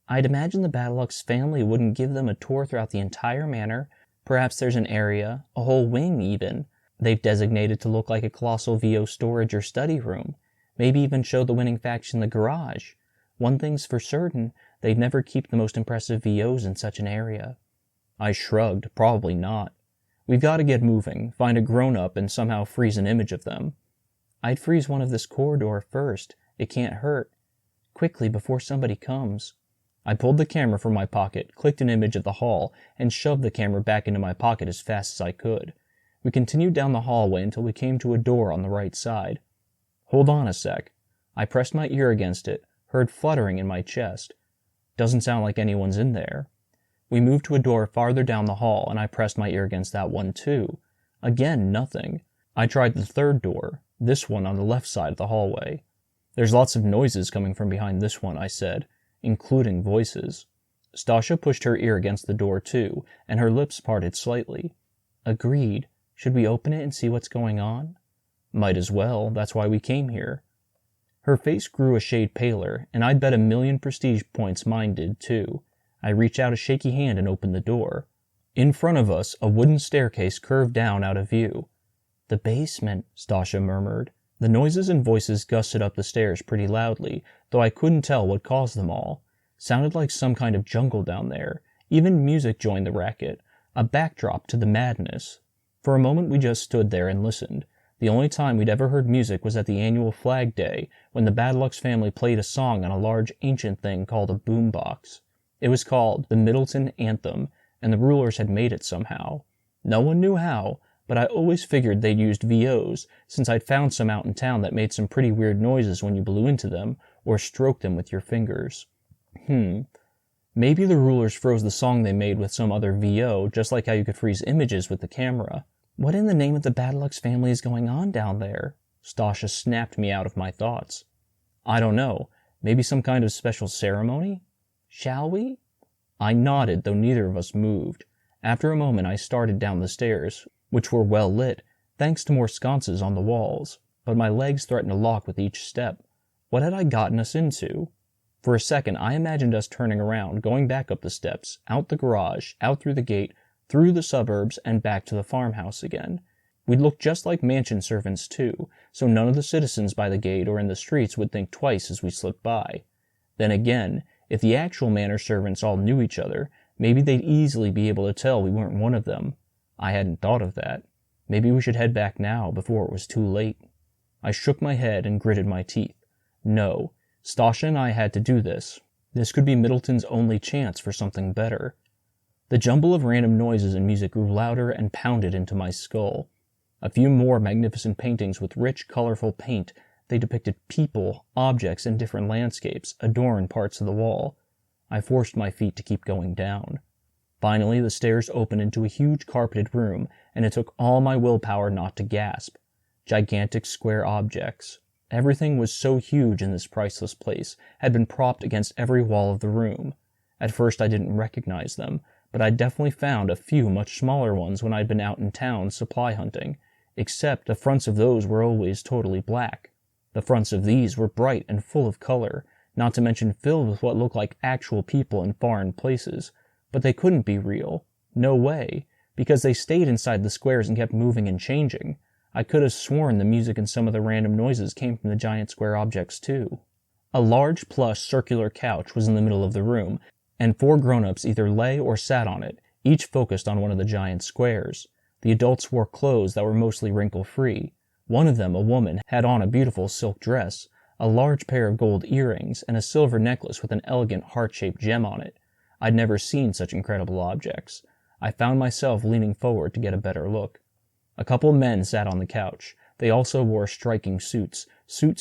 I'd imagine the Badalux family wouldn't give them a tour throughout the entire manor. Perhaps there's an area, a whole wing even, they've designated to look like a colossal VO storage or study room. Maybe even show the winning faction the garage. One thing's for certain, they'd never keep the most impressive VOs in such an area. I shrugged. Probably not. We've got to get moving, find a grown-up, and somehow freeze an image of them. I'd freeze one of this corridor first. It can't hurt. Quickly, before somebody comes. I pulled the camera from my pocket, clicked an image of the hall, and shoved the camera back into my pocket as fast as I could. We continued down the hallway until we came to a door on the right side. Hold on a sec. I pressed my ear against it, heard fluttering in my chest. Doesn't sound like anyone's in there. We moved to a door farther down the hall, and I pressed my ear against that one too. Again, nothing. I tried the third door, this one on the left side of the hallway. There's lots of noises coming from behind this one, I said, including voices. Stasha pushed her ear against the door too, and her lips parted slightly. Agreed. Should we open it and see what's going on? Might as well, that's why we came here. Her face grew a shade paler, and I'd bet 1,000,000 prestige points mine did too. I reached out a shaky hand and opened the door. In front of us, a wooden staircase curved down out of view. The basement, Stasha murmured. The noises and voices gusted up the stairs pretty loudly, though I couldn't tell what caused them all. Sounded like some kind of jungle down there. Even music joined the racket, a backdrop to the madness. For a moment we just stood there and listened. The only time we'd ever heard music was at the annual Flag Day, when the Badalux family played a song on a large ancient thing called a boombox. It was called the Middleton Anthem, and the rulers had made it somehow. No one knew how, but I always figured they'd used VOs, since I'd found some out in town that made some pretty weird noises when you blew into them, or stroked them with your fingers. Maybe the rulers froze the song they made with some other VO, just like how you could freeze images with the camera. What in the name of the Badalux family is going on down there? Stasha snapped me out of my thoughts. I don't know. Maybe some kind of special ceremony? Shall we? I nodded, though neither of us moved. After a moment I started down the stairs, which were well lit, thanks to more sconces on the walls, but my legs threatened to lock with each step. What had I gotten us into? For a second I imagined us turning around, going back up the steps, out the garage, out through the gate, through the suburbs, and back to the farmhouse again. We'd look just like mansion servants too, so none of the citizens by the gate or in the streets would think twice as we slipped by. Then again, if the actual manor servants all knew each other, maybe they'd easily be able to tell we weren't one of them. I hadn't thought of that. Maybe we should head back now, before it was too late. I shook my head and gritted my teeth. No, Stasha and I had to do this. This could be Middleton's only chance for something better. The jumble of random noises and music grew louder and pounded into my skull. A few more magnificent paintings with rich, colorful paint. They depicted people, objects, and different landscapes, adorned parts of the wall. I forced my feet to keep going down. Finally, the stairs opened into a huge carpeted room, and it took all my willpower not to gasp. Gigantic square objects. Everything was so huge in this priceless place, had been propped against every wall of the room. At first I didn't recognize them, but I'd definitely found a few much smaller ones when I'd been out in town supply hunting, except the fronts of those were always totally black. The fronts of these were bright and full of color, not to mention filled with what looked like actual people in foreign places, but they couldn't be real. No way. because they stayed inside the squares and kept moving and changing. I could have sworn the music and some of the random noises came from the giant square objects too. A large, plush, circular couch was in the middle of the room, and 4 grown-ups either lay or sat on it, each focused on one of the giant squares. The adults wore clothes that were mostly wrinkle-free. One of them, a woman, had on a beautiful silk dress, a large pair of gold earrings, and a silver necklace with an elegant heart-shaped gem on it. I'd never seen such incredible objects. I found myself leaning forward to get a better look. A couple men sat on the couch. They also wore striking suits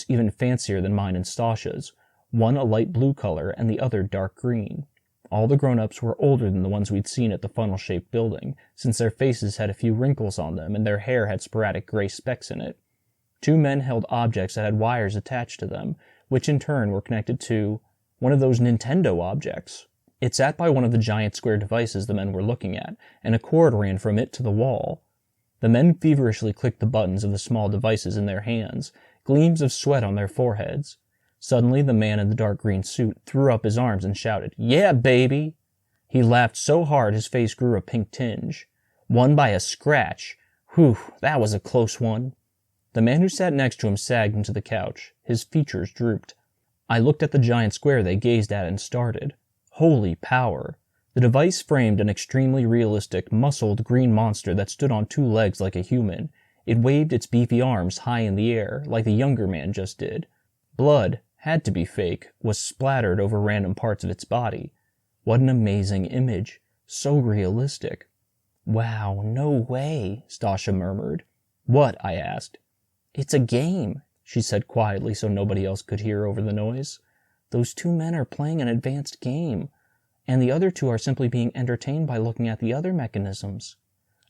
even fancier than mine and Stasha's, one a light blue color and the other dark green. All the grown-ups were older than the ones we'd seen at the funnel-shaped building, since their faces had a few wrinkles on them and their hair had sporadic gray specks in it. 2 men held objects that had wires attached to them, which in turn were connected to one of those Nintendo objects. It sat by one of the giant square devices the men were looking at, and a cord ran from it to the wall. The men feverishly clicked the buttons of the small devices in their hands, gleams of sweat on their foreheads. Suddenly, the man in the dark green suit threw up his arms and shouted, "Yeah, baby!" He laughed so hard his face grew a pink tinge. Won by a scratch. Whew, that was a close one. The man who sat next to him sagged into the couch. His features drooped. I looked at the giant square they gazed at and started. Holy power! The device framed an extremely realistic, muscled green monster that stood on 2 legs like a human. It waved its beefy arms high in the air, like the younger man just did. Blood, had to be fake, was splattered over random parts of its body. What an amazing image. So realistic. "Wow, no way," Stasha murmured. "What?" I asked. "It's a game," she said quietly so nobody else could hear over the noise. "Those 2 men are playing an advanced game, and the other 2 are simply being entertained by looking at the other mechanisms."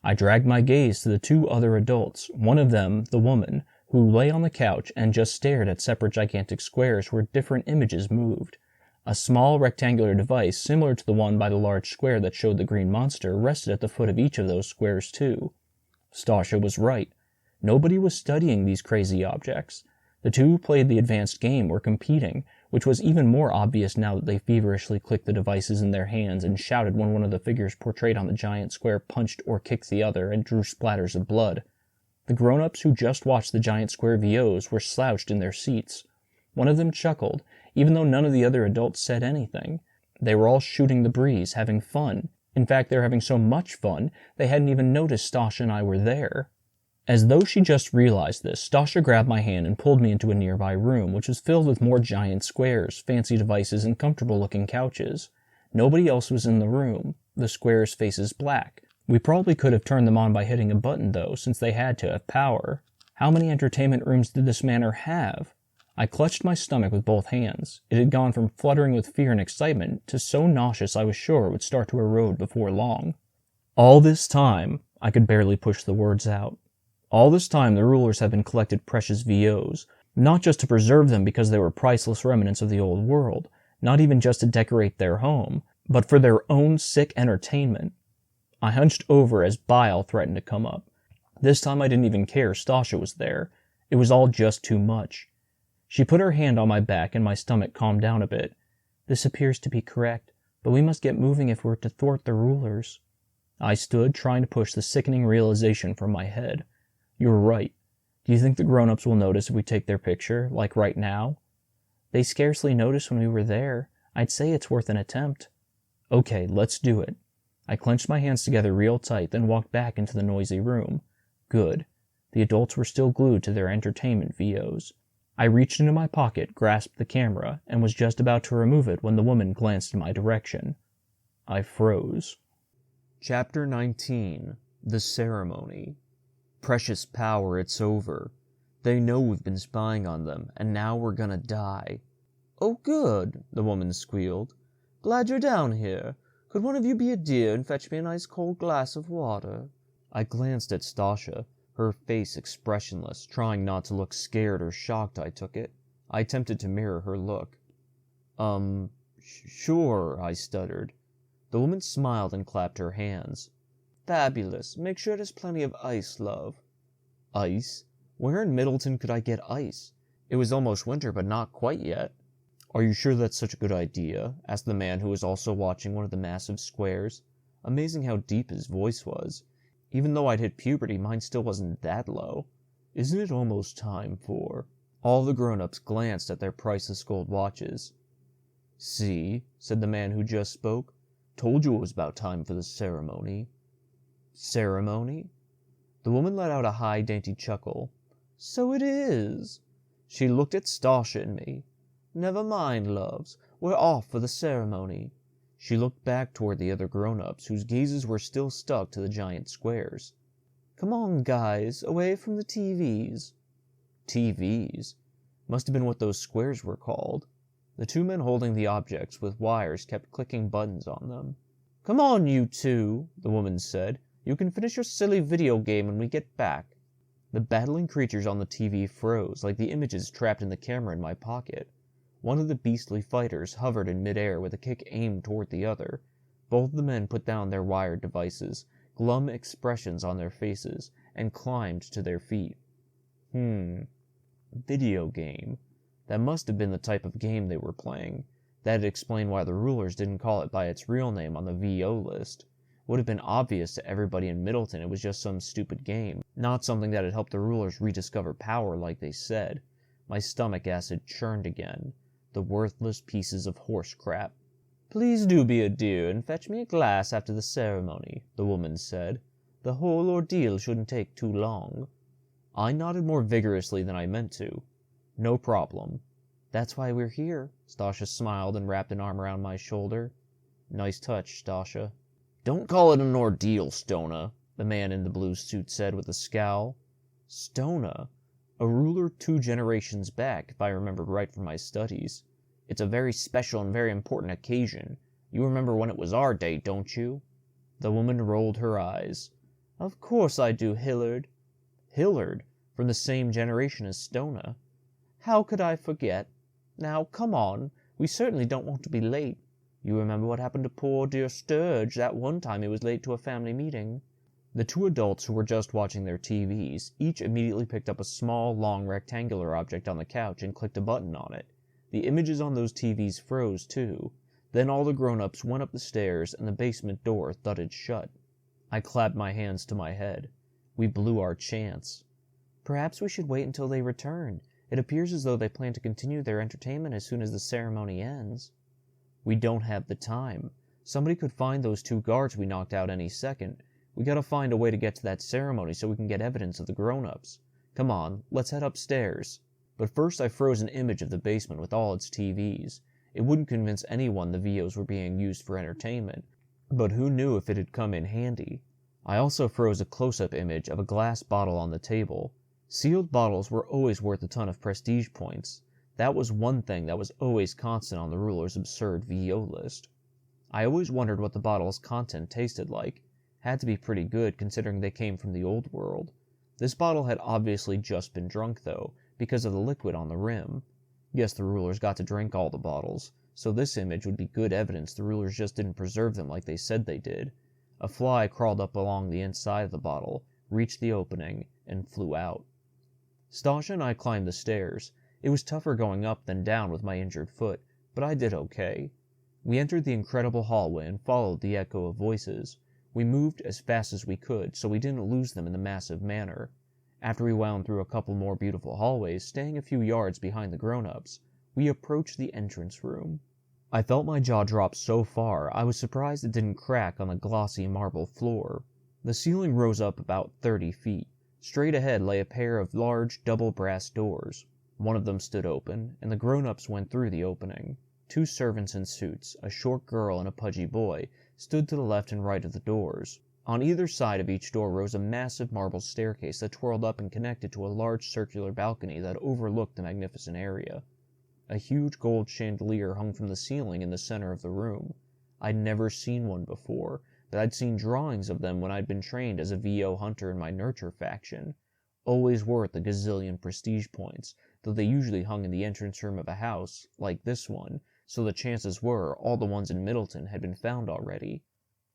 I dragged my gaze to the 2 other adults, one of them, the woman, who lay on the couch and just stared at separate gigantic squares where different images moved. A small rectangular device similar to the one by the large square that showed the green monster rested at the foot of each of those squares too. Stasha was right. Nobody was studying these crazy objects. The 2 who played the advanced game were competing, which was even more obvious now that they feverishly clicked the devices in their hands and shouted when one of the figures portrayed on the giant square punched or kicked the other and drew splatters of blood. The grown-ups who just watched the giant square VOs were slouched in their seats. One of them chuckled, even though none of the other adults said anything. They were all shooting the breeze, having fun. In fact, they were having so much fun, they hadn't even noticed Stasha and I were there. As though she just realized this, Stasha grabbed my hand and pulled me into a nearby room, which was filled with more giant squares, fancy devices, and comfortable-looking couches. Nobody else was in the room, the squares' faces black. We probably could have turned them on by hitting a button, though, since they had to have power. How many entertainment rooms did this manor have? I clutched my stomach with both hands. It had gone from fluttering with fear and excitement to so nauseous I was sure it would start to erode before long. All this time, I could barely push the words out. All this time, the rulers had been collected precious VOs, not just to preserve them because they were priceless remnants of the old world, not even just to decorate their home, but for their own sick entertainment. I hunched over as bile threatened to come up. This time I didn't even care Stasha was there. It was all just too much. She put her hand on my back and my stomach calmed down a bit. "This appears to be correct, but we must get moving if we're to thwart the rulers." I stood, trying to push the sickening realization from my head. "You're right. Do you think the grown-ups will notice if we take their picture, like right now?" "They scarcely noticed when we were there. I'd say it's worth an attempt." "Okay, let's do it." I clenched my hands together real tight, then walked back into the noisy room. Good. The adults were still glued to their entertainment VOs. I reached into my pocket, grasped the camera, and was just about to remove it when the woman glanced in my direction. I froze. Chapter 19. The Ceremony. Precious power, it's over. They know we've been spying on them, and now we're gonna die. "Oh, good," the woman squealed. "Glad you're down here. Could one of you be a dear and fetch me a nice cold glass of water?" I glanced at Stasha, her face expressionless, trying not to look scared or shocked, I took it. I attempted to mirror her look. Sure, I stuttered. The woman smiled and clapped her hands. "Fabulous. Make sure there's plenty of ice, love." Ice? Where in Middleton could I get ice? It was almost winter, but not quite yet. "Are you sure that's such a good idea?" asked the man who was also watching one of the massive squares. Amazing how deep his voice was. Even though I'd hit puberty, mine still wasn't that low. Isn't it almost time for... All the grown-ups glanced at their priceless gold watches. See, said the man who just spoke. Told you it was about time for the ceremony. Ceremony? The woman let out a high, dainty chuckle. So it is. She looked at Stasha and me. Never mind, loves. We're off for the ceremony. She looked back toward the other grown-ups, whose gazes were still stuck to the giant squares. Come on, guys, away from the TVs. TVs? Must have been what those squares were called. The two men holding the objects with wires kept clicking buttons on them. Come on, you two, the woman said. You can finish your silly video game when we get back. The battling creatures on the TV froze, like the images trapped in the camera in my pocket. One of the beastly fighters hovered in midair with a kick aimed toward the other. Both the men put down their wired devices, glum expressions on their faces, and climbed to their feet. Video game. That must have been the type of game they were playing. That'd explain why the rulers didn't call it by its real name on the VO list. Would have been obvious to everybody in Middleton it was just some stupid game, not something that'd help the rulers rediscover power like they said. My stomach acid churned again. The worthless pieces of horse crap. Please do be a dear and fetch me a glass after the ceremony, the woman said. The whole ordeal shouldn't take too long. I nodded more vigorously than I meant to. No problem. That's why we're here. Stasha smiled and wrapped an arm around my shoulder. Nice touch, Stasha. Don't call it an ordeal, Stona, the man in the blue suit said with a scowl. Stona? A ruler 2 generations back, if I remembered right from my studies. It's a very special and very important occasion. You remember when it was our day, don't you? The woman rolled her eyes. Of course I do, Hillard. Hillard? From the same generation as Stona. How could I forget? Now, come on. We certainly don't want to be late. You remember what happened to poor dear Sturge that one time he was late to a family meeting? The two adults who were just watching their TVs each immediately picked up a small, long, rectangular object on the couch and clicked a button on it. The images on those TVs froze, too. Then all the grown-ups went up the stairs and the basement door thudded shut. I clapped my hands to my head. We blew our chance. Perhaps we should wait until they return. It appears as though they plan to continue their entertainment as soon as the ceremony ends. We don't have the time. Somebody could find those 2 guards we knocked out any second. We gotta find a way to get to that ceremony so we can get evidence of the grown-ups. Come on, let's head upstairs. But first I froze an image of the basement with all its TVs. It wouldn't convince anyone the VOs were being used for entertainment, but who knew if it'd come in handy. I also froze a close-up image of a glass bottle on the table. Sealed bottles were always worth a ton of prestige points. That was one thing that was always constant on the ruler's absurd VO list. I always wondered what the bottle's content tasted like. Had to be pretty good considering they came from the old world. This bottle had obviously just been drunk though, because of the liquid on the rim. Yes, the rulers got to drink all the bottles, so this image would be good evidence the rulers just didn't preserve them like they said they did. A fly crawled up along the inside of the bottle, reached the opening, and flew out. Stasha and I climbed the stairs. It was tougher going up than down with my injured foot, but I did okay. We entered the incredible hallway and followed the echo of voices. We moved as fast as we could, so we didn't lose them in the massive manor. After we wound through a couple more beautiful hallways, staying a few yards behind the grown-ups, we approached the entrance room. I felt my jaw drop so far, I was surprised it didn't crack on the glossy marble floor. The ceiling rose up about 30 feet. Straight ahead lay a pair of large, double brass doors. One of them stood open, and the grown-ups went through the opening. 2 servants in suits, a short girl and a pudgy boy, stood to the left and right of the doors. On either side of each door rose a massive marble staircase that twirled up and connected to a large circular balcony that overlooked the magnificent area. A huge gold chandelier hung from the ceiling in the center of the room. I'd never seen one before, but I'd seen drawings of them when I'd been trained as a VO hunter in my nurture faction. Always worth a gazillion prestige points, though they usually hung in the entrance room of a house, like this one, so the chances were all the ones in Middleton had been found already.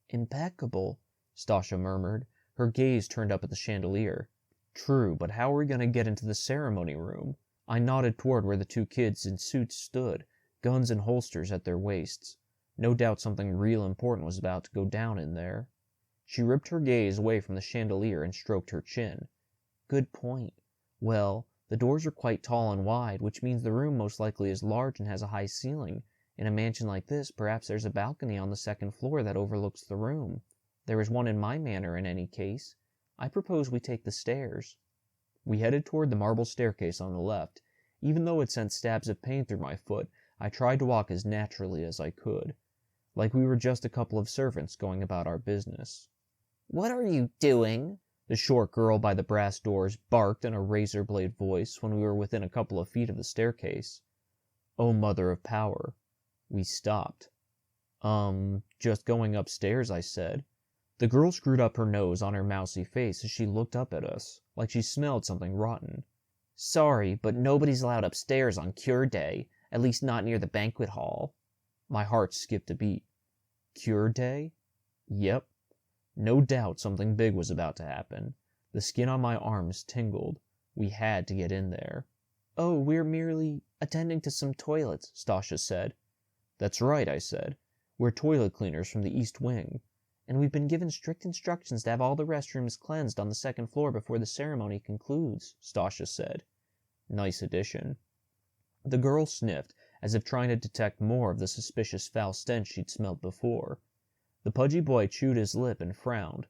Impeccable, Stasha murmured, her gaze turned up at the chandelier. True, but how are we going to get into the ceremony room? I nodded toward where the 2 kids in suits stood, guns and holsters at their waists. No doubt something real important was about to go down in there. She ripped her gaze away from the chandelier and stroked her chin. Good point. Well, the doors are quite tall and wide, which means the room most likely is large and has a high ceiling. In a mansion like this, perhaps there's a balcony on the second floor that overlooks the room. There is one in my manor in any case. I propose we take the stairs. We headed toward the marble staircase on the left. Even though it sent stabs of pain through my foot, I tried to walk as naturally as I could, like we were just a couple of servants going about our business. "What are you doing?" the short girl by the brass doors barked in a razor-blade voice when we were within a couple of feet of the staircase. Oh, mother of power. We stopped. Just going upstairs, I said. The girl screwed up her nose on her mousy face as she looked up at us, like she smelled something rotten. Sorry, but nobody's allowed upstairs on Cure Day, at least not near the banquet hall. My heart skipped a beat. Cure Day? Yep. No doubt something big was about to happen. The skin on my arms tingled. We had to get in there. Oh, we're merely attending to some toilets, Stasha said. That's right, I said. We're toilet cleaners from the East Wing. And we've been given strict instructions to have all the restrooms cleansed on the second floor before the ceremony concludes, Stasha said. Nice addition. The girl sniffed, as if trying to detect more of the suspicious foul stench she'd smelled before. The pudgy boy chewed his lip and frowned.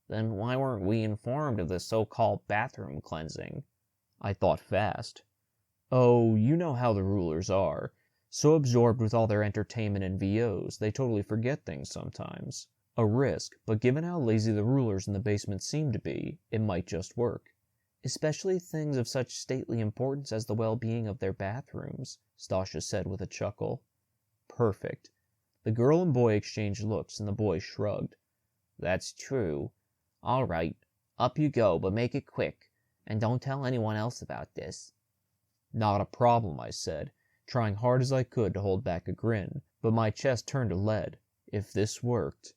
Then why weren't we informed of the so-called bathroom cleansing? I thought fast. Oh, you know how the rulers are. So absorbed with all their entertainment and VOs, they totally forget things sometimes. A risk, but given how lazy the rulers in the basement seemed to be, it might just work. Especially things of such stately importance as the well-being of their bathrooms, Stasha said with a chuckle. Perfect. The girl and boy exchanged looks, and the boy shrugged. That's true. All right, up you go, but make it quick, and don't tell anyone else about this. Not a problem, I said, trying hard as I could to hold back a grin, but my chest turned to lead. If this worked.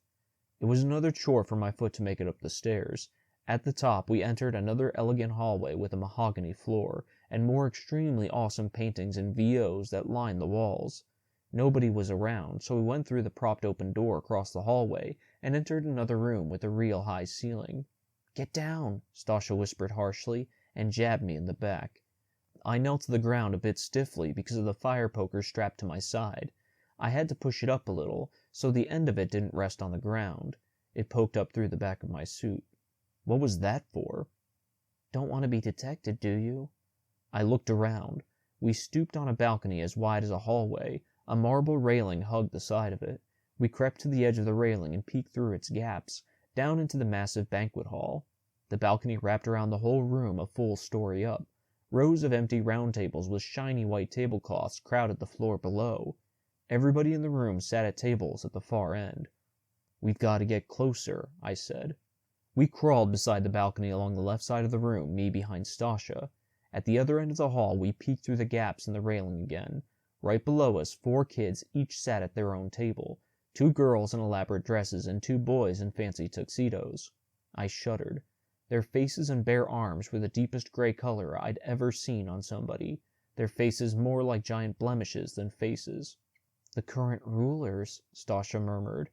It was another chore for my foot to make it up the stairs. At the top, we entered another elegant hallway with a mahogany floor, and more extremely awesome paintings and VOs that lined the walls. Nobody was around, so we went through the propped open door across the hallway and entered another room with a real high ceiling. Get down, Stasha whispered harshly, and jabbed me in the back. I knelt to the ground a bit stiffly because of the fire poker strapped to my side. I had to push it up a little, so the end of it didn't rest on the ground. It poked up through the back of my suit. What was that for? Don't want to be detected, do you? I looked around. We stooped on a balcony as wide as a hallway. A marble railing hugged the side of it. We crept to the edge of the railing and peeked through its gaps, down into the massive banquet hall. The balcony wrapped around the whole room a full story up. Rows of empty round tables with shiny white tablecloths crowded the floor below. Everybody in the room sat at tables at the far end. We've got to get closer, I said. We crawled beside the balcony along the left side of the room, me behind Stasha. At the other end of the hall, we peeked through the gaps in the railing again. Right below us, 4 kids each sat at their own table. 2 girls in elaborate dresses and 2 boys in fancy tuxedos. I shuddered. Their faces and bare arms were the deepest gray color I'd ever seen on somebody. Their faces more like giant blemishes than faces. The current rulers, Stasha murmured.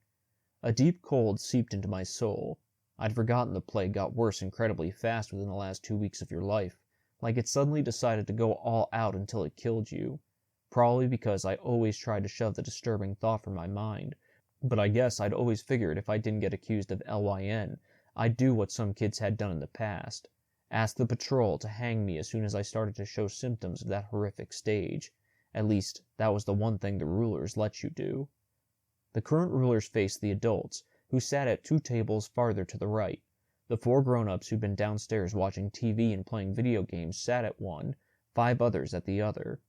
A deep cold seeped into my soul. I'd forgotten the plague got worse incredibly fast within the last 2 weeks of your life, like it suddenly decided to go all out until it killed you. Probably because I always tried to shove the disturbing thought from my mind, but I guess I'd always figured if I didn't get accused of LYN, I'd do what some kids had done in the past. Ask the patrol to hang me as soon as I started to show symptoms of that horrific stage. At least, that was the one thing the rulers let you do. The current rulers faced the adults, who sat at 2 tables farther to the right. The 4 grown-ups who'd been downstairs watching TV and playing video games sat at one, 5 others at the other.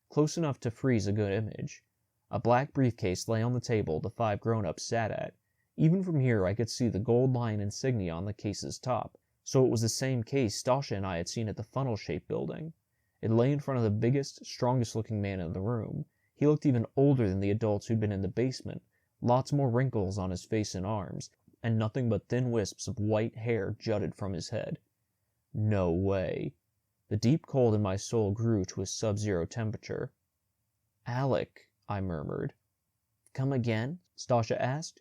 Close enough to freeze a good image. A black briefcase lay on the table the 5 grown-ups sat at. Even from here I could see the gold lion insignia on the case's top, so it was the same case Stasha and I had seen at the funnel-shaped building. It lay in front of the biggest, strongest-looking man in the room. He looked even older than the adults who'd been in the basement, lots more wrinkles on his face and arms, and nothing but thin wisps of white hair jutted from his head. No way. The deep cold in my soul grew to a sub-zero temperature. Alec, I murmured. Come again? Stasha asked.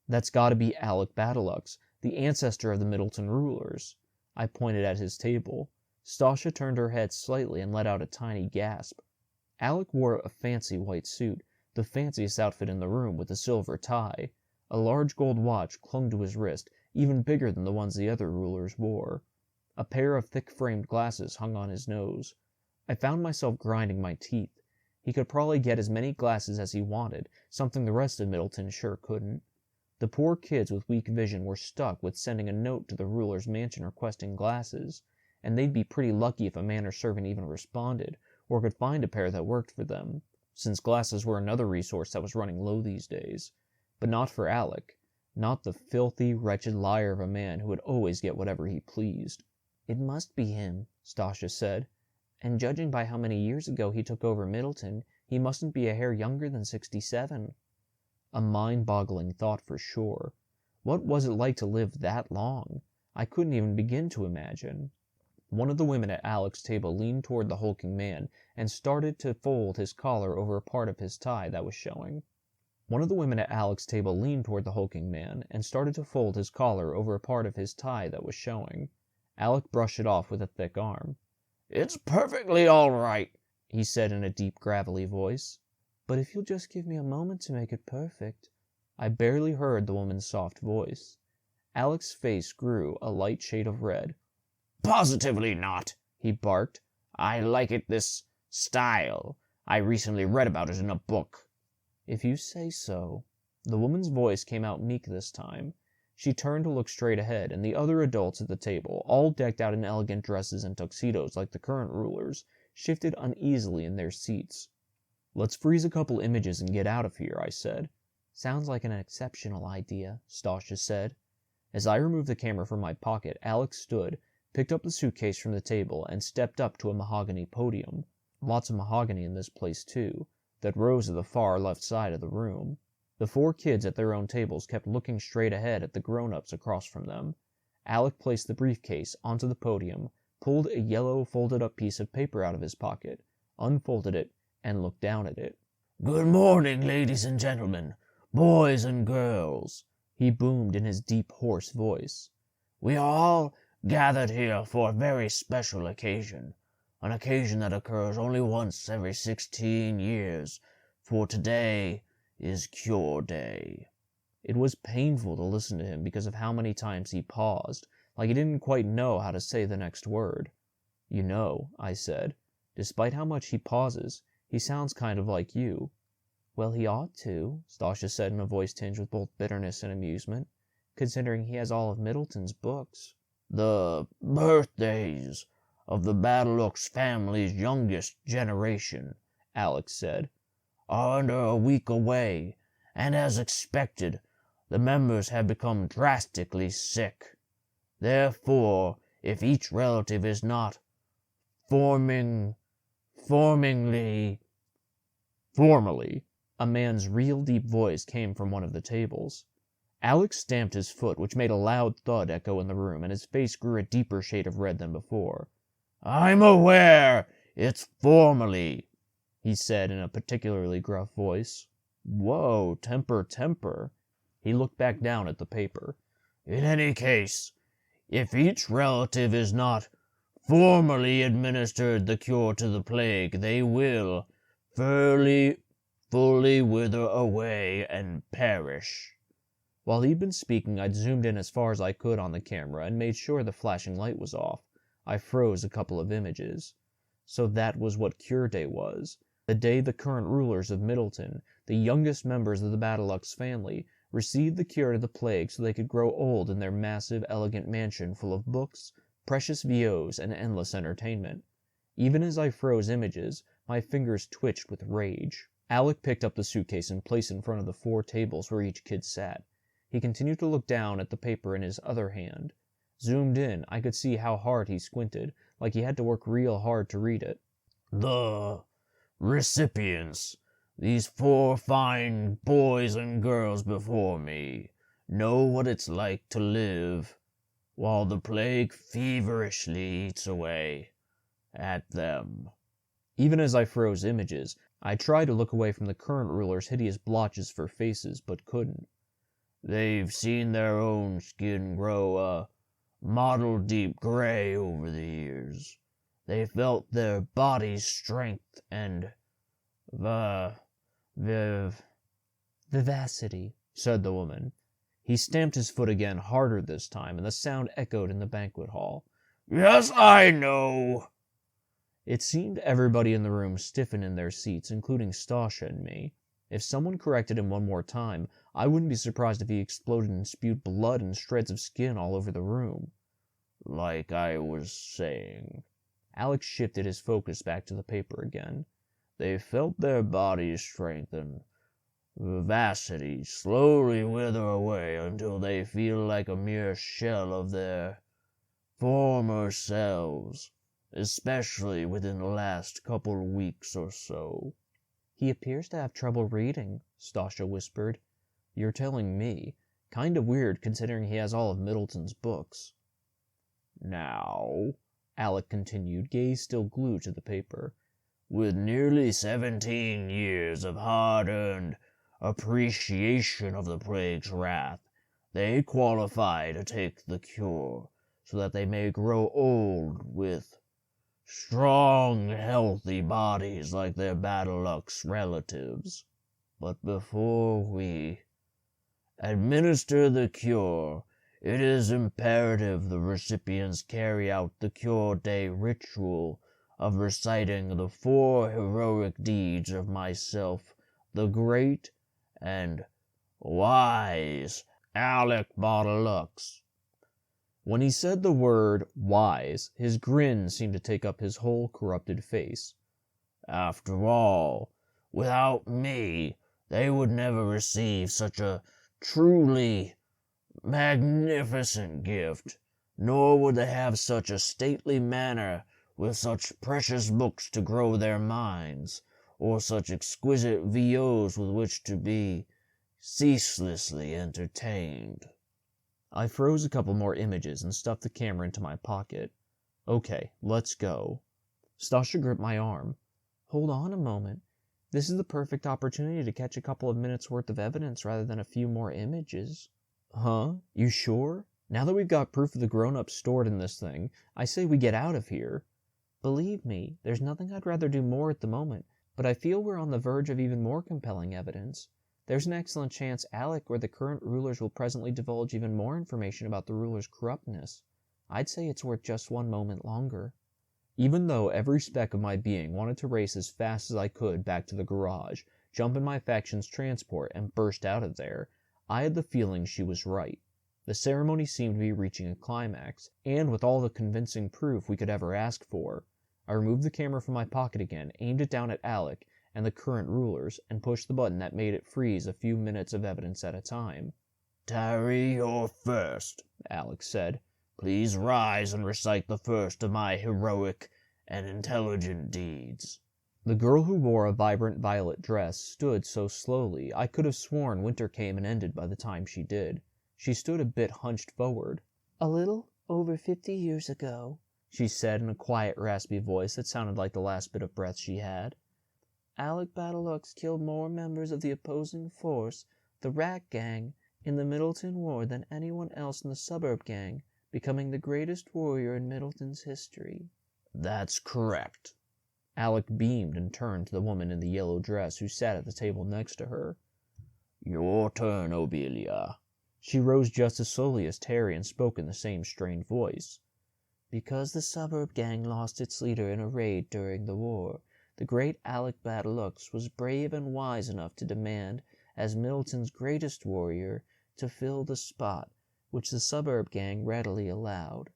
That's gotta be Alec Badalux, the ancestor of the Middleton rulers. I pointed at his table. Stasha turned her head slightly and let out a tiny gasp. Alec wore a fancy white suit, the fanciest outfit in the room, with a silver tie. A large gold watch clung to his wrist, even bigger than the ones the other rulers wore. A pair of thick-framed glasses hung on his nose. I found myself grinding my teeth. He could probably get as many glasses as he wanted, something the rest of Middleton sure couldn't. The poor kids with weak vision were stuck with sending a note to the ruler's mansion requesting glasses, and they'd be pretty lucky if a man or servant even responded, or could find a pair that worked for them, since glasses were another resource that was running low these days. But not for Alec. Not the filthy, wretched liar of a man who would always get whatever he pleased. "It must be him," Stasha said. "And judging by how many years ago he took over Middleton, he mustn't be a hair younger than 67. A mind-boggling thought for sure. What was it like to live that long? I couldn't even begin to imagine. One of the women at Alec's table leaned toward the hulking man and started to fold his collar over a part of his tie that was showing. Alec brushed it off with a thick arm. "It's perfectly all right," he said in a deep, gravelly voice. "But if you'll just give me a moment to make it perfect." I barely heard the woman's soft voice. Alec's face grew a light shade of red. "Positively not," he barked. "I like it this style. I recently read about it in a book." "If you say so." The woman's voice came out meek this time. She turned to look straight ahead, and the other adults at the table, all decked out in elegant dresses and tuxedos like the current rulers, shifted uneasily in their seats. "Let's freeze a couple images and get out of here," I said. "Sounds like an exceptional idea," Stasha said. As I removed the camera from my pocket, Alex stood, picked up the suitcase from the table, and stepped up to a mahogany podium. Lots of mahogany in this place, too, that rose at the far left side of the room. The four kids at their own tables kept looking straight ahead at the grown-ups across from them. Alec placed the briefcase onto the podium, pulled a yellow folded-up piece of paper out of his pocket, unfolded it, and looked down at it. "Good morning, ladies and gentlemen, boys and girls," he boomed in his deep, hoarse voice. "We are all gathered here for a very special occasion, an occasion that occurs only once every 16 years, for today is Cure Day." It was painful to listen to him because of how many times he paused, like he didn't quite know how to say the next word. "You know," I said, "despite how much he pauses, he sounds kind of like you." "Well, he ought to," Stasha said in a voice tinged with both bitterness and amusement, "considering he has all of Middleton's books." "The birthdays of the Badalux family's youngest generation," Alex said, "are under a week away, and as expected, the members have become drastically sick. Therefore, if each relative is not formally, a man's real deep voice came from one of the tables. Alex stamped his foot, which made a loud thud echo in the room, and his face grew a deeper shade of red than before. "I'm aware it's formally," he said in a particularly gruff voice. "Whoa, temper." He looked back down at the paper. "In any case, if each relative is not formally administered the cure to the plague, they will fully wither away and perish." While he'd been speaking, I'd zoomed in as far as I could on the camera and made sure the flashing light was off. I froze a couple of images. So that was what Cure Day was. The day the current rulers of Middleton, the youngest members of the Badalux family, received the cure to the plague so they could grow old in their massive, elegant mansion full of books, precious VOs, and endless entertainment. Even as I froze images, my fingers twitched with rage. Alec picked up the suitcase and placed it in front of the four tables where each kid sat. He continued to look down at the paper in his other hand. Zoomed in, I could see how hard he squinted, like he had to work real hard to read it. "The recipients, these 4 fine boys and girls before me, know what it's like to live while the plague feverishly eats away at them." Even as I froze images, I tried to look away from the current ruler's hideous blotches for faces, but couldn't. They've seen their own skin grow a mottled deep gray over the years. They felt their body's strength and Vivacity, said the woman. He stamped his foot again, harder this time, and the sound echoed in the banquet hall. Yes, I know. It seemed everybody in the room stiffened in their seats, including Stasha and me. If someone corrected him one more time, I wouldn't be surprised if he exploded and spewed blood and shreds of skin all over the room. Like I was saying, Alex shifted his focus back to the paper again. They felt their body's strength and vivacity slowly wither away until they feel like a mere shell of their former selves, especially within the last couple weeks or so. He appears to have trouble reading, Stasha whispered. You're telling me. Kind of weird considering he has all of Middleton's books. Now, Alec continued, gaze still glued to the paper, with nearly 17 years of hard-earned appreciation of the plague's wrath, they qualify to take the cure, so that they may grow old with strong, healthy bodies like their Battlelux relatives. But before we administer the cure, it is imperative the recipients carry out the Cure Day ritual of reciting the 4 heroic deeds of myself, the great and wise Alec Battlelux. When he said the word wise, his grin seemed to take up his whole corrupted face. After all, without me, they would never receive such a truly magnificent gift, nor would they have such a stately manner with such precious books to grow their minds, or such exquisite VOs with which to be ceaselessly entertained. I froze a couple more images and stuffed the camera into my pocket. Okay, let's go. Stasha gripped my arm. Hold on a moment. This is the perfect opportunity to catch a couple of minutes worth of evidence rather than a few more images. Huh? You sure? Now that we've got proof of the grown-ups stored in this thing, I say we get out of here. Believe me, there's nothing I'd rather do more at the moment, but I feel we're on the verge of even more compelling evidence. There's an excellent chance Alec or the current rulers will presently divulge even more information about the ruler's corruptness. I'd say it's worth just one moment longer. Even though every speck of my being wanted to race as fast as I could back to the garage, jump in my faction's transport, and burst out of there, I had the feeling she was right. The ceremony seemed to be reaching a climax, and with all the convincing proof we could ever ask for. I removed the camera from my pocket again, aimed it down at Alec and the current rulers, and pushed the button that made it freeze a few minutes of evidence at a time. Tyree, you're first, Alec said. Please rise and recite the first of my heroic and intelligent deeds. The girl who wore a vibrant violet dress stood so slowly I could have sworn winter came and ended by the time she did. She stood a bit hunched forward. A little over 50 years ago, she said in a quiet, raspy voice that sounded like the last bit of breath she had, Alec Battlelux killed more members of the opposing force, the Rat Gang, in the Middleton War than anyone else in the Suburb Gang, becoming the greatest warrior in Middleton's history. That's correct. Alec beamed and turned to the woman in the yellow dress who sat at the table next to her. Your turn, Obelia. She rose just as slowly as Terry and spoke in the same strained voice. Because the Suburb Gang lost its leader in a raid during the war, the great Alec Battlelux was brave and wise enough to demand, as Middleton's greatest warrior, to fill the spot, which the Suburb Gang readily allowed.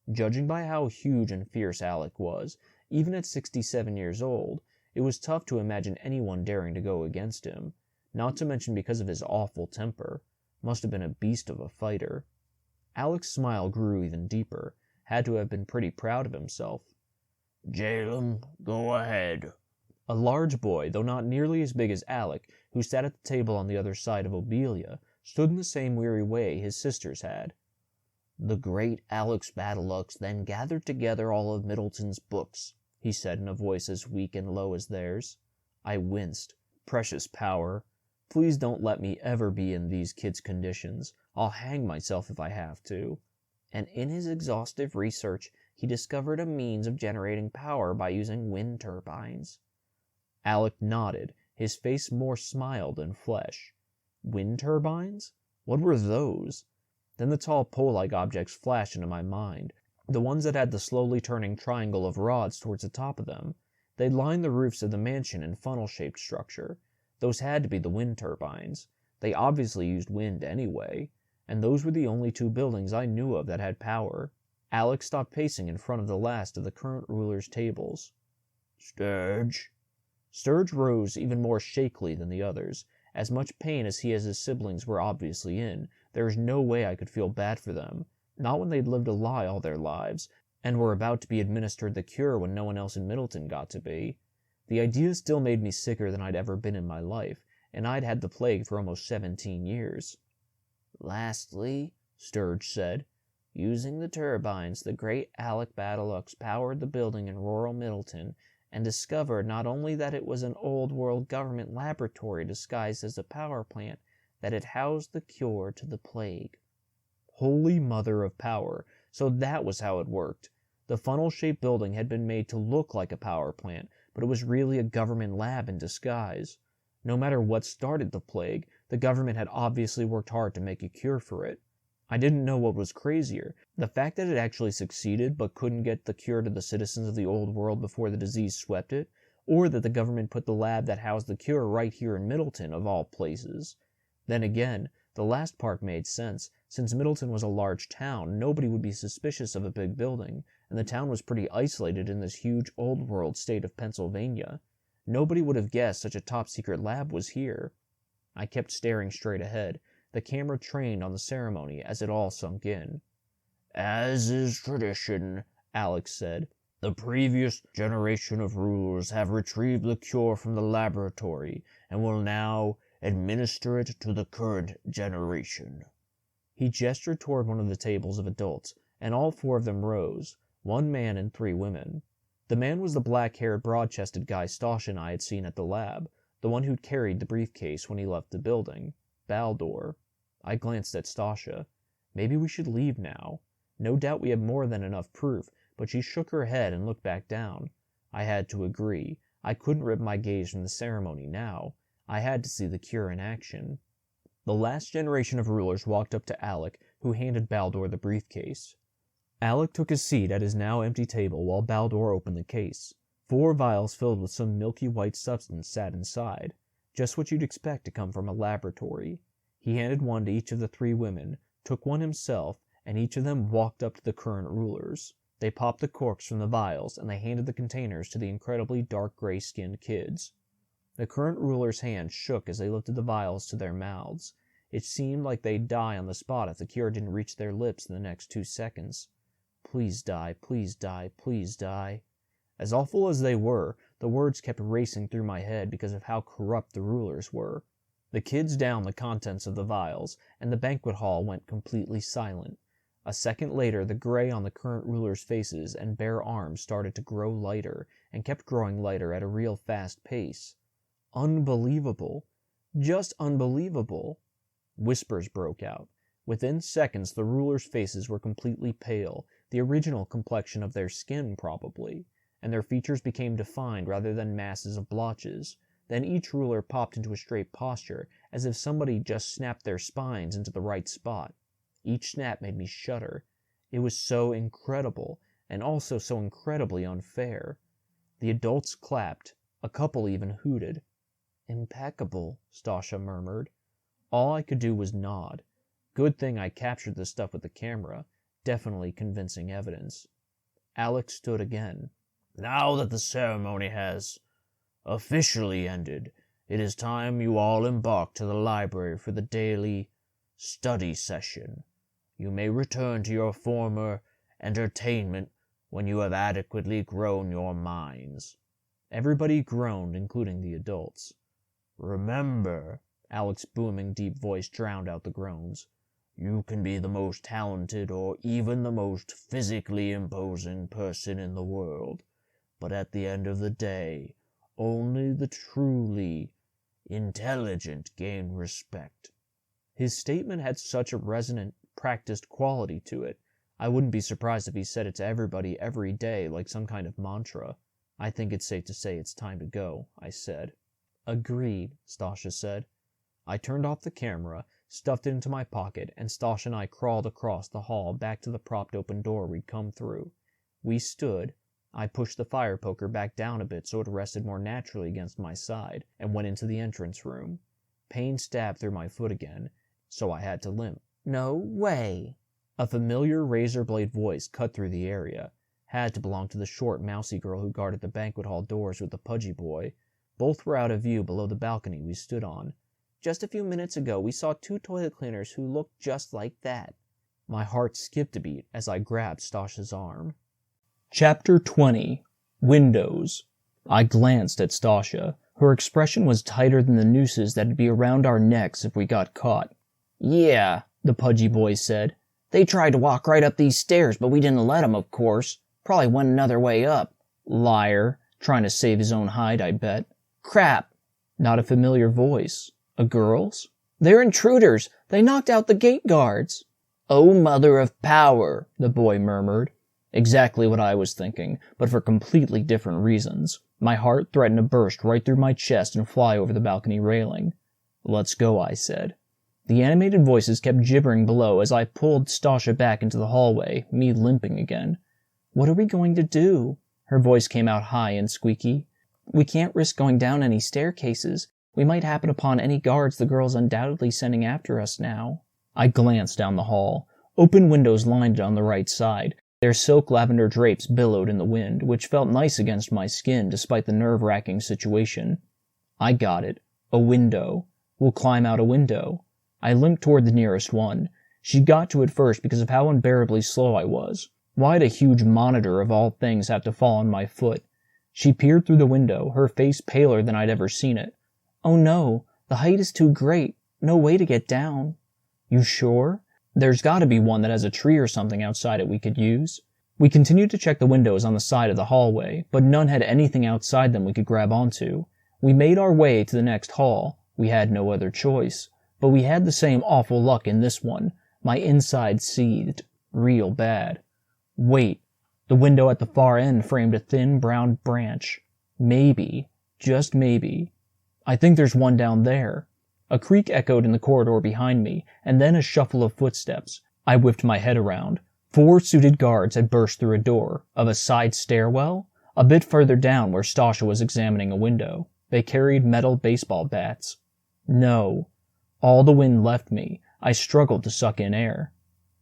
Judging by how huge and fierce Alec was, even at 67 years old, it was tough to imagine anyone daring to go against him, not to mention because of his awful temper. Must have been a beast of a fighter. Alec's smile grew even deeper. Had to have been pretty proud of himself. Jalem, go ahead. A large boy, though not nearly as big as Alec, who sat at the table on the other side of Obelia, stood in the same weary way his sisters had. The great Alex Battlelux then gathered together all of Middleton's books, he said in a voice as weak and low as theirs. I winced. Precious power. Please don't let me ever be in these kids' conditions. I'll hang myself if I have to." And in his exhaustive research, he discovered a means of generating power by using wind turbines. Alec nodded, his face more smile than flesh. Wind turbines? What were those? Then the tall pole-like objects flashed into my mind, the ones that had the slowly turning triangle of rods towards the top of them. They'd lined the roofs of the mansion in funnel-shaped structure. Those had to be the wind turbines. They obviously used wind anyway, and those were the only two buildings I knew of that had power. Alec stopped pacing in front of the last of the current ruler's tables. "Sturge?" Sturge rose even more shakily than the others. As much pain as he as his siblings were obviously in, there was no way I could feel bad for them. Not when they'd lived a lie all their lives, and were about to be administered the cure when no one else in Middleton got to be. The idea still made me sicker than I'd ever been in my life, and I'd had the plague for almost 17 years. "Lastly," Sturge said, "using the turbines, the great Alec Badalux powered the building in rural Middleton, and discovered not only that it was an old-world government laboratory disguised as a power plant, that it housed the cure to the plague." Holy mother of power! So that was how it worked. The funnel-shaped building had been made to look like a power plant, but it was really a government lab in disguise. No matter what started the plague, the government had obviously worked hard to make a cure for it. I didn't know what was crazier, the fact that it actually succeeded but couldn't get the cure to the citizens of the old world before the disease swept it, or that the government put the lab that housed the cure right here in Middleton, of all places. Then again, the last part made sense. Since Middleton was a large town, nobody would be suspicious of a big building, and the town was pretty isolated in this huge old-world state of Pennsylvania. Nobody would have guessed such a top-secret lab was here. I kept staring straight ahead, the camera trained on the ceremony as it all sunk in. "As is tradition," Alex said, "the previous generation of rulers have retrieved the cure from the laboratory and will now administer it to the current generation." He gestured toward one of the tables of adults, and all four of them rose, 1 man and 3 women. The man was the black-haired, broad-chested guy Stosh and I had seen at the lab, the one who'd carried the briefcase when he left the building, Baldur. I glanced at Stasha. Maybe we should leave now. No doubt we have more than enough proof, but she shook her head and looked back down. I had to agree. I couldn't rip my gaze from the ceremony now. I had to see the cure in action. The last generation of rulers walked up to Alec, who handed Baldur the briefcase. Alec took his seat at his now empty table while Baldur opened the case. 4 vials filled with some milky white substance sat inside, just what you'd expect to come from a laboratory. He handed one to each of the 3 women, took one himself, and each of them walked up to the current rulers. They popped the corks from the vials, and they handed the containers to the incredibly dark gray-skinned kids. The current rulers' hands shook as they lifted the vials to their mouths. It seemed like they'd die on the spot if the cure didn't reach their lips in the next 2 seconds. Please die, please die, please die. As awful as they were, the words kept racing through my head because of how corrupt the rulers were. The kids downed the contents of the vials, and the banquet hall went completely silent. A second later, the gray on the current rulers' faces and bare arms started to grow lighter, and kept growing lighter at a real fast pace. Unbelievable. Just unbelievable. Whispers broke out. Within seconds, the rulers' faces were completely pale, the original complexion of their skin, probably, and their features became defined rather than masses of blotches. Then each ruler popped into a straight posture, as if somebody just snapped their spines into the right spot. Each snap made me shudder. It was so incredible, and also so incredibly unfair. The adults clapped. A couple even hooted. "Impeccable," Stasha murmured. All I could do was nod. Good thing I captured the stuff with the camera. Definitely convincing evidence. Alex stood again. "Now that the ceremony has officially ended, it is time you all embark to the library for the daily study session. You may return to your former entertainment when you have adequately grown your minds." Everybody groaned, including the adults. "Remember," Alex's booming, deep voice drowned out the groans, "you can be the most talented or even the most physically imposing person in the world, but at the end of the day, only the truly Intelligent gain respect. His statement had such a resonant, practiced quality to it. I wouldn't be surprised if he said it to everybody every day like some kind of mantra. I think it's safe to say it's time to go, I said. Agreed, Stasha said. I turned off the camera, stuffed it into my pocket, and Stasha and I crawled across the hall back to the propped open door we'd come through. We stood. I pushed the fire poker back down a bit so it rested more naturally against my side, and went into the entrance room. Pain stabbed through my foot again, so I had to limp. No way! A familiar razor-blade voice cut through the area. Had to belong to the short, mousy girl who guarded the banquet hall doors with the pudgy boy. Both were out of view below the balcony we stood on. Just a few minutes ago, we saw 2 toilet cleaners who looked just like that. My heart skipped a beat as I grabbed Stasha's arm. Chapter 20. Windows. I glanced at Stasha. Her expression was tighter than the nooses that'd be around our necks if we got caught. Yeah, the pudgy boy said. They tried to walk right up these stairs, but we didn't let them, of course. Probably went another way up. Liar. Trying to save his own hide, I bet. Crap. Not a familiar voice. A girl's? They're intruders. They knocked out the gate guards. Oh, mother of power, the boy murmured. Exactly what I was thinking, but for completely different reasons. My heart threatened to burst right through my chest and fly over the balcony railing. Let's go, I said. The animated voices kept gibbering below as I pulled Stasha back into the hallway, me limping again. What are we going to do? Her voice came out high and squeaky. We can't risk going down any staircases. We might happen upon any guards the girl's undoubtedly sending after us now. I glanced down the hall. Open windows lined it on the right side. Their silk lavender drapes billowed in the wind, which felt nice against my skin despite the nerve-wracking situation. I got it. A window. We'll climb out a window. I limped toward the nearest one. She got to it first because of how unbearably slow I was. Why'd a huge monitor of all things have to fall on my foot? She peered through the window, her face paler than I'd ever seen it. Oh no, the height is too great. No way to get down. You sure? There's gotta be one that has a tree or something outside it we could use. We continued to check the windows on the side of the hallway, but none had anything outside them we could grab onto. We made our way to the next hall. We had no other choice. But we had the same awful luck in this one. My inside seethed. Real bad. Wait. The window at the far end framed a thin brown branch. Maybe. Just maybe. I think there's one down there. A creak echoed in the corridor behind me, and then a shuffle of footsteps. I whipped my head around. 4 suited guards had burst through a door. Of a side stairwell? A bit further down where Stasha was examining a window. They carried metal baseball bats. No. All the wind left me. I struggled to suck in air.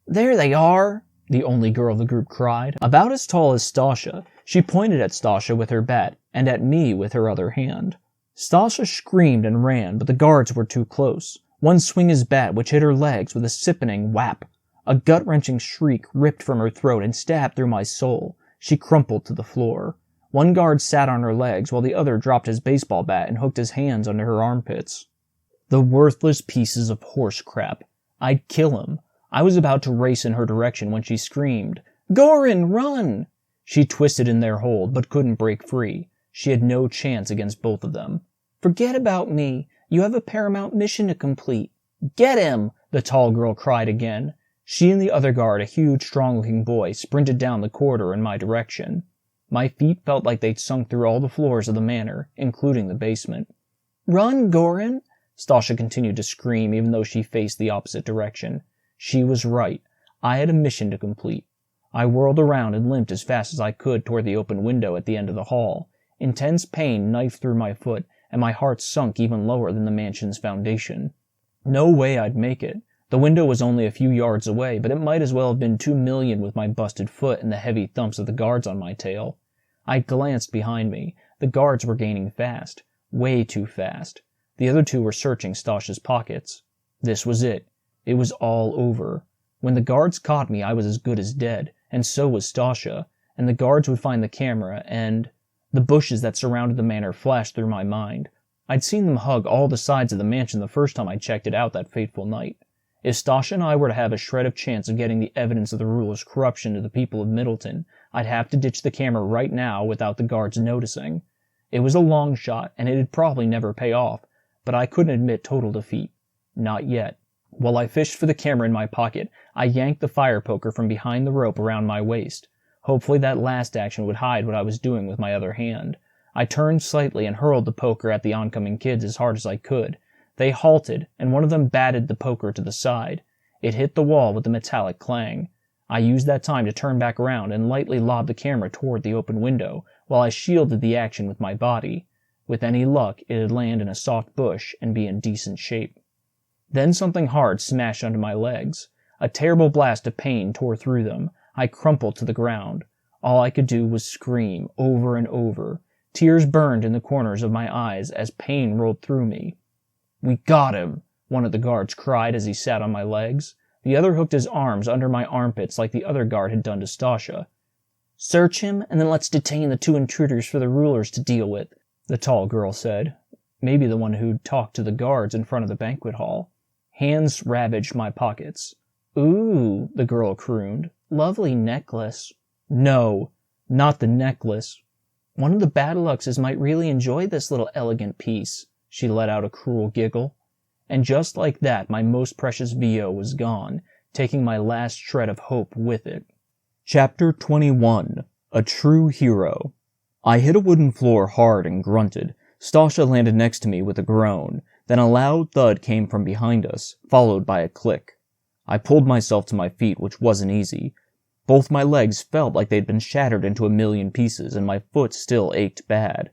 There they are, the only girl of the group cried. About as tall as Stasha, she pointed at Stasha with her bat, and at me with her other hand. Stasha screamed and ran, but the guards were too close. One swung his bat, which hit her legs with a sippening whap. A gut-wrenching shriek ripped from her throat and stabbed through my soul. She crumpled to the floor. One guard sat on her legs, while the other dropped his baseball bat and hooked his hands under her armpits. The worthless pieces of horse crap. I'd kill him. I was about to race in her direction when she screamed, "Gorin, run!" She twisted in their hold, but couldn't break free. She had no chance against both of them. Forget about me. You have a paramount mission to complete. Get him! The tall girl cried again. She and the other guard, a huge, strong-looking boy, sprinted down the corridor in my direction. My feet felt like they'd sunk through all the floors of the manor, including the basement. Run, Gorin! Stasha continued to scream even though she faced the opposite direction. She was right. I had a mission to complete. I whirled around and limped as fast as I could toward the open window at the end of the hall. Intense pain knifed through my foot, and my heart sunk even lower than the mansion's foundation. No way I'd make it. The window was only a few yards away, but it might as well have been 2 million with my busted foot and the heavy thumps of the guards on my tail. I glanced behind me. The guards were gaining fast. Way too fast. The other 2 were searching Stasha's pockets. This was it. It was all over. When the guards caught me, I was as good as dead, and so was Stasha, and the guards would find the camera, and... The bushes that surrounded the manor flashed through my mind. I'd seen them hug all the sides of the mansion the first time I checked it out that fateful night. If Stasha and I were to have a shred of chance of getting the evidence of the ruler's corruption to the people of Middleton, I'd have to ditch the camera right now without the guards noticing. It was a long shot, and it'd probably never pay off, but I couldn't admit total defeat. Not yet. While I fished for the camera in my pocket, I yanked the fire poker from behind the rope around my waist. Hopefully that last action would hide what I was doing with my other hand. I turned slightly and hurled the poker at the oncoming kids as hard as I could. They halted, and one of them batted the poker to the side. It hit the wall with a metallic clang. I used that time to turn back around and lightly lob the camera toward the open window, while I shielded the action with my body. With any luck, it'd land in a soft bush and be in decent shape. Then something hard smashed under my legs. A terrible blast of pain tore through them. I crumpled to the ground. All I could do was scream over and over. Tears burned in the corners of my eyes as pain rolled through me. "We got him!" one of the guards cried as he sat on my legs. The other hooked his arms under my armpits like the other guard had done to Stasha. "Search him, and then let's detain the 2 intruders for the rulers to deal with," the tall girl said. Maybe the one who'd talked to the guards in front of the banquet hall. Hands ravaged my pockets. "Ooh," the girl crooned. "Lovely necklace." "No, not the necklace." "One of the Badaluxes might really enjoy this little elegant piece." She let out a cruel giggle. And just like that, my most precious VO was gone, taking my last shred of hope with it. Chapter 21. A True Hero. I hit a wooden floor hard and grunted. Stasha landed next to me with a groan. Then a loud thud came from behind us, followed by a click. I pulled myself to my feet, which wasn't easy. Both my legs felt like they'd been shattered into a million pieces, and my foot still ached bad.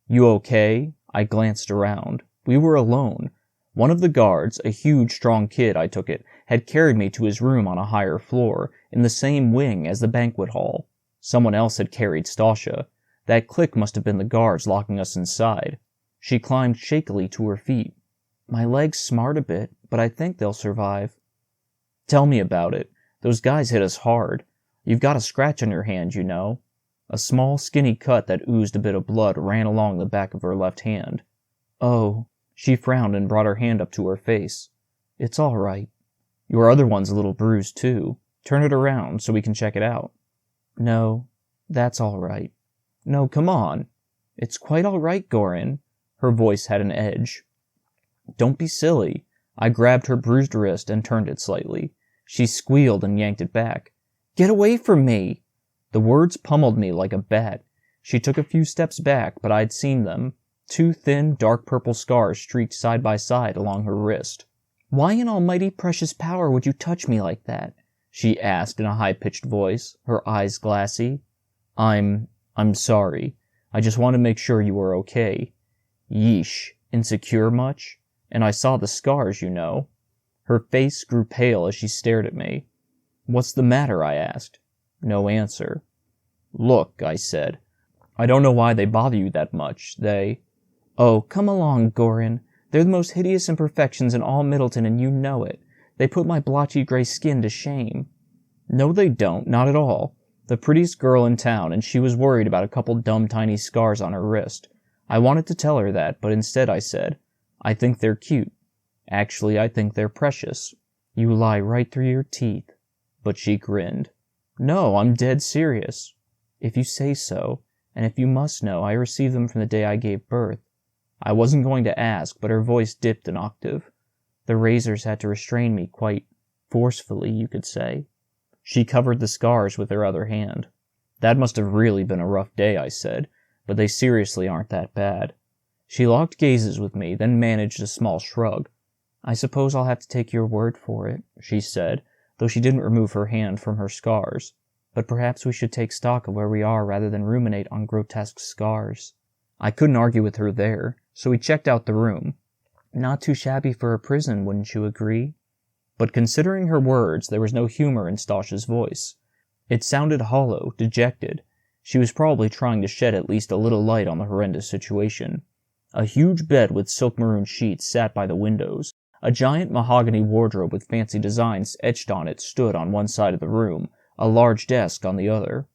"You okay?" I glanced around. We were alone. One of the guards, a huge, strong kid, I took it, had carried me to his room on a higher floor, in the same wing as the banquet hall. Someone else had carried Stasha. That click must have been the guards locking us inside. She climbed shakily to her feet. "My legs smart a bit, but I think they'll survive." "Tell me about it. Those guys hit us hard. You've got a scratch on your hand, you know." A small, skinny cut that oozed a bit of blood ran along the back of her left hand. "Oh." She frowned and brought her hand up to her face. "It's all right." "Your other one's a little bruised, too. Turn it around so we can check it out." "No, that's all right." "No, come on." "It's quite all right, Gorin." Her voice had an edge. "Don't be silly." I grabbed her bruised wrist and turned it slightly. She squealed and yanked it back. "Get away from me!" The words pummeled me like a bat. She took a few steps back, but I'd seen them. 2 thin, dark purple scars streaked side by side along her wrist. "Why in almighty precious power would you touch me like that?" she asked in a high-pitched voice, her eyes glassy. I'm sorry. I just want to make sure you were okay." "Yeesh. Insecure much? And I saw the scars, you know." Her face grew pale as she stared at me. "What's the matter?" I asked. No answer. "Look," I said. "I don't know why they bother you that much. Oh, come along, Gorin. They're the most hideous imperfections in all Middleton, and you know it. They put my blotchy gray skin to shame." "No, they don't. Not at all. The prettiest girl in town, and she was worried about a couple dumb tiny scars on her wrist. I wanted to tell her that, but instead I said, I think they're cute. Actually, I think they're precious. You lie right through your teeth." But she grinned. "No, I'm dead serious." "If you say so, and if you must know, I received them from the day I gave birth." I wasn't going to ask, but her voice dipped an octave. "The razors had to restrain me quite forcefully, you could say." She covered the scars with her other hand. "That must have really been a rough day," I said, "but they seriously aren't that bad." She locked gazes with me, then managed a small shrug. "I suppose I'll have to take your word for it," she said, though she didn't remove her hand from her scars. "But perhaps we should take stock of where we are rather than ruminate on grotesque scars." I couldn't argue with her there, so we checked out the room. "Not too shabby for a prison, wouldn't you agree?" But considering her words, there was no humor in Stasha's voice. It sounded hollow, dejected. She was probably trying to shed at least a little light on the horrendous situation. A huge bed with silk maroon sheets sat by the windows. A giant mahogany wardrobe with fancy designs etched on it stood on one side of the room, a large desk on the other.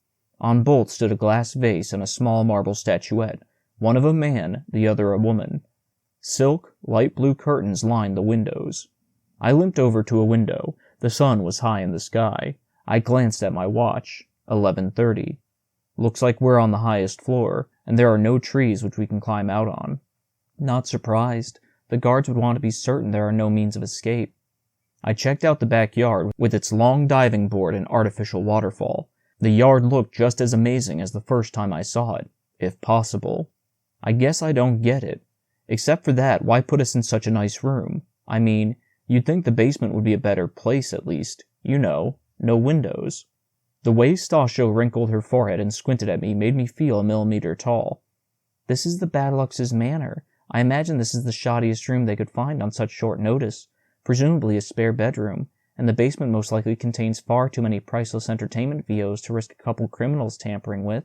On both stood a glass vase and a small marble statuette, one of a man, the other a woman. Silk, light blue curtains lined the windows. I limped over to a window. The sun was high in the sky. I glanced at my watch. 11:30. Looks like we're on the highest floor, and there are no trees which we can climb out on. Not surprised. The guards would want to be certain there are no means of escape. I checked out the backyard with its long diving board and artificial waterfall. The yard looked just as amazing as the first time I saw it, if possible. I guess I don't get it. Except for that, why put us in such a nice room? I mean, you'd think the basement would be a better place at least. You know, no windows. The way Stasha wrinkled her forehead and squinted at me made me feel a millimeter tall. This is the Badelux's manor. I imagine this is the shoddiest room they could find on such short notice, presumably a spare bedroom, and the basement most likely contains far too many priceless entertainment VOs to risk a couple criminals tampering with.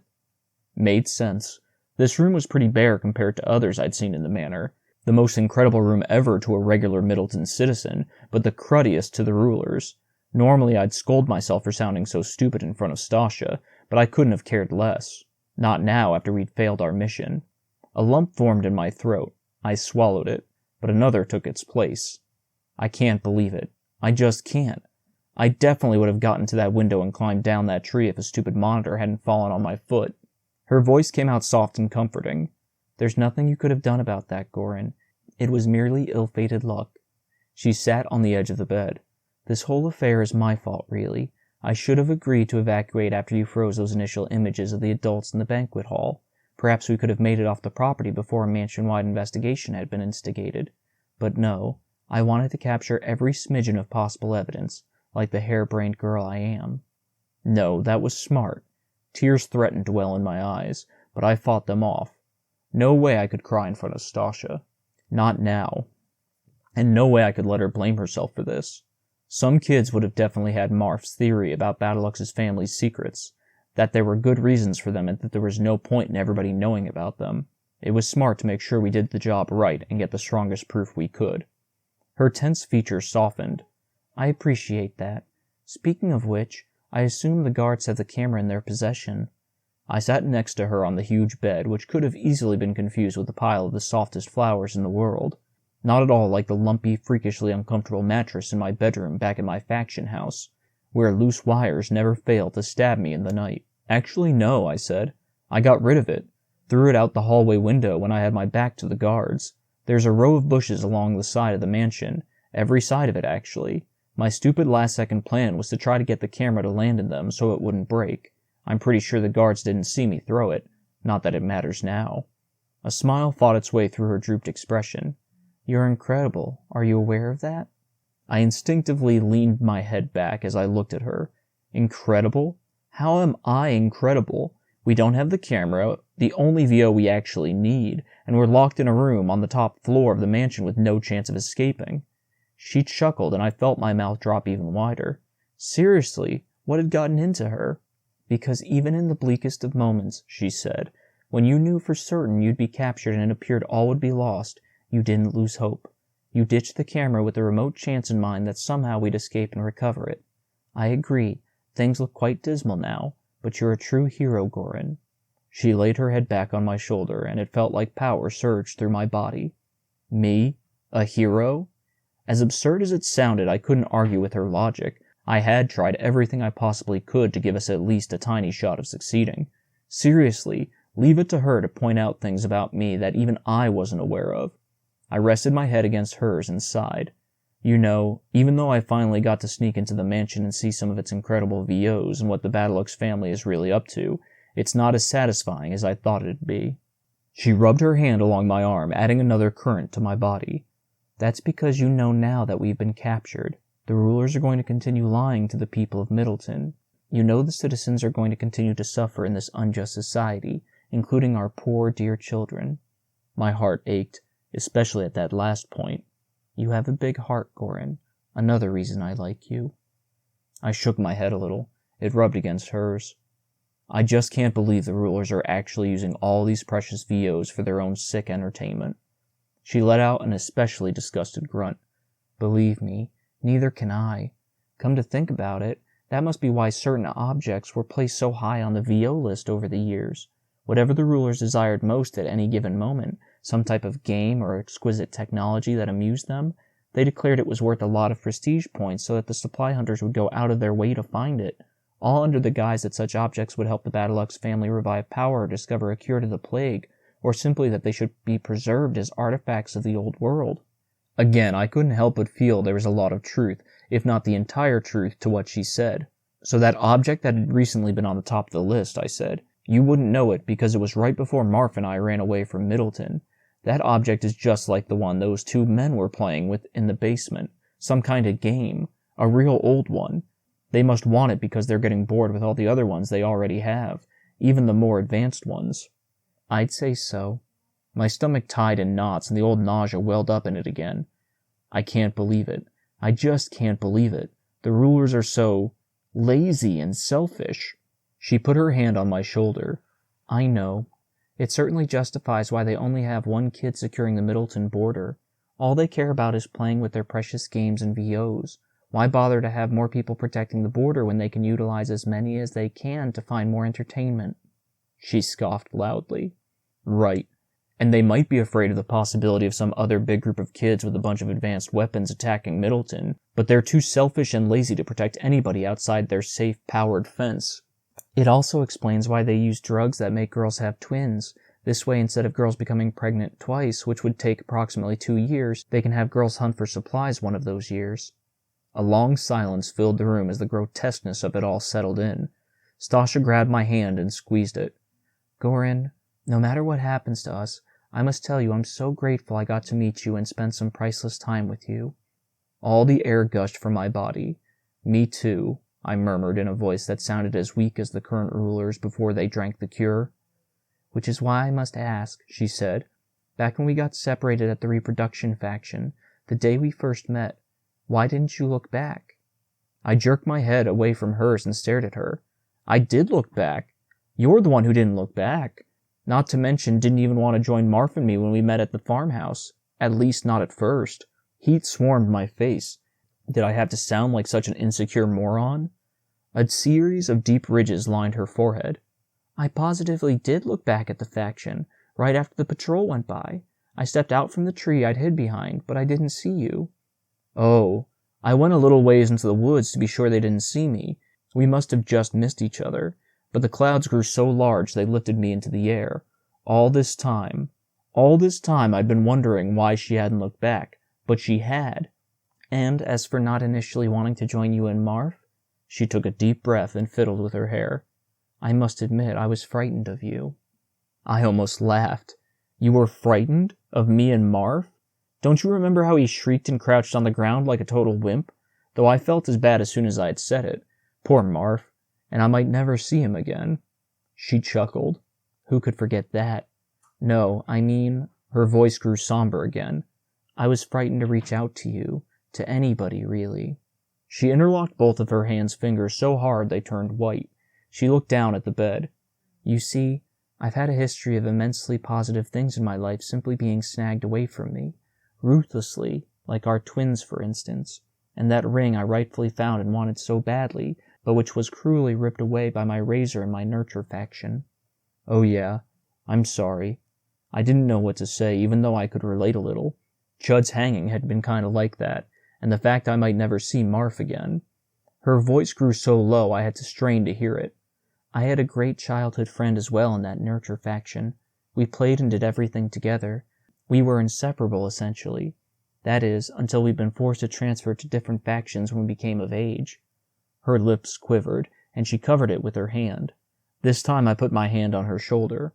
Made sense. This room was pretty bare compared to others I'd seen in the manor. The most incredible room ever to a regular Middleton citizen, but the cruddiest to the rulers. Normally I'd scold myself for sounding so stupid in front of Stasha, but I couldn't have cared less. Not now, after we'd failed our mission. A lump formed in my throat. I swallowed it, but another took its place. I can't believe it. I just can't. I definitely would have gotten to that window and climbed down that tree if a stupid monitor hadn't fallen on my foot. Her voice came out soft and comforting. There's nothing you could have done about that, Goran. It was merely ill-fated luck. She sat on the edge of the bed. This whole affair is my fault, really. I should have agreed to evacuate after you froze those initial images of the adults in the banquet hall. Perhaps we could have made it off the property before a mansion-wide investigation had been instigated. But no, I wanted to capture every smidgen of possible evidence, like the harebrained girl I am. No, that was smart. Tears threatened to well in my eyes, but I fought them off. No way I could cry in front of Stasha. Not now. And no way I could let her blame herself for this. Some kids would have definitely had Marf's theory about Badelux's family's secrets, that there were good reasons for them and that there was no point in everybody knowing about them. It was smart to make sure we did the job right and get the strongest proof we could. Her tense features softened. I appreciate that. Speaking of which, I assume the guards have the camera in their possession. I sat next to her on the huge bed, which could have easily been confused with a pile of the softest flowers in the world. Not at all like the lumpy, freakishly uncomfortable mattress in my bedroom back in my faction house, where loose wires never failed to stab me in the night. Actually, no, I said. I got rid of it. Threw it out the hallway window when I had my back to the guards. There's a row of bushes along the side of the mansion. Every side of it, actually. My stupid last-second plan was to try to get the camera to land in them so it wouldn't break. I'm pretty sure the guards didn't see me throw it. Not that it matters now. A smile fought its way through her drooped expression. You're incredible. Are you aware of that? I instinctively leaned my head back as I looked at her. Incredible? How am I incredible? We don't have the camera, the only VO we actually need, and we're locked in a room on the top floor of the mansion with no chance of escaping. She chuckled, and I felt my mouth drop even wider. Seriously, what had gotten into her? Because even in the bleakest of moments, she said, when you knew for certain you'd be captured and it appeared all would be lost, you didn't lose hope. You ditched the camera with the remote chance in mind that somehow we'd escape and recover it. I agree, things look quite dismal now, but you're a true hero, Goran. She laid her head back on my shoulder, and it felt like power surged through my body. Me? A hero? As absurd as it sounded, I couldn't argue with her logic. I had tried everything I possibly could to give us at least a tiny shot of succeeding. Seriously, leave it to her to point out things about me that even I wasn't aware of. I rested my head against hers and sighed. You know, even though I finally got to sneak into the mansion and see some of its incredible VOs and what the Badelux family is really up to, it's not as satisfying as I thought it'd be. She rubbed her hand along my arm, adding another current to my body. That's because you know now that we've been captured. The rulers are going to continue lying to the people of Middleton. You know the citizens are going to continue to suffer in this unjust society, including our poor, dear children. My heart ached, especially at that last point. You have a big heart, Goran. Another reason I like you. I shook my head a little. It rubbed against hers. I just can't believe the rulers are actually using all these precious VOs for their own sick entertainment. She let out an especially disgusted grunt. Believe me, neither can I. Come to think about it, that must be why certain objects were placed so high on the VO list over the years. Whatever the rulers desired most at any given moment, some type of game or exquisite technology that amused them, they declared it was worth a lot of prestige points so that the supply hunters would go out of their way to find it, all under the guise that such objects would help the Badelux family revive power or discover a cure to the plague, or simply that they should be preserved as artifacts of the old world. Again, I couldn't help but feel there was a lot of truth, if not the entire truth, to what she said. So that object that had recently been on the top of the list, I said, you wouldn't know it because it was right before Marf and I ran away from Middleton. That object is just like the one those two men were playing with in the basement. Some kind of game. A real old one. They must want it because they're getting bored with all the other ones they already have, even the more advanced ones. I'd say so. My stomach tied in knots and the old nausea welled up in it again. I can't believe it. I just can't believe it. The rulers are so lazy and selfish. She put her hand on my shoulder. I know. It certainly justifies why they only have one kid securing the Middleton border. All they care about is playing with their precious games and VOs. Why bother to have more people protecting the border when they can utilize as many as they can to find more entertainment? She scoffed loudly. Right. And they might be afraid of the possibility of some other big group of kids with a bunch of advanced weapons attacking Middleton, but they're too selfish and lazy to protect anybody outside their safe, powered fence. It also explains why they use drugs that make girls have twins. This way, instead of girls becoming pregnant twice, which would take approximately 2 years, they can have girls hunt for supplies one of those years. A long silence filled the room as the grotesqueness of it all settled in. Stasha grabbed my hand and squeezed it. Goran, no matter what happens to us, I must tell you I'm so grateful I got to meet you and spend some priceless time with you. All the air gushed from my body. Me too, I murmured in a voice that sounded as weak as the current rulers before they drank the cure. Which is why I must ask, she said. Back when we got separated at the reproduction faction, the day we first met, why didn't you look back? I jerked my head away from hers and stared at her. I did look back. You're the one who didn't look back. Not to mention didn't even want to join Marf and me when we met at the farmhouse. At least not at first. Heat swarmed my face. Did I have to sound like such an insecure moron? A series of deep ridges lined her forehead. I positively did look back at the faction, right after the patrol went by. I stepped out from the tree I'd hid behind, but I didn't see you. Oh, I went a little ways into the woods to be sure they didn't see me. We must have just missed each other, but the clouds grew so large they lifted me into the air. All this time I'd been wondering why she hadn't looked back, but she had. And as for not initially wanting to join you and Marf, she took a deep breath and fiddled with her hair. I must admit I was frightened of you. I almost laughed. You were frightened of me and Marf? Don't you remember how he shrieked and crouched on the ground like a total wimp? Though I felt as bad as soon as I had said it. Poor Marf. And I might never see him again. She chuckled. Who could forget that? No, I mean, her voice grew somber again. I was frightened to reach out to you, to anybody, really. She interlocked both of her hands' fingers so hard they turned white. She looked down at the bed. You see, I've had a history of immensely positive things in my life simply being snagged away from me. Ruthlessly, like our twins, for instance. And that ring I rightfully found and wanted so badly, but which was cruelly ripped away by my razor and my nurture faction. Oh yeah, I'm sorry. I didn't know what to say, even though I could relate a little. Chud's hanging had been kind of like that, and the fact I might never see Marf again. Her voice grew so low I had to strain to hear it. I had a great childhood friend as well in that nurture faction. We played and did everything together. We were inseparable, essentially. That is, until we'd been forced to transfer to different factions when we became of age. Her lips quivered, and she covered it with her hand. This time I put my hand on her shoulder.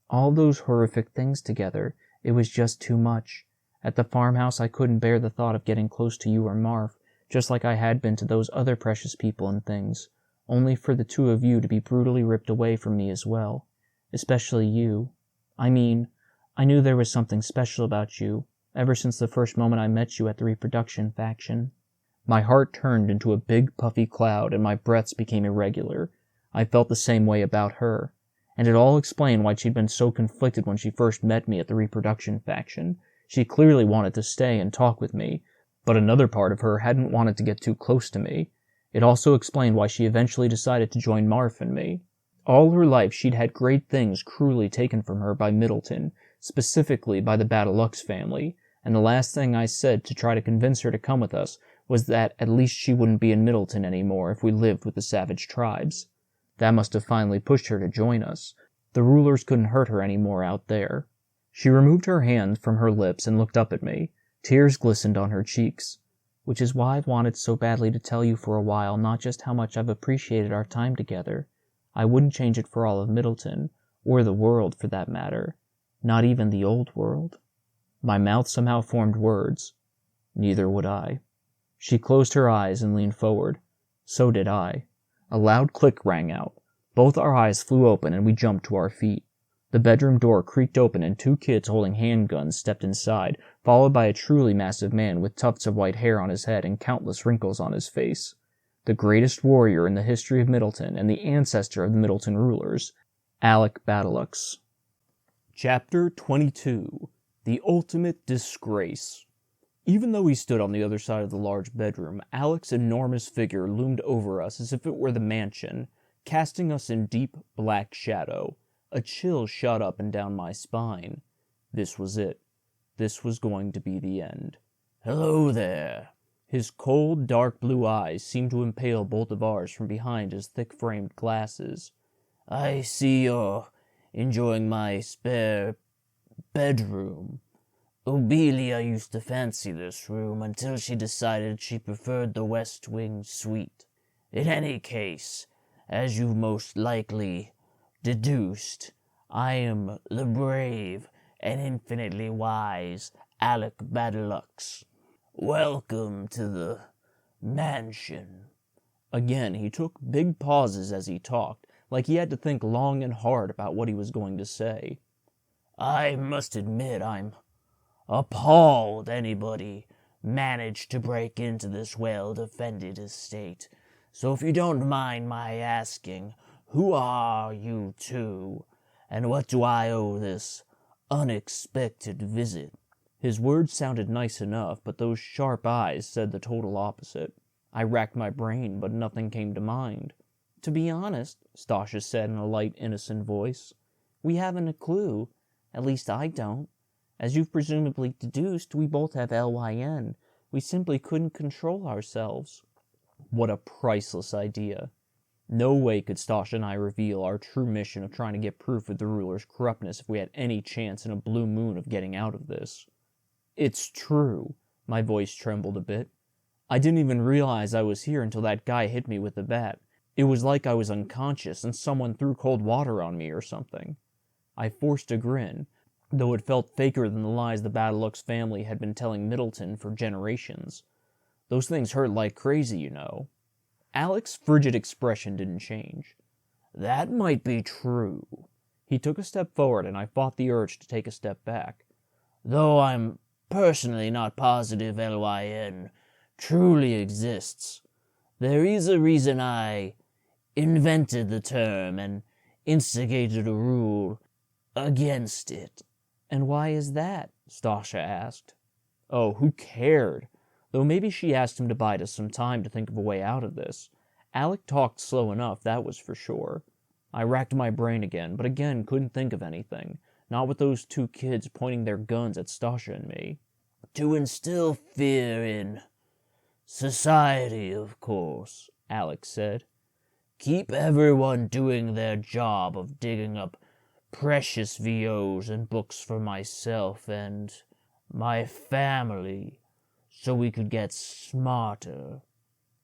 All those horrific things together, it was just too much. At the farmhouse I couldn't bear the thought of getting close to you or Marf, just like I had been to those other precious people and things, only for the two of you to be brutally ripped away from me as well. Especially you. I mean, I knew there was something special about you, ever since the first moment I met you at the reproduction faction. My heart turned into a big puffy cloud and my breaths became irregular. I felt the same way about her. And it all explained why she'd been so conflicted when she first met me at the reproduction faction. She clearly wanted to stay and talk with me, but another part of her hadn't wanted to get too close to me. It also explained why she eventually decided to join Marf and me. All her life she'd had great things cruelly taken from her by Middleton, specifically by the Battlelux family, and the last thing I said to try to convince her to come with us was that at least she wouldn't be in Middleton anymore if we lived with the savage tribes. That must have finally pushed her to join us. The rulers couldn't hurt her anymore out there. She removed her hand from her lips and looked up at me. Tears glistened on her cheeks, which is why I've wanted so badly to tell you for a while not just how much I've appreciated our time together. I wouldn't change it for all of Middleton, or the world for that matter, not even the old world. My mouth somehow formed words. Neither would I. She closed her eyes and leaned forward. So did I. A loud click rang out. Both our eyes flew open and we jumped to our feet. The bedroom door creaked open and 2 kids holding handguns stepped inside, followed by a truly massive man with tufts of white hair on his head and countless wrinkles on his face. The greatest warrior in the history of Middleton and the ancestor of the Middleton rulers, Alec Badalux. Chapter 22. The Ultimate Disgrace. Even though he stood on the other side of the large bedroom, Alec's enormous figure loomed over us as if it were the mansion, casting us in deep black shadow. A chill shot up and down my spine. This was it. This was going to be the end. "Hello there." His cold, dark blue eyes seemed to impale both of ours from behind his thick-framed glasses. "I see you're enjoying my spare bedroom. Obelia used to fancy this room until she decided she preferred the West Wing suite. In any case, as you've most likely deduced, I am the brave and infinitely wise Alec Badalux. Welcome to the mansion." Again, he took big pauses as he talked, like he had to think long and hard about what he was going to say. "I must admit I'm appalled anybody managed to break into this well-defended estate. So if you don't mind my asking, who are you two, and what do I owe this unexpected visit?" His words sounded nice enough, but those sharp eyes said the total opposite. I racked my brain, but nothing came to mind. "To be honest," Stasha said in a light, innocent voice, "we haven't a clue. At least I don't. As you've presumably deduced, we both have LYN. We simply couldn't control ourselves." What a priceless idea. No way could Stasha and I reveal our true mission of trying to get proof of the ruler's corruptness if we had any chance in a blue moon of getting out of this. "It's true." My voice trembled a bit. "I didn't even realize I was here until that guy hit me with the bat. It was like I was unconscious and someone threw cold water on me or something." I forced a grin, though it felt faker than the lies the Badalux family had been telling Middleton for generations. Those things hurt like crazy, you know. Alec's frigid expression didn't change. "That might be true." He took a step forward, and I fought the urge to take a step back. "Though I'm personally not positive LYN truly exists. There is a reason I invented the term and instigated a rule against it." "And why is that?" Stasha asked. Oh, who cared? Though maybe she asked him to bide us some time to think of a way out of this. Alec talked slow enough, that was for sure. I racked my brain again, but again couldn't think of anything. Not with those 2 kids pointing their guns at Stasha and me. "To instill fear in society, of course," Alex said. "Keep everyone doing their job of digging up precious VOs and books for myself and my family, so we could get smarter."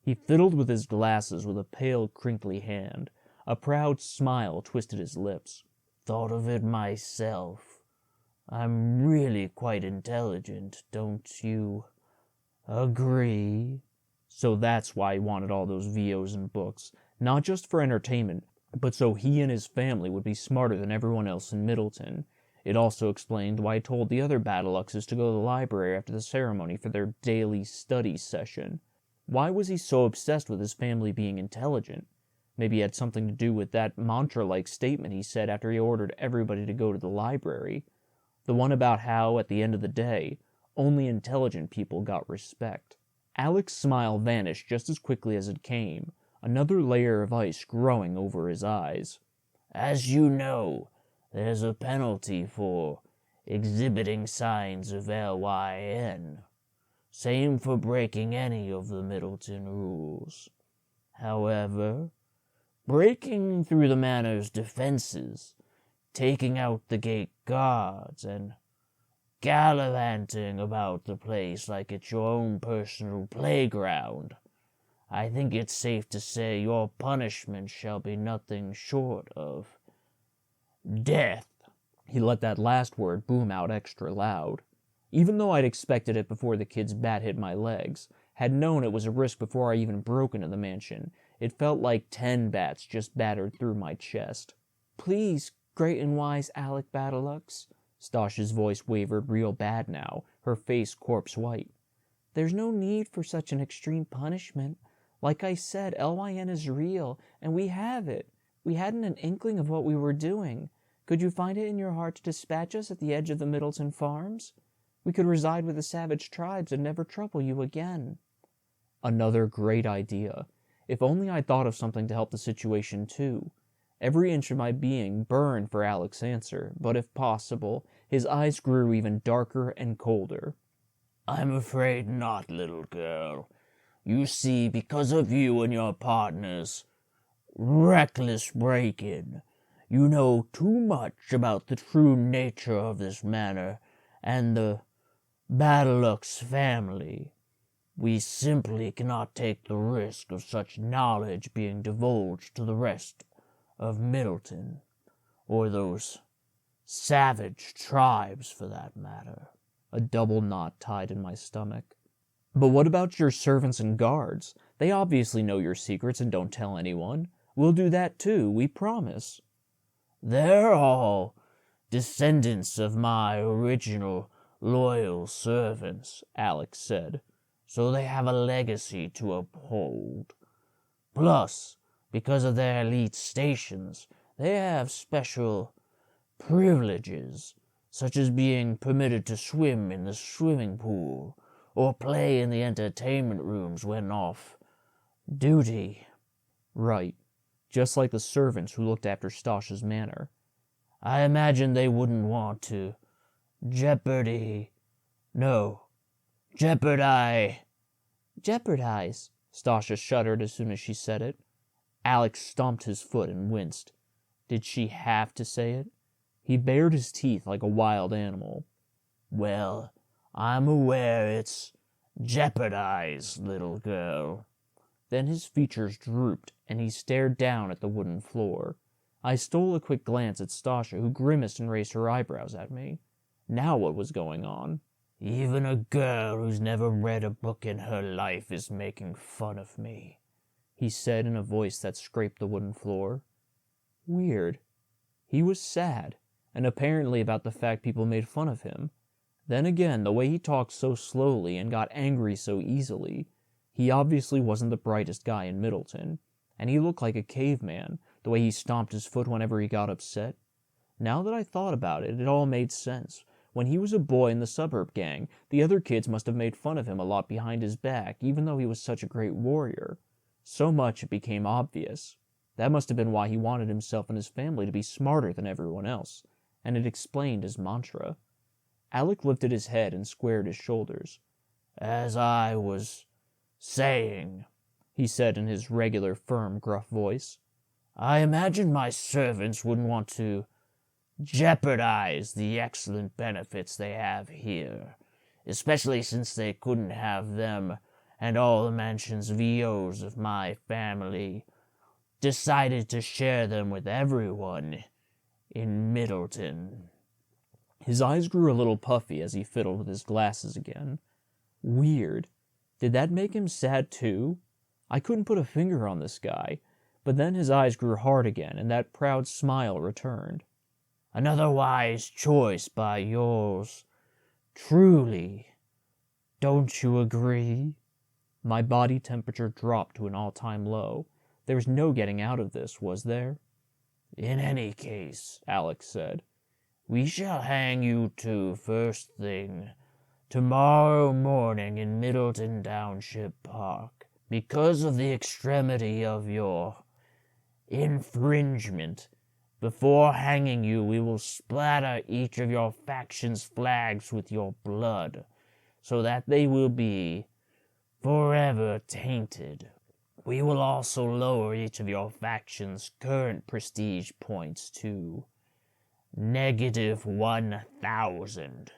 He fiddled with his glasses with a pale, crinkly hand. A proud smile twisted his lips. "Thought of it myself. I'm really quite intelligent, don't you agree?" So that's why he wanted all those VOs and books. Not just for entertainment, but so he and his family would be smarter than everyone else in Middleton. It also explained why he told the other Badaluxes to go to the library after the ceremony for their daily study session. Why was he so obsessed with his family being intelligent? Maybe it had something to do with that mantra-like statement he said after he ordered everybody to go to the library. The one about how, at the end of the day, only intelligent people got respect. Alec's smile vanished just as quickly as it came, another layer of ice growing over his eyes. "As you know, there's a penalty for exhibiting signs of LYN. Same for breaking any of the Middleton rules. However, breaking through the manor's defenses, taking out the gate guards, and gallivanting about the place like it's your own personal playground. I think it's safe to say your punishment shall be nothing short of death." He let that last word boom out extra loud. Even though I'd expected it before the kid's bat hit my legs, had known it was a risk before I even broke into the mansion, it felt like 10 bats just battered through my chest. "Please, great and wise Alec Battleux," Stosh's voice wavered real bad now, her face corpse white. "There's no need for such an extreme punishment. Like I said, LYN is real, and we have it. We hadn't an inkling of what we were doing. Could you find it in your heart to dispatch us at the edge of the Middleton Farms? We could reside with the savage tribes and never trouble you again." Another great idea. If only I'd thought of something to help the situation too. Every inch of my being burned for Alec's answer, but if possible, his eyes grew even darker and colder. "I'm afraid not, little girl. You see, because of you and your partner's reckless break-in, you know too much about the true nature of this manor and the Battleux family. We simply cannot take the risk of such knowledge being divulged to the rest of Middleton, or those savage tribes for that matter." A double knot tied in my stomach. "But what about your servants and guards? They obviously know your secrets and don't tell anyone. We'll do that too, we promise." "They're all descendants of my original loyal servants," Alex said, "so they have a legacy to uphold. Plus, because of their elite stations, they have special privileges, such as being permitted to swim in the swimming pool or play in the entertainment rooms when off duty." Right, just like the servants who looked after Stosh's manor. "I imagine they wouldn't want to jeopardize. Jeopardize, Stasha shuddered as soon as she said it. Alex stomped his foot and winced. Did she have to say it? He bared his teeth like a wild animal. "Well, I'm aware it's jeopardize, little girl." Then his features drooped, and he stared down at the wooden floor. I stole a quick glance at Stasha, who grimaced and raised her eyebrows at me. Now what was going on? "Even a girl who's never read a book in her life is making fun of me," he said in a voice that scraped the wooden floor. Weird. He was sad, and apparently about the fact people made fun of him. Then again, the way he talked so slowly and got angry so easily. He obviously wasn't the brightest guy in Middleton, and he looked like a caveman, the way he stomped his foot whenever he got upset. Now that I thought about it, it all made sense. When he was a boy in the suburb gang, the other kids must have made fun of him a lot behind his back, even though he was such a great warrior. So much it became obvious. That must have been why he wanted himself and his family to be smarter than everyone else, and it explained his mantra. Alec lifted his head and squared his shoulders. "As I was saying," he said in his regular, firm, gruff voice, "I imagine my servants wouldn't want to jeopardize the excellent benefits they have here, especially since they couldn't have them and all the mansion's VOs of my family decided to share them with everyone in Middleton." His eyes grew a little puffy as he fiddled with his glasses again. Weird. Did that make him sad too? I couldn't put a finger on this guy, but then his eyes grew hard again, and that proud smile returned. "Another wise choice by yours truly. Don't you agree?" My body temperature dropped to an all-time low. There was no getting out of this, was there? "In any case," Alex said, "we shall hang you two first thing tomorrow morning in Middleton Township Park. Because of the extremity of your infringement, before hanging you, we will splatter each of your faction's flags with your blood, so that they will be forever tainted. We will also lower each of your faction's current prestige points to -1,000.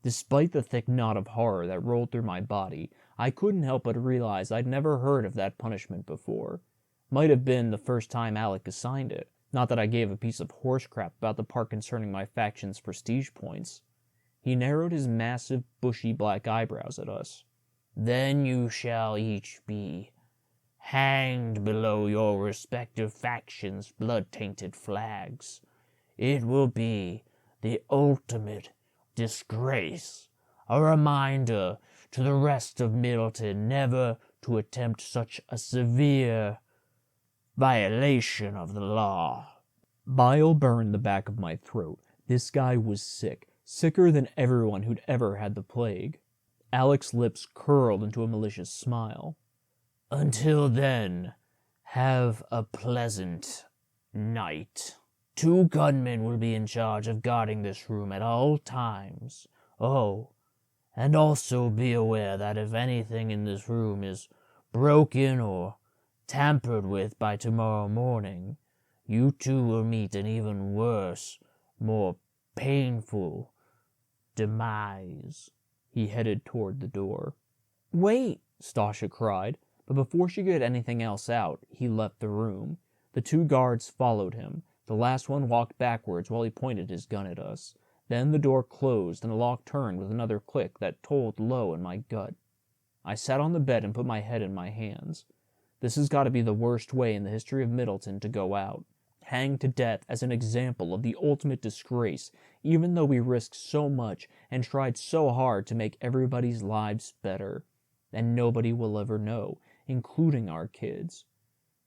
Despite the thick knot of horror that rolled through my body, I couldn't help but realize I'd never heard of that punishment before. Might have been the first time Alec assigned it. Not that I gave a piece of horse crap about the part concerning my faction's prestige points. He narrowed his massive, bushy black eyebrows at us. Then you shall each be hanged below your respective factions' blood-tainted flags. It will be the ultimate disgrace, a reminder to the rest of Middleton never to attempt such a severe violation of the law. Bile burned the back of my throat. This guy was sick, sicker than everyone who'd ever had the plague. Alec's lips curled into a malicious smile. Until then, have a pleasant night. 2 gunmen will be in charge of guarding this room at all times. Oh, and also be aware that if anything in this room is broken or tampered with by tomorrow morning, you 2 will meet an even worse, more painful demise. He headed toward the door. Wait, Stasha cried, but before she could get anything else out, he left the room. The 2 guards followed him. The last one walked backwards while he pointed his gun at us. Then the door closed and the lock turned with another click that tolled low in my gut. I sat on the bed and put my head in my hands. This has got to be the worst way in the history of Middleton to go out. Hanged to death as an example of the ultimate disgrace, even though we risked so much and tried so hard to make everybody's lives better. And nobody will ever know, including our kids.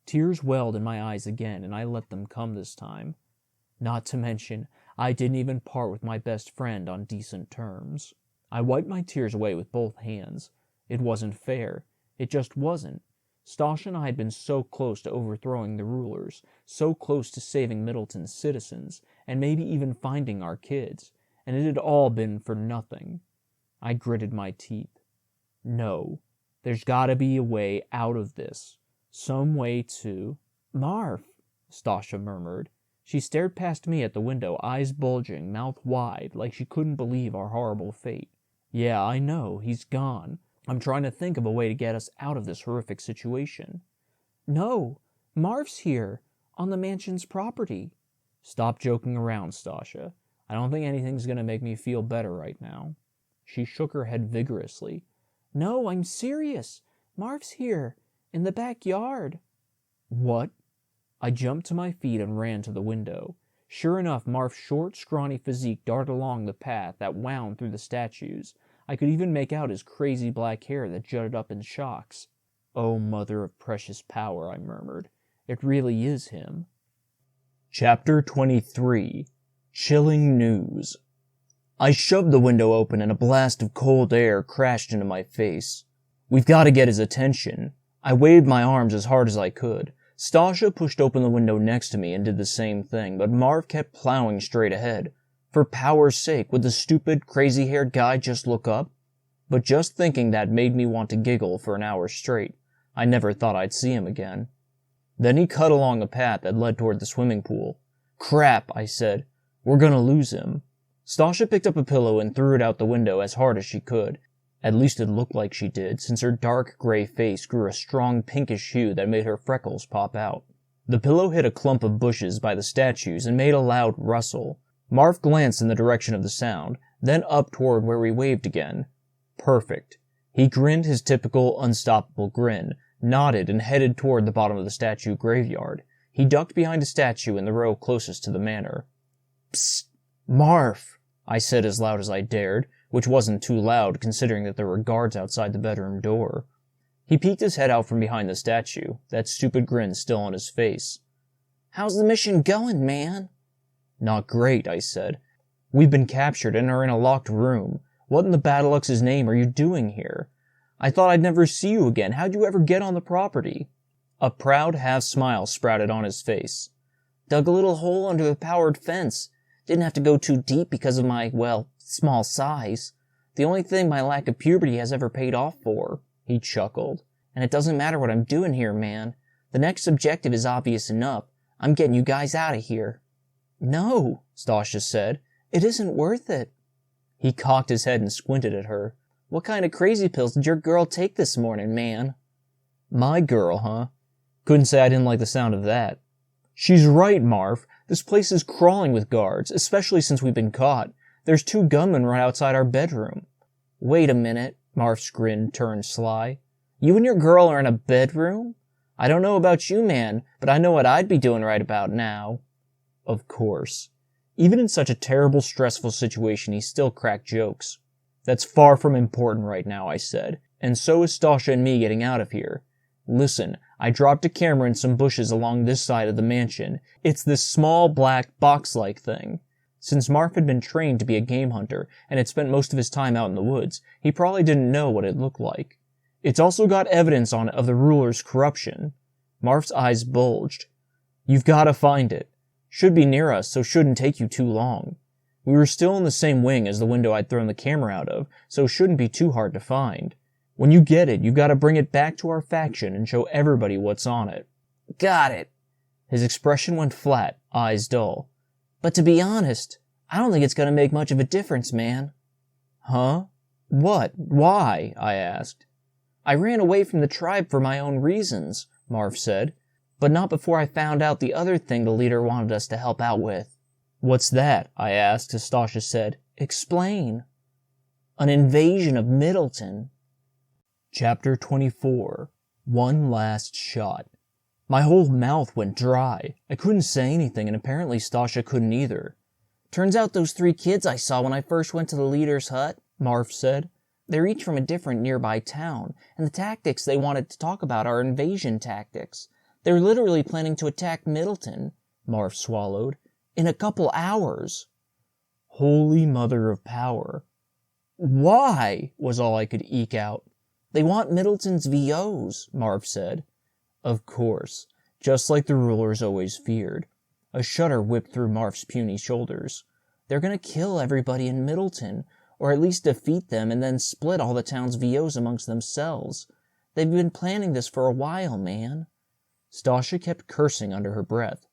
Tears welled in my eyes again, and I let them come this time. Not to mention, I didn't even part with my best friend on decent terms. I wiped my tears away with both hands. It wasn't fair. It just wasn't. Stasha and I had been so close to overthrowing the rulers, so close to saving Middleton's citizens, and maybe even finding our kids, and it had all been for nothing. I gritted my teeth. No, there's gotta be a way out of this. Some way to... Marv, Stasha murmured. She stared past me at the window, eyes bulging, mouth wide, like she couldn't believe our horrible fate. Yeah, I know, he's gone. I'm trying to think of a way to get us out of this horrific situation. No, Marv's here, on the mansion's property. Stop joking around, Stasha. I don't think anything's gonna make me feel better right now. She shook her head vigorously. No, I'm serious. Marv's here, in the backyard. What? I jumped to my feet and ran to the window. Sure enough, Marv's short, scrawny physique darted along the path that wound through the statues. I could even make out his crazy black hair that jutted up in shocks. Oh, mother of precious power, I murmured. It really is him. Chapter 23. Chilling News. I shoved the window open and a blast of cold air crashed into my face. We've got to get his attention. I waved my arms as hard as I could. Stasha pushed open the window next to me and did the same thing, but Marv kept plowing straight ahead. For power's sake, would the stupid, crazy-haired guy just look up? But just thinking that made me want to giggle for an hour straight. I never thought I'd see him again. Then he cut along a path that led toward the swimming pool. Crap, I said. We're gonna lose him. Stasha picked up a pillow and threw it out the window as hard as she could. At least it looked like she did, since her dark gray face grew a strong pinkish hue that made her freckles pop out. The pillow hit a clump of bushes by the statues and made a loud rustle. Marv glanced in the direction of the sound, then up toward where we waved again. Perfect. He grinned his typical, unstoppable grin, nodded, and headed toward the bottom of the statue graveyard. He ducked behind a statue in the row closest to the manor. Psst! Marv! I said as loud as I dared, which wasn't too loud considering that there were guards outside the bedroom door. He peeked his head out from behind the statue, that stupid grin still on his face. How's the mission going, man? Not great, I said. We've been captured and are in a locked room. What in the Battlelux's name are you doing here? I thought I'd never see you again. How'd you ever get on the property? A proud half-smile sprouted on his face. Dug a little hole under a powered fence. Didn't have to go too deep because of my, well, small size. The only thing my lack of puberty has ever paid off for. He chuckled. And it doesn't matter what I'm doing here, man. The next objective is obvious enough. I'm getting you guys out of here. No, Stasha said. It isn't worth it. He cocked his head and squinted at her. What kind of crazy pills did your girl take this morning, man? My girl, huh? Couldn't say I didn't like the sound of that. She's right, Marv. This place is crawling with guards, especially since we've been caught. There's 2 gunmen right outside our bedroom. Wait a minute, Marv's grin turned sly. You and your girl are in a bedroom? I don't know about you, man, but I know what I'd be doing right about now. Of course. Even in such a terrible, stressful situation, he still cracked jokes. That's far from important right now, I said, and so is Stasha and me getting out of here. Listen, I dropped a camera in some bushes along this side of the mansion. It's this small, black, box-like thing. Since Marv had been trained to be a game hunter and had spent most of his time out in the woods, he probably didn't know what it looked like. It's also got evidence on it of the ruler's corruption. Marv's eyes bulged. You've got to find it. Should be near us, so shouldn't take you too long. We were still in the same wing as the window I'd thrown the camera out of, so it shouldn't be too hard to find. When you get it, you've got to bring it back to our faction and show everybody what's on it. Got it. His expression went flat, eyes dull. But to be honest, I don't think it's going to make much of a difference, man. Huh? What? Why? I asked. I ran away from the tribe for my own reasons, Marv said, but not before I found out the other thing the leader wanted us to help out with. What's that? I asked as Stasha said, Explain. An invasion of Middleton. Chapter 24. One Last Shot. My whole mouth went dry. I couldn't say anything, and apparently Stasha couldn't either. Turns out those 3 kids I saw when I first went to the leader's hut, Marv said. They're each from a different nearby town, and the tactics they wanted to talk about are invasion tactics. They're literally planning to attack Middleton, Marv swallowed, in a couple hours. Holy mother of power. Why? Was all I could eke out. They want Middleton's VOs, Marv said. Of course, just like the rulers always feared. A shudder whipped through Marv's puny shoulders. They're gonna kill everybody in Middleton, or at least defeat them and then split all the town's VOs amongst themselves. They've been planning this for a while, man. Stasha kept cursing under her breath.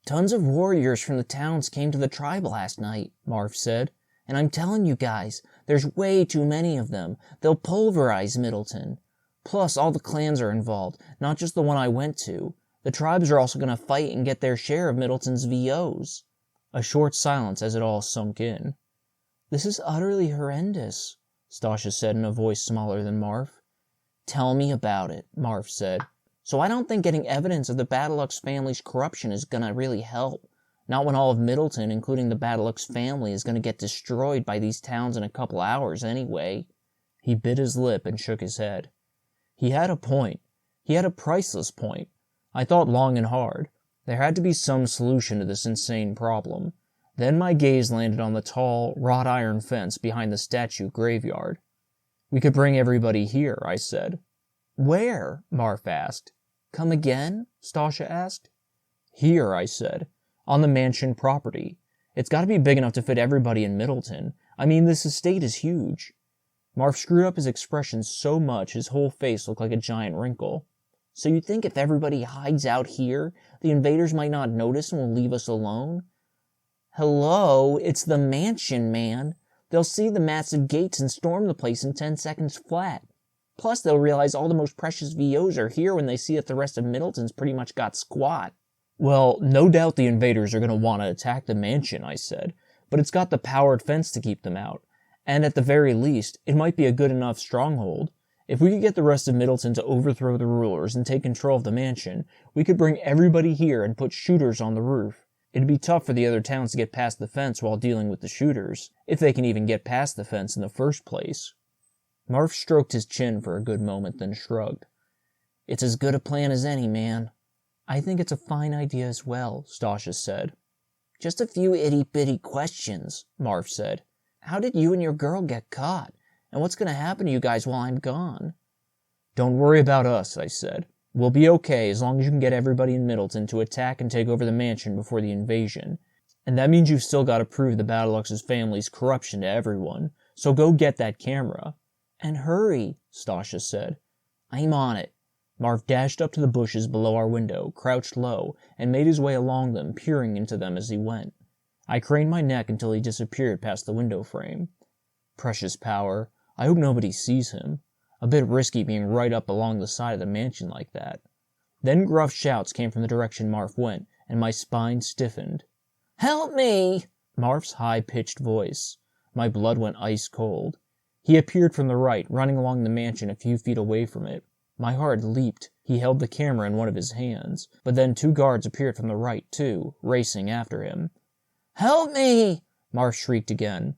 Tons of warriors from the towns came to the tribe last night, Marv said. And I'm telling you guys, there's way too many of them. They'll pulverize Middleton. Plus, all the clans are involved, not just the one I went to. The tribes are also going to fight and get their share of Middleton's VOs. A short silence as it all sunk in. This is utterly horrendous, Stasha said in a voice smaller than Marv. Tell me about it, Marv said. So I don't think getting evidence of the Battlelux family's corruption is going to really help. Not when all of Middleton, including the Battlelux family, is going to get destroyed by these towns in a couple hours anyway. He bit his lip and shook his head. He had a point. He had a priceless point. I thought long and hard. There had to be some solution to this insane problem. Then my gaze landed on the tall, wrought iron fence behind the statue graveyard. We could bring everybody here, I said. Where? Marv asked. Come again? Stasha asked. Here, I said. On the mansion property. It's got to be big enough to fit everybody in Middleton. I mean, this estate is huge. Marv screwed up his expression so much his whole face looked like a giant wrinkle. So you think if everybody hides out here, the invaders might not notice and will leave us alone? Hello, it's the mansion, man. They'll see the massive gates and storm the place in 10 seconds flat. Plus, they'll realize all the most precious VOs are here when they see that the rest of Middleton's pretty much got squat. Well, no doubt the invaders are going to want to attack the mansion, I said, but it's got the powered fence to keep them out. And at the very least, it might be a good enough stronghold. If we could get the rest of Middleton to overthrow the rulers and take control of the mansion, we could bring everybody here and put shooters on the roof. It'd be tough for the other towns to get past the fence while dealing with the shooters, if they can even get past the fence in the first place. Marv stroked his chin for a good moment, then shrugged. It's as good a plan as any, man. I think it's a fine idea as well, Stasha said. Just a few itty-bitty questions, Marv said. How did you and your girl get caught? And what's going to happen to you guys while I'm gone? Don't worry about us, I said. We'll be okay as long as you can get everybody in Middleton to attack and take over the mansion before the invasion. And that means you've still got to prove the Battlelux's family's corruption to everyone. So go get that camera. And hurry, Stasha said. I'm on it. Marv dashed up to the bushes below our window, crouched low, and made his way along them, peering into them as he went. I craned my neck until he disappeared past the window frame. Precious power. I hope nobody sees him. A bit risky being right up along the side of the mansion like that. Then gruff shouts came from the direction Marv went, and my spine stiffened. "Help me!" Marv's high-pitched voice. My blood went ice cold. He appeared from the right, running along the mansion a few feet away from it. My heart leaped. He held the camera in one of his hands, but then 2 guards appeared from the right, too, racing after him. "Help me!" Marv shrieked again.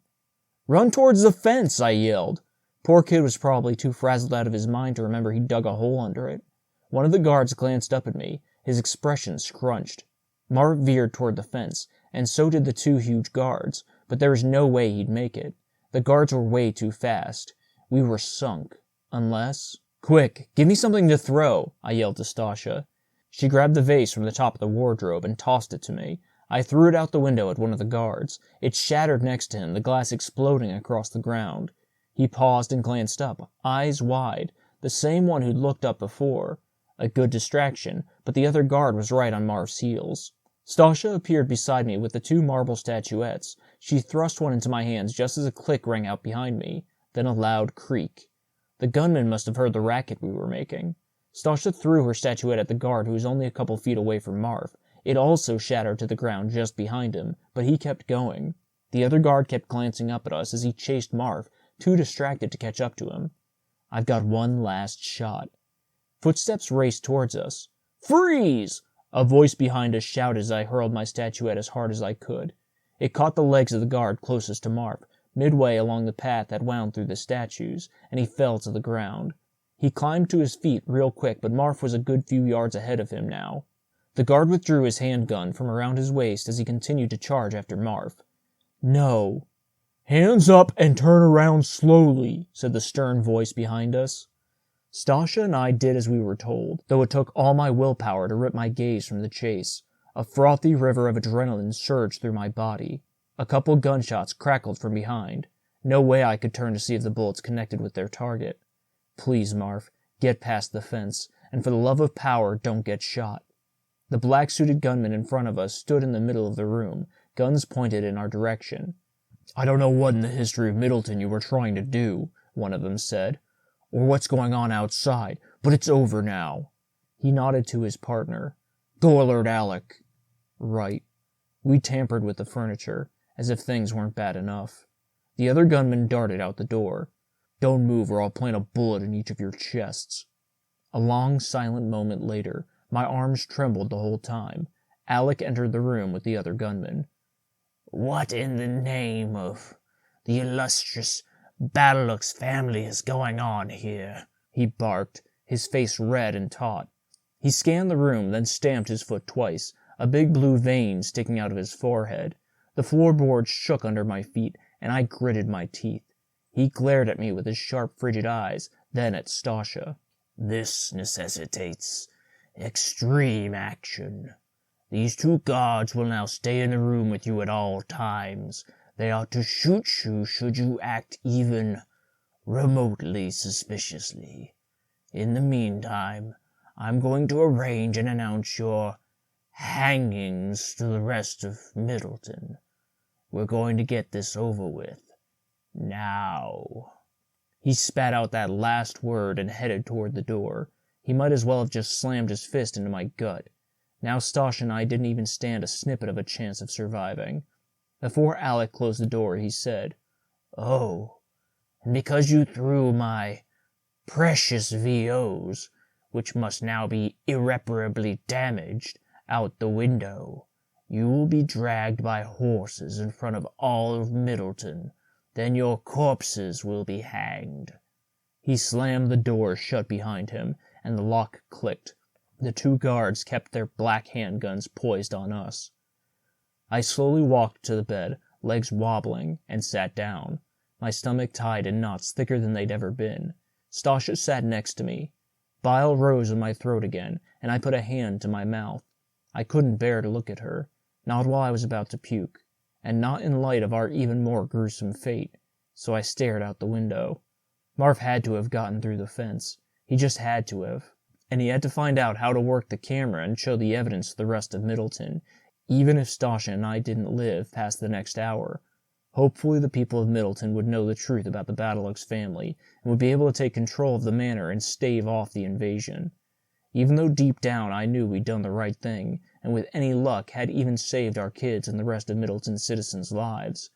"Run towards the fence!" I yelled. Poor kid was probably too frazzled out of his mind to remember he dug a hole under it. One of the guards glanced up at me, his expression scrunched. Marv veered toward the fence, and so did the 2 huge guards, but there was no way he'd make it. The guards were way too fast. We were sunk. Unless... "Quick, give me something to throw!" I yelled to Stasha. She grabbed the vase from the top of the wardrobe and tossed it to me. I threw it out the window at one of the guards. It shattered next to him, the glass exploding across the ground. He paused and glanced up, eyes wide, the same one who'd looked up before. A good distraction, but the other guard was right on Marv's heels. Stasha appeared beside me with the 2 marble statuettes. She thrust one into my hands just as a click rang out behind me, then a loud creak. The gunman must have heard the racket we were making. Stasha threw her statuette at the guard who was only a couple feet away from Marv. It also shattered to the ground just behind him, but he kept going. The other guard kept glancing up at us as he chased Marv, too distracted to catch up to him. I've got one last shot. Footsteps raced towards us. "Freeze!" A voice behind us shouted as I hurled my statuette as hard as I could. It caught the legs of the guard closest to Marv, midway along the path that wound through the statues, and he fell to the ground. He climbed to his feet real quick, but Marv was a good few yards ahead of him now. The guard withdrew his handgun from around his waist as he continued to charge after Marv. "No." "Hands up and turn around slowly," said the stern voice behind us. Stasha and I did as we were told, though it took all my willpower to rip my gaze from the chase. A frothy river of adrenaline surged through my body. A couple gunshots crackled from behind. No way I could turn to see if the bullets connected with their target. Please, Marv, get past the fence, and for the love of power, don't get shot. The black-suited gunman in front of us stood in the middle of the room, guns pointed in our direction. "I don't know what in the history of Middleton you were trying to do," one of them said, "or what's going on outside, but it's over now." He nodded to his partner. "Go alert Alec." Right. We tampered with the furniture, as if things weren't bad enough. The other gunman darted out the door. "Don't move or I'll plant a bullet in each of your chests." A long, silent moment later, my arms trembled the whole time. Alec entered the room with the other gunman. "What in the name of the illustrious Battlelux family is going on here?" he barked, his face red and taut. He scanned the room, then stamped his foot twice, a big blue vein sticking out of his forehead. The floorboards shook under my feet, and I gritted my teeth. He glared at me with his sharp, frigid eyes, then at Stasha. "This necessitates extreme action. These 2 guards will now stay in the room with you at all times. They are to shoot you should you act even remotely suspiciously. In the meantime, I'm going to arrange and announce your hangings to the rest of Middleton. We're going to get this over with. Now." He spat out that last word and headed toward the door. He might as well have just slammed his fist into my gut. Now Stasha and I didn't even stand a snippet of a chance of surviving. Before Alec closed the door, he said, "Oh, and because you threw my precious VOs, which must now be irreparably damaged, out the window, you will be dragged by horses in front of all of Middleton. Then your corpses will be hanged." He slammed the door shut behind him, and the lock clicked. The 2 guards kept their black handguns poised on us. I slowly walked to the bed, legs wobbling, and sat down, my stomach tied in knots thicker than they'd ever been. Stasha sat next to me. Bile rose in my throat again, and I put a hand to my mouth. I couldn't bear to look at her, not while I was about to puke, and not in light of our even more gruesome fate, so I stared out the window. Marv had to have gotten through the fence. He just had to have. And he had to find out how to work the camera and show the evidence to the rest of Middleton, even if Stasha and I didn't live past the next hour. Hopefully the people of Middleton would know the truth about the Badalux family and would be able to take control of the manor and stave off the invasion. Even though deep down I knew we'd done the right thing, and with any luck had even saved our kids and the rest of Middleton's citizens' lives,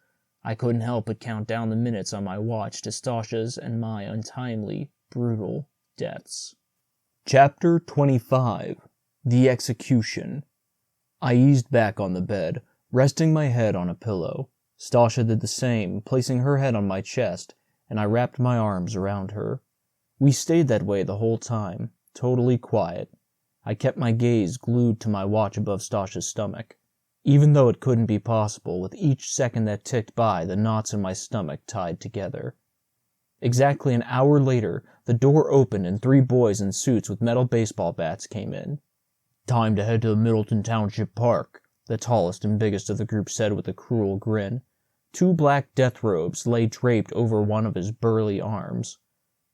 I couldn't help but count down the minutes on my watch to Stasha's and my untimely, brutal deaths. Chapter 25. The Execution. I eased back on the bed, resting my head on a pillow. Stasha did the same, placing her head on my chest, and I wrapped my arms around her. We stayed that way the whole time, totally quiet. I kept my gaze glued to my watch above Stasha's stomach. Even though it couldn't be possible, with each second that ticked by, the knots in my stomach tied together. Exactly an hour later, the door opened and 3 boys in suits with metal baseball bats came in. "Time to head to the Middleton Township Park," the tallest and biggest of the group said with a cruel grin. 2 black death robes lay draped over one of his burly arms.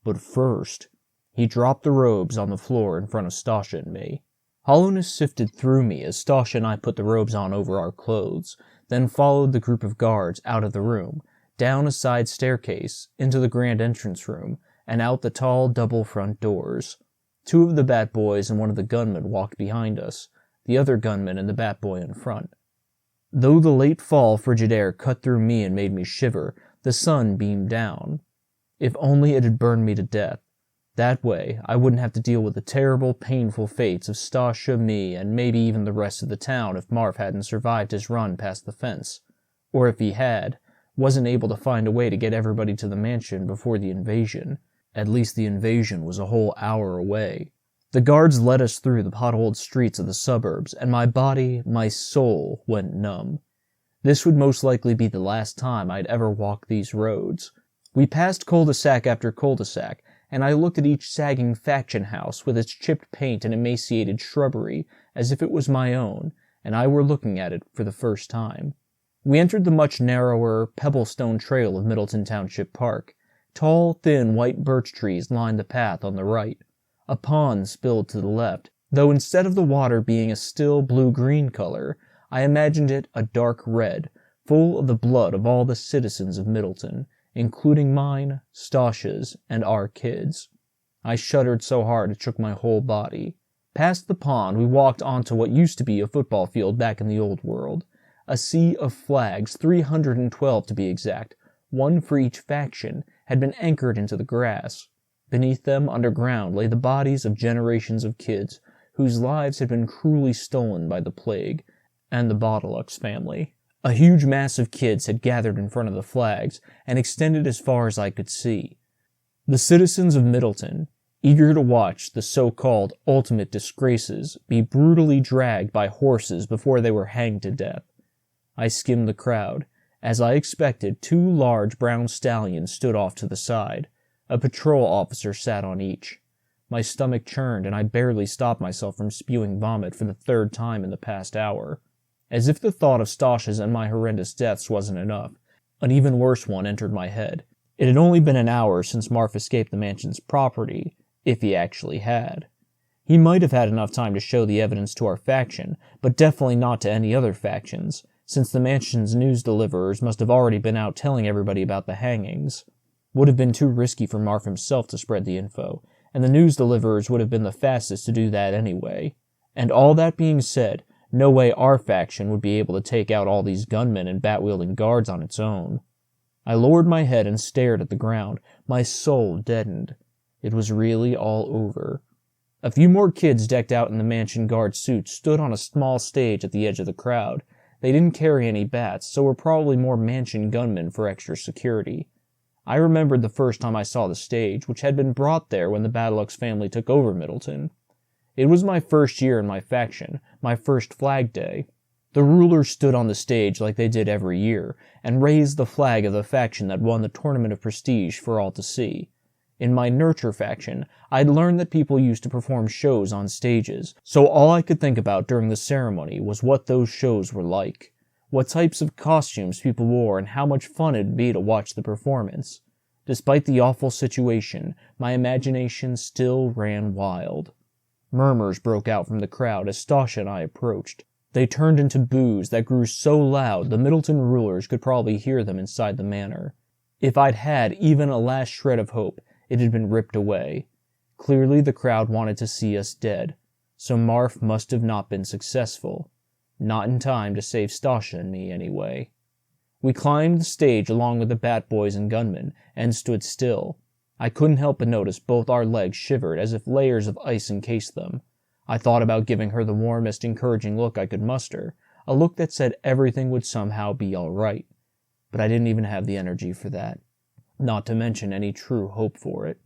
But first, he dropped the robes on the floor in front of Stasha and me. Hollowness sifted through me as Stasha and I put the robes on over our clothes, then followed the group of guards out of the room, down a side staircase, into the grand entrance room, and out the tall double front doors. 2 of the Bat Boys and one of the gunmen walked behind us, the other gunman and the Bat Boy in front. Though the late fall frigid air cut through me and made me shiver, the sun beamed down. If only it had burned me to death. That way, I wouldn't have to deal with the terrible, painful fates of Stasha, me, and maybe even the rest of the town if Marv hadn't survived his run past the fence. Or if he had, wasn't able to find a way to get everybody to the mansion before the invasion. At least the invasion was a whole hour away. The guards led us through the potholed streets of the suburbs, and my body, my soul, went numb. This would most likely be the last time I'd ever walk these roads. We passed cul-de-sac after cul-de-sac, and I looked at each sagging faction house with its chipped paint and emaciated shrubbery as if it was my own, and I were looking at it for the first time. We entered the much narrower, pebblestone trail of Middleton Township Park. Tall, thin, white birch trees lined the path on the right. A pond spilled to the left, though instead of the water being a still blue-green color, I imagined it a dark red, full of the blood of all the citizens of Middleton, including mine, Stasha's, and our kids. I shuddered so hard it shook my whole body. Past the pond, we walked onto what used to be a football field back in the old world. A sea of flags, 312 to be exact, 1 for each faction, had been anchored into the grass. Beneath them, underground, lay the bodies of generations of kids whose lives had been cruelly stolen by the plague and the Badalux family. A huge mass of kids had gathered in front of the flags and extended as far as I could see. The citizens of Middleton, eager to watch the so-called ultimate disgraces be brutally dragged by horses before they were hanged to death. I skimmed the crowd. As I expected, 2 large brown stallions stood off to the side. A patrol officer sat on each. My stomach churned, and I barely stopped myself from spewing vomit for the 3rd time in the past hour. As if the thought of Stasha's and my horrendous deaths wasn't enough, an even worse one entered my head. It had only been an hour since Marv escaped the mansion's property, if he actually had. He might have had enough time to show the evidence to our faction, but definitely not to any other factions, since the mansion's news deliverers must have already been out telling everybody about the hangings. Would have been too risky for Marv himself to spread the info, and the news deliverers would have been the fastest to do that anyway. And all that being said, no way our faction would be able to take out all these gunmen and bat-wielding guards on its own. I lowered my head and stared at the ground, my soul deadened. It was really all over. A few more kids decked out in the mansion guard suits stood on a small stage at the edge of the crowd. They didn't carry any bats, so were probably more mansion gunmen for extra security. I remembered the first time I saw the stage, which had been brought there when the Badalux family took over Middleton. It was my first year in my faction, my first flag day. The rulers stood on the stage like they did every year, and raised the flag of the faction that won the Tournament of Prestige for all to see. In my Nurture faction, I'd learned that people used to perform shows on stages, so all I could think about during the ceremony was what those shows were like, what types of costumes people wore, and how much fun it'd be to watch the performance. Despite the awful situation, my imagination still ran wild. Murmurs broke out from the crowd as Stasha and I approached. They turned into boos that grew so loud the Middleton rulers could probably hear them inside the manor. If I'd had even a last shred of hope, it had been ripped away. Clearly the crowd wanted to see us dead, so Marf must have not been successful. Not in time to save Stasha and me, anyway. We climbed the stage along with the Bat Boys and gunmen, and stood still. I couldn't help but notice both our legs shivered as if layers of ice encased them. I thought about giving her the warmest, encouraging look I could muster, a look that said everything would somehow be all right. But I didn't even have the energy for that, not to mention any true hope for it.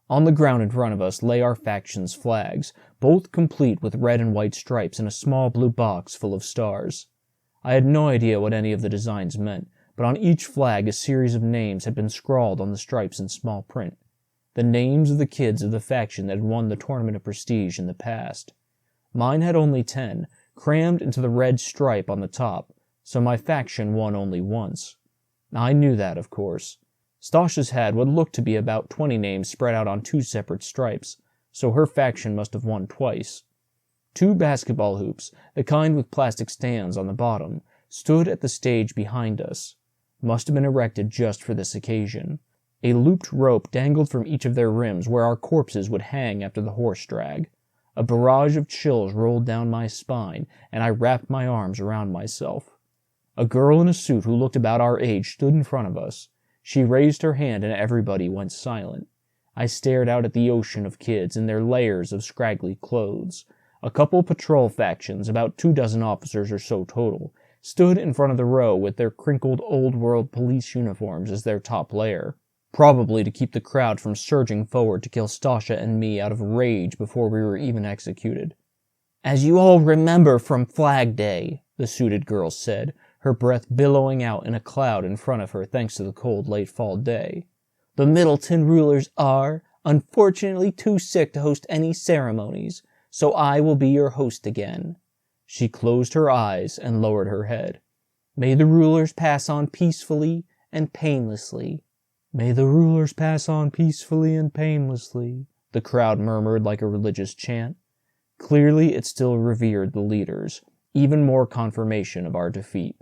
On the ground in front of us lay our faction's flags, both complete with red and white stripes in a small blue box full of stars. I had no idea what any of the designs meant, but on each flag a series of names had been scrawled on the stripes in small print. The names of the kids of the faction that had won the Tournament of Prestige in the past. Mine had only 10, crammed into the red stripe on the top, so my faction won only once. I knew that, of course. Stasha's had what looked to be about 20 names spread out on 2 separate stripes, so her faction must have won twice. 2 basketball hoops, the kind with plastic stands on the bottom, stood at the stage behind us. Must have been erected just for this occasion. A looped rope dangled from each of their rims where our corpses would hang after the horse drag. A barrage of chills rolled down my spine, and I wrapped my arms around myself. A girl in a suit who looked about our age stood in front of us. She raised her hand and everybody went silent. I stared out at the ocean of kids in their layers of scraggly clothes. A couple patrol factions, about 24 officers or so total, stood in front of the row with their crinkled old-world police uniforms as their top layer, probably to keep the crowd from surging forward to kill Stasha and me out of rage before we were even executed. "As you all remember from Flag Day," the suited girl said, her breath billowing out in a cloud in front of her thanks to the cold late fall day, "the Middleton rulers are, unfortunately, too sick to host any ceremonies, so I will be your host again." She closed her eyes and lowered her head. "May the rulers pass on peacefully and painlessly." "May the rulers pass on peacefully and painlessly," the crowd murmured like a religious chant. Clearly it still revered the leaders, even more confirmation of our defeat.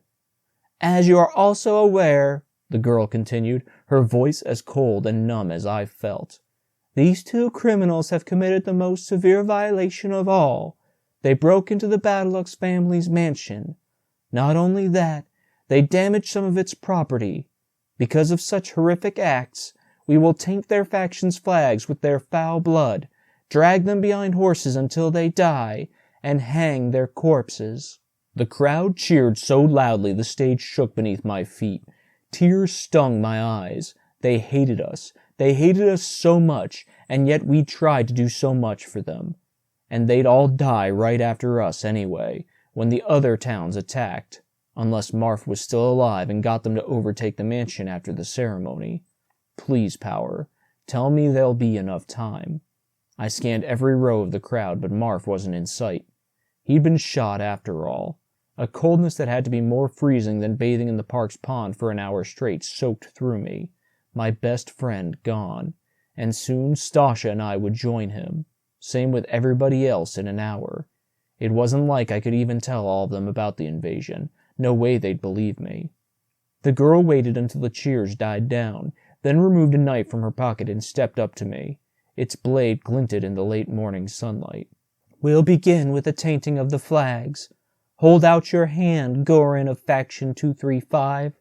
"As you are also aware," the girl continued, her voice as cold and numb as I felt, "these 2 criminals have committed the most severe violation of all. They broke into the Battlelux family's mansion. Not only that, they damaged some of its property. Because of such horrific acts, we will taint their faction's flags with their foul blood, drag them behind horses until they die, and hang their corpses." The crowd cheered so loudly the stage shook beneath my feet. Tears stung my eyes. They hated us. They hated us so much, and yet we tried to do so much for them. And they'd all die right after us anyway, when the other towns attacked, unless Marf was still alive and got them to overtake the mansion after the ceremony. Please, Power, tell me there'll be enough time. I scanned every row of the crowd, but Marf wasn't in sight. He'd been shot after all. A coldness that had to be more freezing than bathing in the park's pond for an hour straight soaked through me. My best friend gone, and soon Stasha and I would join him. Same with everybody else in an hour. It wasn't like I could even tell all of them about the invasion. No way they'd believe me. The girl waited until the cheers died down, then removed a knife from her pocket and stepped up to me. Its blade glinted in the late morning sunlight. "We'll begin with the tainting of the flags. Hold out your hand, Gorin of Faction 235.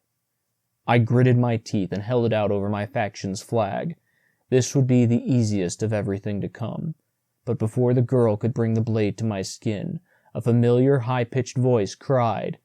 I gritted my teeth and held it out over my faction's flag. This would be the easiest of everything to come. But before the girl could bring the blade to my skin, a familiar high-pitched voice cried,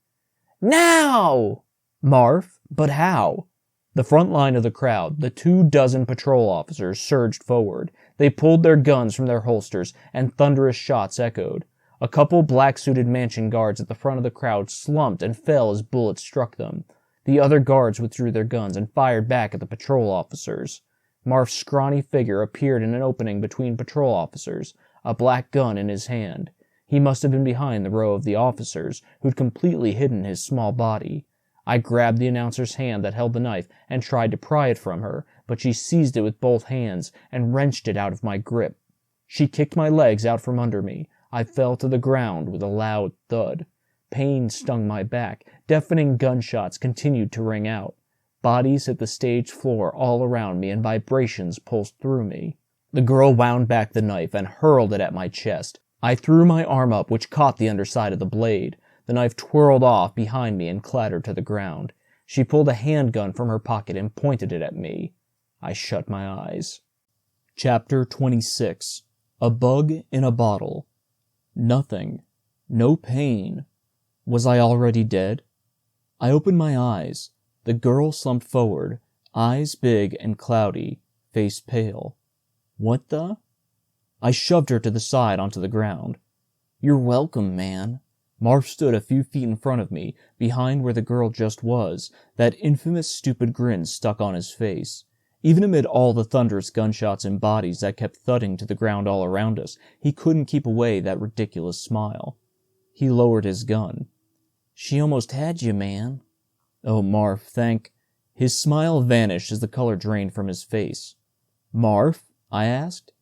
"Now!" "Marf, but how?" The front line of the crowd, the 24 patrol officers, surged forward. They pulled their guns from their holsters, and thunderous shots echoed. A couple black-suited mansion guards at the front of the crowd slumped and fell as bullets struck them. The other guards withdrew their guns and fired back at the patrol officers. Marf's scrawny figure appeared in an opening between patrol officers, a black gun in his hand. He must have been behind the row of the officers, who'd completely hidden his small body. I grabbed the announcer's hand that held the knife and tried to pry it from her, but she seized it with both hands and wrenched it out of my grip. She kicked my legs out from under me. I fell to the ground with a loud thud. Pain stung my back. Deafening gunshots continued to ring out. Bodies hit the stage floor all around me, and vibrations pulsed through me. The girl wound back the knife and hurled it at my chest. I threw my arm up, which caught the underside of the blade. The knife twirled off behind me and clattered to the ground. She pulled a handgun from her pocket and pointed it at me. I shut my eyes. Chapter 26. A Bug in a Bottle. Nothing. No pain. Was I already dead? I opened my eyes. The girl slumped forward, eyes big and cloudy, face pale. What the? I shoved her to the side onto the ground. You're welcome, man. Marv stood a few feet in front of me, behind where the girl just was, that infamous stupid grin stuck on his face. Even amid all the thunderous gunshots and bodies that kept thudding to the ground all around us, he couldn't keep away that ridiculous smile. He lowered his gun. She almost had you, man. Oh, Marv, thank... His smile vanished as the color drained from his face. Marv? I asked.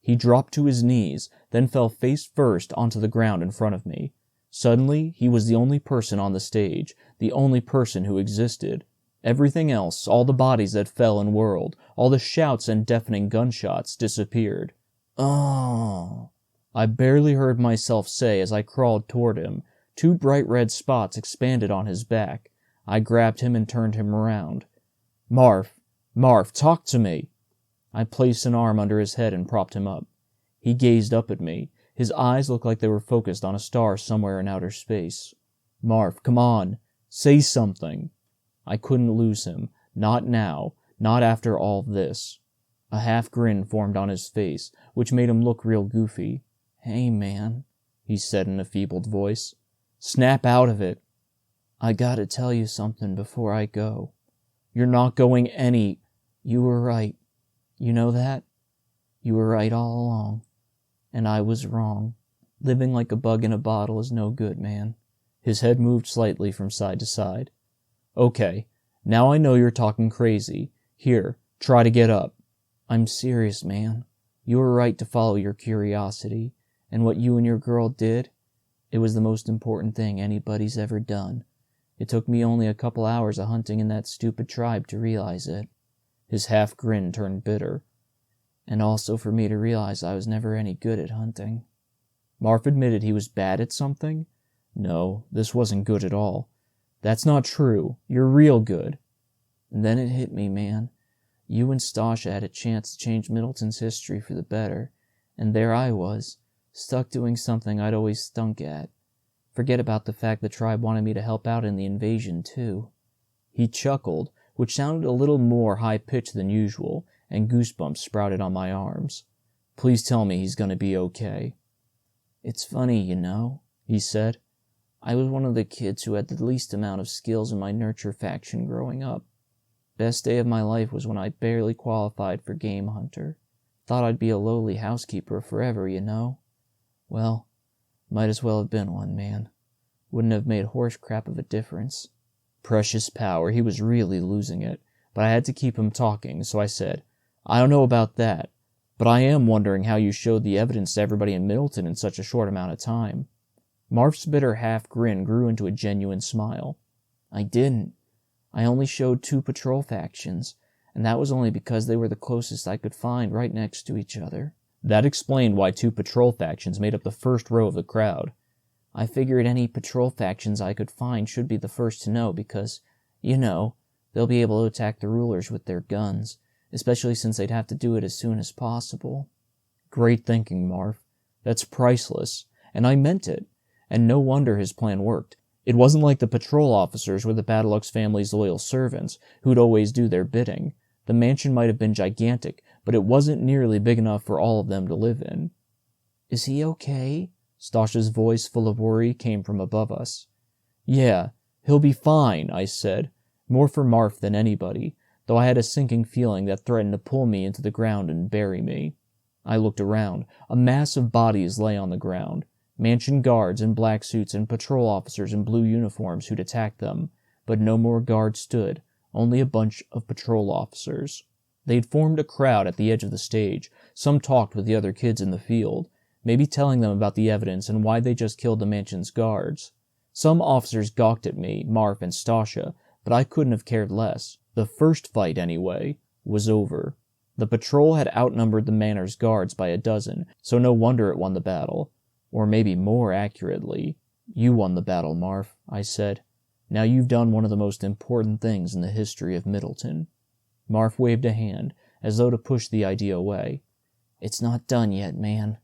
He dropped to his knees, then fell face first onto the ground in front of me. Suddenly, he was the only person on the stage, the only person who existed. Everything else, all the bodies that fell and whirled, all the shouts and deafening gunshots, disappeared. Oh, I barely heard myself say as I crawled toward him. 2 bright red spots expanded on his back. I grabbed him and turned him around. Marv, talk to me. I placed an arm under his head and propped him up. He gazed up at me. His eyes looked like they were focused on a star somewhere in outer space. Marv, come on. Say something. I couldn't lose him. Not now. Not after all this. A half grin formed on his face, which made him look real goofy. Hey, man, he said in a feebled voice. Snap out of it. I gotta tell you something before I go. You're not going any... You were right. You know that? You were right all along. And I was wrong. Living like a bug in a bottle is no good, man. His head moved slightly from side to side. Okay, now I know you're talking crazy. Here, try to get up. I'm serious, man. You were right to follow your curiosity. And what you and your girl did, it was the most important thing anybody's ever done. It took me only a couple hours of hunting in that stupid tribe to realize it. His half grin turned bitter. And also for me to realize I was never any good at hunting. Marv admitted he was bad at something? No, this wasn't good at all. That's not true. You're real good. And then it hit me, man. You and Stasha had a chance to change Middleton's history for the better. And there I was, stuck doing something I'd always stunk at. Forget about the fact the tribe wanted me to help out in the invasion, too. He chuckled, which sounded a little more high-pitched than usual, and goosebumps sprouted on my arms. Please tell me he's gonna be okay. It's funny, you know, he said. I was one of the kids who had the least amount of skills in my nurture faction growing up. Best day of my life was when I barely qualified for game hunter. Thought I'd be a lowly housekeeper forever, you know. Well, might as well have been one, man. Wouldn't have made horse crap of a difference. Precious power, he was really losing it. But I had to keep him talking, so I said, I don't know about that, but I am wondering how you showed the evidence to everybody in Middleton in such a short amount of time. Marv's bitter half grin grew into a genuine smile. I didn't. I only showed 2 patrol factions, and that was only because they were the closest I could find right next to each other. That explained why 2 patrol factions made up the first row of the crowd. I figured any patrol factions I could find should be the first to know because, you know, they'll be able to attack the rulers with their guns, especially since they'd have to do it as soon as possible. Great thinking, Marv. That's priceless, and I meant it. And no wonder his plan worked. It wasn't like the patrol officers were the Badalux family's loyal servants, who'd always do their bidding. The mansion might have been gigantic, but it wasn't nearly big enough for all of them to live in. Is he okay? Stasha's voice, full of worry, came from above us. Yeah, he'll be fine, I said, more for Marv than anybody, though I had a sinking feeling that threatened to pull me into the ground and bury me. I looked around. A mass of bodies lay on the ground. Mansion guards in black suits and patrol officers in blue uniforms who'd attacked them, but no more guards stood, only a bunch of patrol officers. They'd formed a crowd at the edge of the stage. Some talked with the other kids in the field, maybe telling them about the evidence and why they just killed the mansion's guards. Some officers gawked at me, Marv and Stasha, but I couldn't have cared less. The first fight, anyway, was over. The patrol had outnumbered the manor's guards by a dozen, so no wonder it won the battle. Or maybe more accurately, you won the battle, Marv, I said. Now you've done one of the most important things in the history of Middleton. Marv waved a hand, as though to push the idea away. It's not done yet, man.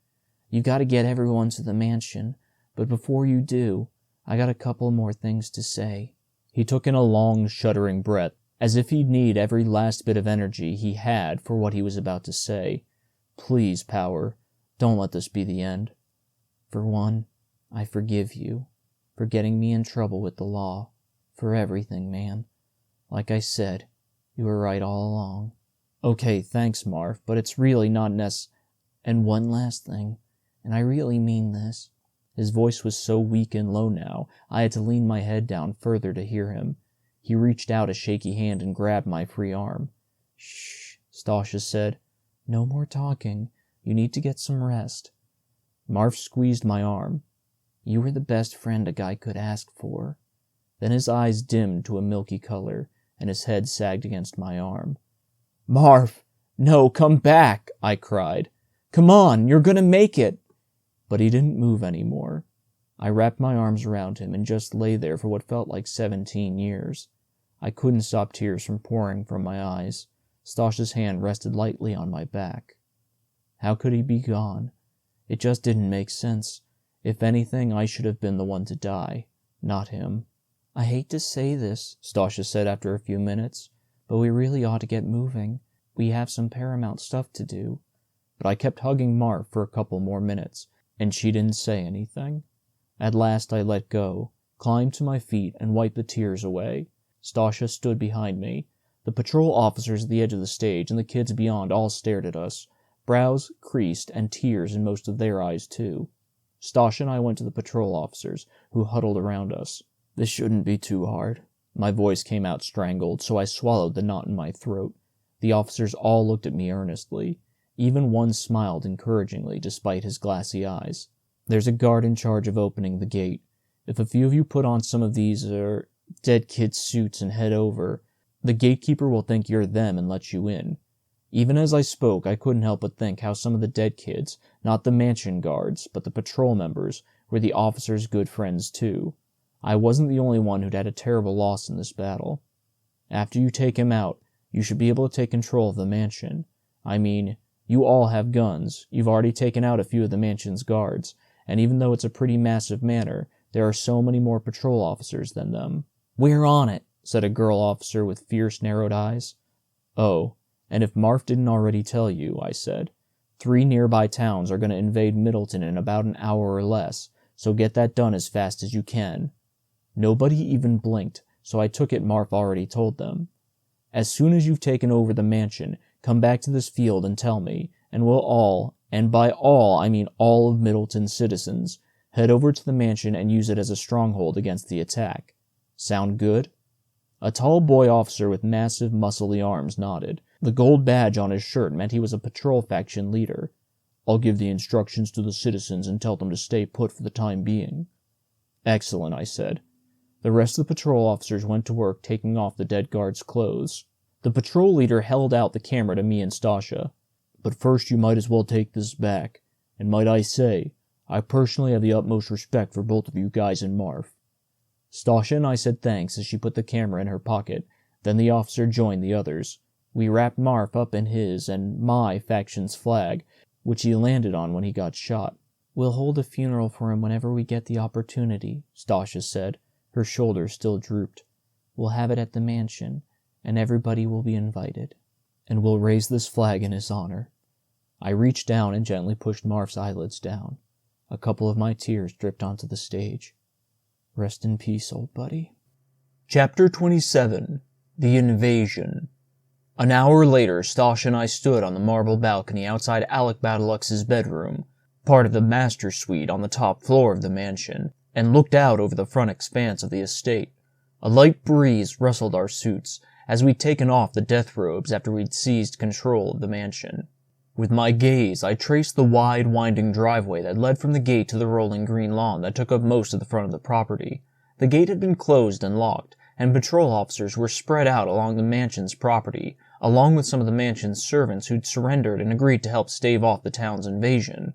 You've got to get everyone to the mansion, but before you do, I got a couple more things to say. He took in a long, shuddering breath, as if he'd need every last bit of energy he had for what he was about to say. Please, Power, don't let this be the end. For one, I forgive you, for getting me in trouble with the law, for everything, man. Like I said, you were right all along. Okay, thanks, Marv, but it's really not And one last thing, and I really mean this. His voice was so weak and low now, I had to lean my head down further to hear him. He reached out a shaky hand and grabbed my free arm. Shh, Stasha said. No more talking. You need to get some rest. Marv squeezed my arm. You were the best friend a guy could ask for. Then his eyes dimmed to a milky color, and his head sagged against my arm. Marv! No, come back! I cried. Come on, you're gonna make it! But he didn't move anymore. I wrapped my arms around him and just lay there for what felt like 17 years. I couldn't stop tears from pouring from my eyes. Stasha's hand rested lightly on my back. How could he be gone? It just didn't make sense. If anything, I should have been the one to die, not him. I hate to say this, Stasha said after a few minutes, but we really ought to get moving. We have some paramount stuff to do. But I kept hugging Marv for a couple more minutes, and she didn't say anything. At last I let go, climbed to my feet, and wiped the tears away. Stasha stood behind me. The patrol officers at the edge of the stage and the kids beyond all stared at us, brows creased and tears in most of their eyes too. Stasha and I went to the patrol officers, who huddled around us. This shouldn't be too hard. My voice came out strangled, so I swallowed the knot in my throat. The officers all looked at me earnestly. Even one smiled encouragingly despite his glassy eyes. There's a guard in charge of opening the gate. If a few of you put on some of these, dead kids' suits and head over, the gatekeeper will think you're them and let you in. Even as I spoke, I couldn't help but think how some of the dead kids, not the mansion guards, but the patrol members, were the officers' good friends too. I wasn't the only one who'd had a terrible loss in this battle. After you take him out, you should be able to take control of the mansion. I mean, you all have guns. You've already taken out a few of the mansion's guards, and even though it's a pretty massive manor, there are so many more patrol officers than them. We're on it, said a girl officer with fierce, narrowed eyes. Oh, and if Marv didn't already tell you, I said, 3 nearby towns are going to invade Middleton in about an hour or less, so get that done as fast as you can. Nobody even blinked, so I took it Marv already told them. As soon as you've taken over the mansion, come back to this field and tell me, and we'll all, and by all I mean all of Middleton's citizens, head over to the mansion and use it as a stronghold against the attack. Sound good? A tall boy officer with massive, muscly arms nodded. The gold badge on his shirt meant he was a patrol faction leader. I'll give the instructions to the citizens and tell them to stay put for the time being. Excellent, I said. The rest of the patrol officers went to work taking off the dead guards' clothes. The patrol leader held out the camera to me and Stasha. But first you might as well take this back. And might I say, I personally have the utmost respect for both of you guys and Marv. Stasha and I said thanks as she put the camera in her pocket. Then the officer joined the others. We wrapped Marv up in his and my faction's flag, which he landed on when he got shot. We'll hold a funeral for him whenever we get the opportunity, Stasha said. Her shoulders still drooped. We'll have it at the mansion, and everybody will be invited. And we'll raise this flag in his honor. I reached down and gently pushed Marv's eyelids down. A couple of my tears dripped onto the stage. Rest in peace, old buddy. Chapter 27. The Invasion. An hour later, Stasha and I stood on the marble balcony outside Alec Badalux's bedroom, part of the master suite on the top floor of the mansion, and looked out over the front expanse of the estate. A light breeze rustled our suits as we'd taken off the death robes after we'd seized control of the mansion. With my gaze, I traced the wide, winding driveway that led from the gate to the rolling green lawn that took up most of the front of the property. The gate had been closed and locked, and patrol officers were spread out along the mansion's property, along with some of the mansion's servants who'd surrendered and agreed to help stave off the town's invasion.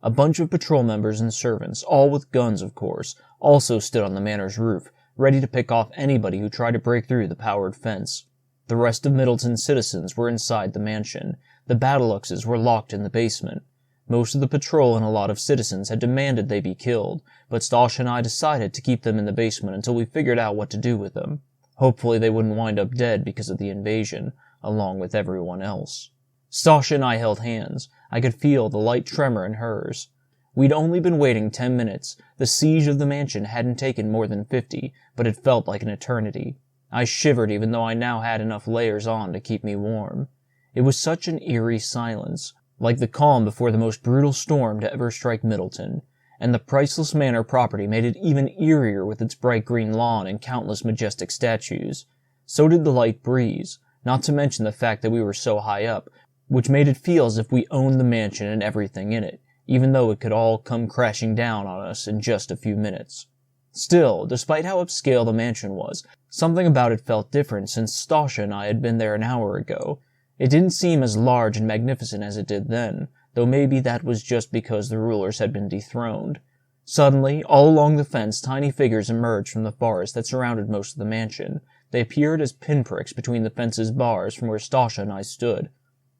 A bunch of patrol members and servants, all with guns of course, also stood on the manor's roof, ready to pick off anybody who tried to break through the powered fence. The rest of Middleton's citizens were inside the mansion. The Battleluxes were locked in the basement. Most of the patrol and a lot of citizens had demanded they be killed, but Stosh and I decided to keep them in the basement until we figured out what to do with them. Hopefully they wouldn't wind up dead because of the invasion, along with everyone else. Stosh and I held hands. I could feel the light tremor in hers. We'd only been waiting 10 minutes. The siege of the mansion hadn't taken more than 50, but it felt like an eternity. I shivered even though I now had enough layers on to keep me warm. It was such an eerie silence, like the calm before the most brutal storm to ever strike Middleton, and the priceless manor property made it even eerier with its bright green lawn and countless majestic statues. So did the light breeze, not to mention the fact that we were so high up, which made it feel as if we owned the mansion and everything in it, even though it could all come crashing down on us in just a few minutes. Still, despite how upscale the mansion was, something about it felt different since Stasha and I had been there an hour ago. It didn't seem as large and magnificent as it did then, though maybe that was just because the rulers had been dethroned. Suddenly, all along the fence, tiny figures emerged from the forest that surrounded most of the mansion. They appeared as pinpricks between the fence's bars from where Stasha and I stood.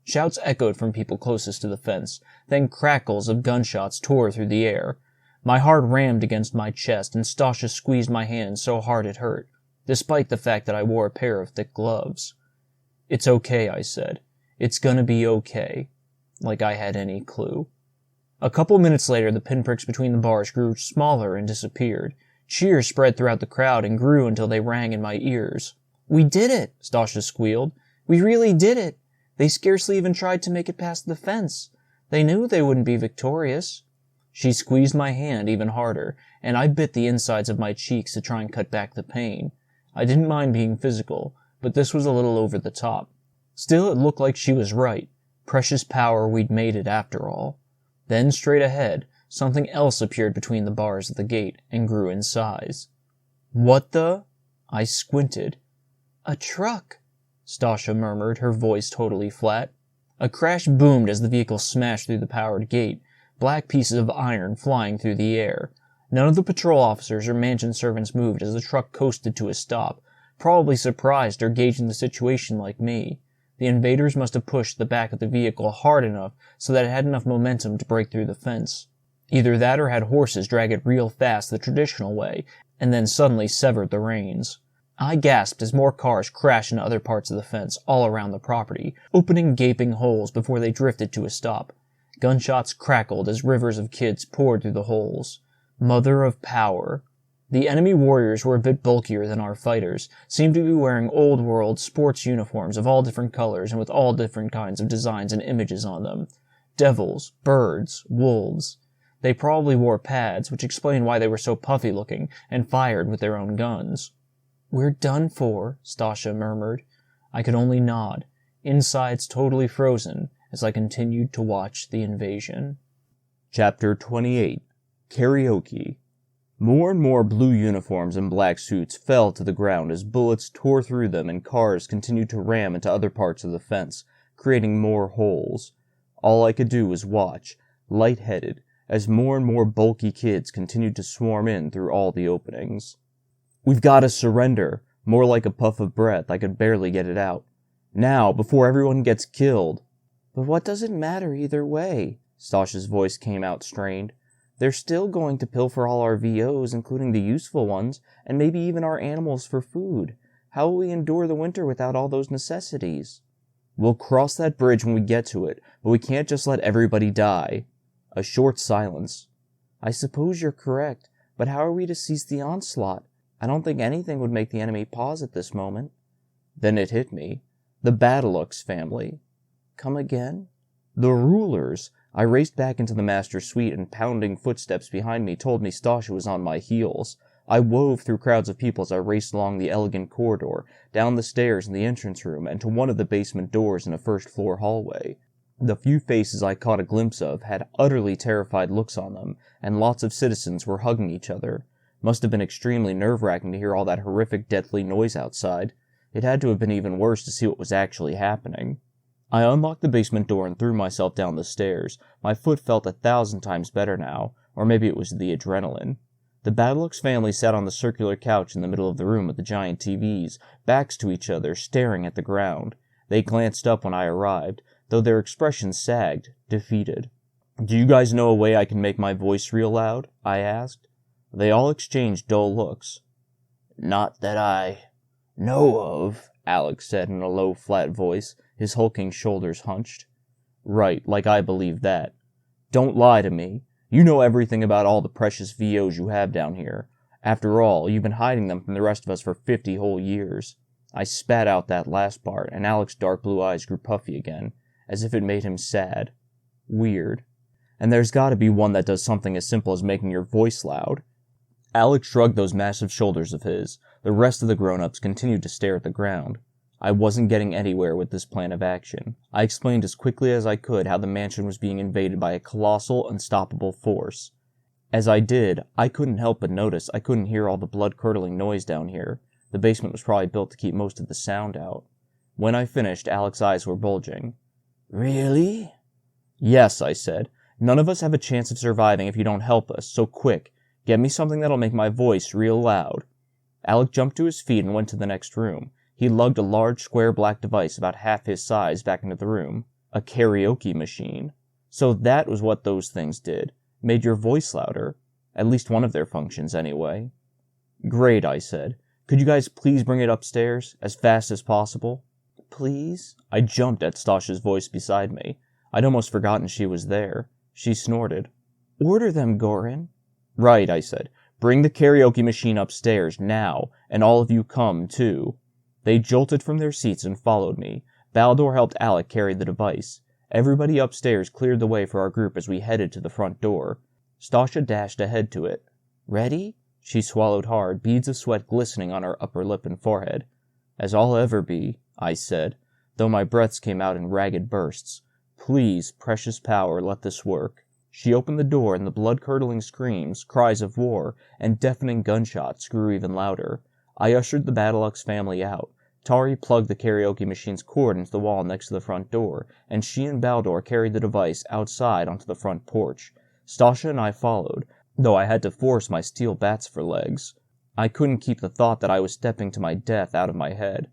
Shouts echoed from people closest to the fence, then crackles of gunshots tore through the air. My heart rammed against my chest, and Stasha squeezed my hand so hard it hurt, despite the fact that I wore a pair of thick gloves. "It's okay," I said. "It's gonna be okay." Like I had any clue. A couple minutes later, the pinpricks between the bars grew smaller and disappeared. Cheers spread throughout the crowd and grew until they rang in my ears. "We did it!" Stasha squealed. "We really did it! They scarcely even tried to make it past the fence. They knew they wouldn't be victorious." She squeezed my hand even harder, and I bit the insides of my cheeks to try and cut back the pain. I didn't mind being physical, but this was a little over the top. Still, it looked like she was right. Precious power, we'd made it after all. Then, straight ahead, something else appeared between the bars of the gate and grew in size. "What the?" I squinted. "A truck," Stasha murmured, her voice totally flat. A crash boomed as the vehicle smashed through the powered gate, black pieces of iron flying through the air. None of the patrol officers or mansion servants moved as the truck coasted to a stop, probably surprised or gauging the situation like me. The invaders must have pushed the back of the vehicle hard enough so that it had enough momentum to break through the fence. Either that or had horses drag it real fast the traditional way, and then suddenly severed the reins. I gasped as more cars crashed into other parts of the fence all around the property, opening gaping holes before they drifted to a stop. Gunshots crackled as rivers of kids poured through the holes. Mother of power. The enemy warriors were a bit bulkier than our fighters, seemed to be wearing old-world sports uniforms of all different colors and with all different kinds of designs and images on them. Devils, birds, wolves. They probably wore pads, which explained why they were so puffy-looking and fired with their own guns. "We're done for," Stasha murmured. I could only nod, insides totally frozen, as I continued to watch the invasion. Chapter 28. Karaoke. More and more blue uniforms and black suits fell to the ground as bullets tore through them and cars continued to ram into other parts of the fence, creating more holes. All I could do was watch, lightheaded, as more and more bulky kids continued to swarm in through all the openings. "We've got to surrender." More like a puff of breath, I could barely get it out. "Now, before everyone gets killed." "But what does it matter either way?" Stasha's voice came out strained. "They're still going to pilfer all our VOs, including the useful ones, and maybe even our animals for food. How will we endure the winter without all those necessities?" "We'll cross that bridge when we get to it, but we can't just let everybody die." A short silence. "I suppose you're correct, but how are we to cease the onslaught? I don't think anything would make the enemy pause at this moment." Then it hit me. The Battleluxe family. "Come again?" "The rulers." I raced back into the master suite, and pounding footsteps behind me told me Stasha was on my heels. I wove through crowds of people as I raced along the elegant corridor, down the stairs in the entrance room, and to one of the basement doors in a first-floor hallway. The few faces I caught a glimpse of had utterly terrified looks on them, and lots of citizens were hugging each other. Must have been extremely nerve-wracking to hear all that horrific, deathly noise outside. It had to have been even worse to see what was actually happening. I unlocked the basement door and threw myself down the stairs. My foot felt 1,000 times better now, or maybe it was the adrenaline. The Badalux family sat on the circular couch in the middle of the room with the giant TVs, backs to each other, staring at the ground. They glanced up when I arrived, though their expressions sagged, defeated. "Do you guys know a way I can make my voice real loud?" I asked. They all exchanged dull looks. "Not that I know of," Alex said in a low, flat voice, his hulking shoulders hunched. "Right, like I believe that. Don't lie to me. You know everything about all the precious VOs you have down here. After all, you've been hiding them from the rest of us for 50 whole years." I spat out that last part, and Alex's dark blue eyes grew puffy again, as if it made him sad. Weird. "And there's gotta be one that does something as simple as making your voice loud." Alex shrugged those massive shoulders of his. The rest of the grown-ups continued to stare at the ground. I wasn't getting anywhere with this plan of action. I explained as quickly as I could how the mansion was being invaded by a colossal, unstoppable force. As I did, I couldn't help but notice I couldn't hear all the blood-curdling noise down here. The basement was probably built to keep most of the sound out. When I finished, Alex's eyes were bulging. "Really?" "Yes," I said. "None of us have a chance of surviving if you don't help us, so quick, get me something that'll make my voice real loud." Alex jumped to his feet and went to the next room. He lugged a large square black device about half his size back into the room. A karaoke machine. So that was what those things did. Made your voice louder. At least one of their functions, anyway. "Great," I said. "Could you guys please bring it upstairs, as fast as possible?" "Please?" I jumped at Stasha's voice beside me. I'd almost forgotten she was there. She snorted. "Order them, Goran." "Right," I said. "Bring the karaoke machine upstairs, now, and all of you come, too." They jolted from their seats and followed me. Baldur helped Alec carry the device. Everybody upstairs cleared the way for our group as we headed to the front door. Stasha dashed ahead to it. "Ready?" She swallowed hard, beads of sweat glistening on her upper lip and forehead. "As I'll ever be," I said, though my breaths came out in ragged bursts. "Please, precious power, let this work." She opened the door, and the blood-curdling screams, cries of war, and deafening gunshots grew even louder. I ushered the Badalux family out. Tari plugged the karaoke machine's cord into the wall next to the front door, and she and Baldur carried the device outside onto the front porch. Stasha and I followed, though I had to force my steel bats for legs. I couldn't keep the thought that I was stepping to my death out of my head.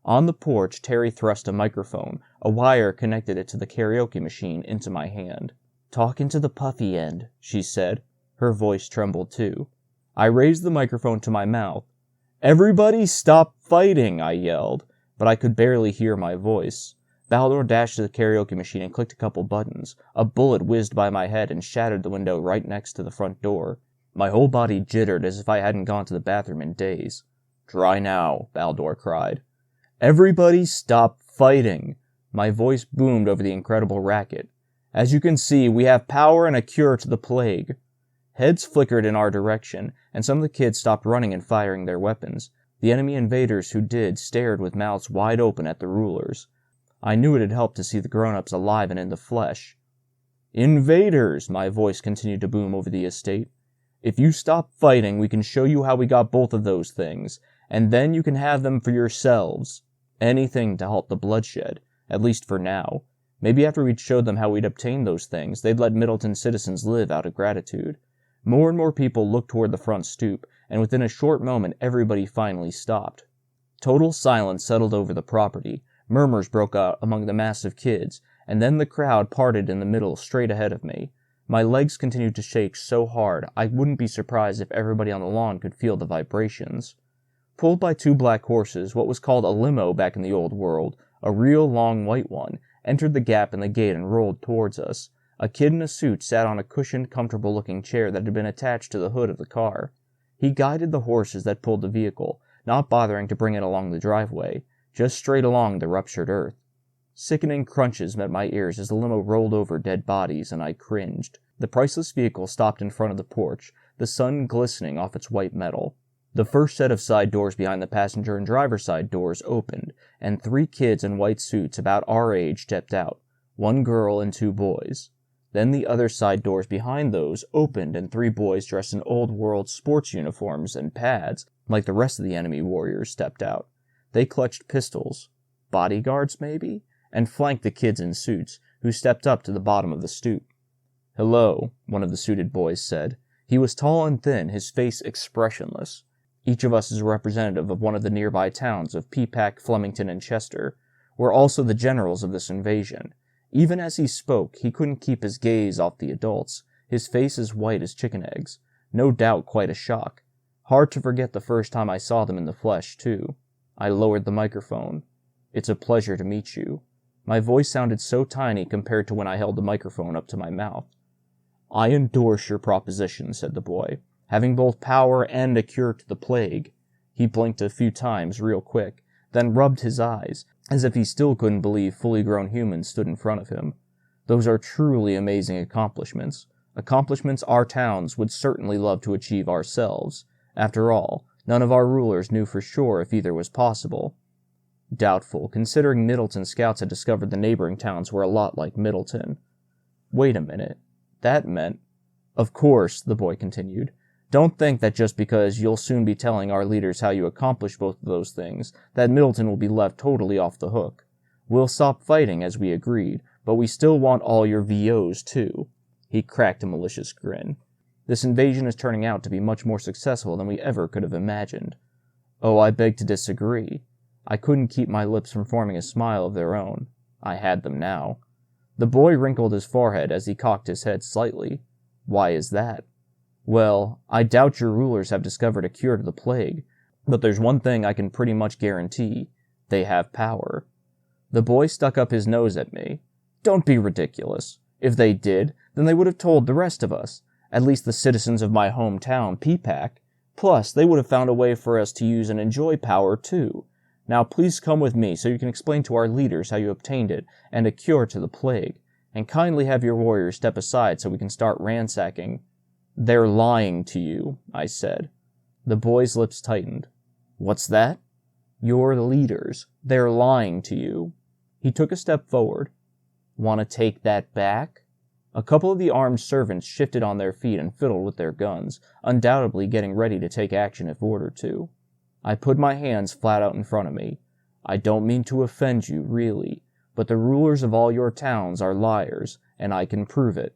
On the porch, Terry thrust a microphone, a wire connected it to the karaoke machine, into my hand. "Talk into the puffy end," she said. Her voice trembled too. I raised the microphone to my mouth. "Everybody stop fighting!" I yelled, but I could barely hear my voice. Baldur dashed to the karaoke machine and clicked a couple buttons. A bullet whizzed by my head and shattered the window right next to the front door. My whole body jittered as if I hadn't gone to the bathroom in days. "Try now," Baldur cried. "Everybody stop fighting!" My voice boomed over the incredible racket. "As you can see, we have power and a cure to the plague." Heads flickered in our direction, and some of the kids stopped running and firing their weapons. The enemy invaders who did stared with mouths wide open at the rulers. I knew it had helped to see the grown-ups alive and in the flesh. "Invaders!" my voice continued to boom over the estate. "If you stop fighting, we can show you how we got both of those things, and then you can have them for yourselves. Anything to halt the bloodshed, at least for now. Maybe after we'd showed them how we'd obtained those things, they'd let Middleton citizens live out of gratitude." More and more people looked toward the front stoop, and within a short moment everybody finally stopped. Total silence settled over the property. Murmurs broke out among the massive kids, and then the crowd parted in the middle straight ahead of me. My legs continued to shake so hard I wouldn't be surprised if everybody on the lawn could feel the vibrations. Pulled by two black horses, what was called a limo back in the old world, a real long white one, entered the gap in the gate and rolled towards us. A kid in a suit sat on a cushioned, comfortable-looking chair that had been attached to the hood of the car. He guided the horses that pulled the vehicle, not bothering to bring it along the driveway, just straight along the ruptured earth. Sickening crunches met my ears as the limo rolled over dead bodies, and I cringed. The priceless vehicle stopped in front of the porch, the sun glistening off its white metal. The first set of side doors behind the passenger and driver's side doors opened, and 3 kids in white suits about our age stepped out, 1 girl and 2 boys. Then the other side doors behind those opened and 3 boys dressed in old-world sports uniforms and pads, like the rest of the enemy warriors, stepped out. They clutched pistols, bodyguards maybe, and flanked the kids in suits, who stepped up to the bottom of the stoop. "Hello," one of the suited boys said. He was tall and thin, his face expressionless. Each of us is a representative of one of the nearby towns of Peapack, Flemington, and Chester. We're also the generals of this invasion. Even as he spoke, he couldn't keep his gaze off the adults, his face as white as chicken eggs. No doubt quite a shock. Hard to forget the first time I saw them in the flesh, too. I lowered the microphone. "It's a pleasure to meet you." My voice sounded so tiny compared to when I held the microphone up to my mouth. "I endorse your proposition," said the boy, "having both power and a cure to the plague." He blinked a few times real quick, then rubbed his eyes, as if he still couldn't believe fully grown humans stood in front of him. "Those are truly amazing accomplishments. Accomplishments our towns would certainly love to achieve ourselves. After all, none of our rulers knew for sure if either was possible." Doubtful, considering Middleton scouts had discovered the neighboring towns were a lot like Middleton. "Wait a minute. That meant—" "Of course," the boy continued. "Don't think that just because you'll soon be telling our leaders how you accomplished both of those things, that Middleton will be left totally off the hook. We'll stop fighting as we agreed, but we still want all your VOs too." He cracked a malicious grin. "This invasion is turning out to be much more successful than we ever could have imagined." "Oh, I beg to disagree." I couldn't keep my lips from forming a smile of their own. I had them now. The boy wrinkled his forehead as he cocked his head slightly. "Why is that?" "Well, I doubt your rulers have discovered a cure to the plague, but there's one thing I can pretty much guarantee. They have power." The boy stuck up his nose at me. "Don't be ridiculous. If they did, then they would have told the rest of us, at least the citizens of my hometown, Peapack. Plus, they would have found a way for us to use and enjoy power, too. Now please come with me so you can explain to our leaders how you obtained it and a cure to the plague, and kindly have your warriors step aside so we can start ransacking." "They're lying to you," I said. The boy's lips tightened. "What's that?" "Your leaders. They're lying to you." He took a step forward. "Want to take that back?" A couple of the armed servants shifted on their feet and fiddled with their guns, undoubtedly getting ready to take action if ordered to. I put my hands flat out in front of me. "I don't mean to offend you, really, but the rulers of all your towns are liars, and I can prove it."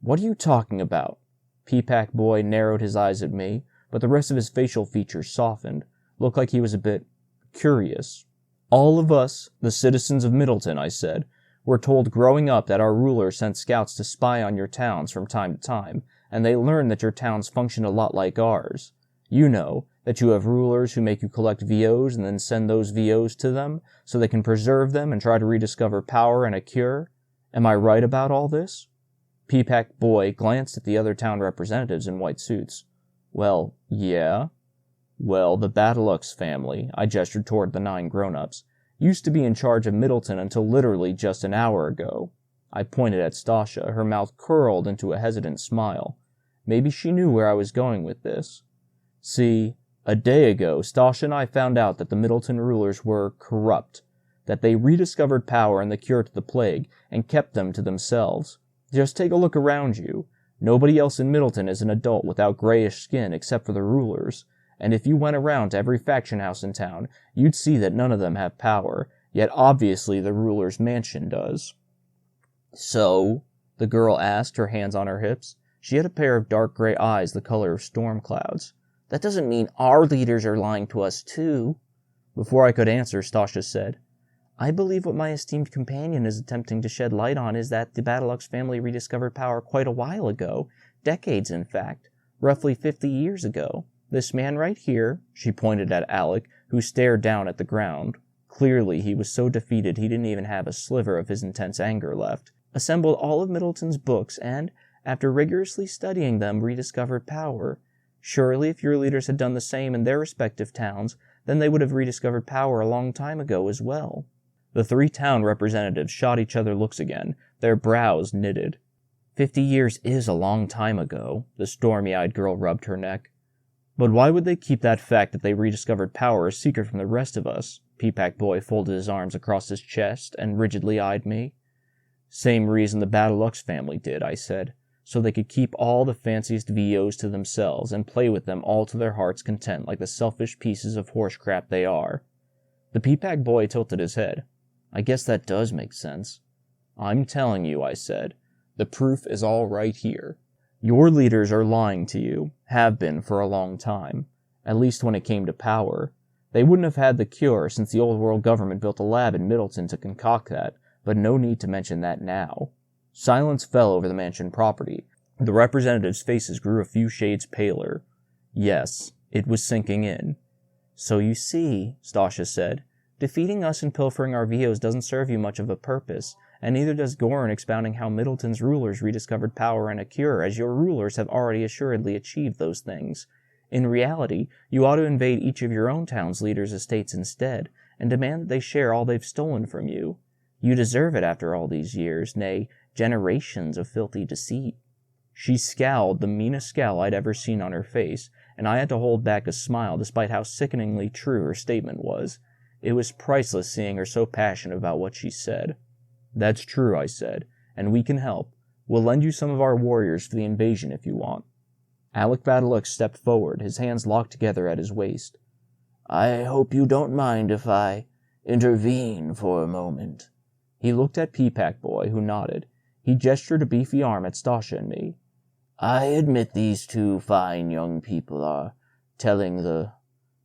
"What are you talking about?" Peapack boy narrowed his eyes at me, but the rest of his facial features softened, looked like he was a bit curious. "All of us, the citizens of Middleton," I said, "were told growing up that our rulers sent scouts to spy on your towns from time to time, and they learned that your towns functioned a lot like ours. You know, that you have rulers who make you collect VOs and then send those VOs to them, so they can preserve them and try to rediscover power and a cure. Am I right about all this?" Peapack boy glanced at the other town representatives in white suits. "Well, yeah." "Well, the Badalux family," I gestured toward the 9 grown-ups, "used to be in charge of Middleton until literally just an hour ago." I pointed at Stasha, her mouth curled into a hesitant smile. Maybe she knew where I was going with this. "See, a day ago, Stasha and I found out that the Middleton rulers were corrupt, that they rediscovered power and the cure to the plague, and kept them to themselves. Just take a look around you. Nobody else in Middleton is an adult without grayish skin except for the rulers, and if you went around to every faction house in town, you'd see that none of them have power, yet obviously the ruler's mansion does." "So?" the girl asked, her hands on her hips. She had a pair of dark gray eyes the color of storm clouds. "That doesn't mean our leaders are lying to us, too." Before I could answer, Stasha said, "I believe what my esteemed companion is attempting to shed light on is that the Badalux family rediscovered power quite a while ago, decades in fact, roughly 50 years ago. This man right here," she pointed at Alec, who stared down at the ground. Clearly he was so defeated he didn't even have a sliver of his intense anger left, "assembled all of Middleton's books and, after rigorously studying them, rediscovered power. Surely if your leaders had done the same in their respective towns, then they would have rediscovered power a long time ago as well." The 3 town representatives shot each other looks again, their brows knitted. 50 years is a long time ago," the stormy-eyed girl rubbed her neck. "But why would they keep that fact that they rediscovered power a secret from the rest of us?" Peapack boy folded his arms across his chest and rigidly eyed me. Same reason the Badalux family did, I said, so they could keep all the fanciest VOs to themselves and play with them all to their heart's content like the selfish pieces of horse crap they are. The Peapack boy tilted his head. I guess that does make sense. I'm telling you, I said. The proof is all right here. Your leaders are lying to you, have been for a long time, at least when it came to power. They wouldn't have had the cure since the old world government built a lab in Middleton to concoct that, but no need to mention that now. Silence fell over the mansion property. The representatives' faces grew a few shades paler. Yes, it was sinking in. So you see, Stasha said, defeating us and pilfering our VOs doesn't serve you much of a purpose, and neither does Gorin expounding how Middleton's rulers rediscovered power and a cure, as your rulers have already assuredly achieved those things. In reality, you ought to invade each of your own town's leaders' estates instead, and demand that they share all they've stolen from you. You deserve it after all these years, nay, generations of filthy deceit. She scowled the meanest scowl I'd ever seen on her face, and I had to hold back a smile despite how sickeningly true her statement was. It was priceless seeing her so passionate about what she said. That's true, I said, and we can help. We'll lend you some of our warriors for the invasion if you want. Alec Badalux stepped forward, his hands locked together at his waist. I hope you don't mind if I intervene for a moment. He looked at Peapack Boy, who nodded. He gestured a beefy arm at Stasha and me. I admit these two fine young people are telling the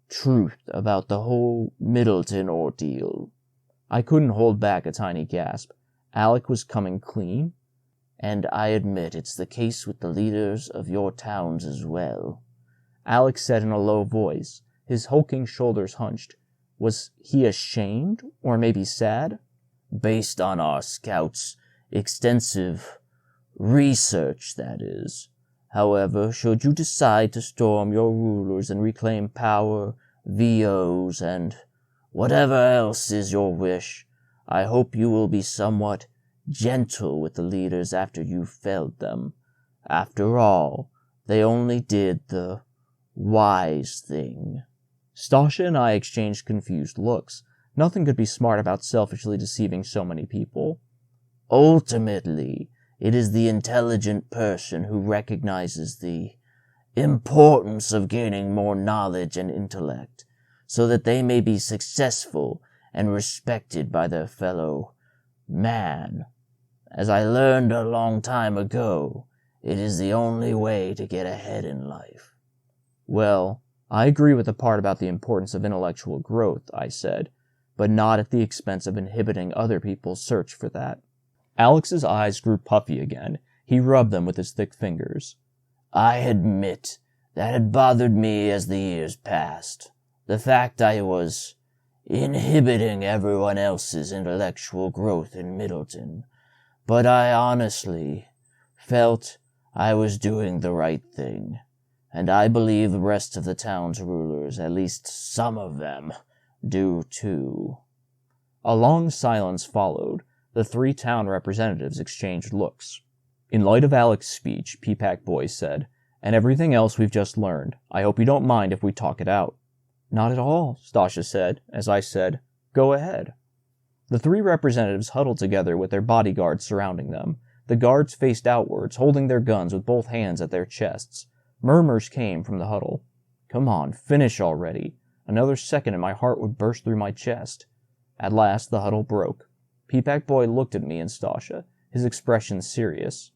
truth about the whole Middleton ordeal. I couldn't hold back a tiny gasp. Alec was coming clean? And I admit it's the case with the leaders of your towns as well. Alec said in a low voice, his hulking shoulders hunched. Was he ashamed, or maybe sad? Based on our scouts' extensive research, that is. However, should you decide to storm your rulers and reclaim power, VOs, and whatever else is your wish, I hope you will be somewhat gentle with the leaders after you've felled them. After all, they only did the wise thing. Stasha and I exchanged confused looks. Nothing could be smart about selfishly deceiving so many people. Ultimately, it is the intelligent person who recognizes the importance of gaining more knowledge and intellect, so that they may be successful and respected by their fellow man. As I learned a long time ago, it is the only way to get ahead in life. Well, I agree with the part about the importance of intellectual growth, I said, but not at the expense of inhibiting other people's search for that. Alex's eyes grew puffy again. He rubbed them with his thick fingers. I admit that had bothered me as the years passed. The fact I was inhibiting everyone else's intellectual growth in Middleton. But I honestly felt I was doing the right thing. And I believe the rest of the town's rulers, at least some of them, do too. A long silence followed. The three town representatives exchanged looks. In light of Alec's speech, Peapack Boy said, and everything else we've just learned, I hope you don't mind if we talk it out. Not at all, Stasha said, as I said, go ahead. The three representatives huddled together with their bodyguards surrounding them. The guards faced outwards, holding their guns with both hands at their chests. Murmurs came from the huddle. Come on, finish already. Another second and my heart would burst through my chest. At last the huddle broke. Peapack Boy looked at me and Stasha, his expression serious.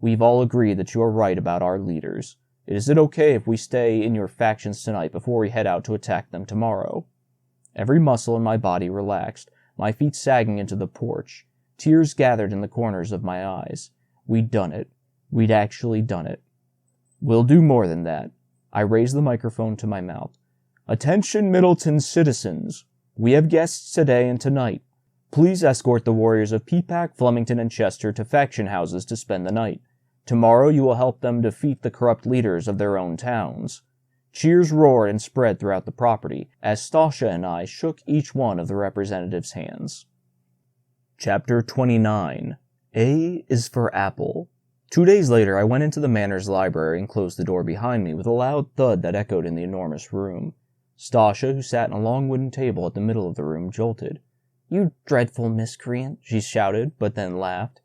We've all agreed that you are right about our leaders. Is it okay if we stay in your factions tonight before we head out to attack them tomorrow? Every muscle in my body relaxed, my feet sagging into the porch. Tears gathered in the corners of my eyes. We'd done it. We'd actually done it. We'll do more than that. I raised the microphone to my mouth. Attention, Middleton citizens. We have guests today and tonight. Please escort the warriors of Peapack, Flemington, and Chester to faction houses to spend the night. Tomorrow you will help them defeat the corrupt leaders of their own towns. Cheers roared and spread throughout the property, as Stasha and I shook each one of the representatives' hands. Chapter 29. A is for Apple. 2 days later, I went into the Manor's library and closed the door behind me with a loud thud that echoed in the enormous room. Stasha, who sat in a long wooden table at the middle of the room, jolted. "You dreadful miscreant," she shouted, but then laughed.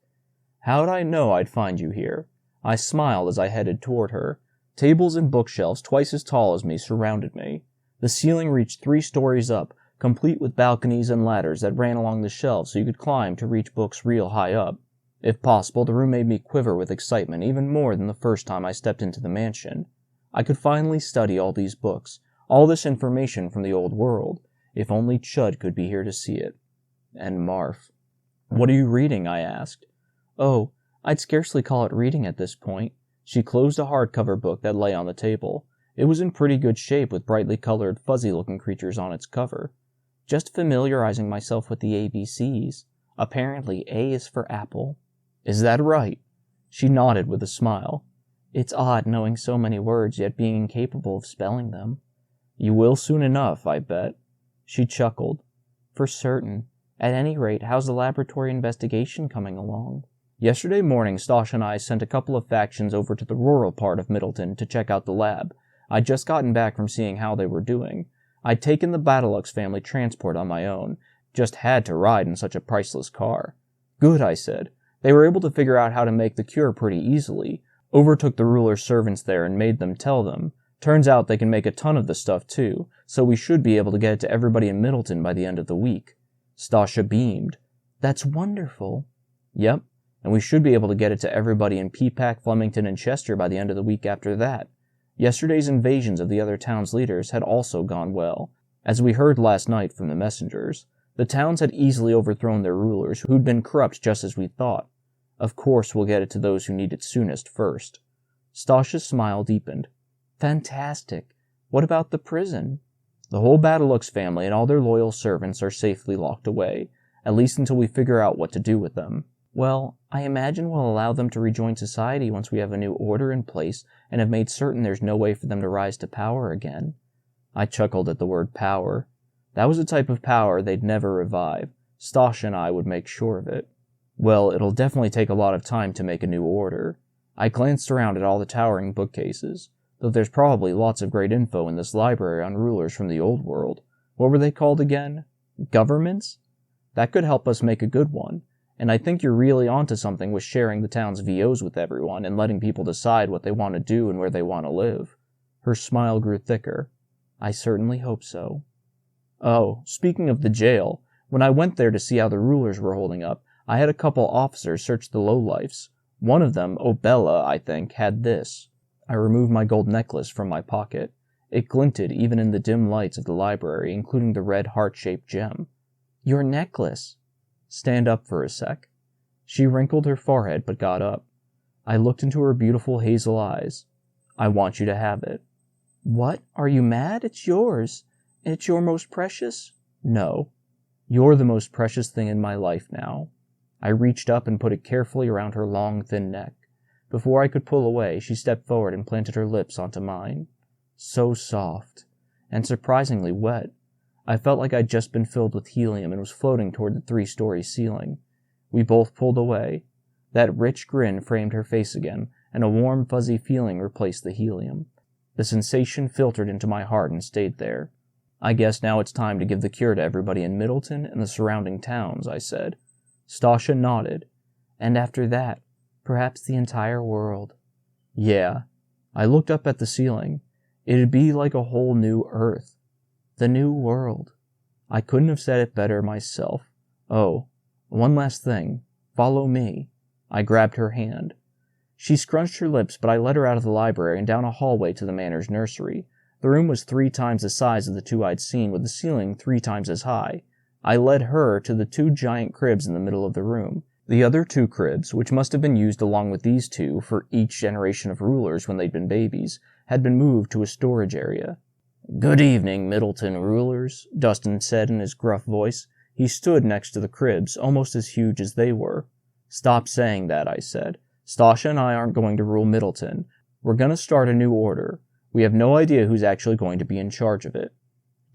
How'd I know I'd find you here? I smiled as I headed toward her. Tables and bookshelves twice as tall as me surrounded me. The ceiling reached 3 stories up, complete with balconies and ladders that ran along the shelves so you could climb to reach books real high up. If possible, the room made me quiver with excitement even more than the first time I stepped into the mansion. I could finally study all these books, all this information from the old world, if only Chud could be here to see it. And Marf. "What are you reading?" I asked. "Oh, I'd scarcely call it reading at this point." She closed a hardcover book that lay on the table. It was in pretty good shape with brightly colored, fuzzy-looking creatures on its cover. "Just familiarizing myself with the ABCs. Apparently, A is for apple." "Is that right?" She nodded with a smile. "It's odd knowing so many words yet being incapable of spelling them." "You will soon enough, I bet." She chuckled. "For certain. At any rate, how's the laboratory investigation coming along?" "Yesterday morning, Stosh and I sent a couple of factions over to the rural part of Middleton to check out the lab. I'd just gotten back from seeing how they were doing. I'd taken the Battlelux family transport on my own, just had to ride in such a priceless car." "Good," I said. "They were able to figure out how to make the cure pretty easily. Overtook the ruler's servants there and made them tell them. Turns out they can make a ton of the stuff too, so we should be able to get it to everybody in Middleton by the end of the week." Stasha beamed. "That's wonderful." "Yep, and we should be able to get it to everybody in Peapack, Flemington, and Chester by the end of the week after that. Yesterday's invasions of the other towns' leaders had also gone well. As we heard last night from the messengers, the towns had easily overthrown their rulers who'd been corrupt just as we thought. Of course we'll get it to those who need it soonest first." Stasha's smile deepened. "Fantastic. What about the prison?" "The whole Battlelux family and all their loyal servants are safely locked away, at least until we figure out what to do with them." "Well, I imagine we'll allow them to rejoin society once we have a new order in place and have made certain there's no way for them to rise to power again." I chuckled at the word power. That was a type of power they'd never revive. Stasha and I would make sure of it. "Well, it'll definitely take a lot of time to make a new order." I glanced around at all the towering bookcases, though there's probably lots of great info in this library on rulers from the old world. What were they called again? Governments? That could help us make a good one. And I think you're really onto something with sharing the town's VOs with everyone and letting people decide what they want to do and where they want to live. Her smile grew thicker. "I certainly hope so." "Oh, speaking of the jail, when I went there to see how the rulers were holding up, I had a couple officers search the lowlifes. One of them, Obella, I think, had this." I removed my gold necklace from my pocket. It glinted even in the dim lights of the library, including the red heart-shaped gem. "Your necklace." "Stand up for a sec." She wrinkled her forehead but got up. I looked into her beautiful hazel eyes. "I want you to have it." "What? Are you mad? It's yours. And it's your most precious?" "No. You're the most precious thing in my life now." I reached up and put it carefully around her long, thin neck. Before I could pull away, she stepped forward and planted her lips onto mine. So soft, and surprisingly wet. I felt like I'd just been filled with helium and was floating toward the 3-story ceiling. We both pulled away. That rich grin framed her face again, and a warm, fuzzy feeling replaced the helium. The sensation filtered into my heart and stayed there. "I guess now it's time to give the cure to everybody in Middleton and the surrounding towns," I said. Stasha nodded. "And after that, perhaps the entire world." "Yeah." I looked up at the ceiling. It'd be like a whole new Earth. The new world. I couldn't have said it better myself. "Oh, one last thing. Follow me." I grabbed her hand. She scrunched her lips, but I led her out of the library and down a hallway to the manor's nursery. The room was 3 times the size of the 2 I'd seen, with the ceiling 3 times as high. I led her to the 2 giant cribs in the middle of the room. The other 2 cribs, which must have been used along with these 2 for each generation of rulers when they'd been babies, had been moved to a storage area. "Good evening, Middleton rulers," Dustin said in his gruff voice. He stood next to the cribs, almost as huge as they were. "Stop saying that," I said. "Stasha and I aren't going to rule Middleton. We're going to start a new order. We have no idea who's actually going to be in charge of it."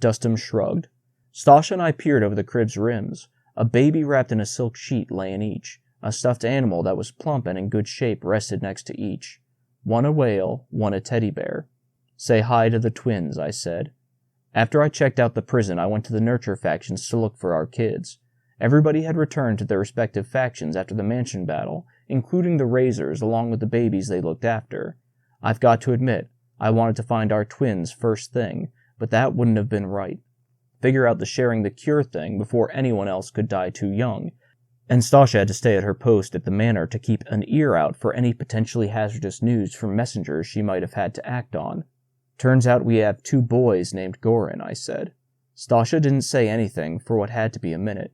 Dustin shrugged. Stasha and I peered over the crib's rims. A baby wrapped in a silk sheet lay in each. A stuffed animal that was plump and in good shape rested next to each. One a whale, one a teddy bear. "Say hi to the twins," I said. After I checked out the prison, I went to the nurture factions to look for our kids. Everybody had returned to their respective factions after the mansion battle, including the Razors along with the babies they looked after. I've got to admit, I wanted to find our twins first thing, but that wouldn't have been right. Figure out the sharing the cure thing before anyone else could die too young, and Stasha had to stay at her post at the manor to keep an ear out for any potentially hazardous news from messengers she might have had to act on. Turns out we have 2 boys named Goran, I said. Stasha didn't say anything for what had to be a minute.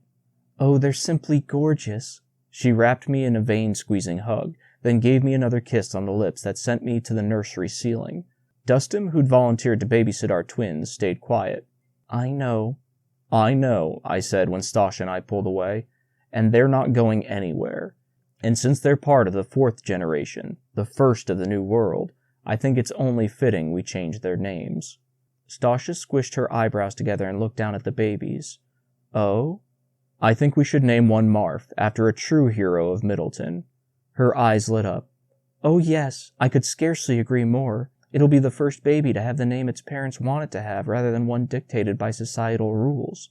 Oh, they're simply gorgeous. She wrapped me in a vein-squeezing hug, then gave me another kiss on the lips that sent me to the nursery ceiling. Dustin, who'd volunteered to babysit our twins, stayed quiet. I know, I said when Stasha and I pulled away. And they're not going anywhere. And since they're part of the 4th generation, the first of the new world, I think it's only fitting we change their names. Stasha squished her eyebrows together and looked down at the babies. Oh? I think we should name one Marth, after a true hero of Middleton. Her eyes lit up. Oh yes, I could scarcely agree more. It'll be the first baby to have the name its parents want it to have rather than one dictated by societal rules.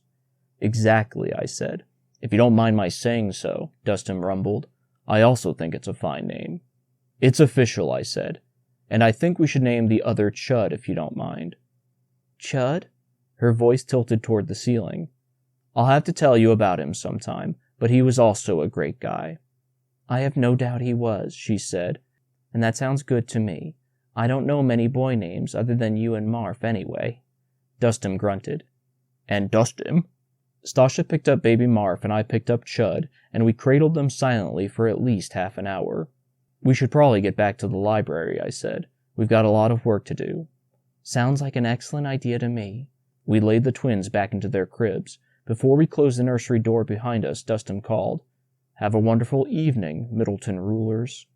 Exactly, I said. If you don't mind my saying so, Dustin rumbled. I also think it's a fine name. It's official, I said. And I think we should name the other Chud if you don't mind. Chud? Her voice tilted toward the ceiling. I'll have to tell you about him sometime, but he was also a great guy. I have no doubt he was, she said, and that sounds good to me. I don't know many boy names other than you and Marf anyway. Dustin grunted. And Dustin? Stasha picked up baby Marf and I picked up Chud, and we cradled them silently for at least half an hour. We should probably get back to the library, I said. We've got a lot of work to do. Sounds like an excellent idea to me. We laid the twins back into their cribs. Before we closed the nursery door behind us, Dustin called, Have a wonderful evening, Middleton rulers.